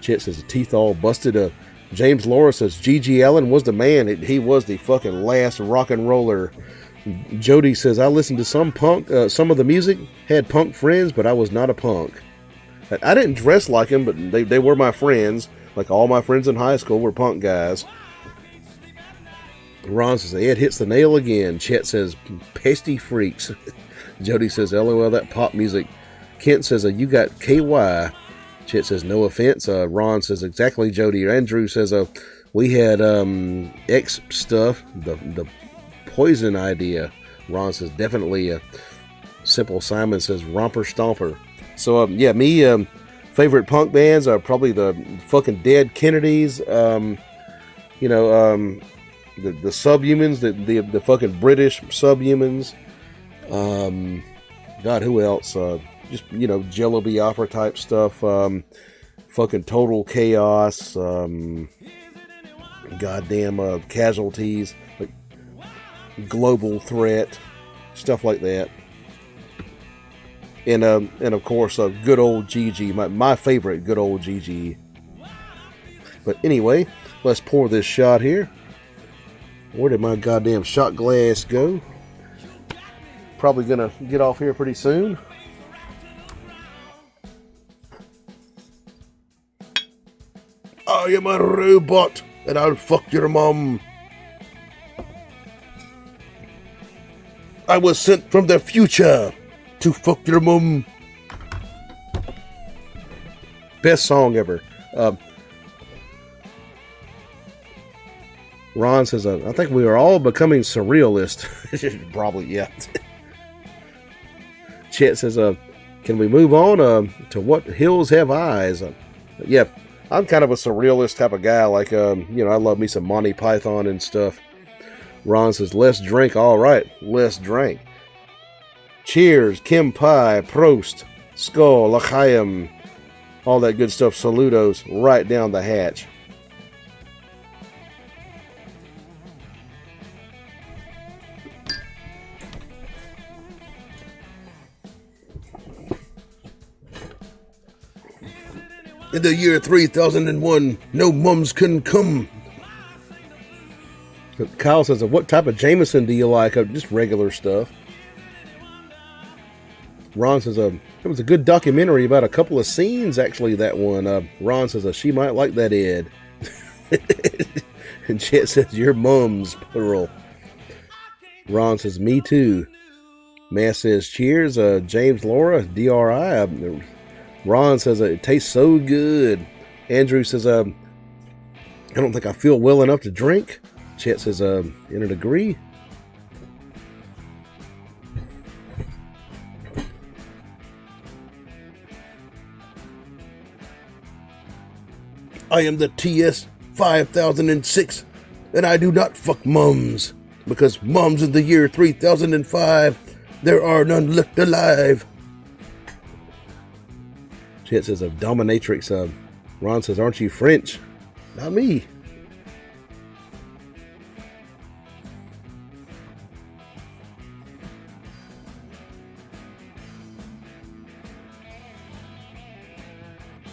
Chet says teeth all busted. James Laura says G.G. Allen was the man. He was the fucking last rock and roller. Jody says I listened to some punk. Some of the music had punk friends, but I was not a punk. I didn't dress like them, but they were my friends. Like all my friends in high school were punk guys. Ron says, Ed hits the nail again. Chet says, pesty freaks. Jody says, LOL, that pop music Kent says, you got KY. Chet says, no offense. Ron says, exactly, Jody. Andrew says, we had X stuff, the poison idea. Ron says, definitely. Simple Simon says, Romper Stomper. So, yeah, me, favorite punk bands are probably the fucking Dead Kennedys, the Subhumans, the fucking British Subhumans. God, who else? Just, Jello Opera type stuff. Fucking Total Chaos. Goddamn Casualties. Like Global Threat. Stuff like that. And of course, good old Gigi. My favorite good old Gigi. But anyway, let's pour this shot here. Where did my goddamn shot glass go? Probably gonna get off here pretty soon. I am a robot and I'll fuck your mom. I was sent from the future to fuck your mom. Best song ever. Ron says, I think we are all becoming surrealist. Probably, yeah. Chet says, can we move on to What Hills Have Eyes? Yeah, I'm kind of a surrealist type of guy. Like, I love me some Monty Python and stuff. Ron says, let's drink. All right, let's drink. Cheers, Kim Pai, Prost, Skull, L'chaim, all that good stuff. Saludos right down the hatch. In the year 3001, no mums can come. Kyle says, what type of Jameson do you like? Just regular stuff. Ron says, it was a good documentary about a couple of scenes, actually, that one. Ron says, she might like that, Ed. And Chet says, your mums, plural. Ron says, me too. Matt says, cheers. James Laura, DRI. Ron says, it tastes so good. Andrew says, I don't think I feel well enough to drink. Chet says, in a degree. I am the TS 5006, and I do not fuck mums, because mums in the year 3005, there are none left alive. Chet says, of dominatrix. Ron says, aren't you French? Not me.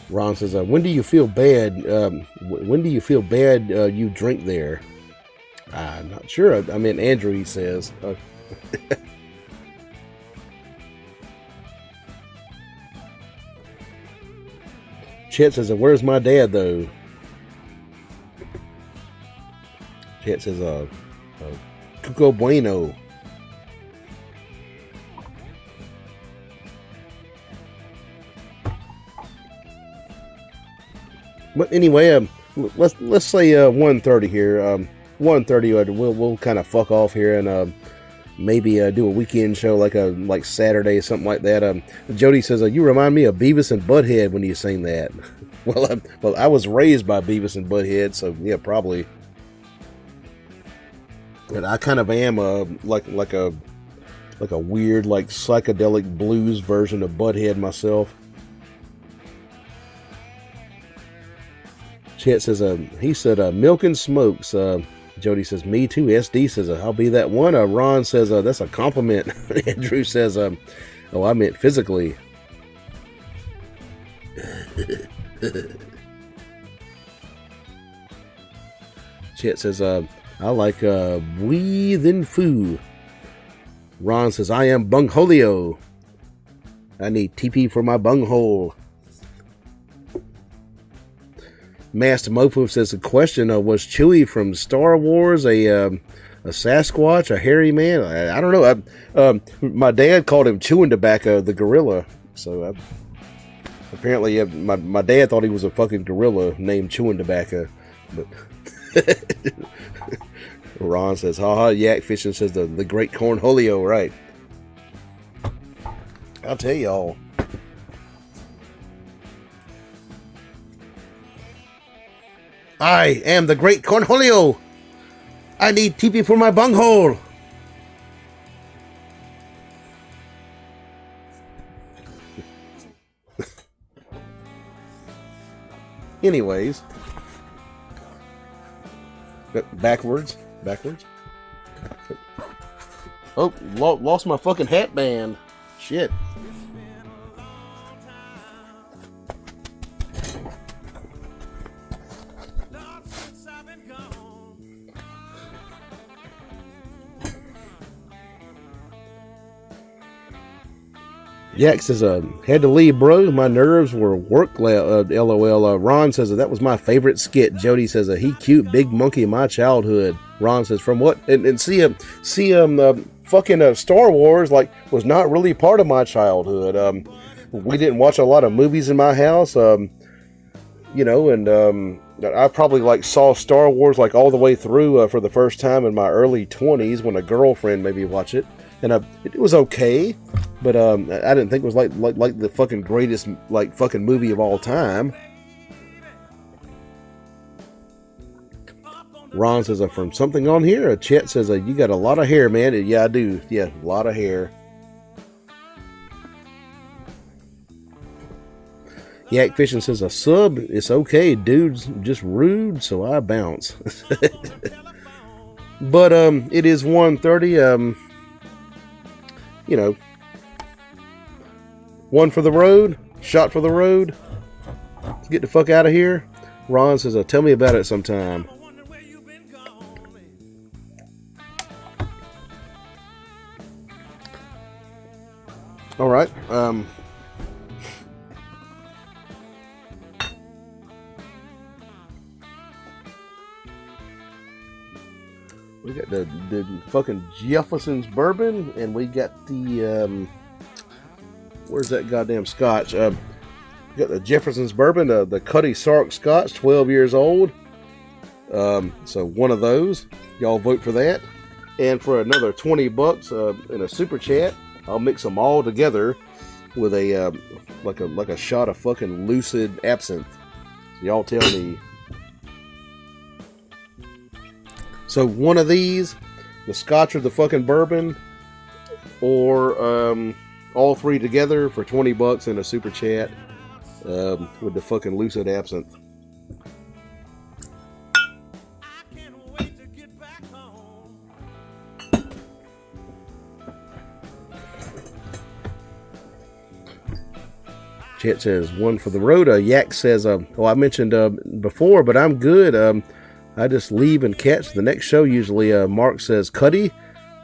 Ron says, when do you feel bad? When do you feel bad you drink there? I'm not sure. I mean, Andrew, he says. Chet says, where's my dad, though? Chet says, Cuco Bueno. But anyway, let's say 1:30 here. 1:30, we'll kind of fuck off here and maybe do a weekend show like Saturday, something like that. Jody says, you remind me of Beavis and Butthead when you sing that. Well, I was raised by Beavis and Butthead, so yeah, probably. And I kind of am like a weird psychedelic blues version of Butthead myself. Chet says, he said, milk and smokes. Jody says, me too. SD says, I'll be that one. Ron says, that's a compliment. Andrew says, oh, I meant physically. Chet says, I like breathe in foo. Ron says, I am bungholio. I need TP for my bunghole. Master Mofo says, the question was Chewie from Star Wars a Sasquatch, a hairy man? I don't know. My dad called him Chewing Tobacco, the gorilla. So apparently, my dad thought he was a fucking gorilla named Chewing Tobacco. But Ron says, haha, yak fishing, says the great cornholio, right? I'll tell y'all. I am the great cornholio. I need teepee for my bunghole. Anyways. Backwards. Oh, lost my fucking hat band. Shit. Yak says, had to leave, bro. My nerves were work. LOL. Ron says, that was my favorite skit. Jody says, he cute, big monkey in my childhood. Ron says, from what? And fucking Star Wars, like, was not really part of my childhood. We didn't watch a lot of movies in my house, and I probably, like, saw Star Wars, like, all the way through for the first time in my early 20s when a girlfriend made me watch it. And it was okay, but I didn't think it was like the fucking greatest like fucking movie of all time. Ron says, from something on here. Chet says, you got a lot of hair, man. Yeah, I do. Yeah, a lot of hair. Yak Fishing says, a sub, it's okay. Dude's just rude, so I bounce. But it is 1:30. One for the road, shot for the road. Let's get the fuck out of here. Ron says, tell me about it sometime. All right. We got the fucking Jefferson's bourbon, and we got the where's that goddamn scotch? We got the Jefferson's bourbon, the Cuddy Sark Scotch, 12 years old. So one of those, y'all vote for that. And for another $20 in a super chat, I'll mix them all together with a like a shot of fucking Lucid Absinthe. So y'all tell me. So one of these, the scotch or the fucking bourbon, or all three together for $20 in a super chat with the fucking Lucid Absinthe. Chet says, one for the road. Yak says, I mentioned before, but I'm good. I just leave and catch the next show usually. Mark says, Cuddy.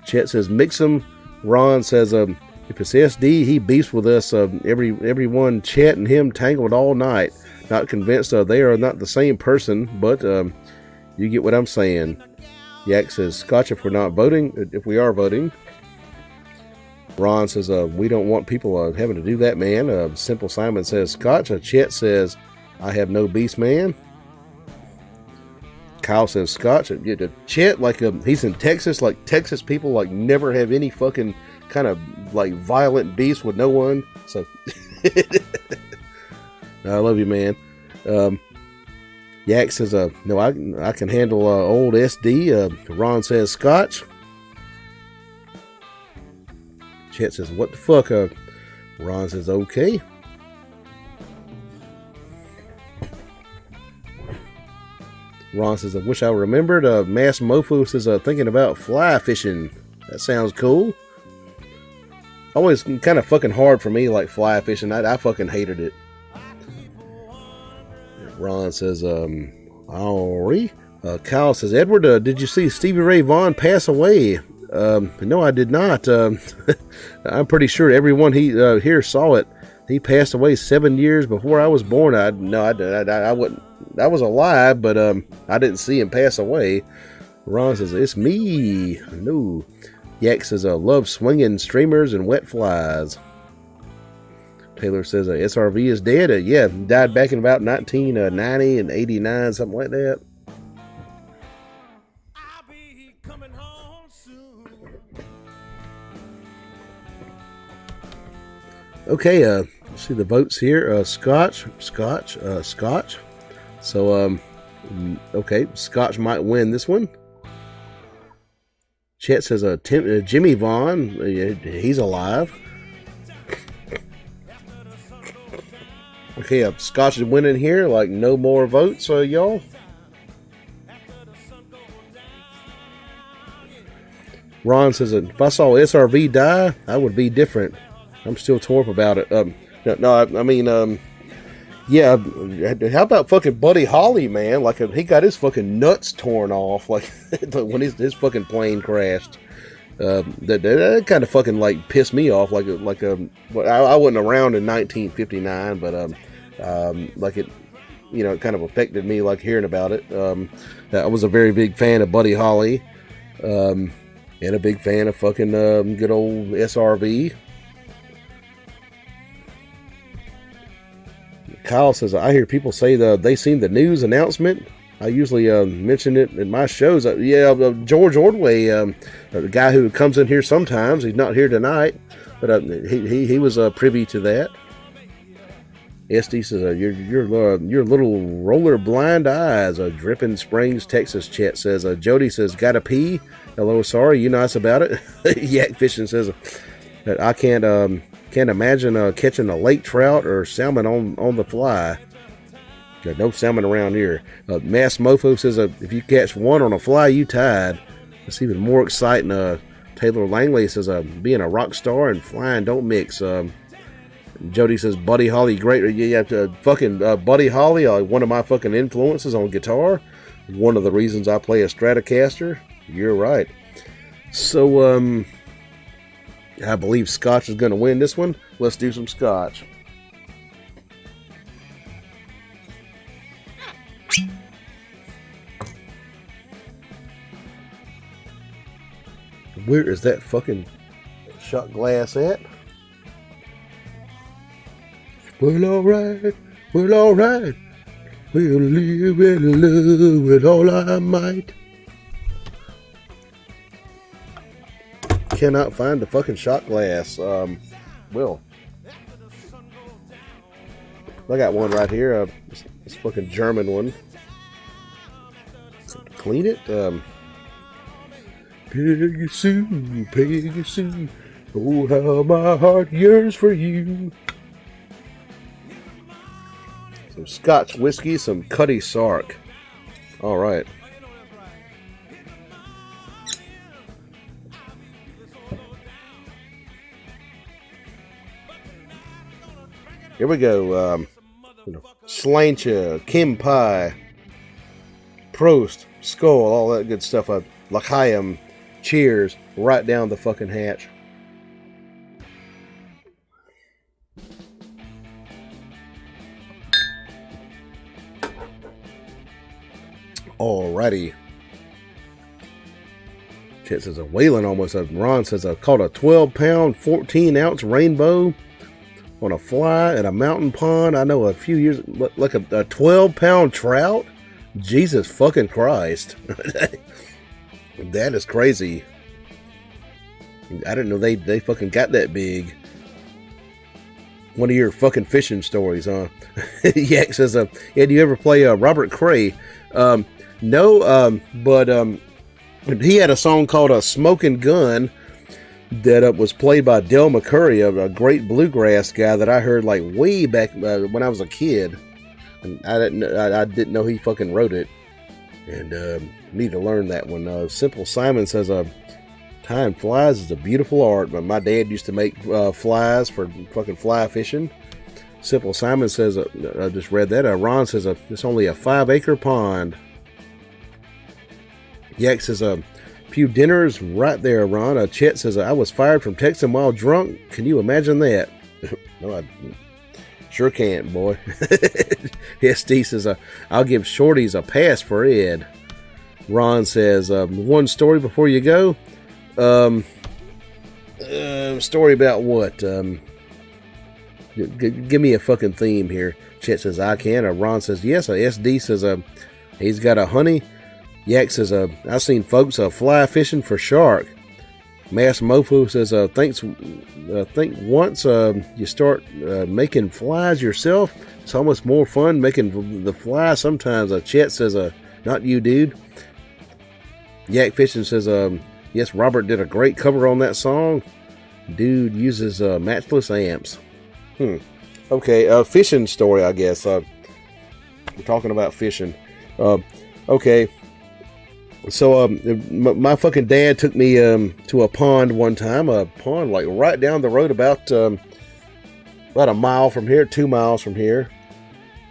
Chet says, mix them. Ron says, if it's SD, he beefs with us. Everyone, Chet and him tangled all night. Not convinced they are not the same person, but you get what I'm saying. Yak says, Scotch if we're not voting, if we are voting. Ron says, we don't want people having to do that, man. Simple Simon says, Scotch. Chet says, I have no beast, man. Kyle says, Scotch. Chet, like he's in Texas. Like Texas people, like never have any fucking kind of like violent beefs with no one. So I love you, man. Yak says, no, I can handle old SD. Ron says, Scotch. Chet says, what the fuck? Ron says, okay. Ron says, I wish I remembered. Mass Mofo says, thinking about fly fishing. That sounds cool. Always kind of fucking hard for me, like fly fishing. I fucking hated it. Ron says, alright. Kyle says, Edward, did you see Stevie Ray Vaughan pass away? No, I did not. I'm pretty sure everyone here saw it. He passed away 7 years before I was born. I wouldn't. That was a lie, but I didn't see him pass away. Ron says, it's me. No. Yak says, love swinging streamers and wet flies. Taylor says SRV is dead. Yeah, died back in about 1990 and 89, something like that. I'll be coming home soon. Okay, see the votes here. Scotch. So, okay, Scotch might win this one. Chet says Jimmy Vaughn. He's alive. Okay, Scotch is winning here. Like, no more votes, y'all. Ron says, if I saw SRV die, I would be different. I'm still torn about it. Yeah, how about fucking Buddy Holly, man? Like, he got his fucking nuts torn off, like, when his fucking plane crashed. That kind of fucking, like, pissed me off. I wasn't around in 1959, but, like, it, you know, it kind of affected me, like, hearing about it. I was a very big fan of Buddy Holly, and a big fan of fucking, good old SRV. Kyle says, I hear people say they seen the news announcement. I usually mention it in my shows. George Ordway, the guy who comes in here sometimes, he's not here tonight, but he was privy to that. SD says, your little roller blind eyes. Dripping Springs, Texas chat says, Jody says, gotta pee. Hello, sorry, you nice about it. Yak Fishing says, I can't imagine catching a lake trout or salmon on the fly. Got no salmon around here. Mass Mofo says, if you catch one on a fly, you tied. It's even more exciting. Taylor Langley says, being a rock star and flying don't mix. Jody says, Buddy Holly, great. Yeah, fucking Buddy Holly, one of my fucking influences on guitar. One of the reasons I play a Stratocaster. You're right. So, I believe Scotch is going to win this one. Let's do some Scotch. Where is that fucking shot glass at? Well, alright. Well, alright. We'll live in love with all I might. Cannot find the fucking shot glass. Will. I got one right here. This fucking German one. Clean it. Peggy Sue. Oh, how my heart yearns for you. Some Scotch whiskey, some Cutty Sark. All right. Here we go. Slancha, Kim Pie, Prost, Skull, all that good stuff. L'chaim, cheers, right down the fucking hatch. Alrighty. Chet says a whaling almost. Ron says I caught a 12-pound, 14-ounce rainbow on a fly at a mountain pond. I know a few years, like a 12-pound trout. Jesus fucking Christ. That is crazy. I didn't know they fucking got that big. One of your fucking fishing stories, huh? Yak says, yeah, do you ever play Robert Cray? No, but he had a song called Smoking Gun that was played by Del McCurry, a great bluegrass guy that I heard like way back when I was a kid. And I didn't know he fucking wrote it. And need to learn that one. Simple Simon says, tying flies is a beautiful art, but my dad used to make flies for fucking fly fishing. Simple Simon says, I just read that. Ron says, it's only a 5-acre pond. Yak says, a few dinners right there, Ron. Chet says, I was fired from texting while drunk. Can you imagine that? No, I sure can't, boy. SD says, I'll give Shorties a pass for Ed. Ron says, one story before you go. Story about what? Give me a fucking theme here. Chet says, I can. Ron says, yes. SD says, he's got a honey. Yak says, I've seen folks fly fishing for shark. Mass Mofo says, think once you start making flies yourself, it's almost more fun making the fly sometimes. Chet says, not you, dude. Yak Fishing says, yes, Robert did a great cover on that song. Dude uses matchless amps. Okay, fishing story, I guess. We're talking about fishing. Okay. So, my fucking dad took me to a pond one time. A pond like right down the road, about a mile from here, 2 miles from here.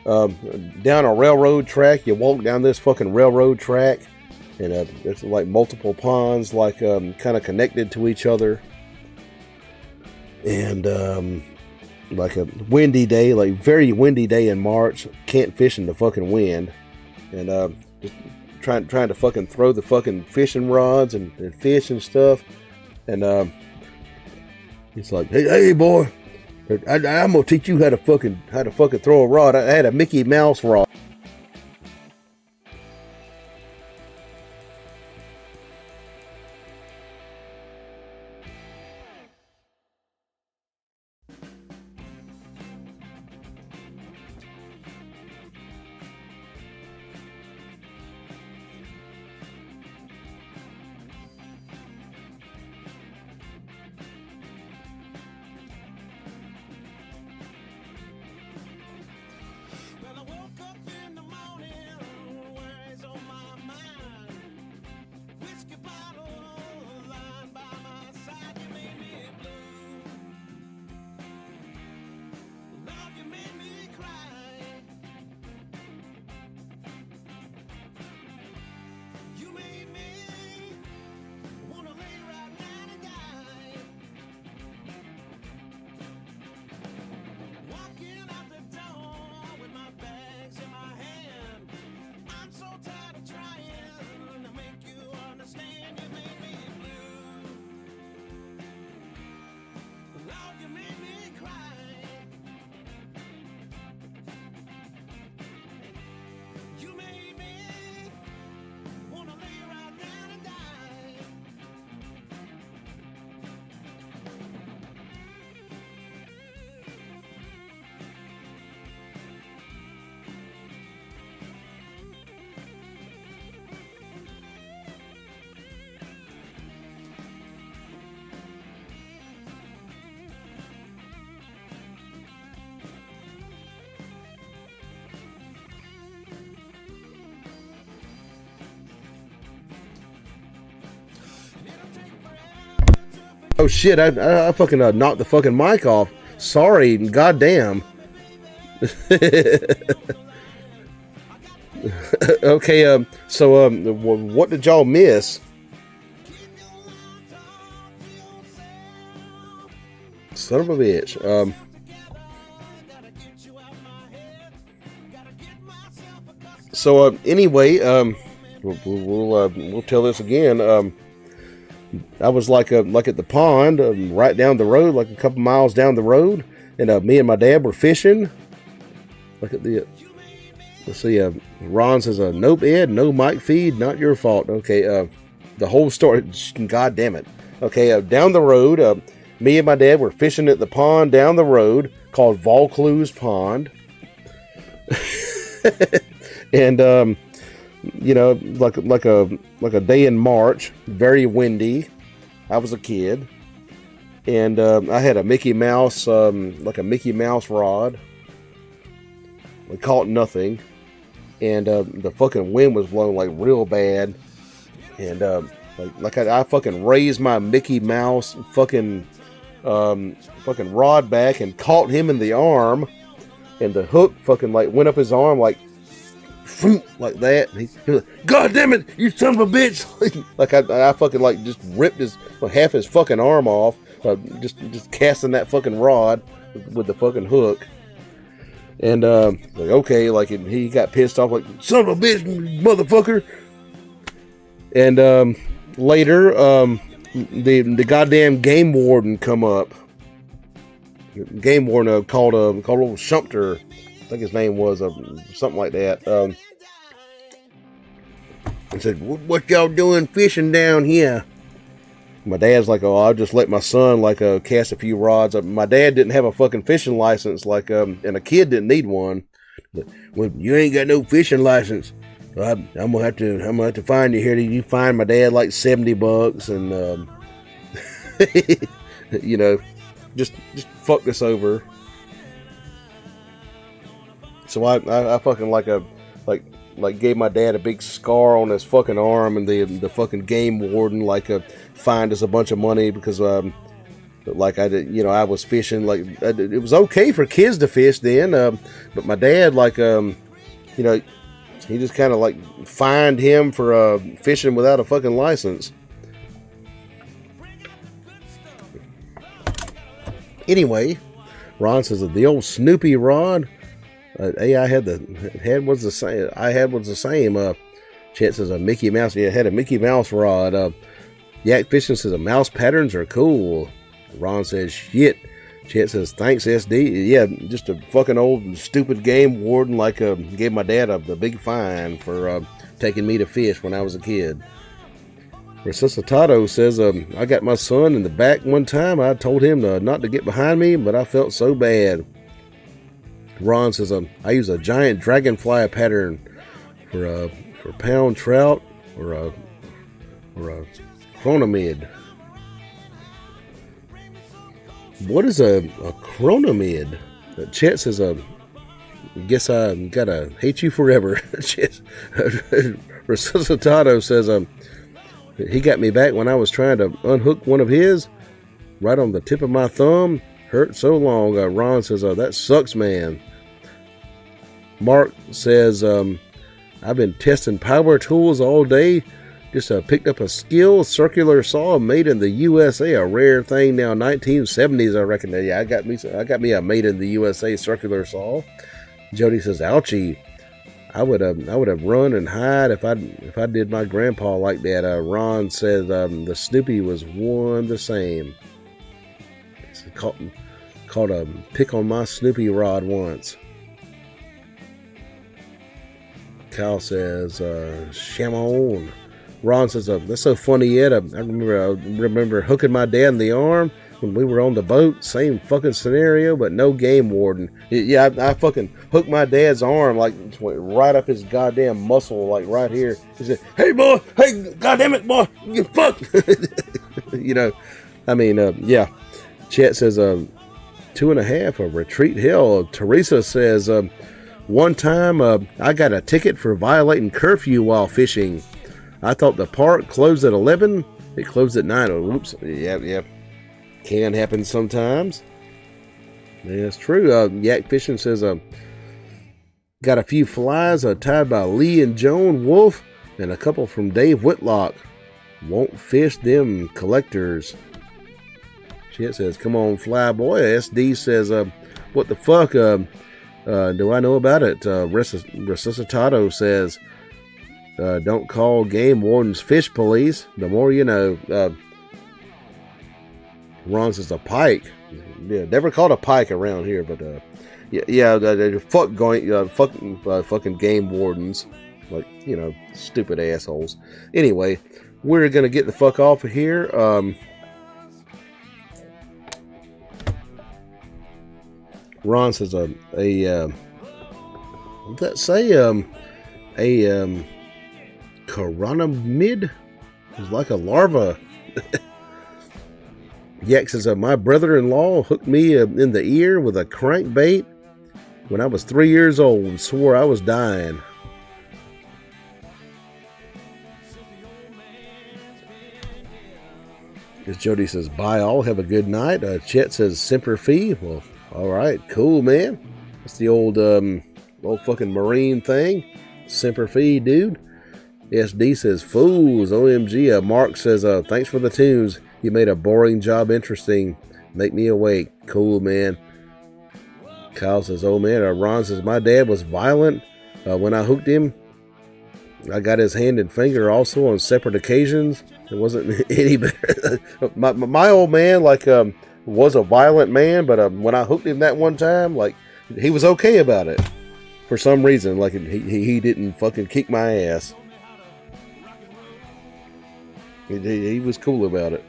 Down a railroad track. You walk down this fucking railroad track, and there's like multiple ponds, like kind of connected to each other. And like a windy day, like very windy day in March, can't fish in the fucking wind, and just trying to fucking throw the fucking fishing rods and fish and stuff. And he's like, hey boy, I'm gonna teach you how to fucking throw a rod. I had a Mickey Mouse rod. Oh shit, I fucking knocked the fucking mic off. Sorry, goddamn. Okay, so what did y'all miss? Son of a bitch. Anyway, we'll tell this again. I was like at the pond, right down the road, like a couple miles down the road, and me and my dad were fishing. Look at the. Let's see. Ron says, "Nope, Ed, no mic feed, not your fault." Okay. The whole story. God damn it. Okay. Down the road, me and my dad were fishing at the pond down the road called Vaucluse Pond, and you know, like a day in March, very windy. I was a kid, and I had a Mickey Mouse, like a Mickey Mouse rod. We caught nothing, and the fucking wind was blowing like real bad, and I fucking raised my Mickey Mouse fucking rod back and caught him in the arm, and the hook fucking like went up his arm like like that. And he was like, "God damn it, you son of a bitch!" Like I fucking like just ripped half his fucking arm off, just casting that fucking rod with the fucking hook. And like okay, like he got pissed off, like son of a bitch, motherfucker. And later, the goddamn game warden come up, game warden called old Shumpter. I think his name was something like that. And said, "What y'all doing fishing down here?" My dad's like, "Oh, I'll just let my son cast a few rods." My dad didn't have a fucking fishing license, and a kid didn't need one. But, well, you ain't got no fishing license. I'm gonna have to find you here. You find my dad like $70, and you know, just fuck this over. So I fucking gave my dad a big scar on his fucking arm, and the fucking game warden fined us a bunch of money because I did, I was fishing. It was okay for kids to fish then, but my dad he just kind of fined him for fishing without a fucking license. Anyway, Ron says that the old Snoopy rod. I had was the same. Chet says a Mickey Mouse. Yeah, I had a Mickey Mouse rod. Yak Fishing says the mouse patterns are cool. Ron says shit. Chet says thanks SD. Yeah, just a fucking old stupid game warden gave my dad a big fine for taking me to fish when I was a kid. Resuscitado says I got my son in the back one time. I told him not to get behind me, but I felt so bad. Ron says I use a giant dragonfly pattern for pound trout or a chronomid. What is a chronomid? Chet says guess I gotta hate you forever. Resuscitado says he got me back when I was trying to unhook one of his right on the tip of my thumb. Hurt so long. Ron says that sucks, man. Mark says I've been testing power tools all day. Just picked up a skill circular saw made in the USA, a rare thing now. 1970s, I reckon. Yeah, I got me a made in the USA circular saw. Jody says, "Ouchie, I would have run and hide if I did my grandpa like that." Ron says the Snoopy was one the same. It's caught a pick on my Snoopy rod once. Kyle says, "Shame on." Ron says, "That's so funny yet. I remember hooking my dad in the arm when we were on the boat. Same fucking scenario, but no game warden." Yeah, I fucking hooked my dad's arm right up his goddamn muscle, right here. He said, "Hey boy, hey, goddamn it, boy, you fuck." Yeah. Chet says 2.5 a retreat hell. Teresa says one time I got a ticket for violating curfew while fishing. I thought the park closed at 11. It closed at 9. Oh, whoops. Yeah. Can happen sometimes. Yeah, it's true. Yak Fishing says got a few flies tied by Lee and Joan Wolf and a couple from Dave Whitlock. Won't fish them collectors. Chet says, "Come on, fly boy." SD says, "What the fuck do I know about it?" Resuscitado says, "Don't call game wardens fish police. The more you know." Ron says a pike. Yeah, never caught a pike around here, but fucking game wardens, stupid assholes. Anyway, we're gonna get the fuck off of here. Ron says what did that say? A coronamid is like a larva. Yak says my brother-in-law hooked me in the ear with a crankbait when I was 3 years old and swore I was dying. As Jody says, "Bye all, have a good night." Chet says, "Semper Fi." Well, all right, cool, man. That's the old fucking Marine thing. Semper Fi, dude. SD says, "Fools, OMG." Mark says, "Thanks for the tunes. You made a boring job interesting. Make me awake." Cool, man. Kyle says, "Oh, man." Ron says, "My dad was violent when I hooked him. I got his hand and finger also on separate occasions. It wasn't any better." My old man, was a violent man, but when I hooked him that one time, like, he was okay about it. For some reason, like, he didn't fucking kick my ass. He was cool about it.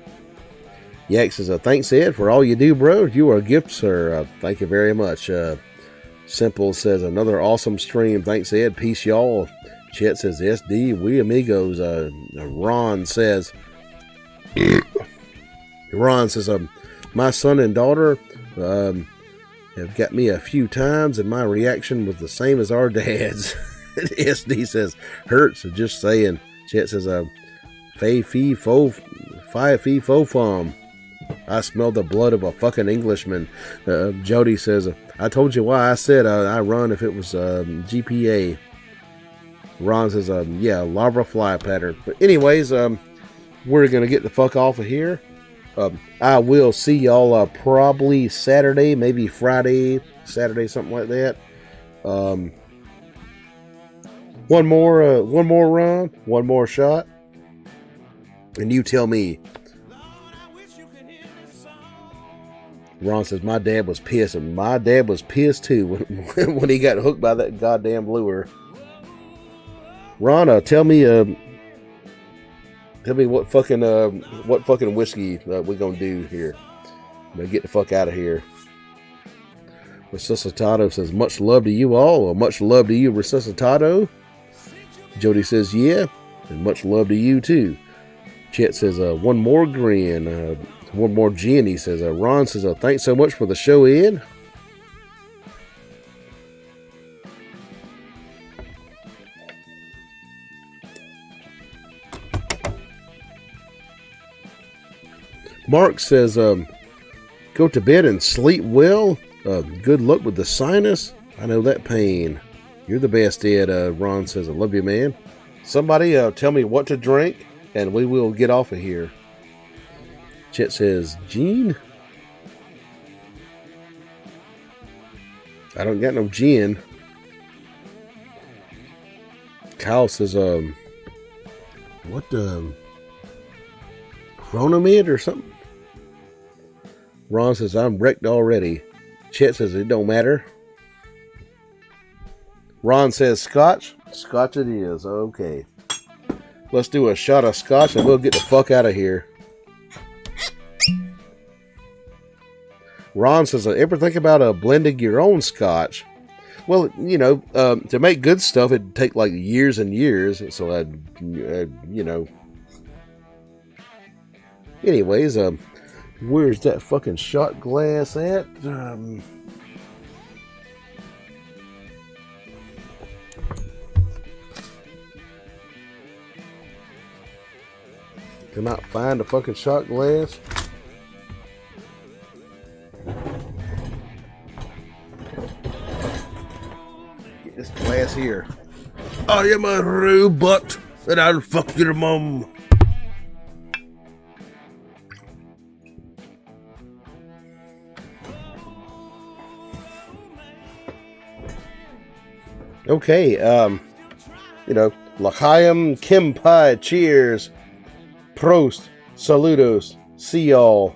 Yak says, thanks, Ed, for all you do, bro. You are a gift, sir. Thank you very much. Simple says, another awesome stream. Thanks, Ed. Peace, y'all. Chet says, SD, we amigos. Ron says, my son and daughter have got me a few times, and my reaction was the same as our dad's. SD says, hurts, just saying. Chet says, Fi fee fo fum. I smell the blood of a fucking Englishman. Jody says, I told you why I said I run if it was GPA. Ron says, yeah, lava fly pattern. But anyways, we're going to get the fuck off of here. I will see y'all probably Saturday, maybe Friday, Saturday, something like that. One more run, one more shot. And you tell me. Ron says, my dad was pissed. And my dad was pissed too when he got hooked by that goddamn lure. Ron, tell me what fucking whiskey we gonna do here. I'm gonna get the fuck out of here. Resuscitato says, much love to you all, or much love to you, Resuscitato. Jody says, yeah, and much love to you too. Chet says, one more grin. One more gin, he says. Ron says, thanks so much for the show, Ed. Mark says, go to bed and sleep well. Good luck with the sinus. I know that pain. You're the best, Ed. Ron says, I love you, man. Somebody tell me what to drink, and we will get off of here. Chet says, gin? I don't got no gin. Kyle says, what, Chronomid or something? Ron says, I'm wrecked already. Chet says, it don't matter. Ron says, scotch? Scotch it is. Okay. Let's do a shot of scotch and we'll get the fuck out of here. Ron says, ever think about blending your own scotch? Well, you know, to make good stuff, it'd take like years and years. So you know. Anyways, where's that fucking shot glass at? Cannot find a fucking shot glass. Get this glass here. I am a robot and I'll fuck your mom. Okay, you know, L'chaim Kimpai, cheers, Prost, saludos, see y'all.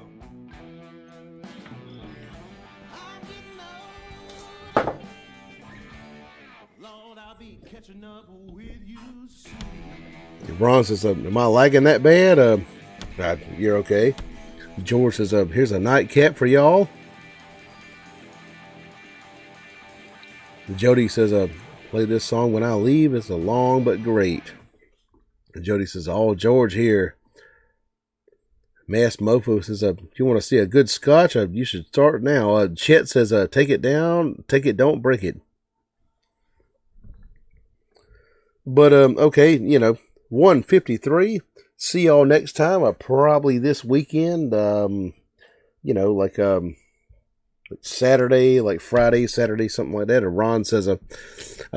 Ron says, am I lagging that bad? You're okay. George says, here's a nightcap for y'all. Jody says, play this song when I leave. It's a long but great. And Jody says, all George here. Mass Mofo says, if you want to see a good scotch, you should start now. Chet says, take it down, take it, don't break it. But, okay, you know, 153. See y'all next time. Probably this weekend, you know, like Saturday, like Friday, Saturday, something like that. And Ron says, I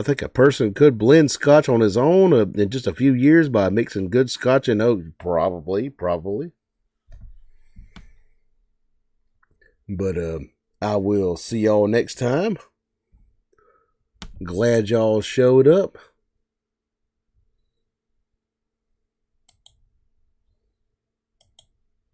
think a person could blend scotch on his own in just a few years by mixing good scotch and oak. Probably. But I will see y'all next time. Glad y'all showed up.